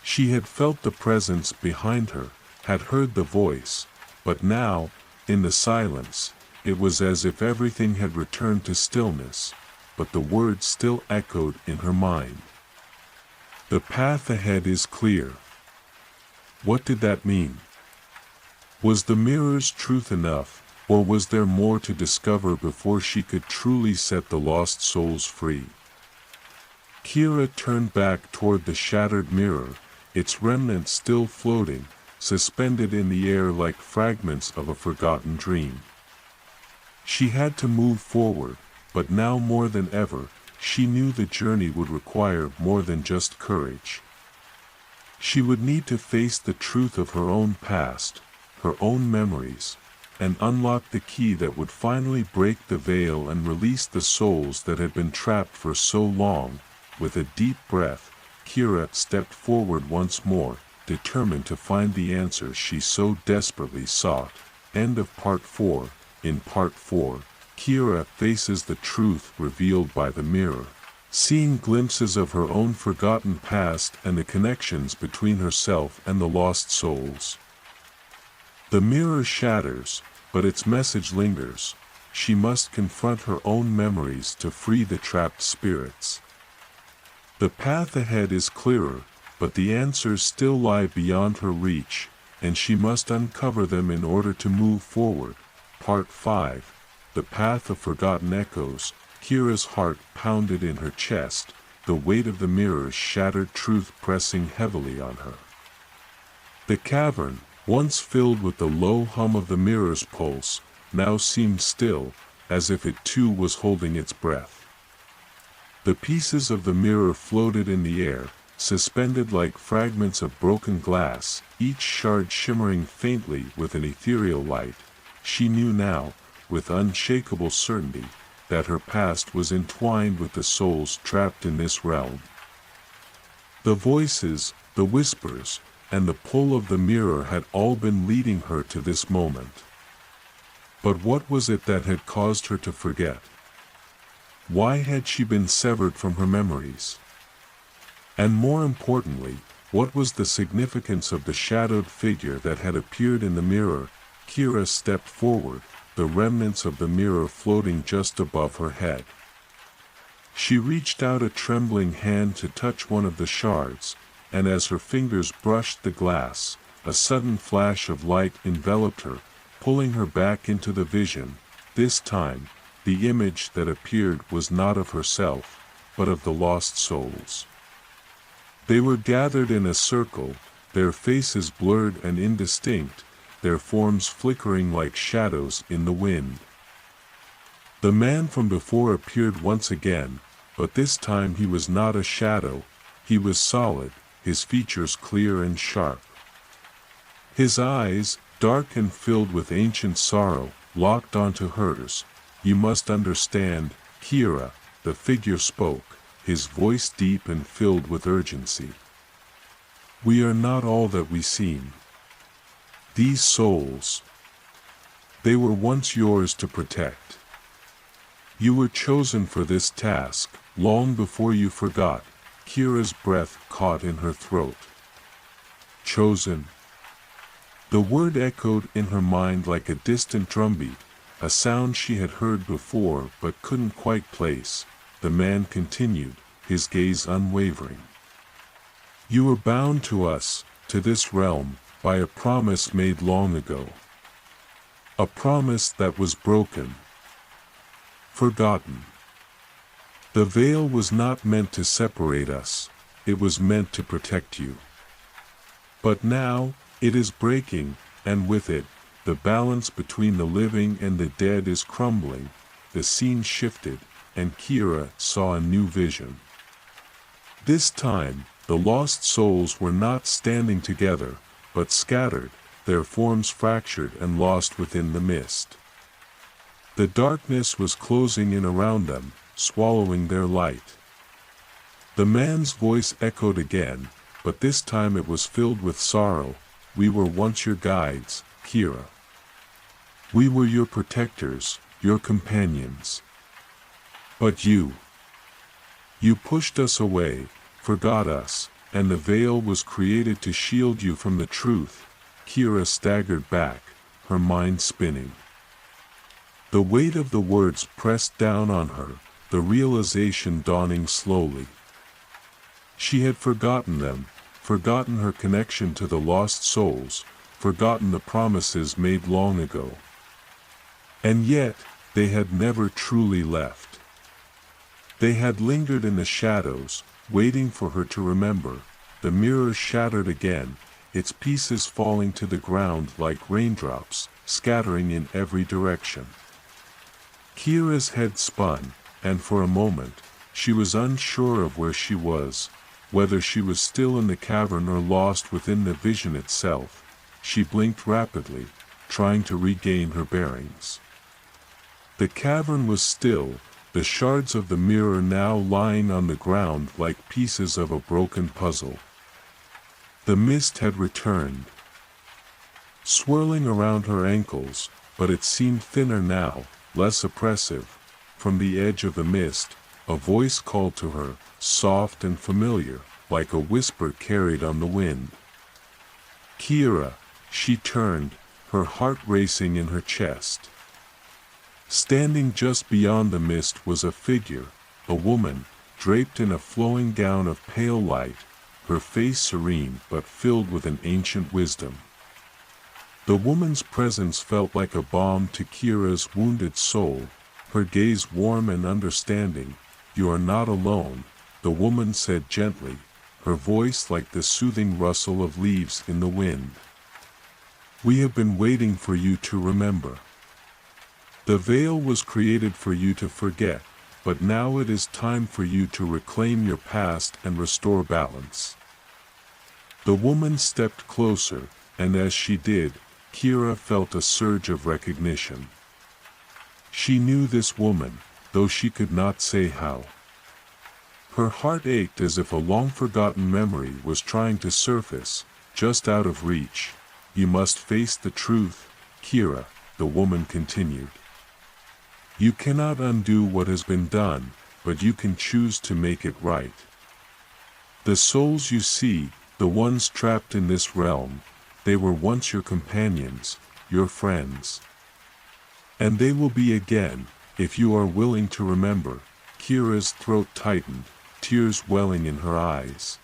She had felt the presence behind her, had heard the voice, but now, in the silence, it was as if everything had returned to stillness, but the words still echoed in her mind. "The path ahead is clear." What did that mean? Was the mirror's truth enough, or was there more to discover before she could truly set the lost souls free? Kira turned back toward the shattered mirror, its remnants still floating, suspended in the air like fragments of a forgotten dream. She had to move forward, but now more than ever, she knew the journey would require more than just courage. She would need to face the truth of her own past, her own memories, and unlock the key that would finally break the veil and release the souls that had been trapped for so long. With a deep breath, Kira stepped forward once more, determined to find the answers she so desperately sought. End of Part 4. In Part 4, Kira faces the truth revealed by the mirror, seeing glimpses of her own forgotten past and the connections between herself and the lost souls. The mirror shatters, but its message lingers. She must confront her own memories to free the trapped spirits. The path ahead is clearer, but the answers still lie beyond her reach, and she must uncover them in order to move forward. Part 5. The Path of Forgotten Echoes. Kira's heart pounded in her chest, the weight of the mirror's shattered truth pressing heavily on her. The cavern, once filled with the low hum of the mirror's pulse, now seemed still, as if it too was holding its breath. The pieces of the mirror floated in the air, suspended like fragments of broken glass, each shard shimmering faintly with an ethereal light. She knew now, with unshakable certainty, that her past was entwined with the souls trapped in this realm. The voices, the whispers, and the pull of the mirror had all been leading her to this moment. But what was it that had caused her to forget? Why had she been severed from her memories? And more importantly, what was the significance of the shadowed figure that had appeared in the mirror? Kira stepped forward, the remnants of the mirror floating just above her head. She reached out a trembling hand to touch one of the shards, and as her fingers brushed the glass, a sudden flash of light enveloped her, pulling her back into the vision. This time, the image that appeared was not of herself, but of the lost souls. They were gathered in a circle, their faces blurred and indistinct, their forms flickering like shadows in the wind. The man from before appeared once again, but this time he was not a shadow, he was solid, his features clear and sharp. His eyes, dark and filled with ancient sorrow, locked onto hers. "You must understand, Kira," the figure spoke, his voice deep and filled with urgency. "We are not all that we seem. These souls, they were once yours to protect. You were chosen for this task, long before you forgot." Kira's breath caught in her throat. Chosen. The word echoed in her mind like a distant drumbeat, a sound she had heard before but couldn't quite place. The man continued, his gaze unwavering. "You were bound to us, to this realm, by a promise made long ago. A promise that was broken. Forgotten. The veil was not meant to separate us, it was meant to protect you. But now, it is breaking, and with it, the balance between the living and the dead is crumbling." The scene shifted, and Kira saw a new vision. This time, the lost souls were not standing together, but scattered, their forms fractured and lost within the mist. The darkness was closing in around them, swallowing their light. The man's voice echoed again, but this time it was filled with sorrow. "We were once your guides, Kira. We were your protectors, your companions. But you pushed us away, forgot us, and the veil was created to shield you from the truth." Kira staggered back, her mind spinning. The weight of the words pressed down on her, the realization dawning slowly. She had forgotten them, forgotten her connection to the lost souls, forgotten the promises made long ago. And yet, they had never truly left. They had lingered in the shadows, waiting for her to remember. The mirror shattered again, its pieces falling to the ground like raindrops, scattering in every direction. Kira's head spun, and for a moment, she was unsure of where she was, whether she was still in the cavern or lost within the vision itself. She blinked rapidly, trying to regain her bearings. The cavern was still, the shards of the mirror now lying on the ground like pieces of a broken puzzle. The mist had returned, swirling around her ankles, but it seemed thinner now, less oppressive. From the edge of the mist, a voice called to her, soft and familiar, like a whisper carried on the wind. "Kira." She turned, her heart racing in her chest. Standing just beyond the mist was a figure, a woman, draped in a flowing gown of pale light, her face serene but filled with an ancient wisdom. The woman's presence felt like a balm to Kira's wounded soul, her gaze warm and understanding. "You are not alone," the woman said gently, her voice like the soothing rustle of leaves in the wind. "We have been waiting for you to remember. The veil was created for you to forget, but now it is time for you to reclaim your past and restore balance." The woman stepped closer, and as she did, Kira felt a surge of recognition. She knew this woman, though she could not say how. Her heart ached as if a long-forgotten memory was trying to surface, just out of reach. "You must face the truth, Kira," the woman continued. "You cannot undo what has been done, but you can choose to make it right. The souls you see, the ones trapped in this realm, they were once your companions, your friends. And they will be again, if you are willing to remember." Kira's throat tightened, tears welling in her eyes.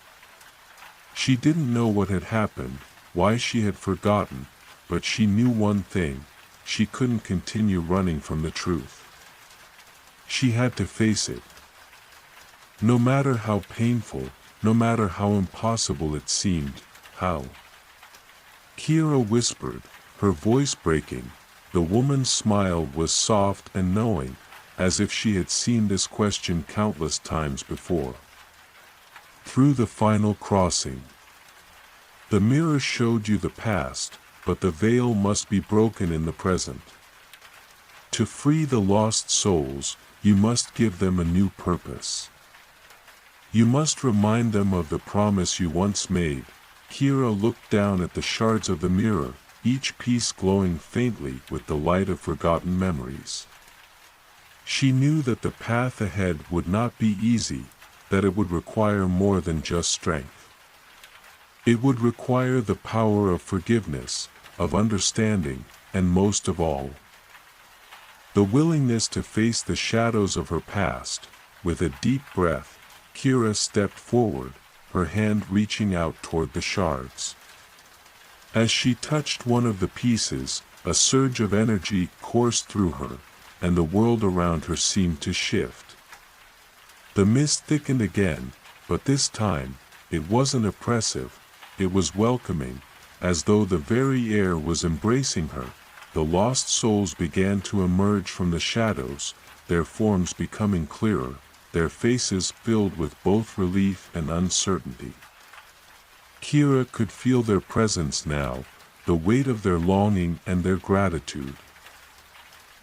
She didn't know what had happened, why she had forgotten, but she knew one thing: she couldn't continue running from the truth. She had to face it. No matter how painful, no matter how impossible it seemed. "How?" Kira whispered, her voice breaking. The woman's smile was soft and knowing, as if she had seen this question countless times before. "Through the final crossing. The mirror showed you the past, but the veil must be broken in the present. To free the lost souls, you must give them a new purpose. You must remind them of the promise you once made." Kira looked down at the shards of the mirror, each piece glowing faintly with the light of forgotten memories. She knew that the path ahead would not be easy, that it would require more than just strength. It would require the power of forgiveness, of understanding, and most of all, the willingness to face the shadows of her past. With a deep breath, Kira stepped forward, her hand reaching out toward the shards. As she touched one of the pieces, a surge of energy coursed through her, and the world around her seemed to shift. The mist thickened again, but this time, it wasn't oppressive, it was welcoming, as though the very air was embracing her. The lost souls began to emerge from the shadows, their forms becoming clearer, their faces filled with both relief and uncertainty. Kira could feel their presence now, the weight of their longing and their gratitude.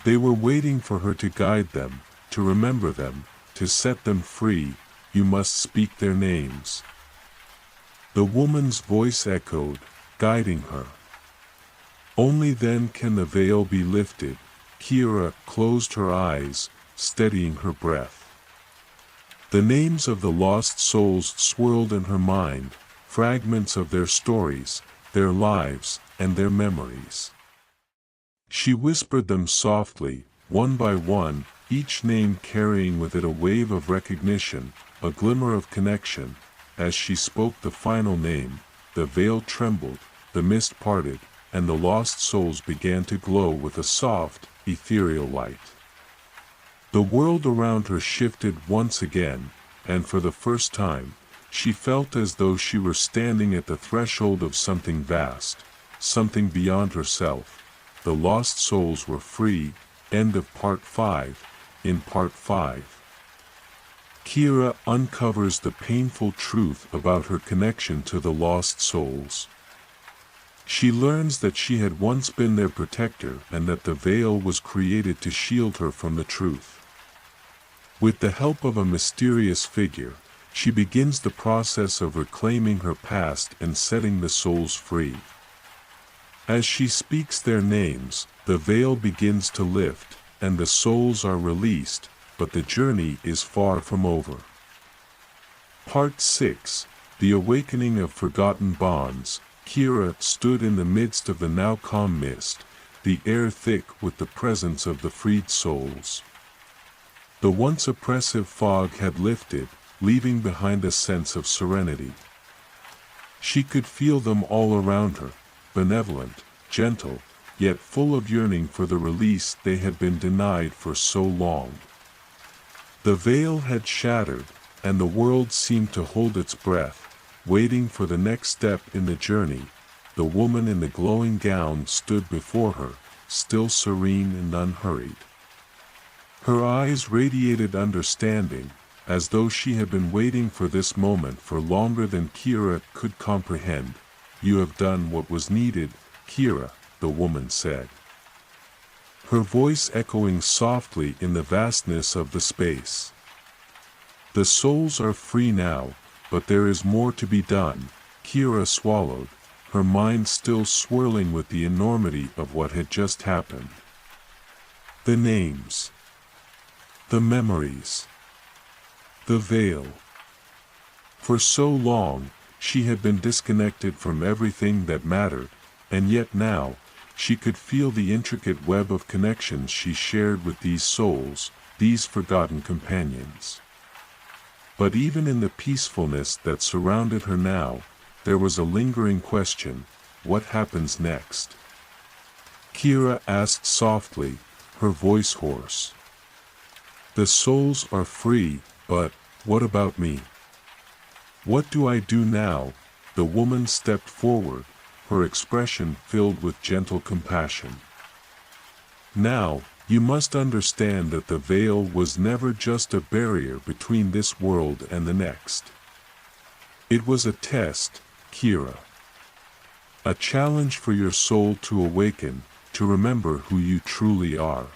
They were waiting for her to guide them, to remember them, to set them free. "You must speak their names." The woman's voice echoed, guiding her. Only then can the veil be lifted. Kira closed her eyes, steadying her breath. The names of the lost souls swirled in her mind, fragments of their stories, their lives, and their memories. She whispered them softly, one by one, each name carrying with it a wave of recognition, a glimmer of connection. As she spoke the final name, the veil trembled, the mist parted, and the lost souls began to glow with a soft, ethereal light. The world around her shifted once again, and for the first time, she felt as though she were standing at the threshold of something vast, something beyond herself. The lost souls were free. End of Part 5. In Part 5, Kira uncovers the painful truth about her connection to the lost souls. She learns that she had once been their protector and that the veil was created to shield her from the truth. With the help of a mysterious figure, she begins the process of reclaiming her past and setting the souls free. As she speaks their names, the veil begins to lift, and the souls are released, but the journey is far from over. Part 6. The Awakening of Forgotten Bonds. Kira stood in the midst of the now calm mist, the air thick with the presence of the freed souls. The once oppressive fog had lifted, leaving behind a sense of serenity. She could feel them all around her, benevolent, gentle, yet full of yearning for the release they had been denied for so long. The veil had shattered, and the world seemed to hold its breath, waiting for the next step in the journey. The woman in the glowing gown stood before her, still serene and unhurried. Her eyes radiated understanding, as though she had been waiting for this moment for longer than Kira could comprehend. "You have done what was needed, Kira," the woman said, her voice echoing softly in the vastness of the space. "The souls are free now, but there is more to be done." Kira swallowed, her mind still swirling with the enormity of what had just happened. The names. The memories. The veil. For so long, she had been disconnected from everything that mattered, and yet now, she could feel the intricate web of connections she shared with these souls, these forgotten companions. But even in the peacefulness that surrounded her now, there was a lingering question: what happens next? Kira asked softly, her voice hoarse. "The souls are free, but what about me? What do I do now?" The woman stepped forward, her expression filled with gentle compassion. "Now, you must understand that the veil was never just a barrier between this world and the next. It was a test, Kira. A challenge for your soul to awaken, to remember who you truly are.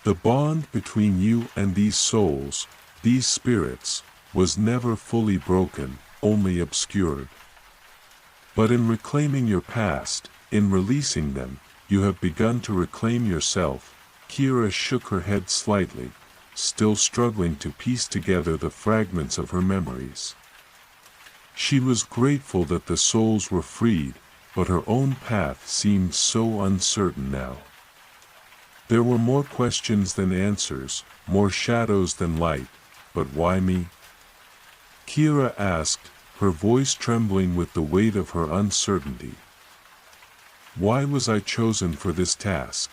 The bond between you and these souls, these spirits, was never fully broken, only obscured. But in reclaiming your past, in releasing them, you have begun to reclaim yourself." Kira shook her head slightly, still struggling to piece together the fragments of her memories. She was grateful that the souls were freed, but her own path seemed so uncertain now. There were more questions than answers, more shadows than light. "But why me?" Kira asked, her voice trembling with the weight of her uncertainty. "Why was I chosen for this task?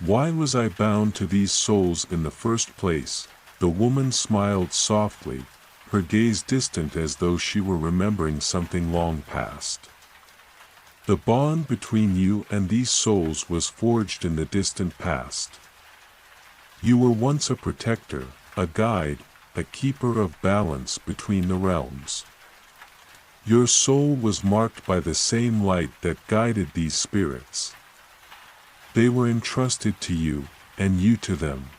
Why was I bound to these souls in the first place?" The woman smiled softly, her gaze distant as though she were remembering something long past. "The bond between you and these souls was forged in the distant past. You were once a protector, a guide, a keeper of balance between the realms. Your soul was marked by the same light that guided these spirits. They were entrusted to you, and you to them.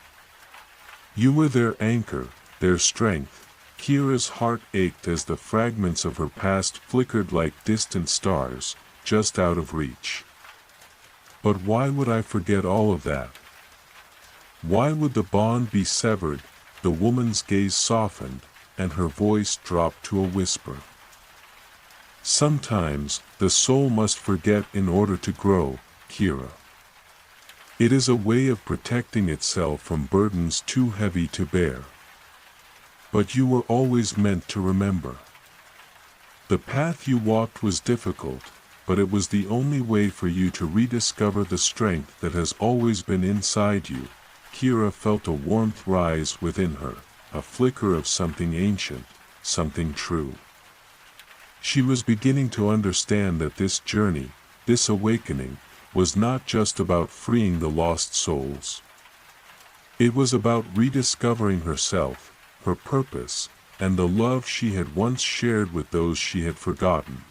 You were their anchor, their strength." Kira's heart ached as the fragments of her past flickered like distant stars, just out of reach. "But why would I forget all of that? Why would the bond be severed?" The woman's gaze softened, and her voice dropped to a whisper. "Sometimes, the soul must forget in order to grow, Kira. It is a way of protecting itself from burdens too heavy to bear. But you were always meant to remember. The path you walked was difficult, but it was the only way for you to rediscover the strength that has always been inside you." Kira felt a warmth rise within her, a flicker of something ancient, something true. She was beginning to understand that this journey, this awakening, was not just about freeing the lost souls. It was about rediscovering herself, her purpose, and the love she had once shared with those she had forgotten.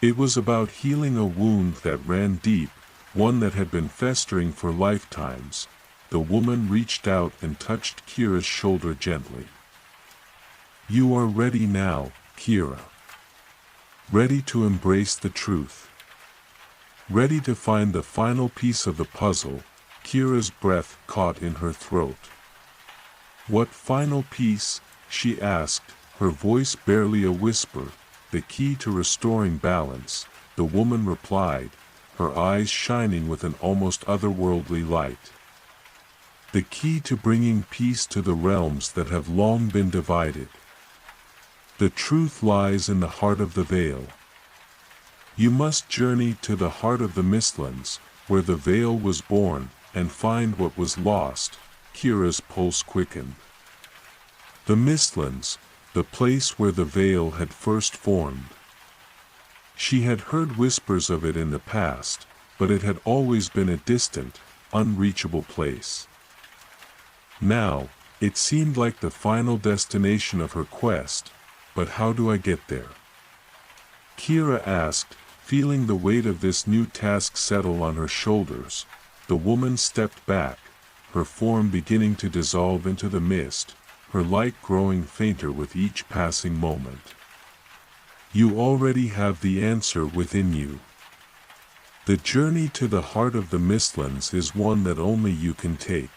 It was about healing a wound that ran deep, one that had been festering for lifetimes. The woman reached out and touched Kira's shoulder gently. "You are ready now, Kira. Ready to embrace the truth. Ready to find the final piece of the puzzle." Kira's breath caught in her throat. "What final piece?" she asked, her voice barely a whisper. "The key to restoring balance," the woman replied, her eyes shining with an almost otherworldly light. "The key to bringing peace to the realms that have long been divided. The truth lies in the heart of the veil. You must journey to the heart of the Mistlands, where the veil was born, and find what was lost." Kira's pulse quickened. The Mistlands, the place where the veil had first formed. She had heard whispers of it in the past, but it had always been a distant, unreachable place. Now, it seemed like the final destination of her quest, but how do I get there? Kira asked, feeling the weight of this new task settle on her shoulders. The woman stepped back, her form beginning to dissolve into the mist, her light growing fainter with each passing moment. You already have the answer within you. The journey to the heart of the Mistlands is one that only you can take.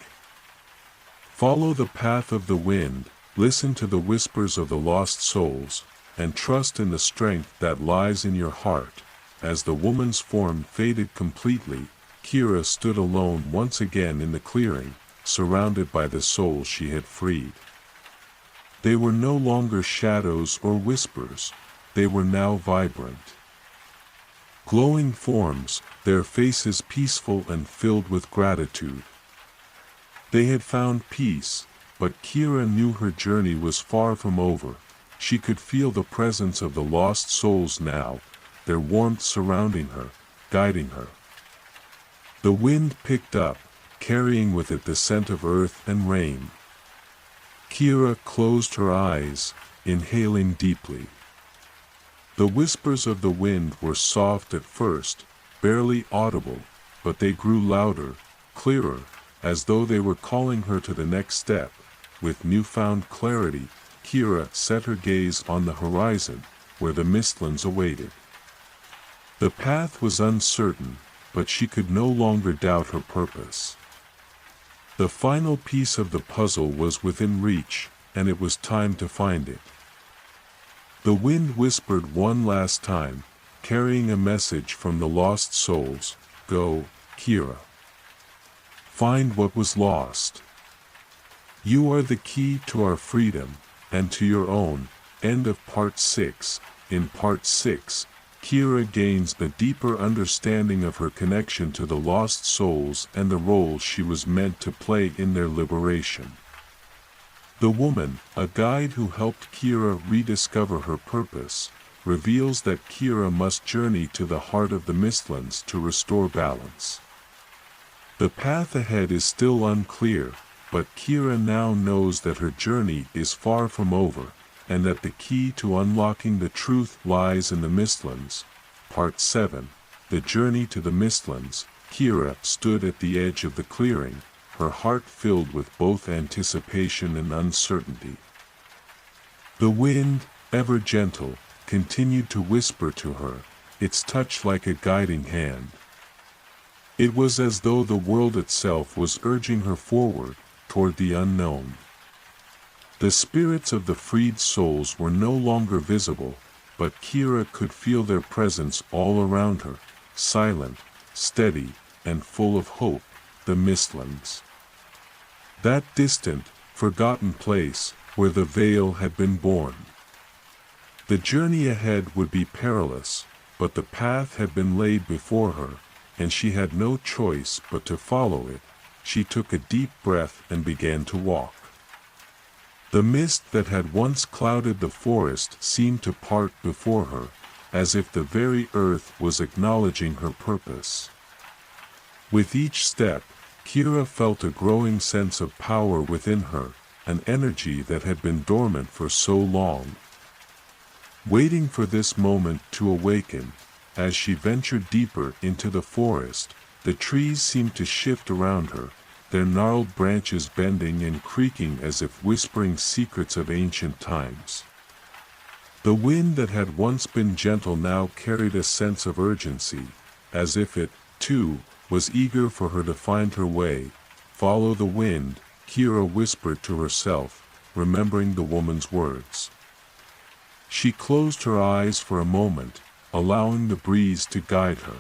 Follow the path of the wind, listen to the whispers of the lost souls, and trust in the strength that lies in your heart. As the woman's form faded completely, Kira stood alone once again in the clearing, surrounded by the souls she had freed. They were no longer shadows or whispers, they were now vibrant. Glowing forms, their faces peaceful and filled with gratitude. They had found peace, but Kira knew her journey was far from over. She could feel the presence of the lost souls now, their warmth surrounding her, guiding her. The wind picked up, carrying with it the scent of earth and rain. Kira closed her eyes, inhaling deeply. The whispers of the wind were soft at first, barely audible, but they grew louder, clearer, as though they were calling her to the next step. With newfound clarity, Kira set her gaze on the horizon, where the Mistlands awaited. The path was uncertain, but she could no longer doubt her purpose. The final piece of the puzzle was within reach, and it was time to find it. The wind whispered one last time, carrying a message from the lost souls. Go, Kira. Find what was lost. You are the key to our freedom, and to your own. End of Part 6. In Part 6, Kira gains a deeper understanding of her connection to the lost souls and the role she was meant to play in their liberation. The woman, a guide who helped Kira rediscover her purpose, reveals that Kira must journey to the heart of the Mistlands to restore balance. The path ahead is still unclear, but Kira now knows that her journey is far from over, and that the key to unlocking the truth lies in the Mistlands. Part 7. The Journey to the Mistlands. Kira stood at the edge of the clearing, her heart filled with both anticipation and uncertainty. The wind, ever gentle, continued to whisper to her, its touch like a guiding hand. It was as though the world itself was urging her forward, toward the unknown. The spirits of the freed souls were no longer visible, but Kira could feel their presence all around her, silent, steady, and full of hope. The Mistlands. That distant, forgotten place, where the veil had been born. The journey ahead would be perilous, but the path had been laid before her, and she had no choice but to follow it. She took a deep breath and began to walk. The mist that had once clouded the forest seemed to part before her, as if the very earth was acknowledging her purpose. With each step, Kira felt a growing sense of power within her, an energy that had been dormant for so long. Waiting for this moment to awaken, as she ventured deeper into the forest, the trees seemed to shift around her, their gnarled branches bending and creaking as if whispering secrets of ancient times. The wind that had once been gentle now carried a sense of urgency, as if it, too, was eager for her to find her way. Follow the wind, Kira whispered to herself, remembering the woman's words. She closed her eyes for a moment, allowing the breeze to guide her.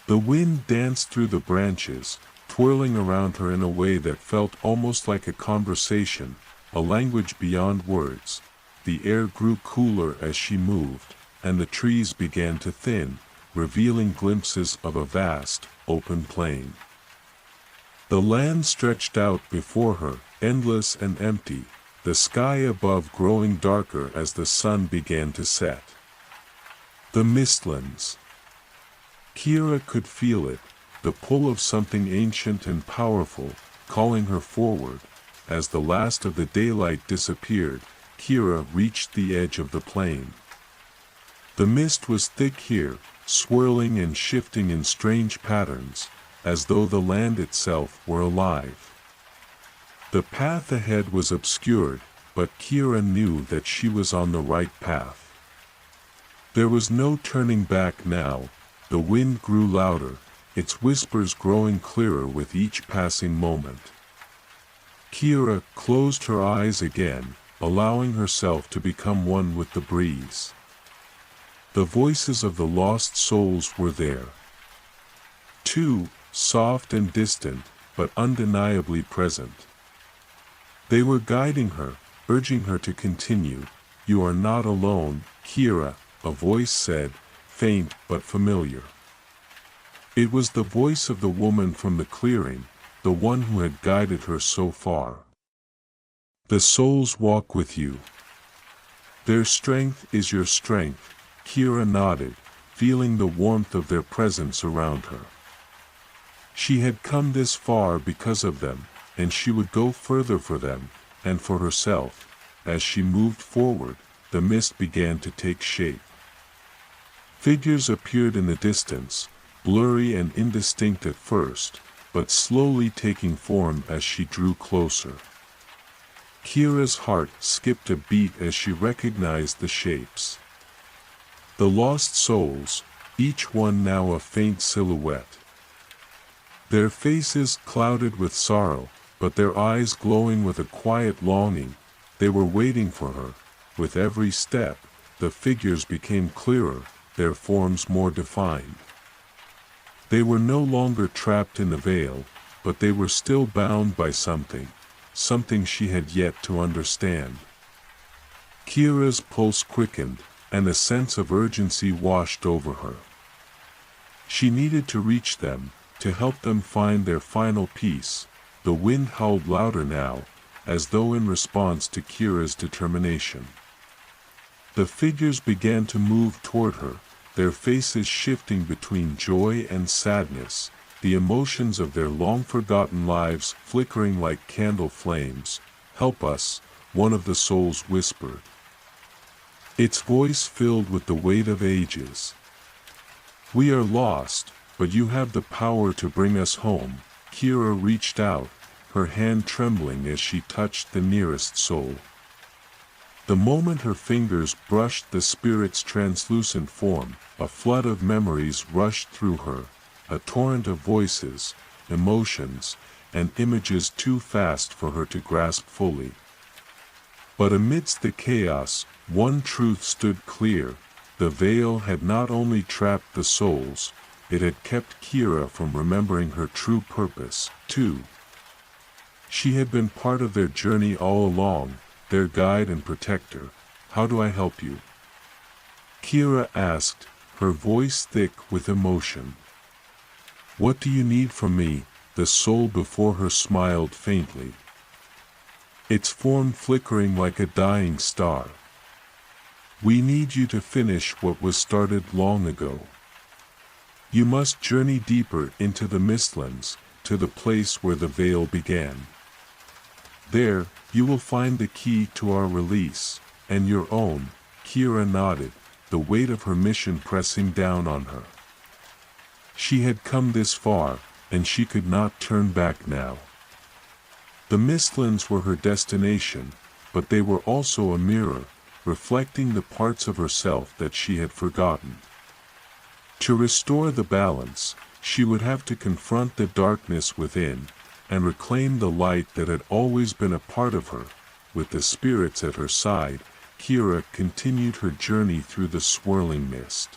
The wind danced through the branches, twirling around her in a way that felt almost like a conversation, a language beyond words. The air grew cooler as she moved, and the trees began to thin, revealing glimpses of a vast, open plain. The land stretched out before her, endless and empty, the sky above growing darker as the sun began to set. The Mistlands. Kira could feel it, the pull of something ancient and powerful, calling her forward. As the last of the daylight disappeared, Kira reached the edge of the plain. The mist was thick here, swirling and shifting in strange patterns, as though the land itself were alive. The path ahead was obscured, but Kira knew that she was on the right path. There was no turning back now. The wind grew louder, its whispers growing clearer with each passing moment. Kira closed her eyes again, allowing herself to become one with the breeze. The voices of the lost souls were there. Too, soft and distant, but undeniably present. They were guiding her, urging her to continue. "You are not alone, Kira," a voice said, faint but familiar. It was the voice of the woman from the clearing, the one who had guided her so far. "The souls walk with you. Their strength is your strength." Kira nodded, feeling the warmth of their presence around her. She had come this far because of them, and she would go further for them, and for herself. As she moved forward, the mist began to take shape. Figures appeared in the distance, blurry and indistinct at first, but slowly taking form as she drew closer. Kira's heart skipped a beat as she recognized the shapes. The lost souls, each one now a faint silhouette. Their faces clouded with sorrow, but their eyes glowing with a quiet longing. They were waiting for her. With every step, the figures became clearer, their forms more defined. They were no longer trapped in the veil, but they were still bound by something she had yet to understand. Kira's pulse quickened, and a sense of urgency washed over her. She needed to reach them, to help them find their final peace. The wind howled louder now, as though in response to Kira's determination. The figures began to move toward her, their faces shifting between joy and sadness, the emotions of their long-forgotten lives flickering like candle flames. "Help us," one of the souls whispered. Its voice filled with the weight of ages. "We are lost, but you have the power to bring us home." Kira reached out, her hand trembling as she touched the nearest soul. The moment her fingers brushed the spirit's translucent form, a flood of memories rushed through her, a torrent of voices, emotions, and images too fast for her to grasp fully. But amidst the chaos, one truth stood clear: the veil had not only trapped the souls, it had kept Kira from remembering her true purpose, too. She had been part of their journey all along, their guide and protector. "How do I help you?" Kira asked, her voice thick with emotion. "What do you need from me?" The soul before her smiled faintly, its form flickering like a dying star. "We need you to finish what was started long ago. You must journey deeper into the mistlands, to the place where the veil began. There, you will find the key to our release, and your own." Kira nodded, the weight of her mission pressing down on her. She had come this far, and she could not turn back now. The mistlands were her destination, but they were also a mirror, reflecting the parts of herself that she had forgotten. To restore the balance, she would have to confront the darkness within, and reclaim the light that had always been a part of her. With the spirits at her side, Kira continued her journey through the swirling mist.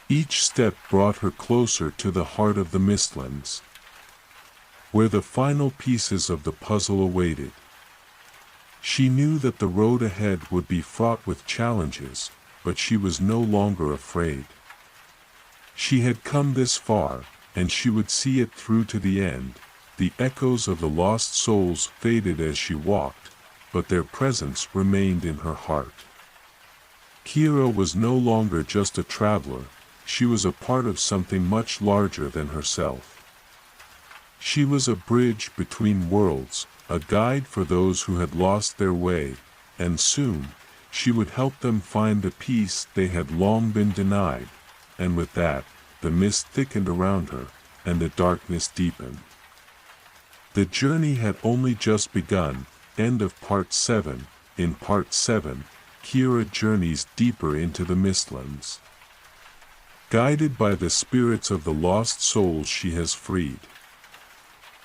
Each step brought her closer to the heart of the mistlands, where the final pieces of the puzzle awaited. She knew that the road ahead would be fraught with challenges, but she was no longer afraid. She had come this far, and she would see it through to the end. The echoes of the lost souls faded as she walked, but their presence remained in her heart. Kira was no longer just a traveler, she was a part of something much larger than herself. She was a bridge between worlds, a guide for those who had lost their way, and soon, she would help them find the peace they had long been denied, and with that, the mist thickened around her, and the darkness deepened. The journey had only just begun. End of Part 7. In Part 7, Kira journeys deeper into the Mistlands, guided by the spirits of the lost souls she has freed.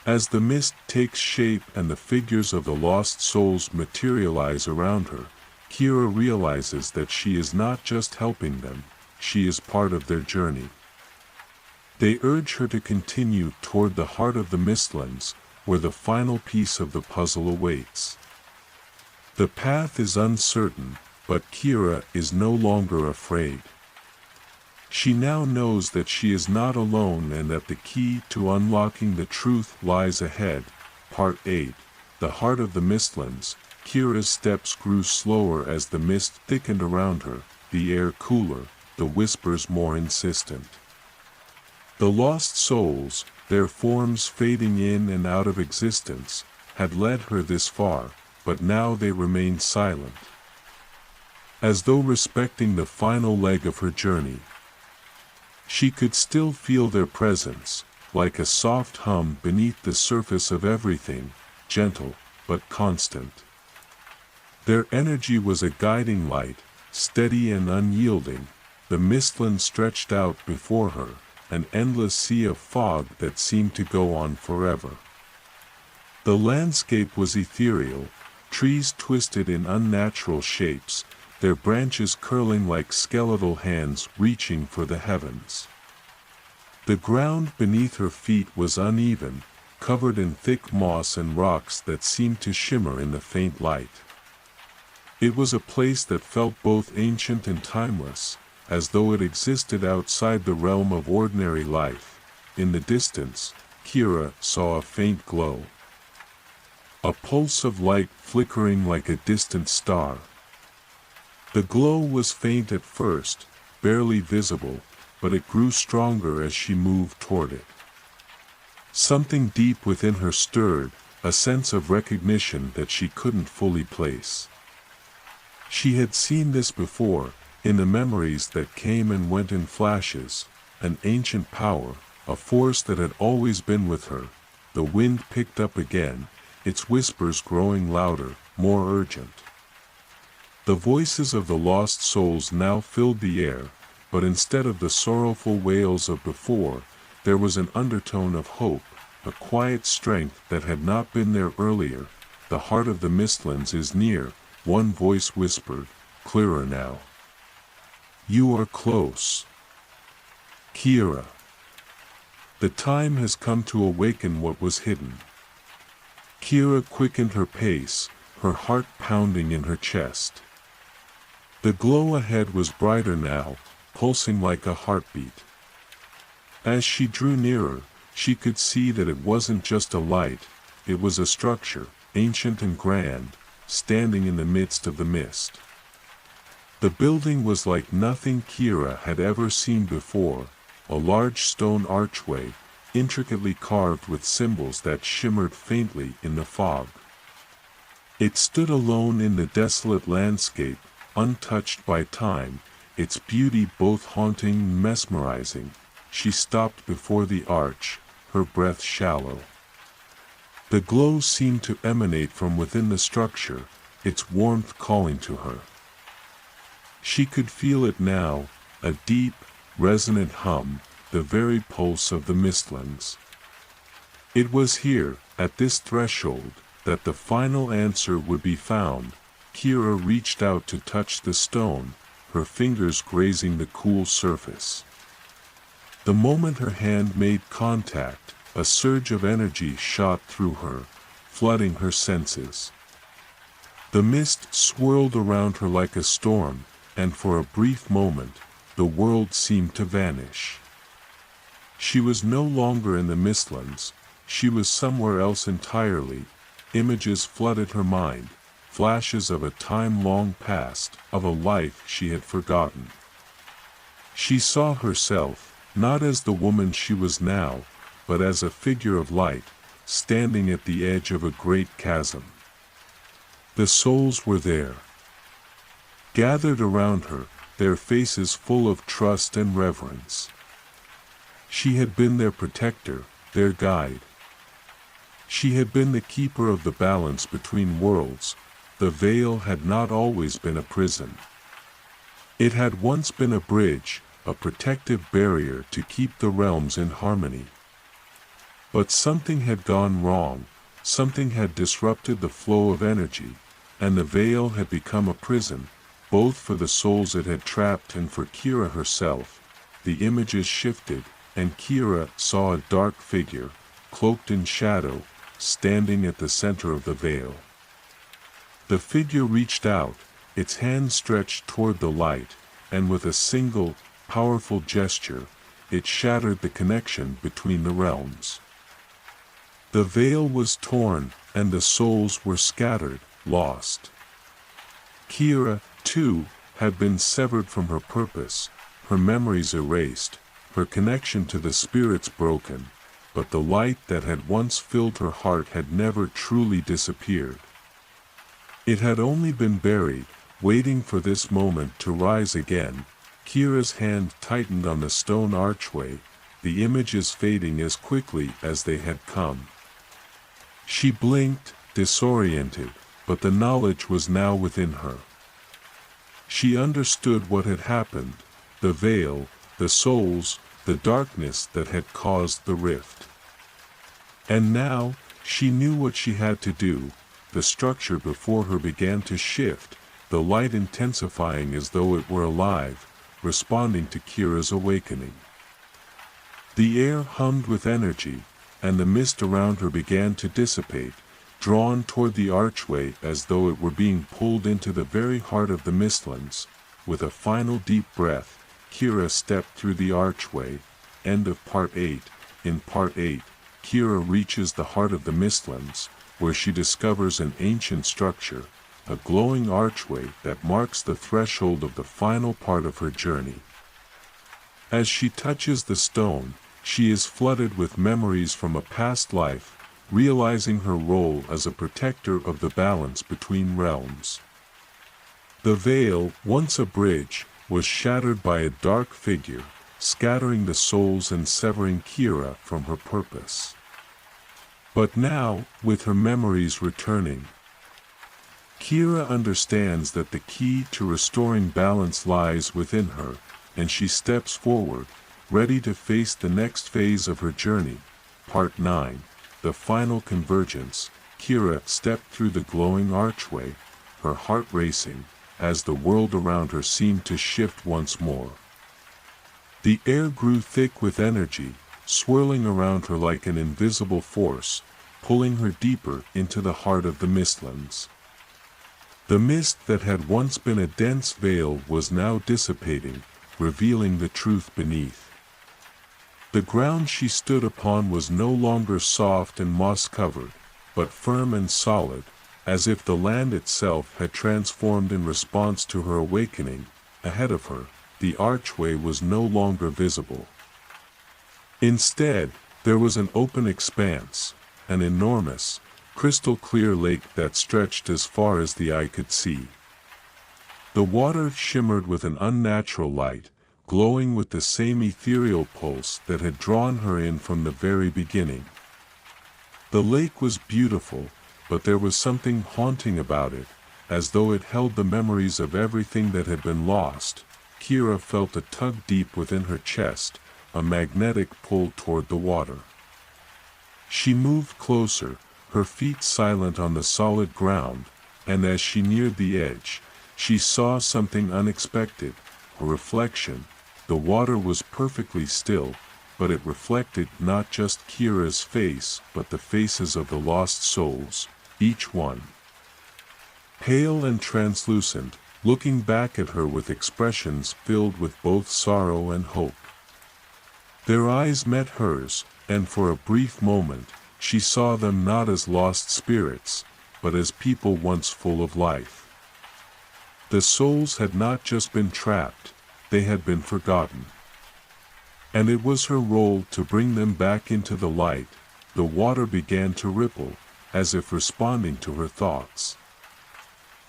As the mist takes shape and the figures of the lost souls materialize around her, Kira realizes that she is not just helping them, she is part of their journey. They urge her to continue toward the heart of the Mistlands, where the final piece of the puzzle awaits. The path is uncertain, but Kira is no longer afraid. She now knows that she is not alone and that the key to unlocking the truth lies ahead. Part 8. The Heart of the Mistlands. Kira's steps grew slower as the mist thickened around her, the air cooler, the whispers more insistent. The lost souls, their forms fading in and out of existence, had led her this far, but now they remained silent, as though respecting the final leg of her journey. She could still feel their presence, like a soft hum beneath the surface of everything, gentle, but constant. Their energy was a guiding light, steady and unyielding. The Mistland stretched out before her, an endless sea of fog that seemed to go on forever. The landscape was ethereal, trees twisted in unnatural shapes, their branches curling like skeletal hands reaching for the heavens. The ground beneath her feet was uneven, covered in thick moss and rocks that seemed to shimmer in the faint light. It was a place that felt both ancient and timeless, as though it existed outside the realm of ordinary life. In the distance, Kira saw a faint glow, a pulse of light flickering like a distant star. The glow was faint at first, barely visible, but it grew stronger as she moved toward it. Something deep within her stirred, a sense of recognition that she couldn't fully place. She had seen this before, in the memories that came and went in flashes, an ancient power, a force that had always been with her. The wind picked up again, its whispers growing louder, more urgent. The voices of the lost souls now filled the air, but instead of the sorrowful wails of before, there was an undertone of hope, a quiet strength that had not been there earlier. The heart of the Mistlands is near, one voice whispered, clearer now. You are close, Kira. The time has come to awaken what was hidden. Kira quickened her pace, her heart pounding in her chest. The glow ahead was brighter now, pulsing like a heartbeat. As she drew nearer, she could see that it wasn't just a light, it was a structure, ancient and grand, standing in the midst of the mist. The building was like nothing Kira had ever seen before, a large stone archway, intricately carved with symbols that shimmered faintly in the fog. It stood alone in the desolate landscape, untouched by time, its beauty both haunting and mesmerizing. She stopped before the arch, her breath shallow. The glow seemed to emanate from within the structure, its warmth calling to her. She could feel it now, a deep, resonant hum, the very pulse of the Mistlands. It was here, at this threshold, that the final answer would be found. Kira reached out to touch the stone, her fingers grazing the cool surface. The moment her hand made contact, a surge of energy shot through her, flooding her senses. The mist swirled around her like a storm, and for a brief moment, the world seemed to vanish. She was no longer in the Mistlands, she was somewhere else entirely. Images flooded her mind, flashes of a time long past, of a life she had forgotten. She saw herself, not as the woman she was now, but as a figure of light, standing at the edge of a great chasm. The souls were there, gathered around her, their faces full of trust and reverence. She had been their protector, their guide. She had been the keeper of the balance between worlds. The veil had not always been a prison. It had once been a bridge, a protective barrier to keep the realms in harmony. But something had gone wrong, something had disrupted the flow of energy, and the veil had become a prison, both for the souls it had trapped and for Kira herself. The images shifted, and Kira saw a dark figure, cloaked in shadow, standing at the center of the veil. The figure reached out, its hand stretched toward the light, and with a single, powerful gesture, it shattered the connection between the realms. The veil was torn, and the souls were scattered, lost. Kira, too, had been severed from her purpose, her memories erased, her connection to the spirits broken, but the light that had once filled her heart had never truly disappeared. It had only been buried, waiting for this moment to rise again. Kira's hand tightened on the stone archway, the images fading as quickly as they had come. She blinked, disoriented, but the knowledge was now within her. She understood what had happened, the veil, the souls, the darkness that had caused the rift. And now, she knew what she had to do. The structure before her began to shift, the light intensifying as though it were alive, responding to Kira's awakening. The air hummed with energy, and the mist around her began to dissipate, drawn toward the archway as though it were being pulled into the very heart of the mistlands. With a final deep breath, Kira stepped through the archway. End of Part 8. In Part 8, Kira reaches the heart of the mistlands, where she discovers an ancient structure, a glowing archway that marks the threshold of the final part of her journey. As she touches the stone, she is flooded with memories from a past life, realizing her role as a protector of the balance between realms. The veil, once a bridge, was shattered by a dark figure, scattering the souls and severing Kira from her purpose. But now, with her memories returning, Kira understands that the key to restoring balance lies within her, and she steps forward, ready to face the next phase of her journey. Part 9. The final convergence. Kira stepped through the glowing archway, her heart racing, as the world around her seemed to shift once more. The air grew thick with energy, swirling around her like an invisible force, pulling her deeper into the heart of the mistlands. The mist that had once been a dense veil was now dissipating, revealing the truth beneath. The ground she stood upon was no longer soft and moss-covered, but firm and solid, as if the land itself had transformed in response to her awakening. Ahead of her, the archway was no longer visible. Instead, there was an open expanse, an enormous, crystal-clear lake that stretched as far as the eye could see. The water shimmered with an unnatural light, glowing with the same ethereal pulse that had drawn her in from the very beginning. The lake was beautiful, but there was something haunting about it, as though it held the memories of everything that had been lost. Kira felt a tug deep within her chest, a magnetic pull toward the water. She moved closer, her feet silent on the solid ground, and as she neared the edge, she saw something unexpected, a reflection. The water was perfectly still, but it reflected not just Kira's face but the faces of the lost souls, each one pale and translucent, looking back at her with expressions filled with both sorrow and hope. Their eyes met hers, and for a brief moment, she saw them not as lost spirits, but as people once full of life. The souls had not just been trapped, they had been forgotten. And it was her role to bring them back into the light. The water began to ripple, as if responding to her thoughts.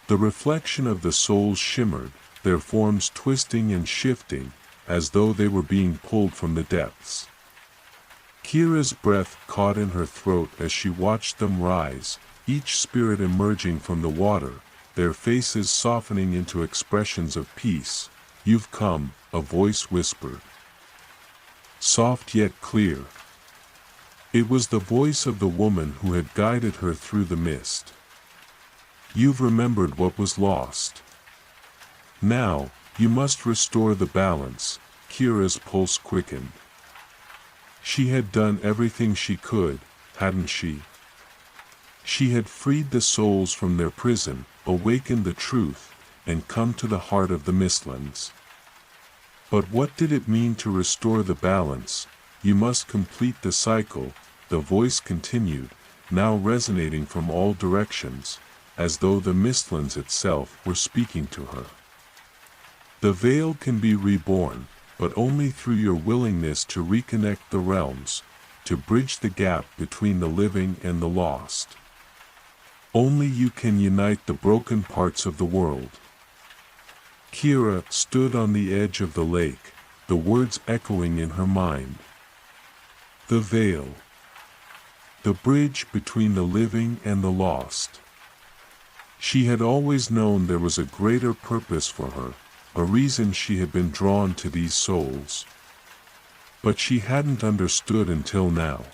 The reflection of the souls shimmered, their forms twisting and shifting, as though they were being pulled from the depths. Kira's breath caught in her throat as she watched them rise, each spirit emerging from the water, their faces softening into expressions of peace. "You've come," a voice whispered. Soft yet clear. It was the voice of the woman who had guided her through the mist. "You've remembered what was lost. Now, you must restore the balance." Kira's pulse quickened. She had done everything she could, hadn't she? She had freed the souls from their prison, awakened the truth, and come to the heart of the Mistlands. But what did it mean to restore the balance? "You must complete the cycle," the voice continued, now resonating from all directions, as though the Mistlands itself were speaking to her. "The veil can be reborn, but only through your willingness to reconnect the realms, to bridge the gap between the living and the lost. Only you can unite the broken parts of the world." Kira stood on the edge of the lake, the words echoing in her mind. The veil. The bridge between the living and the lost. She had always known there was a greater purpose for her, a reason she had been drawn to these souls. But she hadn't understood until now.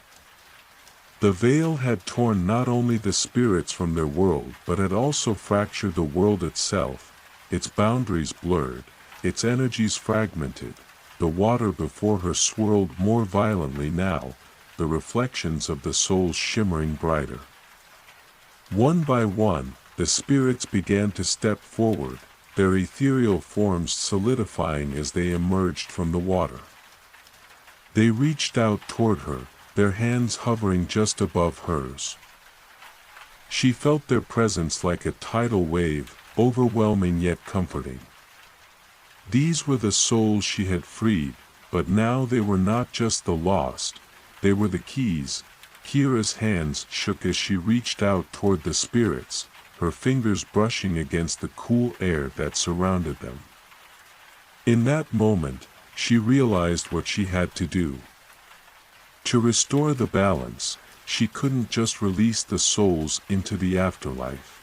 The veil had torn not only the spirits from their world but had also fractured the world itself, its boundaries blurred, its energies fragmented. The water before her swirled more violently now, the reflections of the souls shimmering brighter. One by one, the spirits began to step forward, their ethereal forms solidifying as they emerged from the water. They reached out toward her, their hands hovering just above hers. She felt their presence like a tidal wave, overwhelming yet comforting. These were the souls she had freed, but now they were not just the lost, they were the keys. Kira's hands shook as she reached out toward the spirits, her fingers brushing against the cool air that surrounded them. In that moment, she realized what she had to do. To restore the balance, she couldn't just release the souls into the afterlife.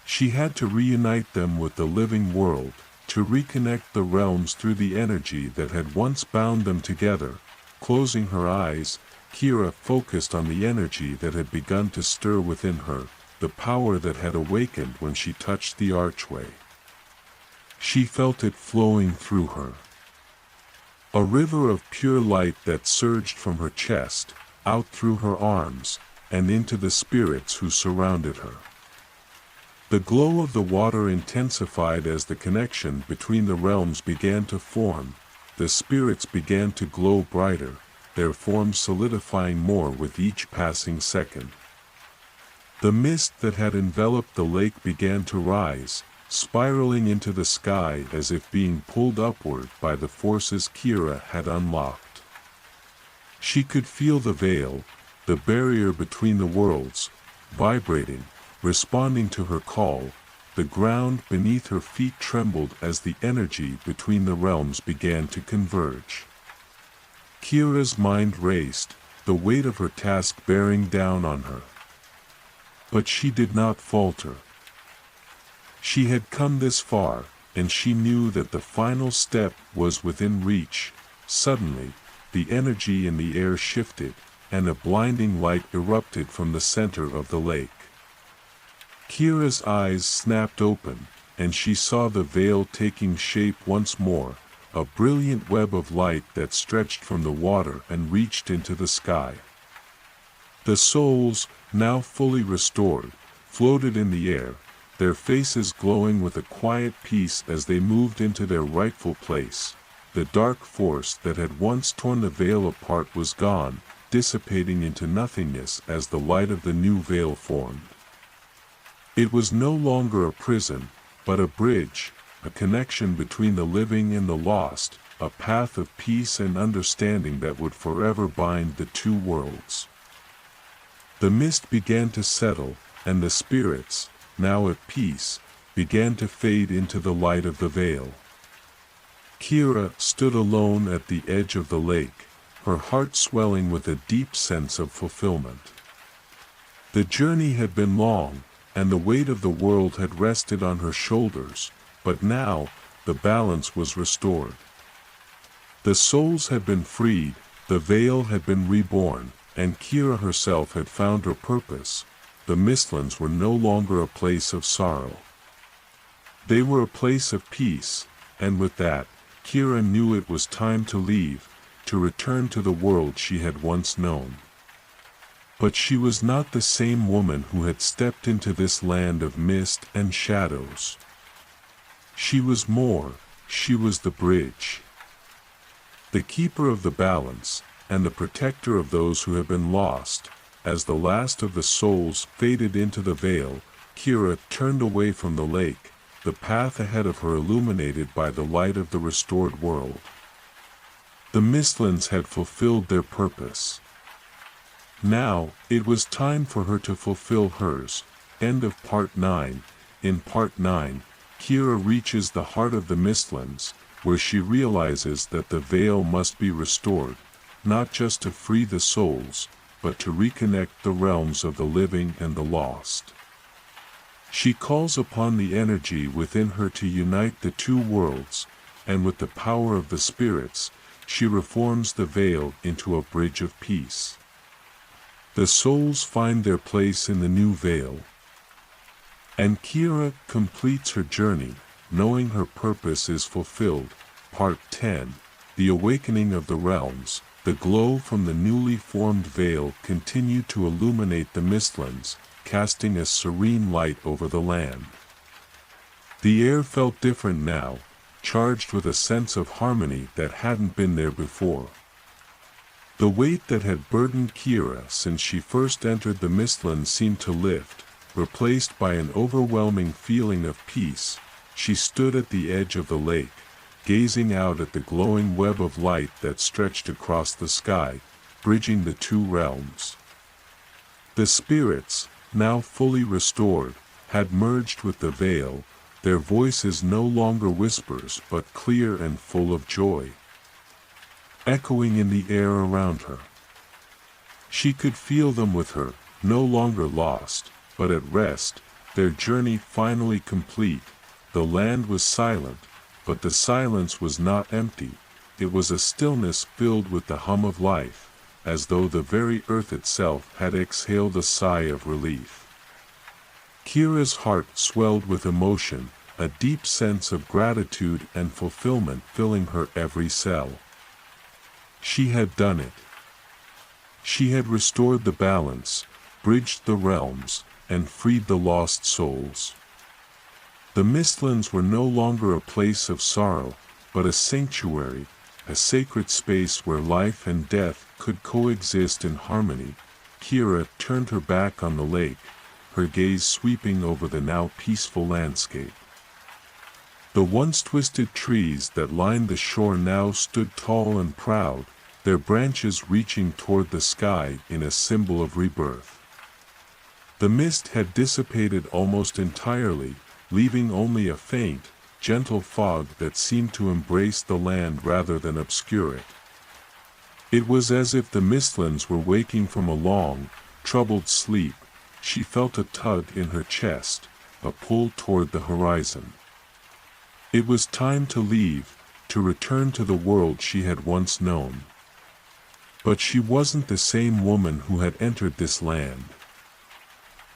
She had to reunite them with the living world, to reconnect the realms through the energy that had once bound them together. Closing her eyes, Kira focused on the energy that had begun to stir within her, the power that had awakened when she touched the archway. She felt it flowing through her. A river of pure light that surged from her chest, out through her arms, and into the spirits who surrounded her. The glow of the water intensified as the connection between the realms began to form. The spirits began to glow brighter, their forms solidifying more with each passing second. The mist that had enveloped the lake began to rise, spiraling into the sky as if being pulled upward by the forces Kira had unlocked. She could feel the veil, the barrier between the worlds, vibrating, responding to her call. The ground beneath her feet trembled as the energy between the realms began to converge. Kira's mind raced, the weight of her task bearing down on her. But she did not falter. She had come this far, and she knew that the final step was within reach. Suddenly, the energy in the air shifted, and a blinding light erupted from the center of the lake. Kira's eyes snapped open, and she saw the veil taking shape once more, a brilliant web of light that stretched from the water and reached into the sky. The souls, now fully restored, floated in the air, their faces glowing with a quiet peace as they moved into their rightful place. The dark force that had once torn the veil apart was gone, dissipating into nothingness as the light of the new veil formed. It was no longer a prison, but a bridge, a connection between the living and the lost, a path of peace and understanding that would forever bind the two worlds. The mist began to settle, and the spirits, now at peace, began to fade into the light of the veil. Kira stood alone at the edge of the lake, her heart swelling with a deep sense of fulfillment. The journey had been long, and the weight of the world had rested on her shoulders, but now, the balance was restored. The souls had been freed, the veil had been reborn, and Kira herself had found her purpose. The Mistlands were no longer a place of sorrow. They were a place of peace, and with that, Kira knew it was time to leave, to return to the world she had once known. But she was not the same woman who had stepped into this land of mist and shadows. She was more, she was the bridge. The keeper of the balance, and the protector of those who have been lost. As the last of the souls faded into the veil, Kira turned away from the lake, the path ahead of her illuminated by the light of the restored world. The Mistlands had fulfilled their purpose. Now, it was time for her to fulfill hers. End of Part 9. In Part 9, Kira reaches the heart of the Mistlands, where she realizes that the veil must be restored, not just to free the souls, but to reconnect the realms of the living and the lost. She calls upon the energy within her to unite the two worlds, and with the power of the spirits, she reforms the veil into a bridge of peace. The souls find their place in the new veil. And Kira completes her journey, knowing her purpose is fulfilled. Part 10. The Awakening of the Realms. The glow from the newly formed veil continued to illuminate the Mistlands, casting a serene light over the land. The air felt different now, charged with a sense of harmony that hadn't been there before. The weight that had burdened Kira since she first entered the Mistlands seemed to lift, replaced by an overwhelming feeling of peace. She stood at the edge of the lake, gazing out at the glowing web of light that stretched across the sky, bridging the two realms. The spirits, now fully restored, had merged with the veil, their voices no longer whispers but clear and full of joy, echoing in the air around her. She could feel them with her, no longer lost, but at rest, their journey finally complete. The land was silent, but the silence was not empty. It was a stillness filled with the hum of life, as though the very earth itself had exhaled a sigh of relief. Kira's heart swelled with emotion, a deep sense of gratitude and fulfillment filling her every cell. She had done it. She had restored the balance, bridged the realms, and freed the lost souls. The Mistlands were no longer a place of sorrow, but a sanctuary, a sacred space where life and death could coexist in harmony. Kira turned her back on the lake, her gaze sweeping over the now peaceful landscape. The once twisted trees that lined the shore now stood tall and proud, their branches reaching toward the sky in a symbol of rebirth. The mist had dissipated almost entirely, leaving only a faint, gentle fog that seemed to embrace the land rather than obscure it. It was as if the Mistlands were waking from a long, troubled sleep. She felt a tug in her chest, a pull toward the horizon. It was time to leave, to return to the world she had once known. But she wasn't the same woman who had entered this land.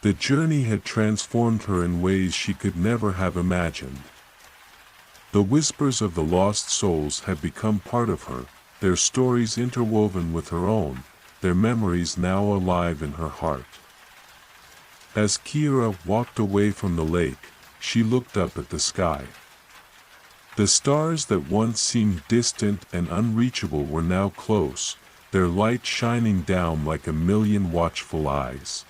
The journey had transformed her in ways she could never have imagined. The whispers of the lost souls had become part of her, their stories interwoven with her own, their memories now alive in her heart. As Kira walked away from the lake, she looked up at the sky. The stars that once seemed distant and unreachable were now close, their light shining down like a million watchful eyes.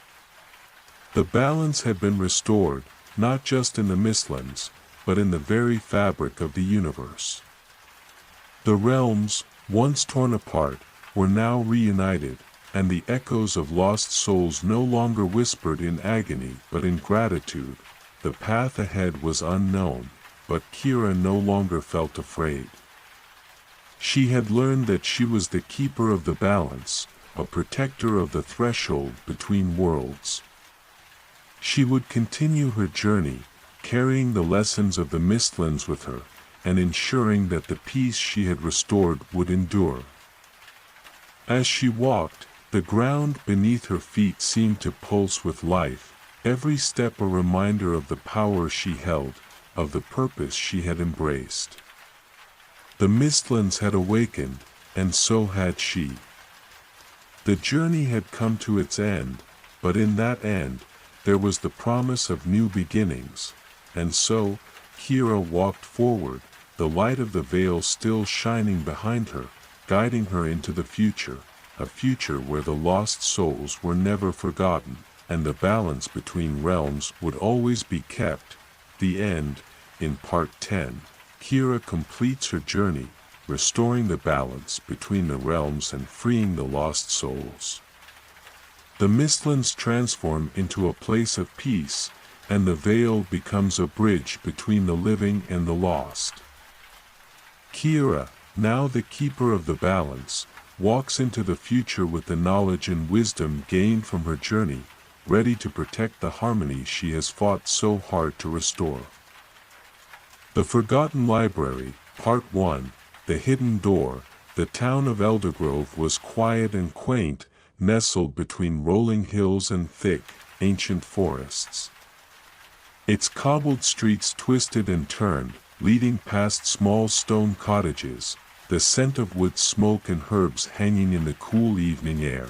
The balance had been restored, not just in the Mistlands, but in the very fabric of the universe. The realms, once torn apart, were now reunited, and the echoes of lost souls no longer whispered in agony but in gratitude. The path ahead was unknown, but Kira no longer felt afraid. She had learned that she was the keeper of the balance, a protector of the threshold between worlds. She would continue her journey, carrying the lessons of the Mistlands with her, and ensuring that the peace she had restored would endure. As she walked, the ground beneath her feet seemed to pulse with life, every step a reminder of the power she held, of the purpose she had embraced. The Mistlands had awakened, and so had she. The journey had come to its end, but in that end, there was the promise of new beginnings, and so, Kira walked forward, the light of the veil still shining behind her, guiding her into the future, a future where the lost souls were never forgotten, and the balance between realms would always be kept. The end. In Part 10, Kira completes her journey, restoring the balance between the realms and freeing the lost souls. The Mistlands transform into a place of peace, and the veil becomes a bridge between the living and the lost. Kira, now the keeper of the balance, walks into the future with the knowledge and wisdom gained from her journey, ready to protect the harmony she has fought so hard to restore. The Forgotten Library, Part 1, The Hidden Door. The town of Eldergrove was quiet and quaint, nestled between rolling hills and thick, ancient forests. Its cobbled streets twisted and turned, leading past small stone cottages, the scent of wood smoke and herbs hanging in the cool evening air.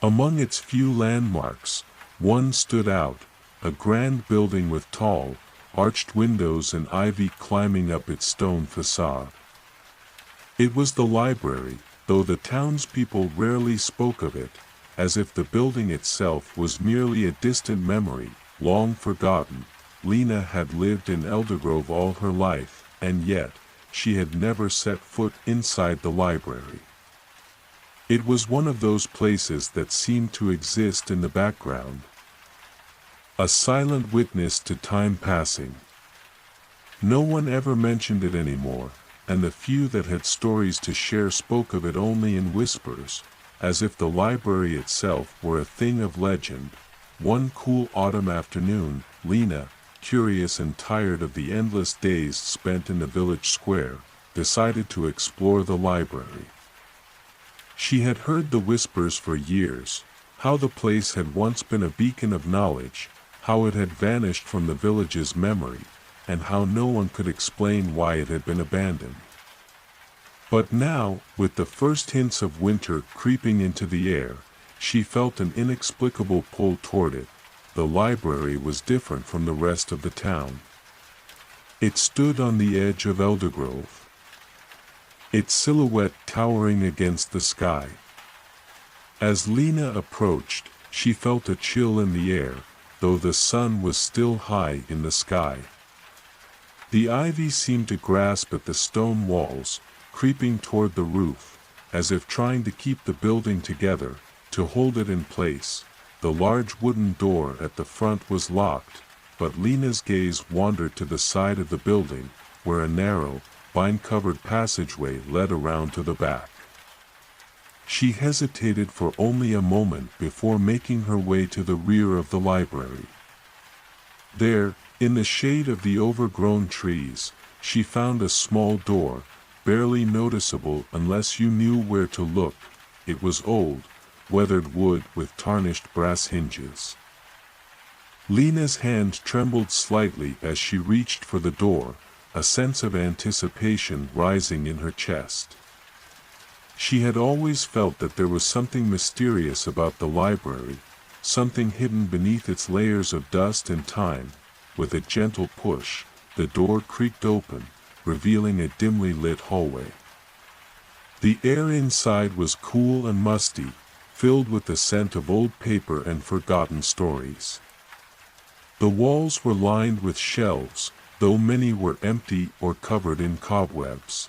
Among its few landmarks, one stood out, a grand building with tall, arched windows and ivy climbing up its stone facade. It was the library, though the townspeople rarely spoke of it, as if the building itself was merely a distant memory, long forgotten. Lena had lived in Eldergrove all her life, and yet, she had never set foot inside the library. It was one of those places that seemed to exist in the background, a silent witness to time passing. No one ever mentioned it anymore, and the few that had stories to share spoke of it only in whispers, as if the library itself were a thing of legend. One cool autumn afternoon, Lena, curious and tired of the endless days spent in the village square, decided to explore the library. She had heard the whispers for years, how the place had once been a beacon of knowledge, how it had vanished from the village's memory, and how no one could explain why it had been abandoned. But now, with the first hints of winter creeping into the air, she felt an inexplicable pull toward it. The library was different from the rest of the town. It stood on the edge of Eldergrove, its silhouette towering against the sky. As Lena approached, she felt a chill in the air, though the sun was still high in the sky. The ivy seemed to grasp at the stone walls, creeping toward the roof, as if trying to keep the building together, to hold it in place. The large wooden door at the front was locked, but Lena's gaze wandered to the side of the building, where a narrow, vine-covered passageway led around to the back. She hesitated for only a moment before making her way to the rear of the library. There, in the shade of the overgrown trees, she found a small door, barely noticeable unless you knew where to look. It was old, weathered wood with tarnished brass hinges. Lena's hand trembled slightly as she reached for the door, a sense of anticipation rising in her chest. She had always felt that there was something mysterious about the library, something hidden beneath its layers of dust and time. With a gentle push, the door creaked open, revealing a dimly lit hallway. The air inside was cool and musty, filled with the scent of old paper and forgotten stories. The walls were lined with shelves, though many were empty or covered in cobwebs.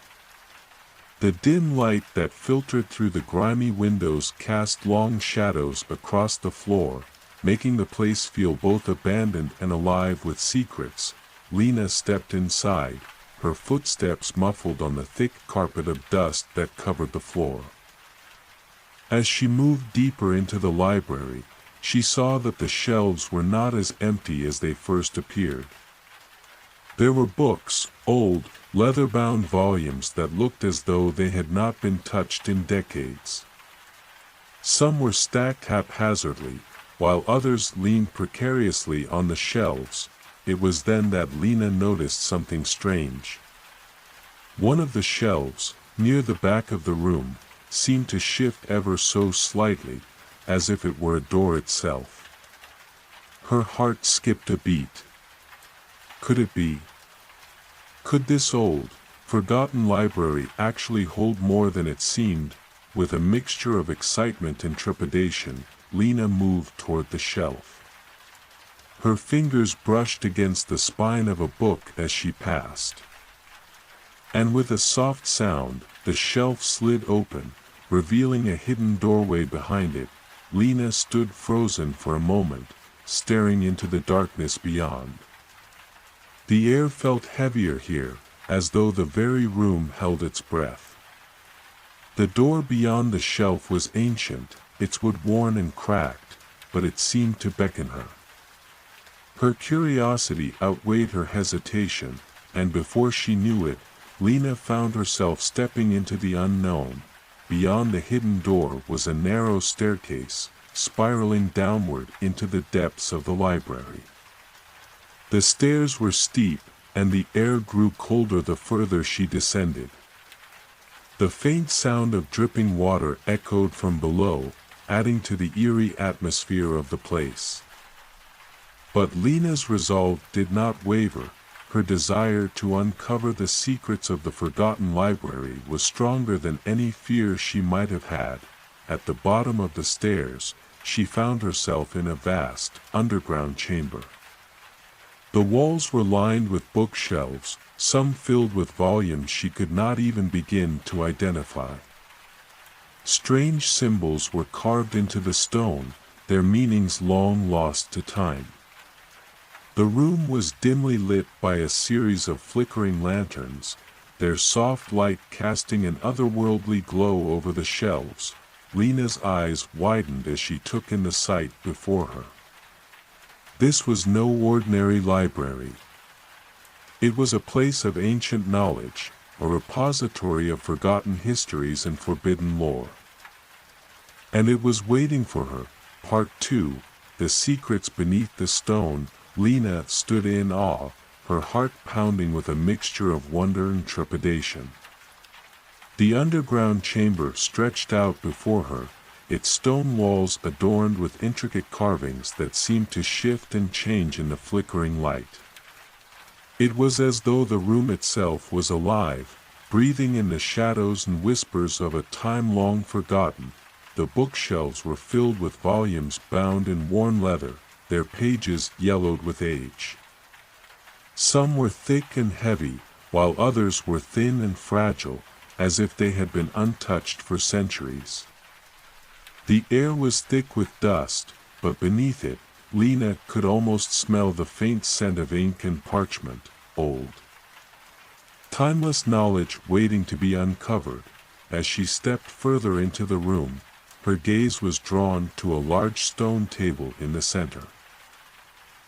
The dim light that filtered through the grimy windows cast long shadows across the floor, making the place feel both abandoned and alive with secrets. Lena stepped inside, her footsteps muffled on the thick carpet of dust that covered the floor. As she moved deeper into the library, she saw that the shelves were not as empty as they first appeared. There were books, old, leather-bound volumes that looked as though they had not been touched in decades. Some were stacked haphazardly, while others leaned precariously on the shelves. It was then that Lena noticed something strange. One of the shelves, near the back of the room, seemed to shift ever so slightly, as if it were a door itself. Her heart skipped a beat. Could it be? Could this old, forgotten library actually hold more than it seemed? With a mixture of excitement and trepidation, Lena moved toward the shelf. Her fingers brushed against the spine of a book as she passed. And with a soft sound, the shelf slid open, revealing a hidden doorway behind it. Lena stood frozen for a moment, staring into the darkness beyond. The air felt heavier here, as though the very room held its breath. The door beyond the shelf was ancient, its wood worn and cracked, but it seemed to beckon her. Her curiosity outweighed her hesitation, and before she knew it, Lena found herself stepping into the unknown. Beyond the hidden door was a narrow staircase, spiraling downward into the depths of the library. The stairs were steep, and the air grew colder the further she descended. The faint sound of dripping water echoed from below, adding to the eerie atmosphere of the place. But Lena's resolve did not waver. Her desire to uncover the secrets of the forgotten library was stronger than any fear she might have had. At the bottom of the stairs, she found herself in a vast, underground chamber. The walls were lined with bookshelves, some filled with volumes she could not even begin to identify. Strange symbols were carved into the stone, their meanings long lost to time. The room was dimly lit by a series of flickering lanterns, their soft light casting an otherworldly glow over the shelves. Lena's eyes widened as she took in the sight before her. This was no ordinary library. It was a place of ancient knowledge, a repository of forgotten histories and forbidden lore. And it was waiting for her. Part 2, The Secrets Beneath the Stone. Lena stood in awe, her heart pounding with a mixture of wonder and trepidation. The underground chamber stretched out before her, its stone walls adorned with intricate carvings that seemed to shift and change in the flickering light. It was as though the room itself was alive, breathing in the shadows and whispers of a time long forgotten. The bookshelves were filled with volumes bound in worn leather, their pages yellowed with age. Some were thick and heavy, while others were thin and fragile, as if they had been untouched for centuries. The air was thick with dust, but beneath it, Lena could almost smell the faint scent of ink and parchment, old, timeless knowledge waiting to be uncovered. As she stepped further into the room, her gaze was drawn to a large stone table in the center.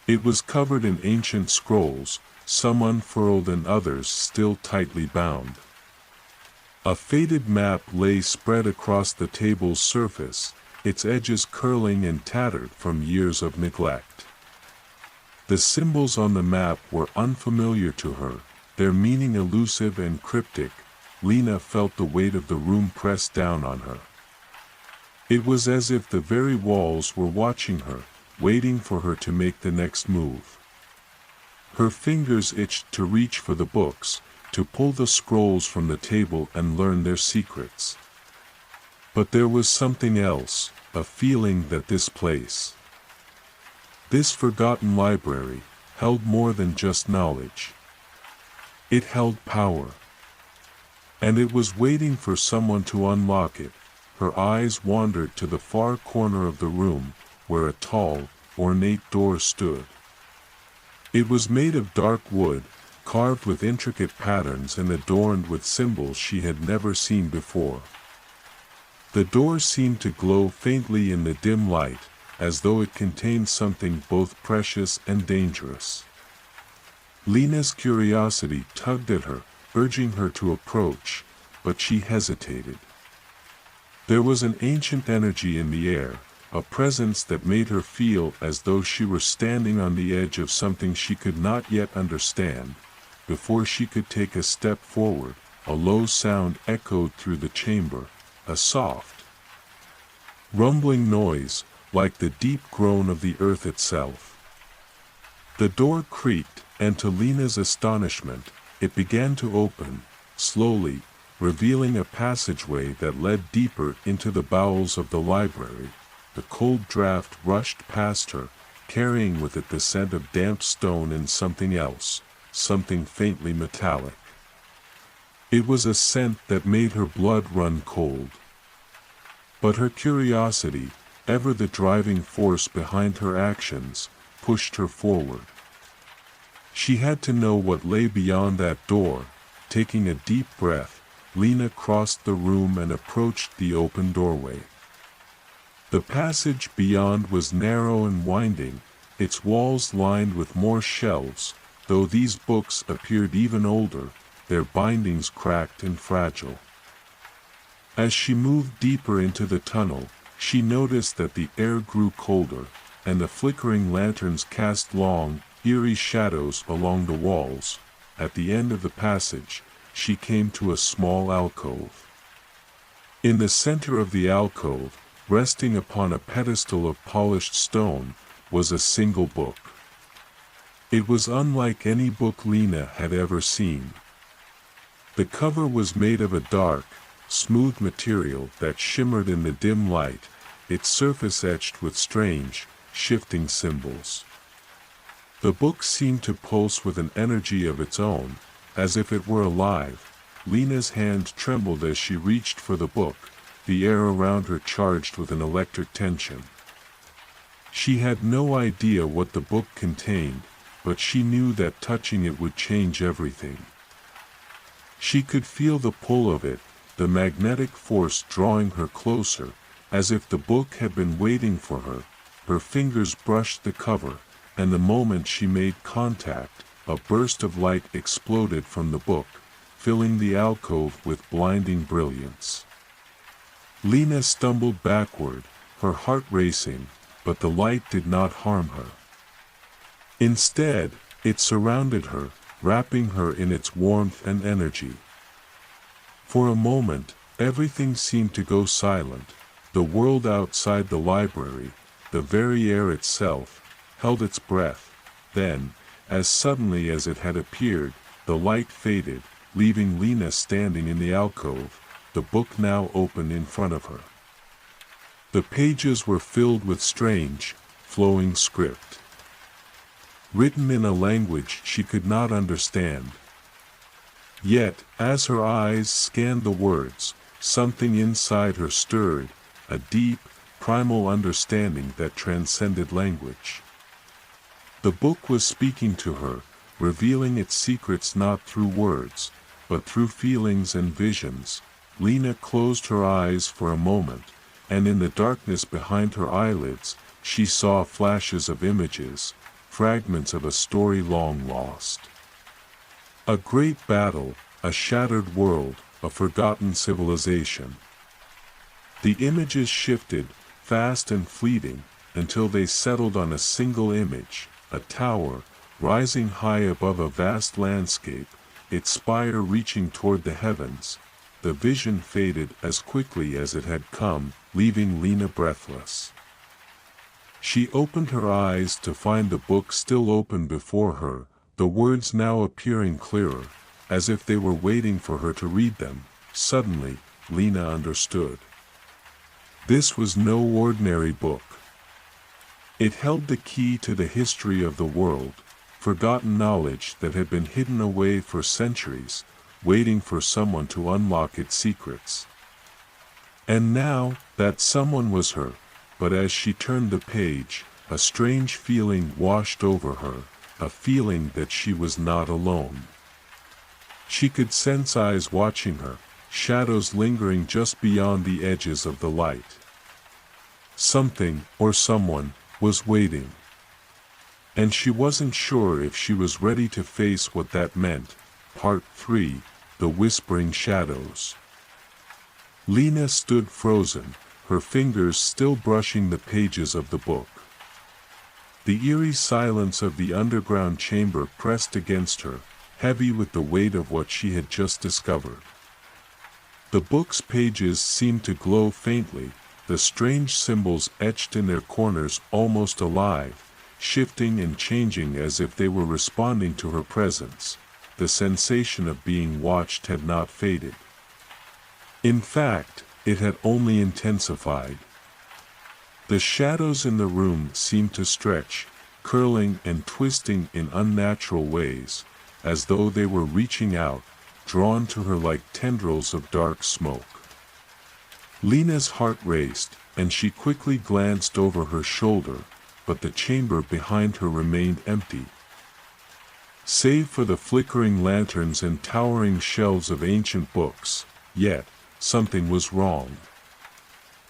It was covered in ancient scrolls, some unfurled and others still tightly bound. A faded map lay spread across the table's surface, its edges curling and tattered from years of neglect. The symbols on the map were unfamiliar to her, their meaning elusive and cryptic. Lena felt the weight of the room press down on her. It was as if the very walls were watching her, waiting for her to make the next move. Her fingers itched to reach for the books, to pull the scrolls from the table and learn their secrets. But there was something else, a feeling that this place, this forgotten library, held more than just knowledge. It held power. And it was waiting for someone to unlock it. Her eyes wandered to the far corner of the room, where a tall, ornate door stood. It was made of dark wood, carved with intricate patterns and adorned with symbols she had never seen before. The door seemed to glow faintly in the dim light, as though it contained something both precious and dangerous. Lena's curiosity tugged at her, urging her to approach, but she hesitated. There was an ancient energy in the air, a presence that made her feel as though she were standing on the edge of something she could not yet understand. Before she could take a step forward, a low sound echoed through the chamber, a soft, rumbling noise, like the deep groan of the earth itself. The door creaked, and to Lena's astonishment, it began to open, slowly, revealing a passageway that led deeper into the bowels of the library. The cold draft rushed past her, carrying with it the scent of damp stone and something else, something faintly metallic. It was a scent that made her blood run cold. But her curiosity, ever the driving force behind her actions, pushed her forward. She had to know what lay beyond that door. Taking a deep breath, Lena crossed the room and approached the open doorway. The passage beyond was narrow and winding, its walls lined with more shelves. Though these books appeared even older, their bindings cracked and fragile. As she moved deeper into the tunnel, she noticed that the air grew colder, and the flickering lanterns cast long, eerie shadows along the walls. At the end of the passage, she came to a small alcove. In the center of the alcove, resting upon a pedestal of polished stone, was a single book. It was unlike any book Lena had ever seen. The cover was made of a dark, smooth material that shimmered in the dim light, its surface etched with strange, shifting symbols. The book seemed to pulse with an energy of its own, as if it were alive. Lena's hand trembled as she reached for the book, the air around her charged with an electric tension. She had no idea what the book contained, but she knew that touching it would change everything. She could feel the pull of it, the magnetic force drawing her closer, as if the book had been waiting for her. Her fingers brushed the cover, and the moment she made contact, a burst of light exploded from the book, filling the alcove with blinding brilliance. Lena stumbled backward, her heart racing, but the light did not harm her. Instead, it surrounded her, wrapping her in its warmth and energy. For a moment, everything seemed to go silent. The world outside the library, the very air itself, held its breath. Then, as suddenly as it had appeared, the light faded, leaving Lena standing in the alcove, the book now open in front of her. The pages were filled with strange, flowing script, written in a language she could not understand. Yet, as her eyes scanned the words, something inside her stirred, a deep, primal understanding that transcended language. The book was speaking to her, revealing its secrets not through words, but through feelings and visions. Lena closed her eyes for a moment, and in the darkness behind her eyelids, she saw flashes of images, fragments of a story long lost. A great battle, a shattered world, a forgotten civilization. The images shifted, fast and fleeting, until they settled on a single image, a tower, rising high above a vast landscape, its spire reaching toward the heavens. The vision faded as quickly as it had come, leaving Lena breathless. She opened her eyes to find the book still open before her, the words now appearing clearer, as if they were waiting for her to read them. Suddenly, Lena understood. This was no ordinary book. It held the key to the history of the world. forgotten knowledge that had been hidden away for centuries, waiting for someone to unlock its secrets. And now, that someone was her, but as she turned the page, a strange feeling washed over her, a feeling that she was not alone. She could sense eyes watching her, shadows lingering just beyond the edges of the light. Something, or someone, was waiting. And she wasn't sure if she was ready to face what that meant. Part 3, The Whispering Shadows. Lena stood frozen, her fingers still brushing the pages of the book. The eerie silence of the underground chamber pressed against her, heavy with the weight of what she had just discovered. The book's pages seemed to glow faintly, the strange symbols etched in their corners almost alive, shifting and changing as if they were responding to her presence. The sensation of being watched had not faded. In fact, it had only intensified. The shadows in the room seemed to stretch, curling and twisting in unnatural ways, as though they were reaching out, drawn to her like tendrils of dark smoke. Lena's heart raced, and she quickly glanced over her shoulder, but the chamber behind her remained empty. Save for the flickering lanterns and towering shelves of ancient books, yet, something was wrong.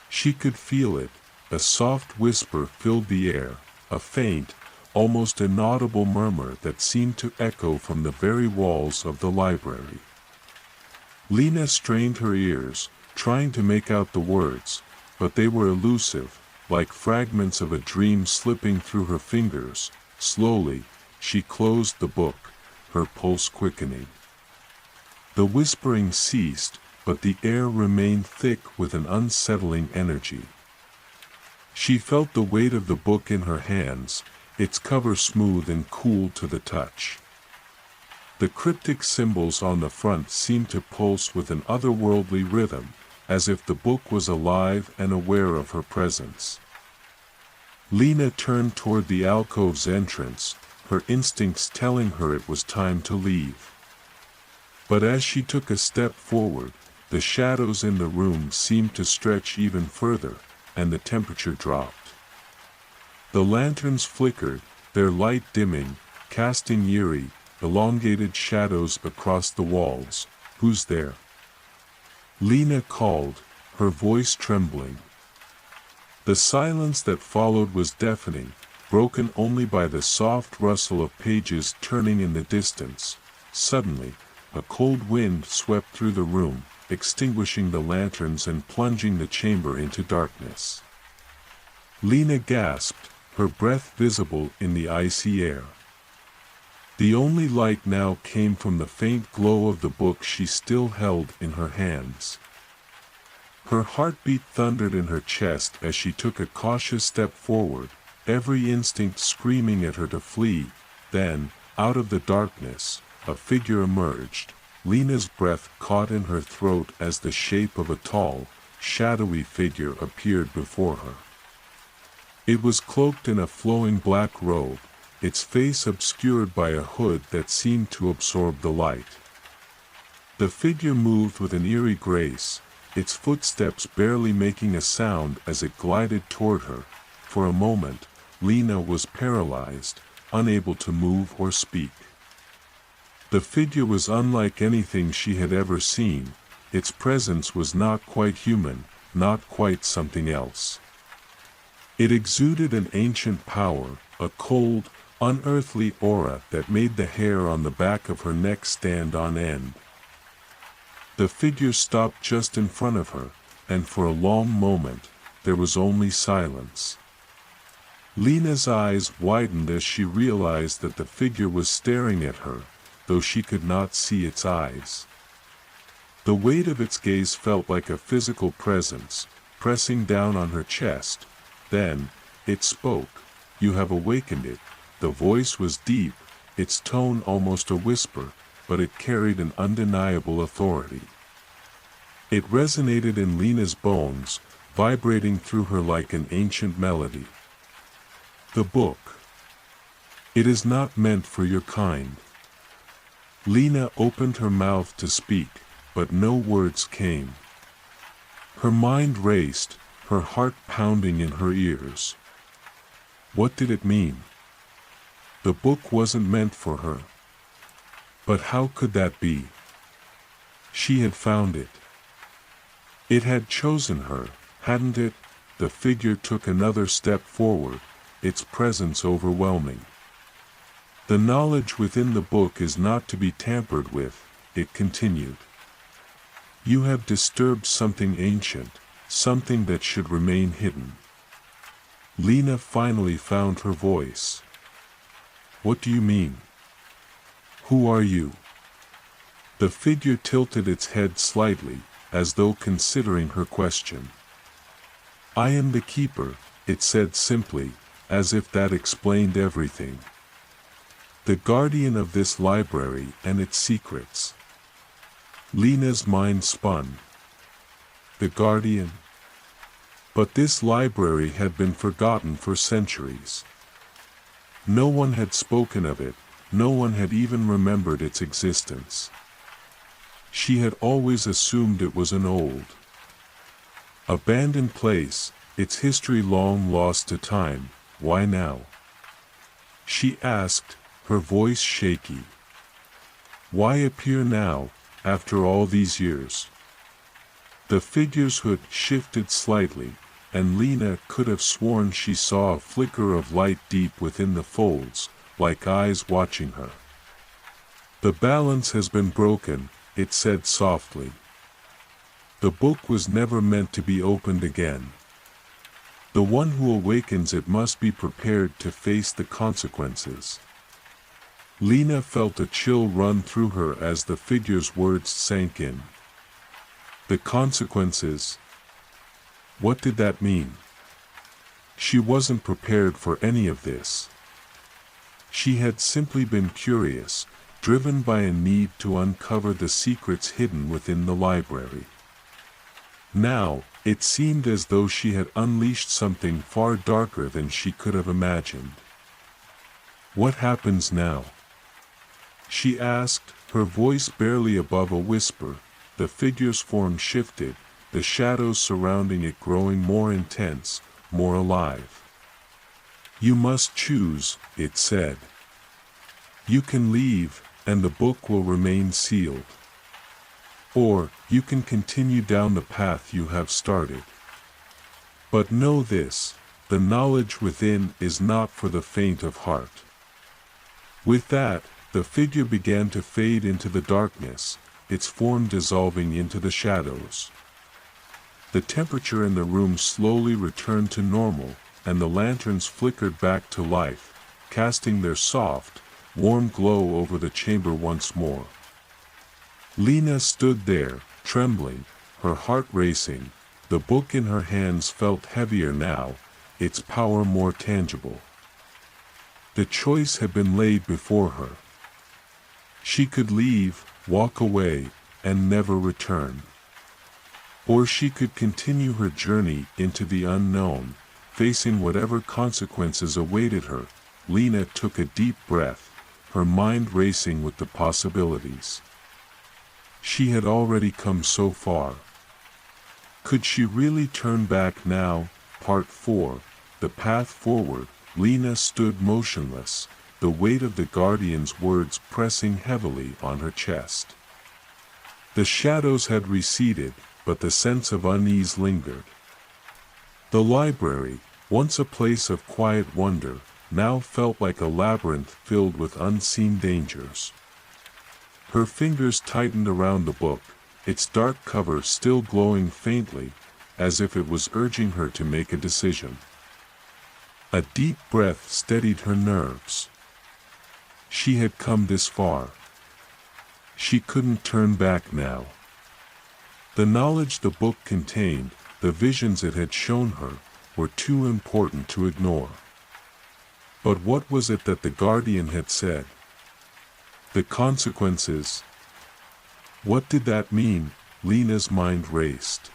She could feel it. A soft whisper filled the air, a faint, almost inaudible murmur that seemed to echo from the very walls of the library. Lena strained her ears, trying to make out the words, but they were elusive, like fragments of a dream slipping through her fingers. Slowly, she closed the book, her pulse quickening. The whispering ceased, but the air remained thick with an unsettling energy. She felt the weight of the book in her hands, its cover smooth and cool to the touch. The cryptic symbols on the front seemed to pulse with an otherworldly rhythm, as if the book was alive and aware of her presence. Lena turned toward the alcove's entrance, her instincts telling her it was time to leave. But as she took a step forward, the shadows in the room seemed to stretch even further, and the temperature dropped. The lanterns flickered, their light dimming, casting eerie, elongated shadows across the walls. "Who's there?" Lena called, her voice trembling. The silence that followed was deafening, broken only by the soft rustle of pages turning in the distance. Suddenly, a cold wind swept through the room, extinguishing the lanterns and plunging the chamber into darkness. Lena gasped, her breath visible in the icy air. The only light now came from the faint glow of the book she still held in her hands. Her heartbeat thundered in her chest as she took a cautious step forward, every instinct screaming at her to flee. Then, out of the darkness, a figure emerged. Lena's breath caught in her throat as the shape of a tall, shadowy figure appeared before her. It was cloaked in a flowing black robe, its face obscured by a hood that seemed to absorb the light. The figure moved with an eerie grace, its footsteps barely making a sound as it glided toward her. For a moment, Lena was paralyzed, unable to move or speak. The figure was unlike anything she had ever seen. Its presence was not quite human, not quite something else. It exuded an ancient power, a cold, unearthly aura that made the hair on the back of her neck stand on end. The figure stopped just in front of her, and for a long moment, there was only silence. Lena's eyes widened as she realized that the figure was staring at her, though she could not see its eyes. The weight of its gaze felt like a physical presence, pressing down on her chest. Then, it spoke. "You have awakened it." The voice was deep, its tone almost a whisper, but it carried an undeniable authority. It resonated in Lena's bones, vibrating through her like an ancient melody. The book. It is not meant for your kind. Lena opened her mouth to speak, but no words came. Her mind raced, her heart pounding in her ears. What did it mean? The book wasn't meant for her. But how could that be? She had found it. It had chosen her, hadn't it? The figure took another step forward, its presence overwhelming. The knowledge within the book is not to be tampered with, it continued. You have disturbed something ancient, something that should remain hidden. Lena finally found her voice. What do you mean? Who are you? The figure tilted its head slightly, as though considering her question. I am the keeper, it said simply, as if that explained everything. The guardian of this library and its secrets. Lena's mind spun. The guardian? But this library had been forgotten for centuries. No one had spoken of it, no one had even remembered its existence. She had always assumed it was an old, abandoned place, its history long lost to time. Why now? She asked, her voice shaky. Why appear now, after all these years? The figure's hood shifted slightly, and Lena could have sworn she saw a flicker of light deep within the folds, like eyes watching her. The balance has been broken, it said softly. The book was never meant to be opened again. The one who awakens it must be prepared to face the consequences. Lena felt a chill run through her as the figure's words sank in. The consequences? What did that mean? She wasn't prepared for any of this. She had simply been curious, driven by a need to uncover the secrets hidden within the library. Now, it seemed as though she had unleashed something far darker than she could have imagined. What happens now? She asked, her voice barely above a whisper. The figure's form shifted, the shadows surrounding it growing more intense, more alive. You must choose, it said. You can leave, and the book will remain sealed. Or, you can continue down the path you have started. But know this, the knowledge within is not for the faint of heart. With that, the figure began to fade into the darkness, its form dissolving into the shadows. The temperature in the room slowly returned to normal, and the lanterns flickered back to life, casting their soft, warm glow over the chamber once more. Lena stood there, trembling, her heart racing. The book in her hands felt heavier now, its power more tangible. The choice had been laid before her. She could leave, walk away, and never return. Or she could continue her journey into the unknown, facing whatever consequences awaited her. Lena took a deep breath, her mind racing with the possibilities. She had already come so far. Could she really turn back now? Part 4, The Path Forward. Lena stood motionless, the weight of the guardian's words pressing heavily on her chest. The shadows had receded, but the sense of unease lingered. The library, once a place of quiet wonder, now felt like a labyrinth filled with unseen dangers. Her fingers tightened around the book, its dark cover still glowing faintly, as if it was urging her to make a decision. A deep breath steadied her nerves. She had come this far. She couldn't turn back now. The knowledge the book contained, the visions it had shown her, were too important to ignore. But what was it that the guardian had said? The consequences. What did that mean? Lena's mind raced.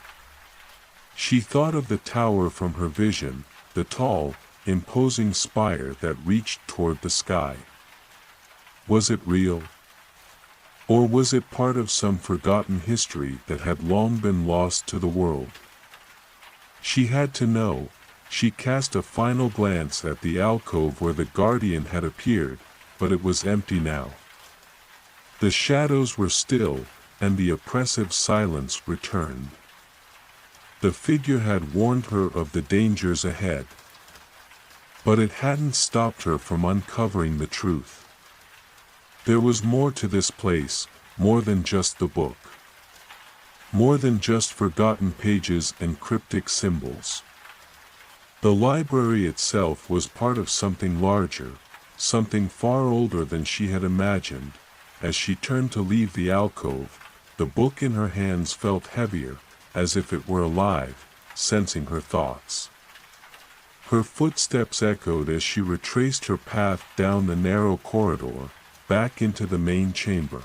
She thought of the tower from her vision, the tall, imposing spire that reached toward the sky. Was it real? Or was it part of some forgotten history that had long been lost to the world? She had to know. She cast a final glance at the alcove where the guardian had appeared, but it was empty now. The shadows were still, and the oppressive silence returned. The figure had warned her of the dangers ahead. But it hadn't stopped her from uncovering the truth. There was more to this place, more than just the book. More than just forgotten pages and cryptic symbols. The library itself was part of something larger, something far older than she had imagined. As she turned to leave the alcove, the book in her hands felt heavier, as if it were alive, sensing her thoughts. Her footsteps echoed as she retraced her path down the narrow corridor, back into the main chamber.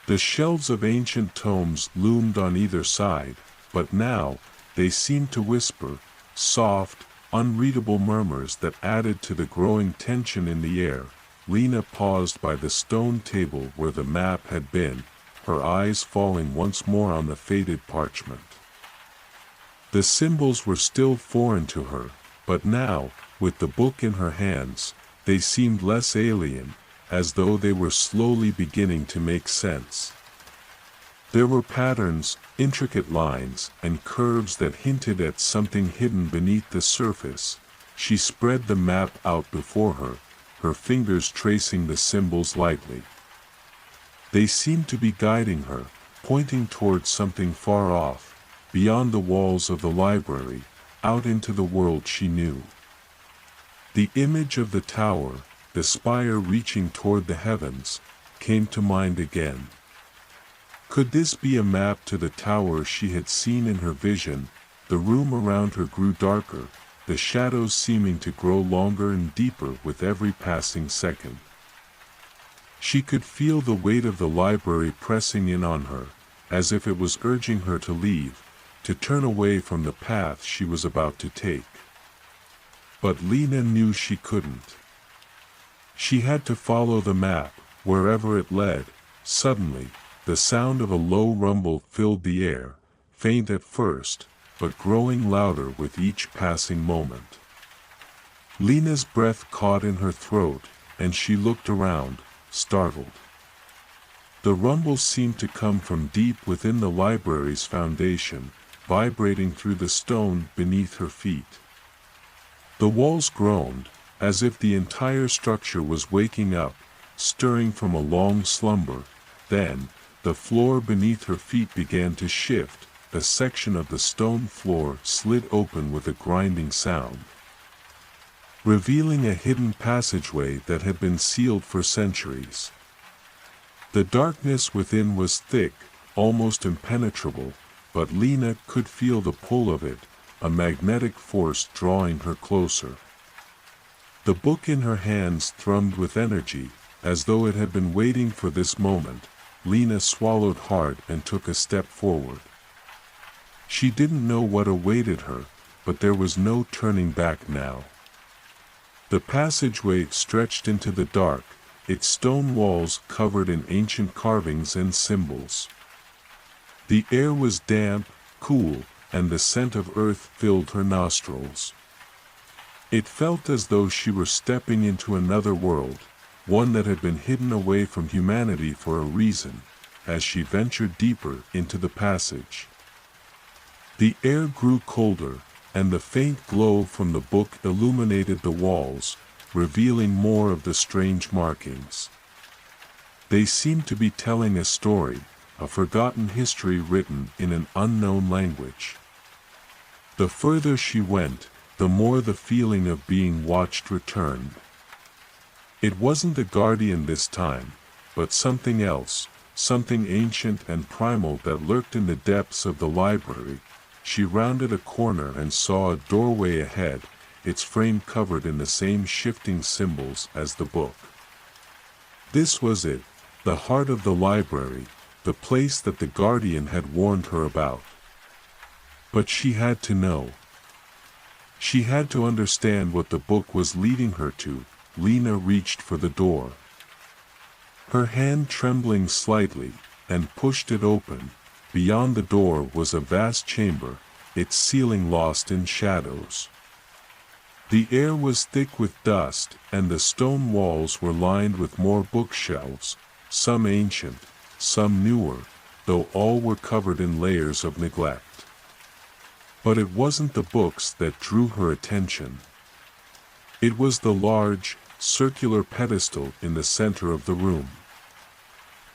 The shelves of ancient tomes loomed on either side, but now, they seemed to whisper, soft, unreadable murmurs that added to the growing tension in the air. Lena paused by the stone table where the map had been, her eyes falling once more on the faded parchment. The symbols were still foreign to her, but now, with the book in her hands, they seemed less alien, as though they were slowly beginning to make sense. There were patterns, intricate lines, and curves that hinted at something hidden beneath the surface. She spread the map out before her, her fingers tracing the symbols lightly. They seemed to be guiding her, pointing towards something far off, beyond the walls of the library, out into the world she knew. The image of the tower, the spire reaching toward the heavens, came to mind again. Could this be a map to the tower she had seen in her vision? The room around her grew darker, the shadows seeming to grow longer and deeper with every passing second. She could feel the weight of the library pressing in on her, as if it was urging her to leave, to turn away from the path she was about to take. But Lena knew she couldn't. She had to follow the map, wherever it led. Suddenly, the sound of a low rumble filled the air, faint at first, but growing louder with each passing moment. Lena's breath caught in her throat, and she looked around, startled. The rumble seemed to come from deep within the library's foundation, vibrating through the stone beneath her feet. The walls groaned, as if the entire structure was waking up, stirring from a long slumber. Then, the floor beneath her feet began to shift. A section of the stone floor slid open with a grinding sound, revealing a hidden passageway that had been sealed for centuries. The darkness within was thick, almost impenetrable, but Lena could feel the pull of it, a magnetic force drawing her closer. The book in her hands thrummed with energy, as though it had been waiting for this moment. Lena swallowed hard and took a step forward. She didn't know what awaited her, but there was no turning back now. The passageway stretched into the dark, its stone walls covered in ancient carvings and symbols. The air was damp, cool, and the scent of earth filled her nostrils. It felt as though she were stepping into another world, one that had been hidden away from humanity for a reason. As she ventured deeper into the passage, the air grew colder, and the faint glow from the book illuminated the walls, revealing more of the strange markings. They seemed to be telling a story, a forgotten history written in an unknown language. The further she went, the more the feeling of being watched returned. It wasn't the guardian this time, but something else, something ancient and primal that lurked in the depths of the library. She rounded a corner and saw a doorway ahead, its frame covered in the same shifting symbols as the book. This was it, the heart of the library, the place that the guardian had warned her about. But she had to know. She had to understand what the book was leading her to. Lena reached for the door, her hand trembling slightly, and pushed it open. Beyond the door was a vast chamber, its ceiling lost in shadows. The air was thick with dust, and the stone walls were lined with more bookshelves, some ancient, some newer, though all were covered in layers of neglect. But it wasn't the books that drew her attention. It was the large, circular pedestal in the center of the room.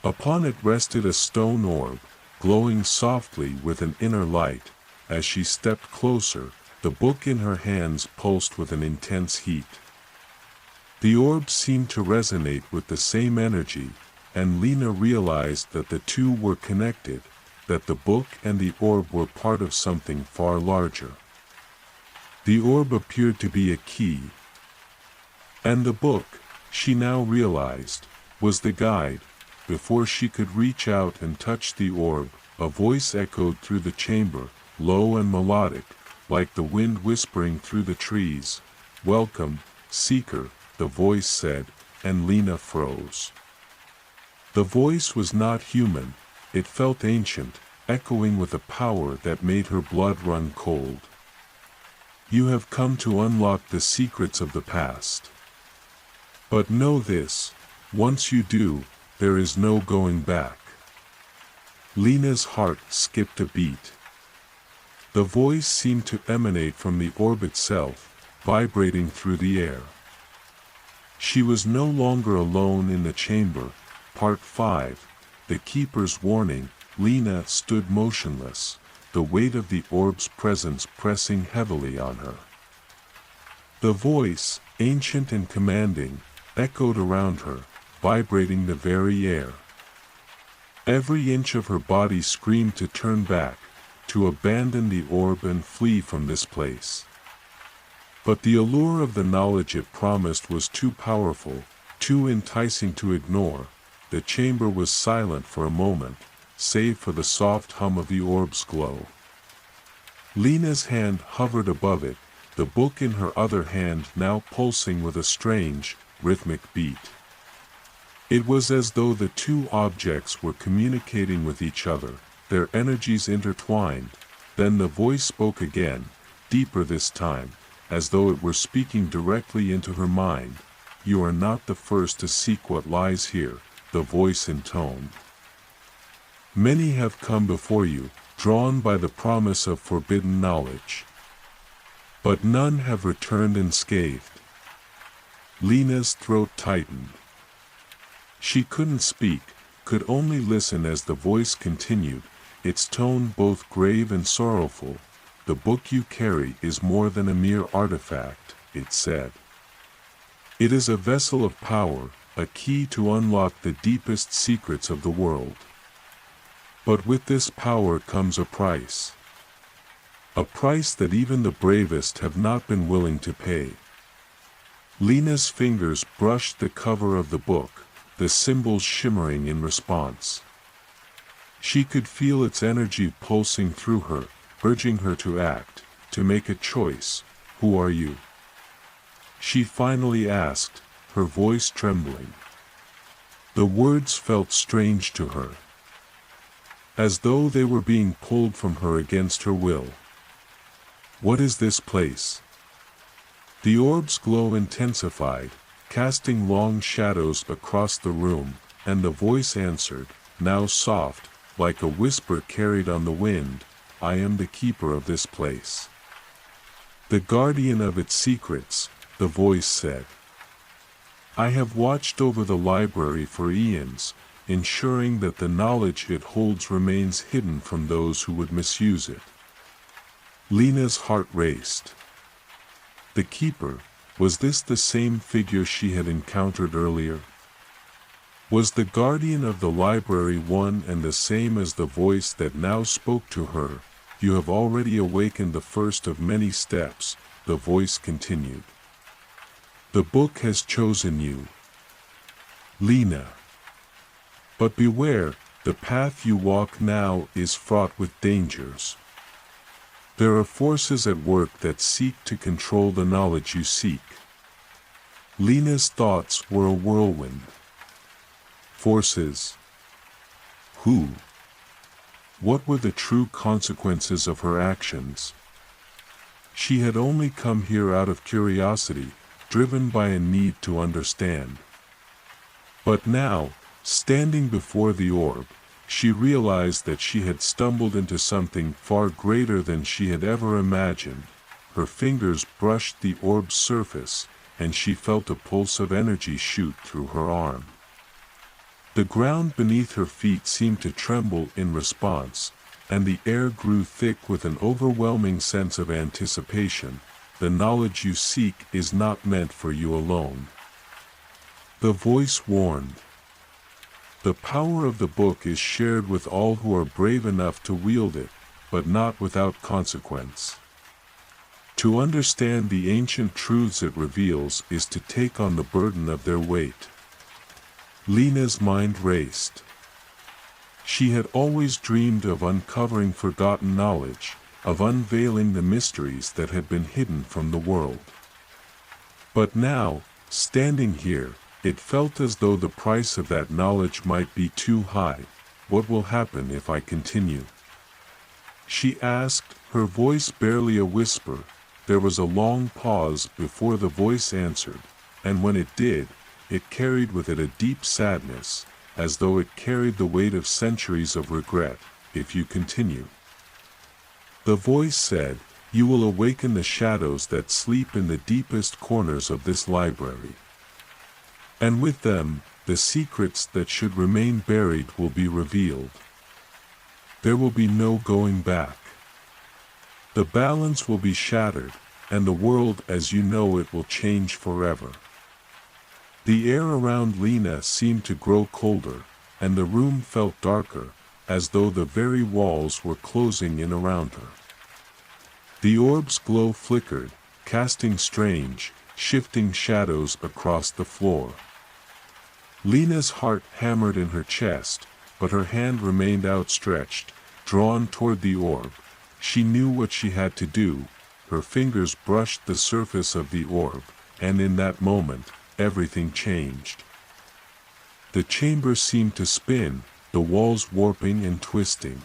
Upon it rested a stone orb, glowing softly with an inner light. As she stepped closer, the book in her hands pulsed with an intense heat. The orb seemed to resonate with the same energy, and Lena realized that the two were connected, that the book and the orb were part of something far larger. The orb appeared to be a key, and the book, she now realized, was the guide. Before she could reach out and touch the orb, a voice echoed through the chamber, low and melodic, like the wind whispering through the trees. "Welcome, seeker," the voice said, and Lena froze. The voice was not human, it felt ancient, echoing with a power that made her blood run cold. "You have come to unlock the secrets of the past. But know this, once you do, there is no going back." Lena's heart skipped a beat. The voice seemed to emanate from the orb itself, vibrating through the air. She was no longer alone in the chamber. Part 5, The Keeper's Warning. Lena stood motionless, the weight of the orb's presence pressing heavily on her. The voice, ancient and commanding, echoed around her, vibrating the very air. Every inch of her body screamed to turn back, to abandon the orb and flee from this place. But the allure of the knowledge it promised was too powerful, too enticing to ignore. The chamber was silent for a moment, save for the soft hum of the orb's glow. Lena's hand hovered above it, the book in her other hand now pulsing with a strange, rhythmic beat. It was as though the two objects were communicating with each other, their energies intertwined. Then the voice spoke again, deeper this time, as though it were speaking directly into her mind. "You are not the first to seek what lies here," the voice intoned. "Many have come before you, drawn by the promise of forbidden knowledge. But none have returned unscathed." Lena's throat tightened. She couldn't speak, could only listen as the voice continued, its tone both grave and sorrowful. "The book you carry is more than a mere artifact," it said. "It is a vessel of power, a key to unlock the deepest secrets of the world. But with this power comes a price. A price that even the bravest have not been willing to pay." Lena's fingers brushed the cover of the book, the symbols shimmering in response. She could feel its energy pulsing through her, urging her to act, to make a choice. "Who are you?" she finally asked, her voice trembling. The words felt strange to her, as though they were being pulled from her against her will. "What is this place?" The orb's glow intensified, casting long shadows across the room, and the voice answered, now soft, like a whisper carried on the wind, "I am the keeper of this place. The guardian of its secrets," the voice said. "I have watched over the library for eons, ensuring that the knowledge it holds remains hidden from those who would misuse it." Lena's heart raced. The keeper, was this the same figure she had encountered earlier? Was the guardian of the library one and the same as the voice that now spoke to her? "You have already awakened the first of many steps," the voice continued. "The book has chosen you, Lena. But beware, the path you walk now is fraught with dangers. There are forces at work that seek to control the knowledge you seek. Lena's thoughts were a whirlwind. Forces. Who? What were the true consequences of her actions? She had only come here out of curiosity, driven by a need to understand. But now, standing before the orb, she realized that she had stumbled into something far greater than she had ever imagined. Her fingers brushed the orb's surface, and she felt a pulse of energy shoot through her arm. The ground beneath her feet seemed to tremble in response, and the air grew thick with an overwhelming sense of anticipation. The knowledge you seek is not meant for you alone. The voice warned. The power of the book is shared with all who are brave enough to wield it, but not without consequence. To understand the ancient truths it reveals is to take on the burden of their weight. Lena's mind raced. She had always dreamed of uncovering forgotten knowledge, of unveiling the mysteries that had been hidden from the world. But now, standing here, it felt as though the price of that knowledge might be too high. What will happen if I continue? She asked, her voice barely a whisper. There was a long pause before the voice answered, and when it did, it carried with it a deep sadness, as though it carried the weight of centuries of regret. If you continue. The voice said, you will awaken the shadows that sleep in the deepest corners of this library. And with them, the secrets that should remain buried will be revealed. There will be no going back. The balance will be shattered, and the world as you know it will change forever. The air around Lena seemed to grow colder, and the room felt darker, as though the very walls were closing in around her. The orb's glow flickered, casting strange, shifting shadows across the floor. Lena's heart hammered in her chest, but her hand remained outstretched, drawn toward the orb. She knew what she had to do. Her fingers brushed the surface of the orb, and in that moment, everything changed. The chamber seemed to spin, the walls warping and twisting.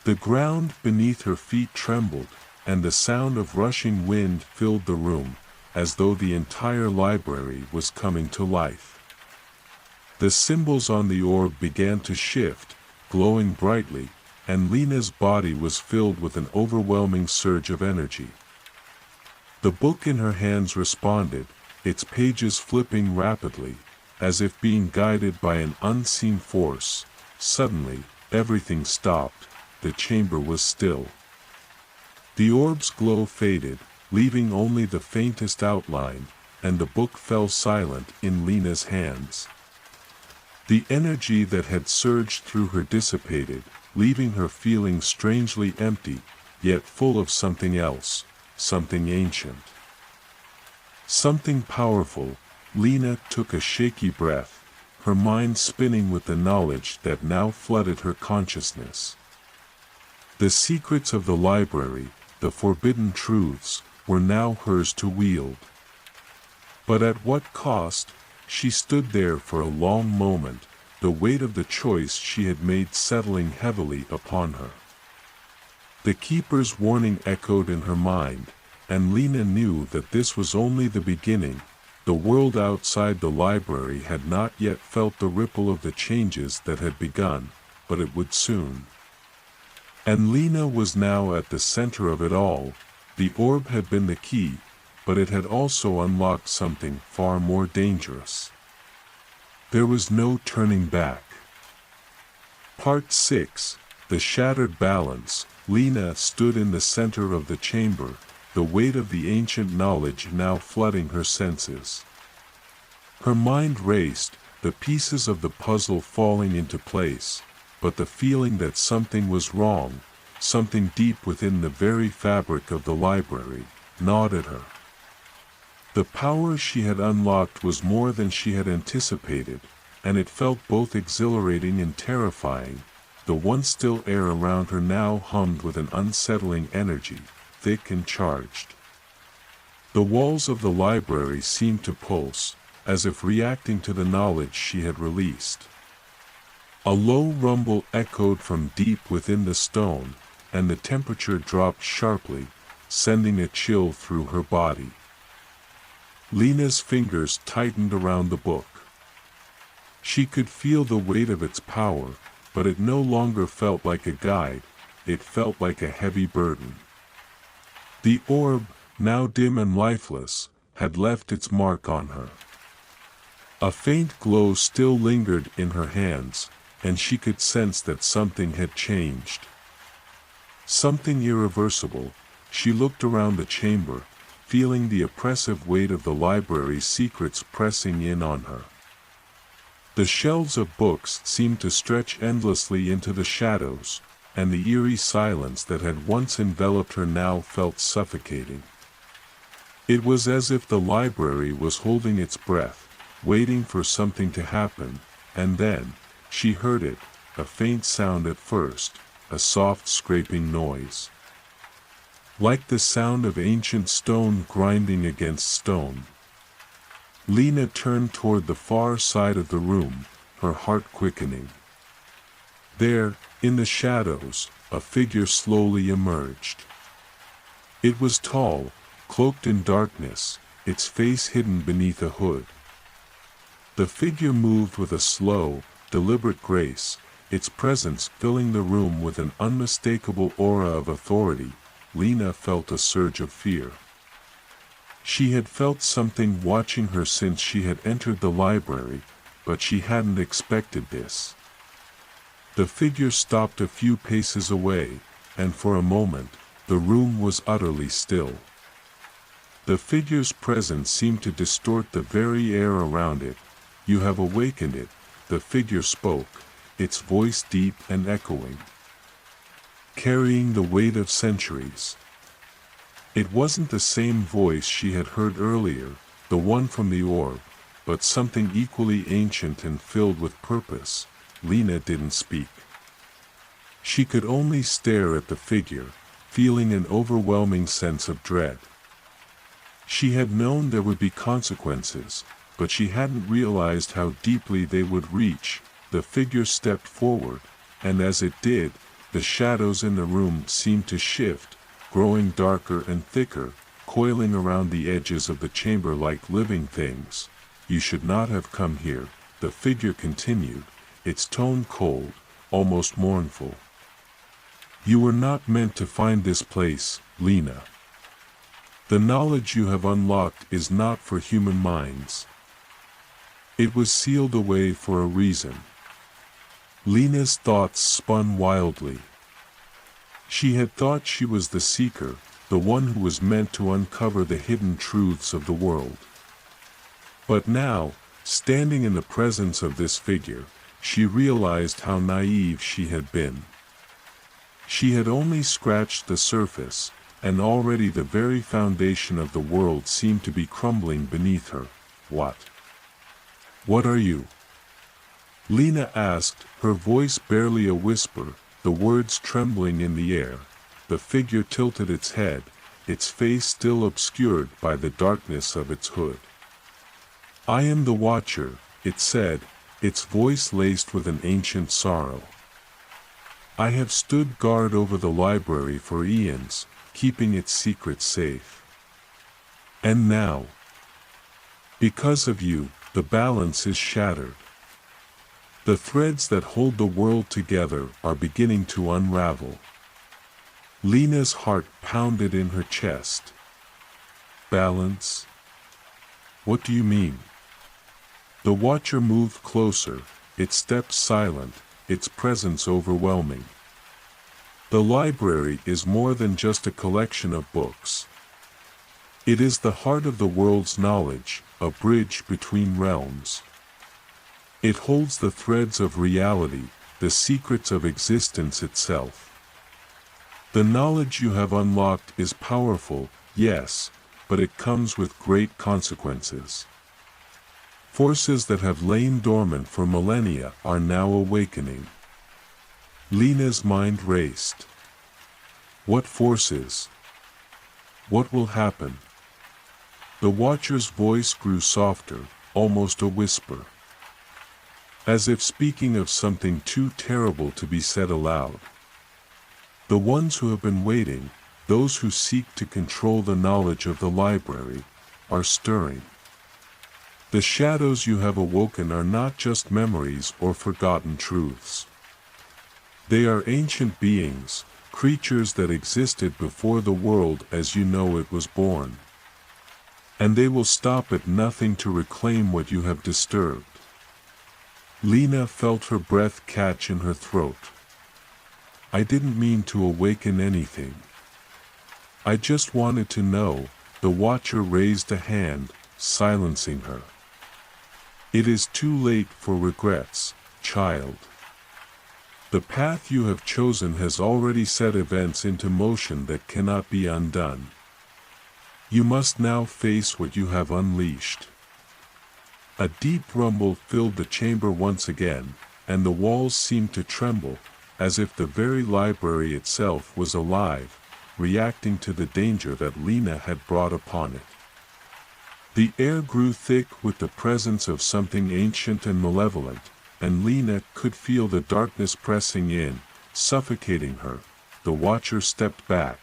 The ground beneath her feet trembled, and the sound of rushing wind filled the room, as though the entire library was coming to life. The symbols on the orb began to shift, glowing brightly, and Lena's body was filled with an overwhelming surge of energy. The book in her hands responded, its pages flipping rapidly, as if being guided by an unseen force. Suddenly, everything stopped. The chamber was still. The orb's glow faded, leaving only the faintest outline, and the book fell silent in Lena's hands. The energy that had surged through her dissipated, leaving her feeling strangely empty, yet full of something else, something ancient. Something powerful. Lena took a shaky breath, her mind spinning with the knowledge that now flooded her consciousness. The secrets of the library, the forbidden truths, were now hers to wield. But at what cost? She stood there for a long moment, the weight of the choice she had made settling heavily upon her. The keeper's warning echoed in her mind, and Lena knew that this was only the beginning. The world outside the library had not yet felt the ripple of the changes that had begun, but it would soon. And Lena was now at the center of it all. The orb had been the key, but it had also unlocked something far more dangerous. There was no turning back. Part 6. The Shattered Balance. Lena stood in the center of the chamber, the weight of the ancient knowledge now flooding her senses. Her mind raced, the pieces of the puzzle falling into place, but the feeling that something was wrong, something deep within the very fabric of the library, gnawed at her. The power she had unlocked was more than she had anticipated, and it felt both exhilarating and terrifying. the once still air around her now hummed with an unsettling energy, thick and charged. The walls of the library seemed to pulse, as if reacting to the knowledge she had released. A low rumble echoed from deep within the stone, and the temperature dropped sharply, sending a chill through her body. Lena's fingers tightened around the book. She could feel the weight of its power, but it no longer felt like a guide, it felt like a heavy burden. The orb, now dim and lifeless, had left its mark on her. A faint glow still lingered in her hands, and she could sense that something had changed. Something irreversible. She looked around the chamber, feeling the oppressive weight of the library's secrets pressing in on her. The shelves of books seemed to stretch endlessly into the shadows, and the eerie silence that had once enveloped her now felt suffocating. It was as if the library was holding its breath, waiting for something to happen, and then, she heard it, a faint sound at first, a soft scraping noise. Like the sound of ancient stone grinding against stone. Lena turned toward the far side of the room, her heart quickening. There, in the shadows, a figure slowly emerged. It was tall, cloaked in darkness, its face hidden beneath a hood. The figure moved with a slow, deliberate grace, its presence filling the room with an unmistakable aura of authority. Lena felt a surge of fear. She had felt something watching her since she had entered the library, but she hadn't expected this. The figure stopped a few paces away, and for a moment, the room was utterly still. The figure's presence seemed to distort the very air around it. "You have awakened it," the figure spoke, its voice deep and echoing, carrying the weight of centuries. It wasn't the same voice she had heard earlier, the one from the orb, but something equally ancient and filled with purpose. Lena didn't speak. She could only stare at the figure, feeling an overwhelming sense of dread. She had known there would be consequences, but she hadn't realized how deeply they would reach. The figure stepped forward, and as it did, the shadows in the room seemed to shift, growing darker and thicker, coiling around the edges of the chamber like living things. "You should not have come here," the figure continued, its tone cold, almost mournful. "You were not meant to find this place, Lena. The knowledge you have unlocked is not for human minds. It was sealed away for a reason." Lena's thoughts spun wildly. She had thought she was the seeker, the one who was meant to uncover the hidden truths of the world. But now, standing in the presence of this figure, she realized how naive she had been. She had only scratched the surface, and already the very foundation of the world seemed to be crumbling beneath her. What are you?" Lena asked, her voice barely a whisper, the words trembling in the air. The figure tilted its head, its face still obscured by the darkness of its hood. "I am the Watcher," it said, its voice laced with an ancient sorrow. "I have stood guard over the library for eons, keeping its secrets safe. And now, because of you, the balance is shattered. The threads that hold the world together are beginning to unravel." Lena's heart pounded in her chest. "Balance? What do you mean?" The Watcher moved closer, its steps silent, its presence overwhelming. "The library is more than just a collection of books. It is the heart of the world's knowledge, a bridge between realms. It holds the threads of reality, the secrets of existence itself. The knowledge you have unlocked is powerful, yes, but it comes with great consequences. Forces that have lain dormant for millennia are now awakening. Lena's mind raced. What forces? What will happen? The watcher's voice grew softer, almost a whisper, as if speaking of something too terrible to be said aloud. The ones who have been waiting, those who seek to control the knowledge of the library, are stirring. The shadows you have awoken are not just memories or forgotten truths. They are ancient beings, creatures that existed before the world as you know it was born. And they will stop at nothing to reclaim what you have disturbed. Lena felt her breath catch in her throat. I didn't mean to awaken anything. I just wanted to know. The watcher raised a hand, silencing her. It is too late for regrets, child. The path you have chosen has already set events into motion that cannot be undone. You must now face what you have unleashed. A deep rumble filled the chamber once again, and the walls seemed to tremble, as if the very library itself was alive, reacting to the danger that Lena had brought upon it. The air grew thick with the presence of something ancient and malevolent, and Lena could feel the darkness pressing in, suffocating her. The watcher stepped back,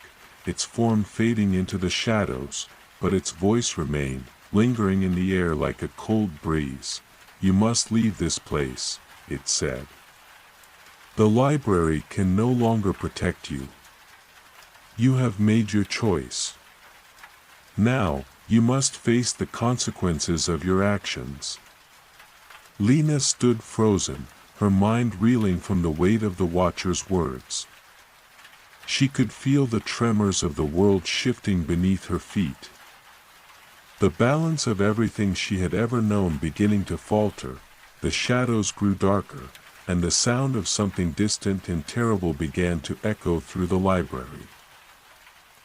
its form fading into the shadows, but its voice remained, lingering in the air like a cold breeze. You must leave this place, it said. The library can no longer protect you. You have made your choice. Now, you must face the consequences of your actions. Lena stood frozen, her mind reeling from the weight of the watcher's words. She could feel the tremors of the world shifting beneath her feet. The balance of everything she had ever known beginning to falter, the shadows grew darker, and the sound of something distant and terrible began to echo through the library.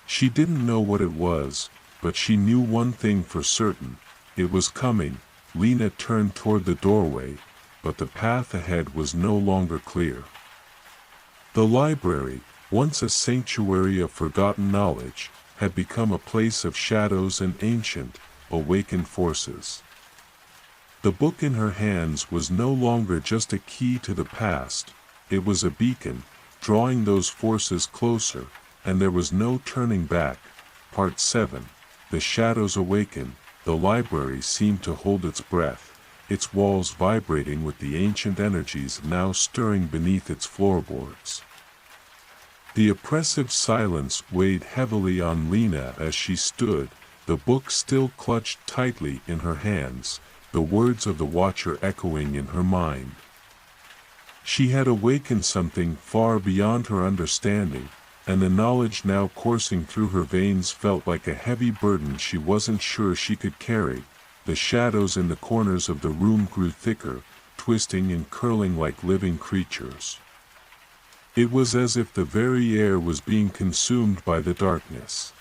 She didn't know what it was, but she knew one thing for certain: it was coming. Lena turned toward the doorway, but the path ahead was no longer clear. The library, once a sanctuary of forgotten knowledge, had become a place of shadows and ancient, awakened forces. The book in her hands was no longer just a key to the past, it was a beacon, drawing those forces closer, and there was no turning back. Part 7. The shadows awakened. The library seemed to hold its breath, its walls vibrating with the ancient energies now stirring beneath its floorboards. The oppressive silence weighed heavily on Lena as she stood, the book still clutched tightly in her hands, the words of the watcher echoing in her mind. She had awakened something far beyond her understanding, and the knowledge now coursing through her veins felt like a heavy burden she wasn't sure she could carry. The shadows in the corners of the room grew thicker, twisting and curling like living creatures. It was as if the very air was being consumed by the darkness.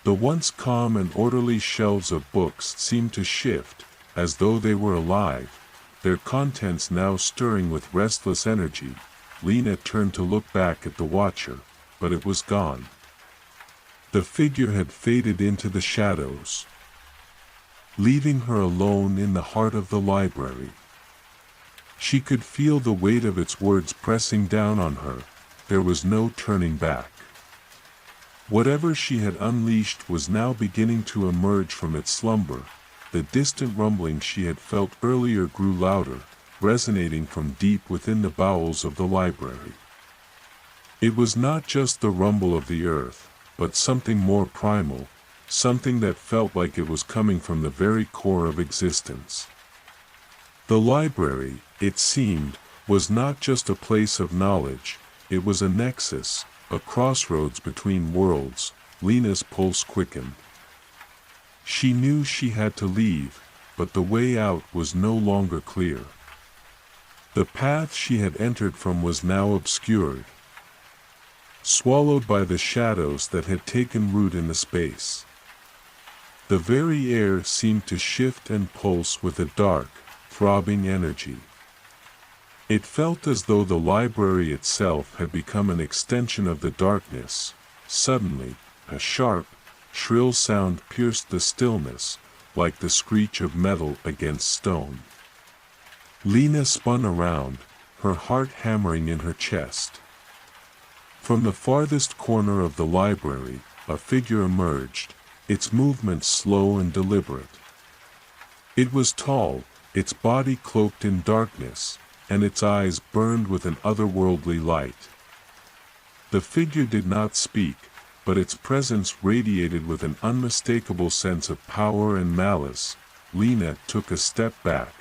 The once calm and orderly shelves of books seemed to shift, as though they were alive, their contents now stirring with restless energy. Lena turned to look back at the watcher, but it was gone. The figure had faded into the shadows, leaving her alone in the heart of the library. She could feel the weight of its words pressing down on her. There was no turning back. Whatever she had unleashed was now beginning to emerge from its slumber. The distant rumbling she had felt earlier grew louder, resonating from deep within the bowels of the library. It was not just the rumble of the earth, but something more primal, something that felt like it was coming from the very core of existence. The library, it seemed, was not just a place of knowledge, it was a nexus, a crossroads between worlds. Lena's pulse quickened. She knew she had to leave, but the way out was no longer clear. The path she had entered from was now obscured, swallowed by the shadows that had taken root in the space. The very air seemed to shift and pulse with a dark, throbbing energy. It felt as though the library itself had become an extension of the darkness. Suddenly, a sharp, shrill sound pierced the stillness, like the screech of metal against stone. Lena spun around, her heart hammering in her chest. From the farthest corner of the library, a figure emerged, its movements slow and deliberate. It was tall, its body cloaked in darkness, and its eyes burned with an otherworldly light. The figure did not speak, but its presence radiated with an unmistakable sense of power and malice. Lena took a step back,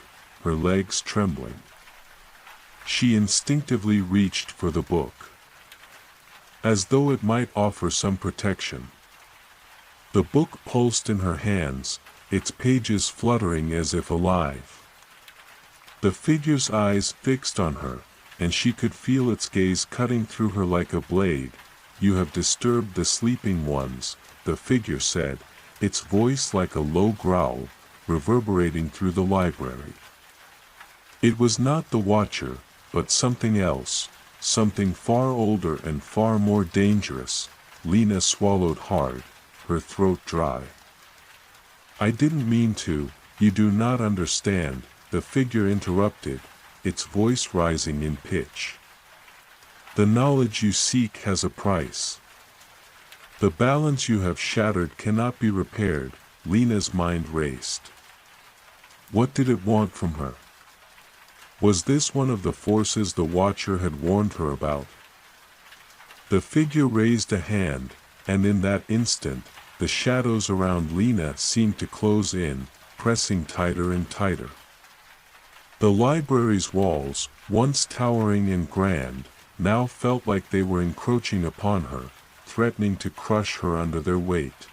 her legs trembling. She instinctively reached for the book, as though it might offer some protection. The book pulsed in her hands, its pages fluttering as if alive. The figure's eyes fixed on her, and she could feel its gaze cutting through her like a blade. "You have disturbed the sleeping ones," the figure said, its voice like a low growl, reverberating through the library. It was not the Watcher, but something else, something far older and far more dangerous. Lena swallowed hard, her throat dry. "I didn't mean to, you do not understand," the figure interrupted, its voice rising in pitch. "The knowledge you seek has a price. The balance you have shattered cannot be repaired." Lena's mind raced. What did it want from her? Was this one of the forces the Watcher had warned her about? The figure raised a hand, and in that instant, the shadows around Lena seemed to close in, pressing tighter and tighter. The library's walls, once towering and grand, now felt like they were encroaching upon her, threatening to crush her under their weight.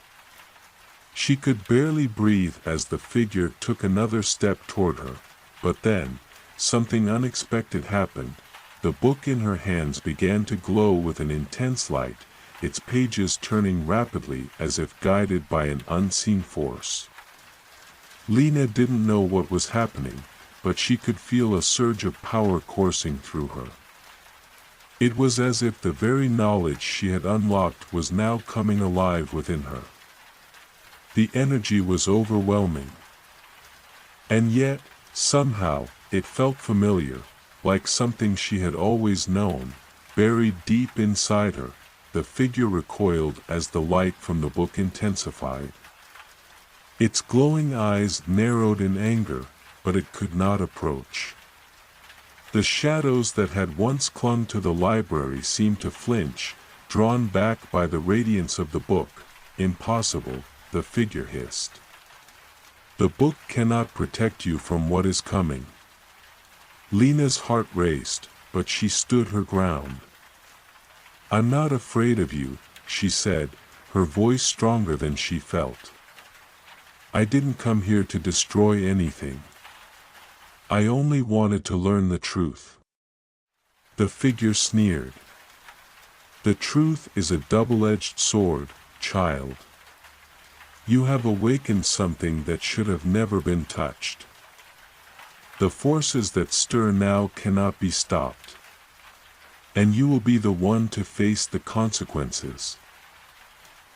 She could barely breathe as the figure took another step toward her, but then, something unexpected happened. The book in her hands began to glow with an intense light, its pages turning rapidly as if guided by an unseen force. Lena didn't know what was happening, but she could feel a surge of power coursing through her. It was as if the very knowledge she had unlocked was now coming alive within her. The energy was overwhelming. And yet, somehow, it felt familiar, like something she had always known, buried deep inside her. The figure recoiled as the light from the book intensified. Its glowing eyes narrowed in anger, but it could not approach. The shadows that had once clung to the library seemed to flinch, drawn back by the radiance of the book. "Impossible," the figure hissed. "The book cannot protect you from what is coming." Lena's heart raced, but she stood her ground. "I'm not afraid of you," she said, her voice stronger than she felt. "I didn't come here to destroy anything. I only wanted to learn the truth." The figure sneered. "The truth is a double-edged sword, child. You have awakened something that should have never been touched. The forces that stir now cannot be stopped. And you will be the one to face the consequences."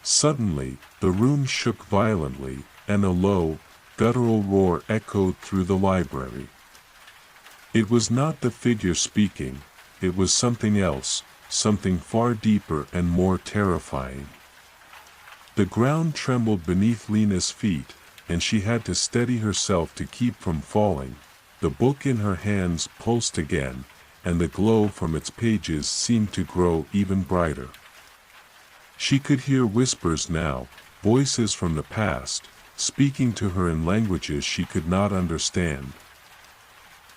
Suddenly, the room shook violently, and a low, guttural roar echoed through the library. It was not the figure speaking, it was something else, something far deeper and more terrifying. The ground trembled beneath Lena's feet, and she had to steady herself to keep from falling. The book in her hands pulsed again, and the glow from its pages seemed to grow even brighter. She could hear whispers now, voices from the past, speaking to her in languages she could not understand.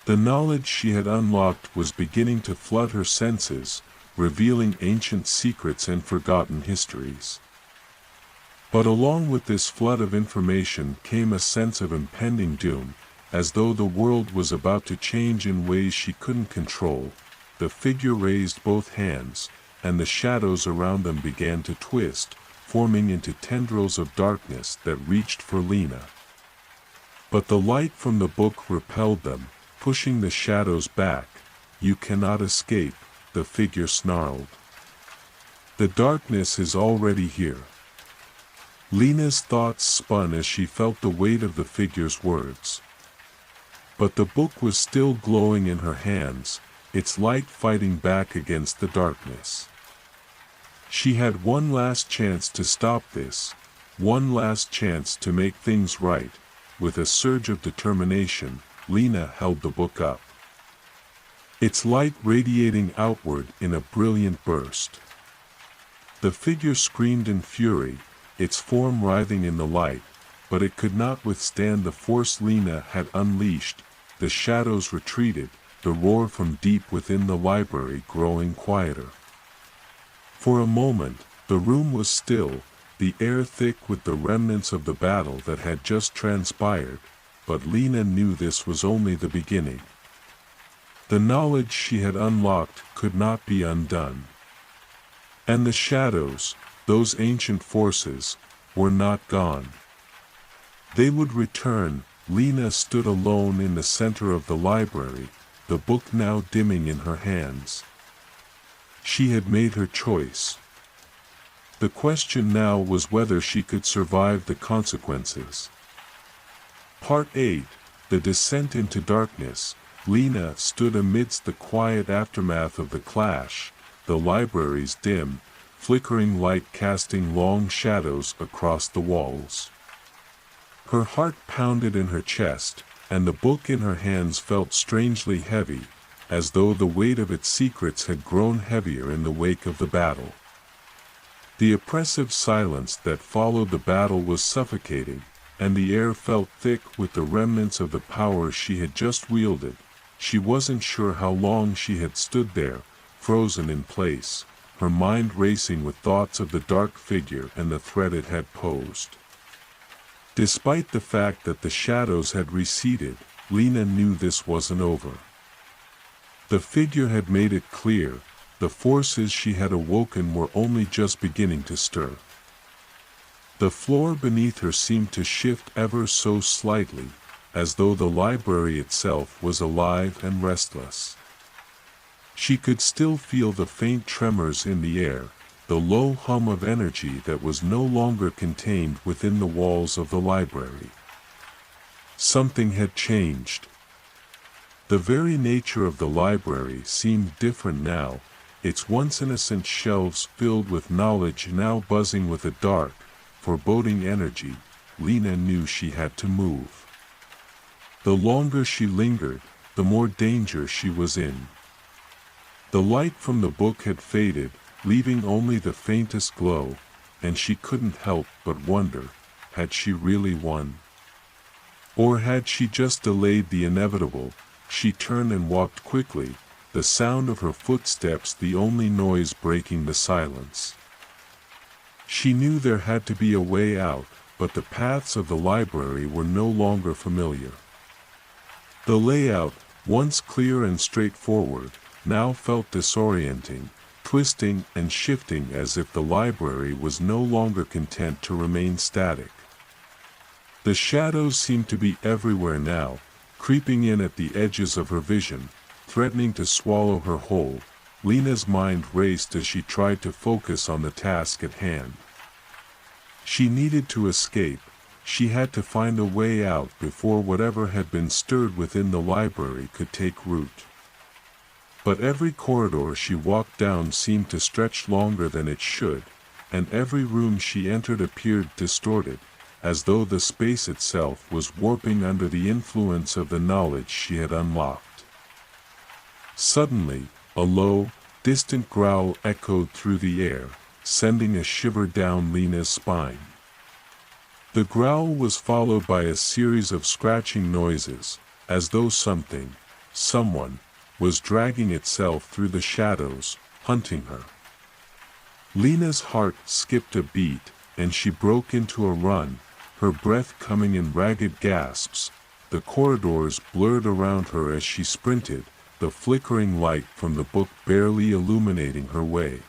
The knowledge she had unlocked was beginning to flood her senses, revealing ancient secrets and forgotten histories. But along with this flood of information came a sense of impending doom, as though the world was about to change in ways she couldn't control. The figure raised both hands, and the shadows around them began to twist, forming into tendrils of darkness that reached for Lena. But the light from the book repelled them, pushing the shadows back. "You cannot escape," the figure snarled. "The darkness is already here." Lena's thoughts spun as she felt the weight of the figure's words. But the book was still glowing in her hands, its light fighting back against the darkness. She had one last chance to stop this, one last chance to make things right. With a surge of determination, Lena held the book up, its light radiating outward in a brilliant burst. The figure screamed in fury, its form writhing in the light, but it could not withstand the force Lena had unleashed. The shadows retreated, the roar from deep within the library growing quieter. For a moment, the room was still, the air thick with the remnants of the battle that had just transpired, but Lena knew this was only the beginning. The knowledge she had unlocked could not be undone. And the shadows, those ancient forces, were not gone. They would return. Lena stood alone in the center of the library, the book now dimming in her hands. She had made her choice. The question now was whether she could survive the consequences. Part 8, The Descent into Darkness. Lena stood amidst the quiet aftermath of the clash, the library's dim, flickering light casting long shadows across the walls. Her heart pounded in her chest, and the book in her hands felt strangely heavy, as though the weight of its secrets had grown heavier in the wake of the battle. The oppressive silence that followed the battle was suffocating, and the air felt thick with the remnants of the power she had just wielded. She wasn't sure how long she had stood there, frozen in place, her mind racing with thoughts of the dark figure and the threat it had posed. Despite the fact that the shadows had receded, Lena knew this wasn't over. The figure had made it clear, the forces she had awoken were only just beginning to stir. The floor beneath her seemed to shift ever so slightly, as though the library itself was alive and restless. She could still feel the faint tremors in the air, the low hum of energy that was no longer contained within the walls of the library. Something had changed. The very nature of the library seemed different now, its once innocent shelves filled with knowledge now buzzing with a dark, foreboding energy. Lena knew she had to move. The longer she lingered, the more danger she was in. The light from the book had faded, leaving only the faintest glow, and she couldn't help but wonder, had she really won? Or had she just delayed the inevitable? She turned and walked quickly, the sound of her footsteps the only noise breaking the silence. She knew there had to be a way out, but the paths of the library were no longer familiar. The layout, once clear and straightforward, now felt disorienting, twisting and shifting as if the library was no longer content to remain static. The shadows seemed to be everywhere now, creeping in at the edges of her vision, threatening to swallow her whole. Lena's mind raced as she tried to focus on the task at hand. She needed to escape. She had to find a way out before whatever had been stirred within the library could take root. But every corridor she walked down seemed to stretch longer than it should, and every room she entered appeared distorted, as though the space itself was warping under the influence of the knowledge she had unlocked. Suddenly, a low, distant growl echoed through the air, sending a shiver down Lena's spine. The growl was followed by a series of scratching noises, as though someone, was dragging itself through the shadows, hunting her. Lena's heart skipped a beat, and she broke into a run, her breath coming in ragged gasps. The corridors blurred around her as she sprinted, the flickering light from the book barely illuminating her way.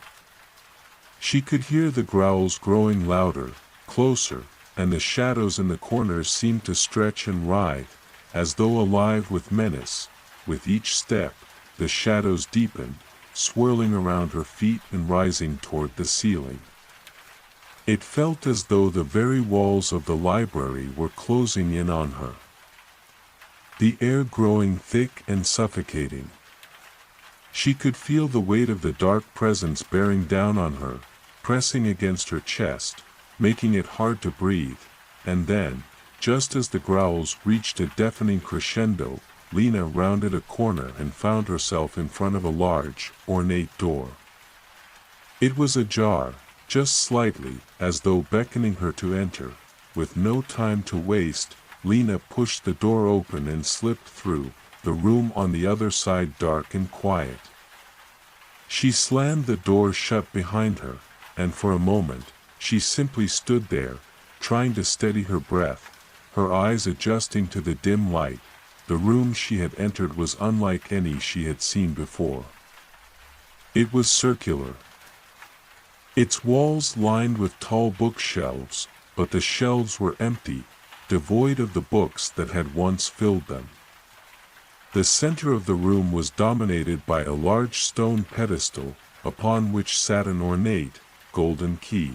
She could hear the growls growing louder, closer, and the shadows in the corners seemed to stretch and writhe, as though alive with menace. With each step, the shadows deepened, swirling around her feet and rising toward the ceiling. It felt as though the very walls of the library were closing in on her. The air growing thick and suffocating. She could feel the weight of the dark presence bearing down on her, pressing against her chest, making it hard to breathe, and then, just as the growls reached a deafening crescendo, Lena rounded a corner and found herself in front of a large, ornate door. It was ajar, just slightly, as though beckoning her to enter. With no time to waste, Lena pushed the door open and slipped through, the room on the other side dark and quiet. She slammed the door shut behind her, and for a moment, she simply stood there, trying to steady her breath, her eyes adjusting to the dim light. The room she had entered was unlike any she had seen before. It was circular. Its walls lined with tall bookshelves, but the shelves were empty, devoid of the books that had once filled them. The center of the room was dominated by a large stone pedestal, upon which sat an ornate, golden key.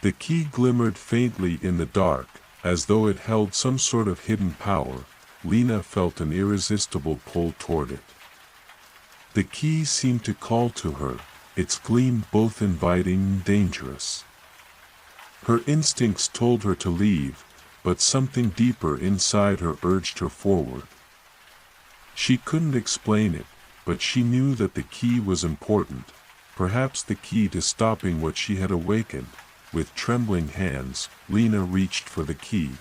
The key glimmered faintly in the dark, as though it held some sort of hidden power. Lena felt an irresistible pull toward it. The key seemed to call to her, its gleam both inviting and dangerous. Her instincts told her to leave, but something deeper inside her urged her forward. She couldn't explain it, but she knew that the key was important, perhaps the key to stopping what she had awakened. With trembling hands, Lena reached for the key.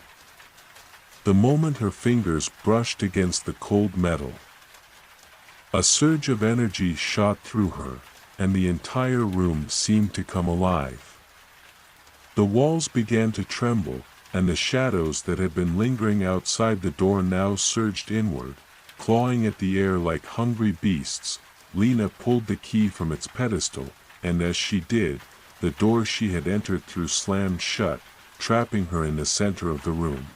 The moment her fingers brushed against the cold metal, a surge of energy shot through her, and the entire room seemed to come alive. The walls began to tremble, and the shadows that had been lingering outside the door now surged inward, clawing at the air like hungry beasts. Lena pulled the key from its pedestal, and as she did, the door she had entered through slammed shut, trapping her in the center of the room.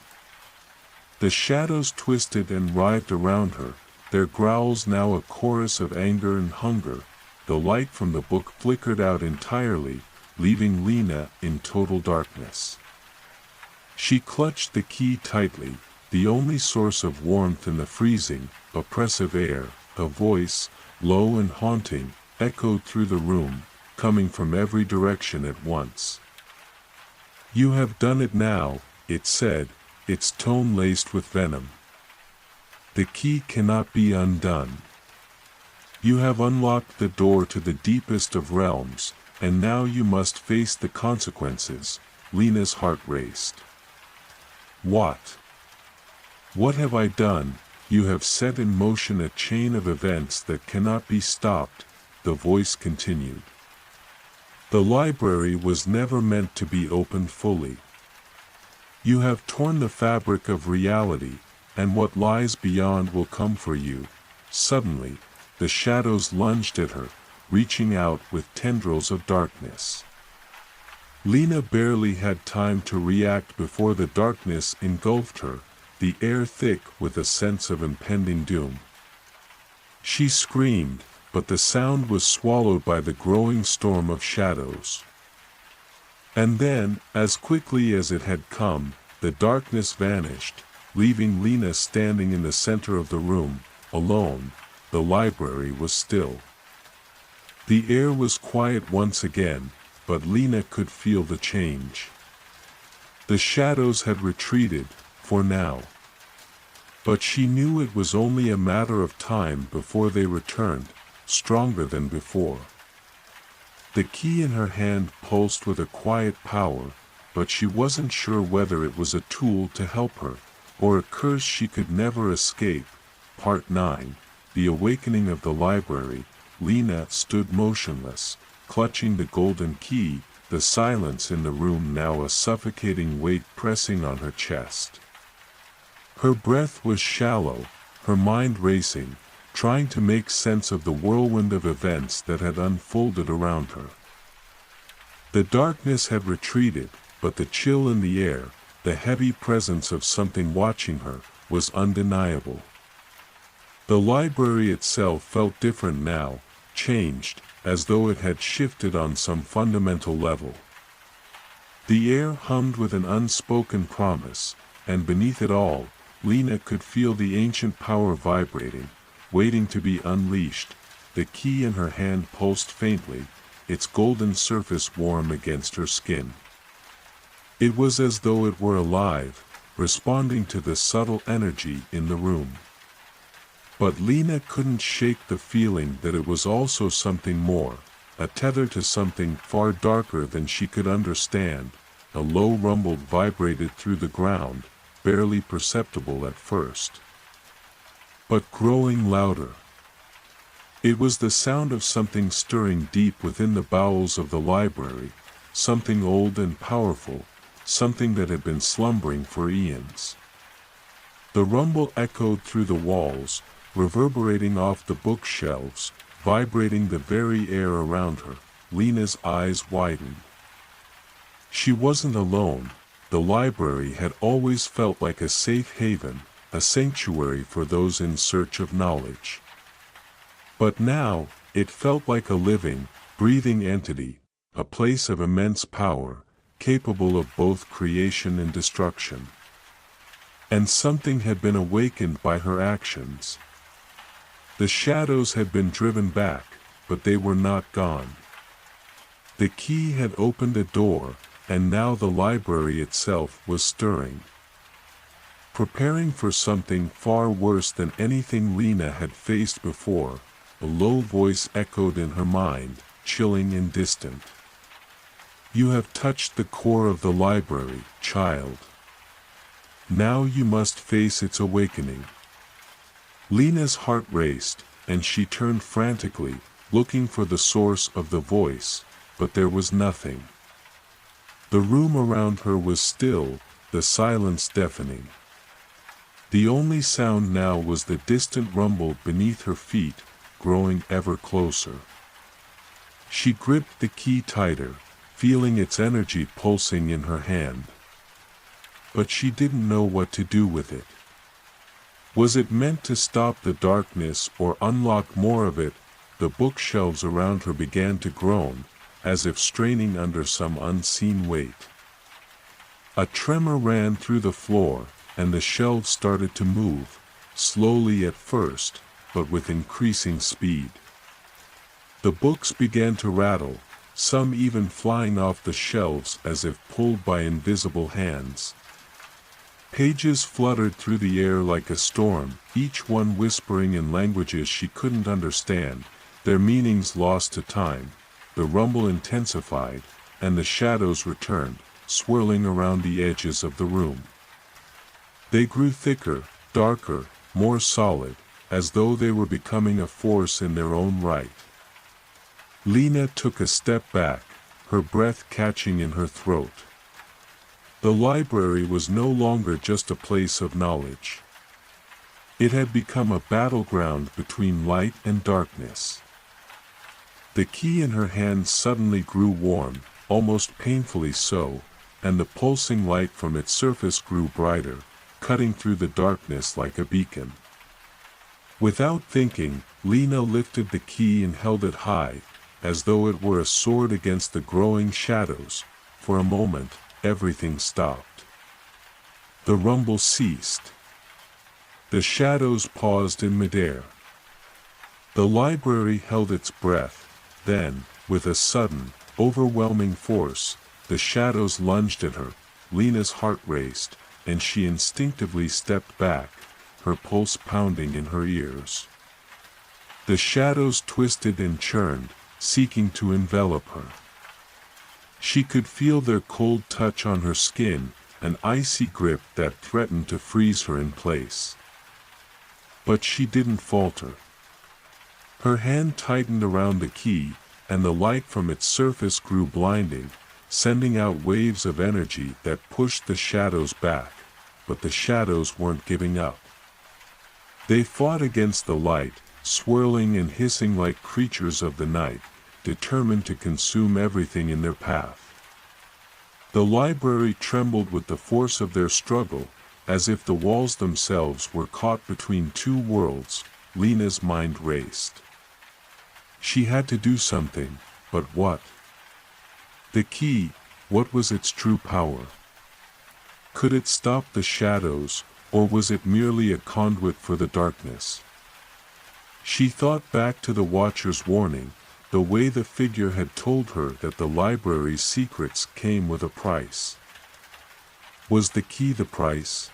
The shadows twisted and writhed around her, their growls now a chorus of anger and hunger. The light from the book flickered out entirely, leaving Lena in total darkness. She clutched the key tightly, the only source of warmth in the freezing, oppressive air. A voice, low and haunting, echoed through the room, coming from every direction at once. "You have done it now," it said, its tone laced with venom. "The key cannot be undone. You have unlocked the door to the deepest of realms, and now you must face the consequences." Lena's heart raced. "What? What have I done?" "You have set in motion a chain of events that cannot be stopped," the voice continued. "The library was never meant to be opened fully. You have torn the fabric of reality, and what lies beyond will come for you." Suddenly, the shadows lunged at her, reaching out with tendrils of darkness. Lena barely had time to react before the darkness engulfed her, the air thick with a sense of impending doom. She screamed, but the sound was swallowed by the growing storm of shadows. And then, as quickly as it had come, the darkness vanished, leaving Lena standing in the center of the room, alone. The library was still. The air was quiet once again, but Lena could feel the change. The shadows had retreated, for now. But she knew it was only a matter of time before they returned, stronger than before. The key in her hand pulsed with a quiet power, but she wasn't sure whether it was a tool to help her, or a curse she could never escape. Part 9. The Awakening of the Library. Lena stood motionless, clutching the golden key, the silence in the room now a suffocating weight pressing on her chest. Her breath was shallow, her mind racing, trying to make sense of the whirlwind of events that had unfolded around her. The darkness had retreated, but the chill in the air, the heavy presence of something watching her, was undeniable. The library itself felt different now, changed, as though it had shifted on some fundamental level. The air hummed with an unspoken promise, and beneath it all, Lena could feel the ancient power vibrating, waiting to be unleashed. The key in her hand pulsed faintly, its golden surface warm against her skin. It was as though it were alive, responding to the subtle energy in the room. But Lena couldn't shake the feeling that it was also something more, a tether to something far darker than she could understand. A low rumble vibrated through the ground, barely perceptible at first, but growing louder. It was the sound of something stirring deep within the bowels of the library, something old and powerful, something that had been slumbering for eons. The rumble echoed through the walls, reverberating off the bookshelves, vibrating the very air around her. Lena's eyes widened. She wasn't alone. The library had always felt like a safe haven, a sanctuary for those in search of knowledge. But now, it felt like a living, breathing entity, a place of immense power, capable of both creation and destruction. And something had been awakened by her actions. The shadows had been driven back, but they were not gone. The key had opened a door, and now the library itself was stirring. Preparing for something far worse than anything Lena had faced before, a low voice echoed in her mind, chilling and distant. "You have touched the core of the library, child. Now you must face its awakening." Lena's heart raced, and she turned frantically, looking for the source of the voice, but there was nothing. The room around her was still, the silence deafening. The only sound now was the distant rumble beneath her feet, growing ever closer. She gripped the key tighter, feeling its energy pulsing in her hand. But she didn't know what to do with it. Was it meant to stop the darkness or unlock more of it? The bookshelves around her began to groan, as if straining under some unseen weight. A tremor ran through the floor, and the shelves started to move, slowly at first, but with increasing speed. The books began to rattle, some even flying off the shelves as if pulled by invisible hands. Pages fluttered through the air like a storm, each one whispering in languages she couldn't understand, their meanings lost to time. The rumble intensified, and the shadows returned, swirling around the edges of the room. They grew thicker, darker, more solid, as though they were becoming a force in their own right. Lena took a step back, her breath catching in her throat. The library was no longer just a place of knowledge. It had become a battleground between light and darkness. The key in her hand suddenly grew warm, almost painfully so, and the pulsing light from its surface grew brighter, cutting through the darkness like a beacon. Without thinking, Lena lifted the key and held it high, as though it were a sword against the growing shadows. For a moment, everything stopped. The rumble ceased. The shadows paused in midair. The library held its breath, then, with a sudden, overwhelming force, the shadows lunged at her. Lena's heart raced, and she instinctively stepped back, her pulse pounding in her ears. The shadows twisted and churned, seeking to envelop her. She could feel their cold touch on her skin, an icy grip that threatened to freeze her in place. But she didn't falter. Her hand tightened around the key, and the light from its surface grew blinding, sending out waves of energy that pushed the shadows back. But the shadows weren't giving up. They fought against the light, swirling and hissing like creatures of the night, determined to consume everything in their path. The library trembled with the force of their struggle, as if the walls themselves were caught between two worlds, Lena's mind raced. She had to do something, but what? The key, what was its true power? Could it stop the shadows, or was it merely a conduit for the darkness? She thought back to the Watcher's warning, the way the figure had told her that the library's secrets came with a price. Was the key the price?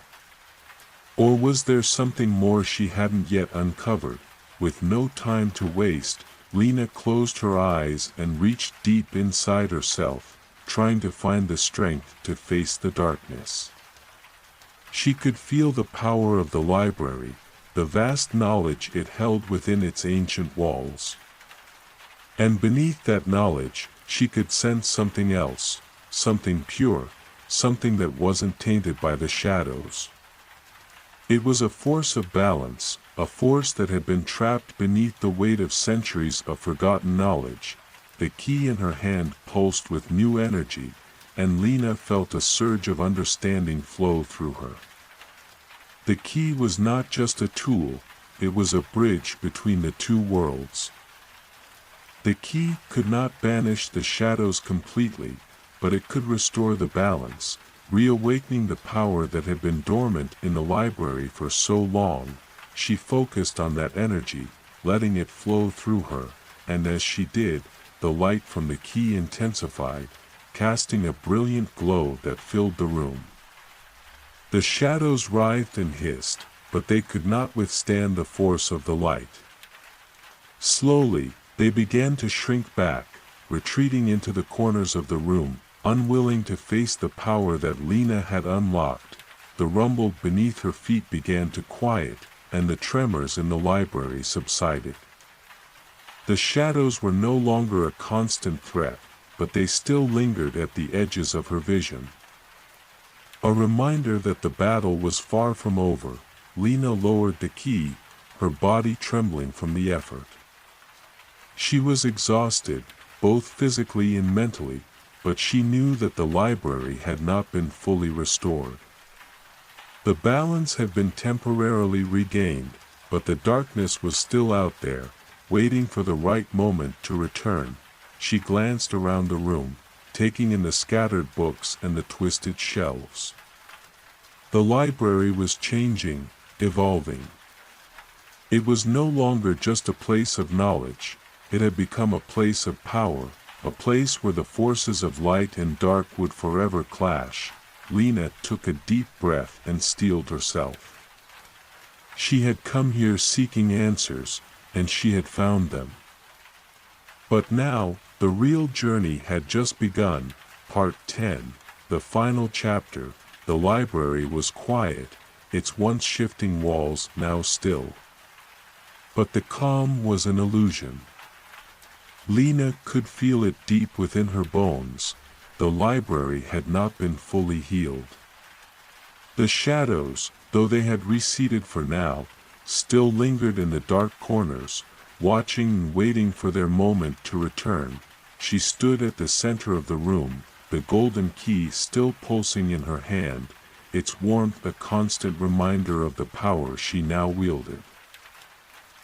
Or was there something more she hadn't yet uncovered? With no time to waste, Lena closed her eyes and reached deep inside herself, trying to find the strength to face the darkness. She could feel the power of the library, the vast knowledge it held within its ancient walls. And beneath that knowledge, she could sense something else, something pure, something that wasn't tainted by the shadows. It was a force of balance, a force that had been trapped beneath the weight of centuries of forgotten knowledge. The key in her hand pulsed with new energy, and Lena felt a surge of understanding flow through her. The key was not just a tool, it was a bridge between the two worlds. The key could not banish the shadows completely, but it could restore the balance, reawakening the power that had been dormant in the library for so long. She focused on that energy, letting it flow through her, and as she did, the light from the key intensified, casting a brilliant glow that filled the room. The shadows writhed and hissed, but they could not withstand the force of the light. Slowly, they began to shrink back, retreating into the corners of the room, unwilling to face the power that Lena had unlocked. The rumble beneath her feet began to quiet, and the tremors in the library subsided. The shadows were no longer a constant threat, but they still lingered at the edges of her vision. A reminder that the battle was far from over. Lena lowered the key, her body trembling from the effort. She was exhausted, both physically and mentally, but she knew that the library had not been fully restored. The balance had been temporarily regained, but the darkness was still out there, waiting for the right moment to return. She glanced around the room, taking in the scattered books and the twisted shelves. The library was changing, evolving. It was no longer just a place of knowledge, it had become a place of power, a place where the forces of light and dark would forever clash. Lena took a deep breath and steeled herself. She had come here seeking answers, and she had found them. But now, the real journey had just begun. Part 10, the final chapter. The library was quiet, its once shifting walls now still. But the calm was an illusion. Lena could feel it deep within her bones. The library had not been fully healed. The shadows, though they had receded for now, still lingered in the dark corners, watching and waiting for their moment to return. She stood at the center of the room, the golden key still pulsing in her hand, its warmth a constant reminder of the power she now wielded.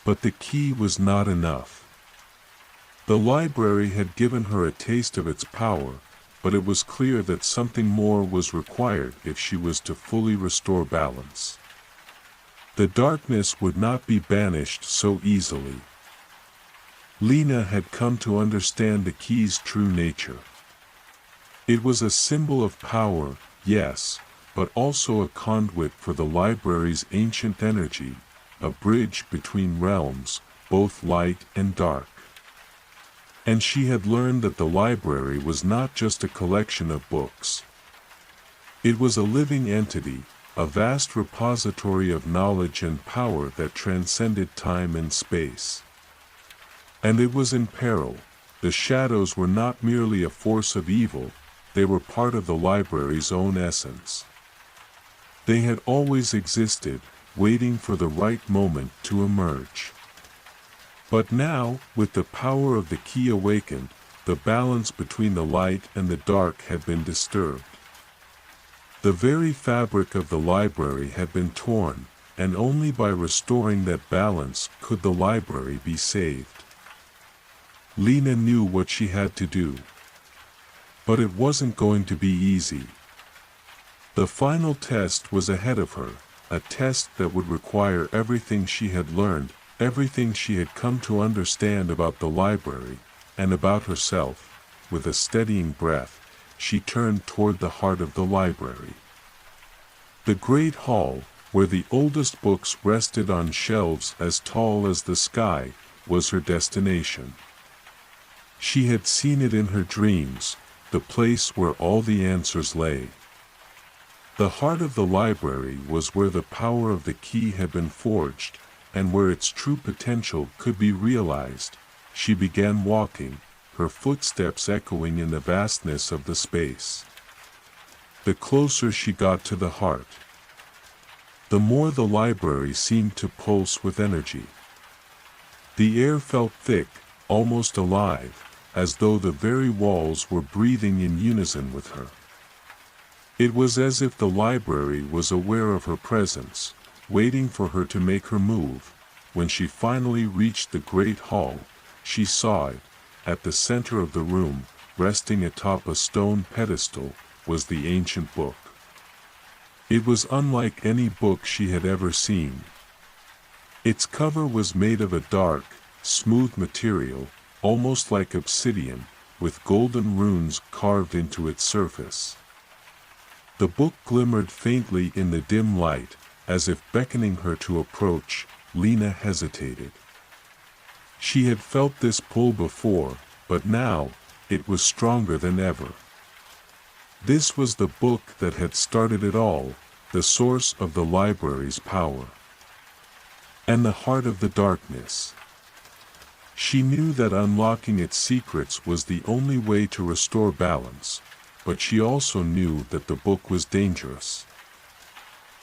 But the key was not enough. The library had given her a taste of its power, but it was clear that something more was required if she was to fully restore balance. The darkness would not be banished so easily. Lena had come to understand the key's true nature. It was a symbol of power, yes, but also a conduit for the library's ancient energy, a bridge between realms, both light and dark. And she had learned that the library was not just a collection of books. It was a living entity, a vast repository of knowledge and power that transcended time and space. And it was in peril. The shadows were not merely a force of evil, they were part of the library's own essence. They had always existed, waiting for the right moment to emerge. But now, with the power of the key awakened, the balance between the light and the dark had been disturbed. The very fabric of the library had been torn, and only by restoring that balance could the library be saved. Lena knew what she had to do. But it wasn't going to be easy. The final test was ahead of her, a test that would require everything she had learned, everything she had come to understand about the library, and about herself. With a steadying breath, she turned toward the heart of the library. The great hall, where the oldest books rested on shelves as tall as the sky, was her destination. She had seen it in her dreams, the place where all the answers lay. The heart of the library was where the power of the key had been forged, and where its true potential could be realized. She began walking, her footsteps echoing in the vastness of the space. The closer she got to the heart, the more the library seemed to pulse with energy. The air felt thick, almost alive, as though the very walls were breathing in unison with her. It was as if the library was aware of her presence, waiting for her to make her move. When she finally reached the great hall, she saw it. At the center of the room, resting atop a stone pedestal, was the ancient book. It was unlike any book she had ever seen. Its cover was made of a dark, smooth material, almost like obsidian, with golden runes carved into its surface. The book glimmered faintly in the dim light, as if beckoning her to approach. Lena hesitated. She had felt this pull before, but now, it was stronger than ever. This was the book that had started it all, the source of the library's power. And the heart of the darkness. She knew that unlocking its secrets was the only way to restore balance, but she also knew that the book was dangerous.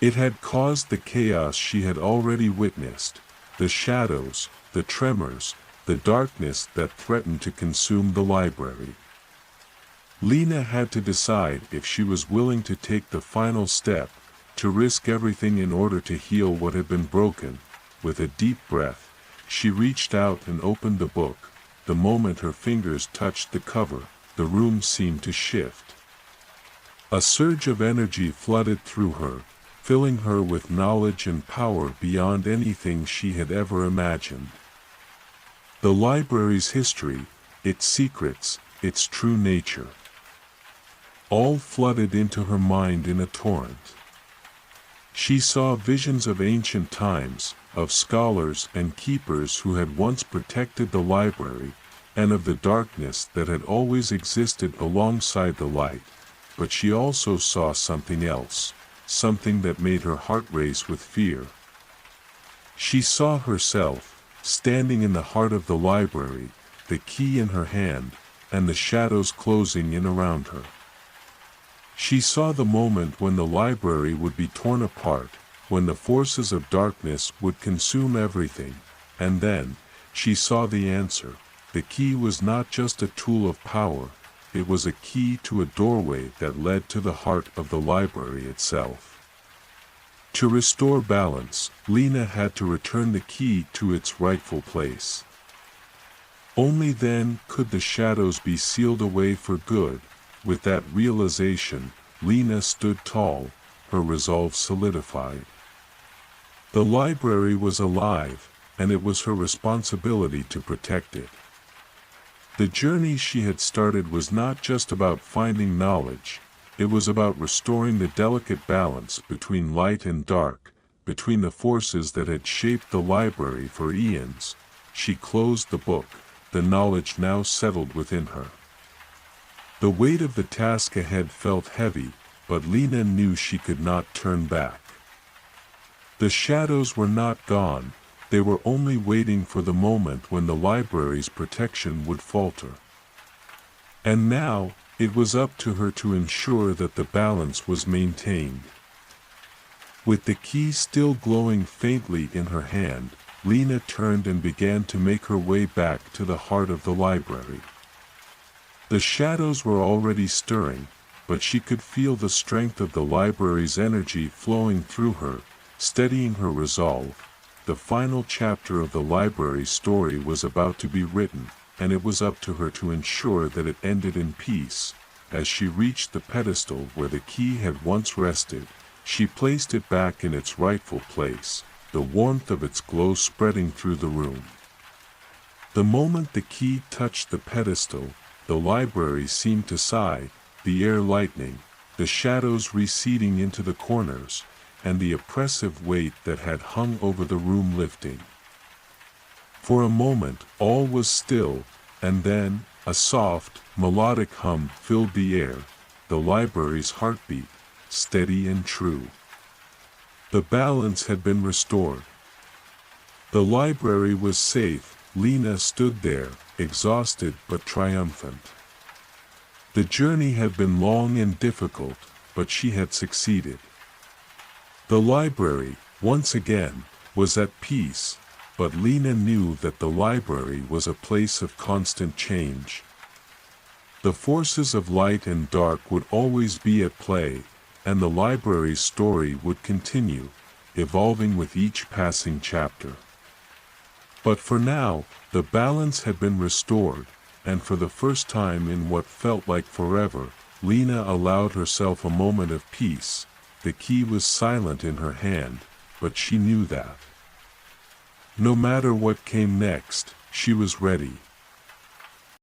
It had caused the chaos she had already witnessed, the shadows, the tremors, the darkness that threatened to consume the library. Lena had to decide if she was willing to take the final step, to risk everything in order to heal what had been broken. With a deep breath, she reached out and opened the book. The moment her fingers touched the cover, the room seemed to shift. A surge of energy flooded through her, filling her with knowledge and power beyond anything she had ever imagined. The library's history, its secrets, its true nature, all flooded into her mind in a torrent. She saw visions of ancient times, of scholars and keepers who had once protected the library, and of the darkness that had always existed alongside the light. But she also saw something else, something that made her heart race with fear. She saw herself, standing in the heart of the library, the key in her hand, and the shadows closing in around her. She saw the moment when the library would be torn apart, when the forces of darkness would consume everything, and then, she saw the answer. The key was not just a tool of power, it was a key to a doorway that led to the heart of the library itself. To restore balance, Lena had to return the key to its rightful place. Only then could the shadows be sealed away for good. With that realization, Lena stood tall, her resolve solidified. The library was alive, and it was her responsibility to protect it. The journey she had started was not just about finding knowledge, it was about restoring the delicate balance between light and dark, between the forces that had shaped the library for eons. She closed the book, the knowledge now settled within her. The weight of the task ahead felt heavy, but Lena knew she could not turn back. The shadows were not gone, they were only waiting for the moment when the library's protection would falter. And now, it was up to her to ensure that the balance was maintained. With the key still glowing faintly in her hand, Lena turned and began to make her way back to the heart of the library. The shadows were already stirring, but she could feel the strength of the library's energy flowing through her. steadying her resolve. The final chapter of the library story was about to be written, and it was up to her to ensure that it ended in peace. As she reached the pedestal where the key had once rested, she placed it back in its rightful place, the warmth of its glow spreading through the room. The moment the key touched the pedestal, the library seemed to sigh, the air lightening, the shadows receding into the corners, and the oppressive weight that had hung over the room lifting. For a moment all was still, and then, a soft, melodic hum filled the air, the library's heartbeat, steady and true. The balance had been restored. The library was safe. Lena stood there, exhausted but triumphant. The journey had been long and difficult, but she had succeeded. The library, once again, was at peace, but Lena knew that the library was a place of constant change. The forces of light and dark would always be at play, and the library's story would continue, evolving with each passing chapter. But for now, the balance had been restored, and for the first time in what felt like forever, Lena allowed herself a moment of peace. The key was silent in her hand, but she knew that. No matter what came next, she was ready.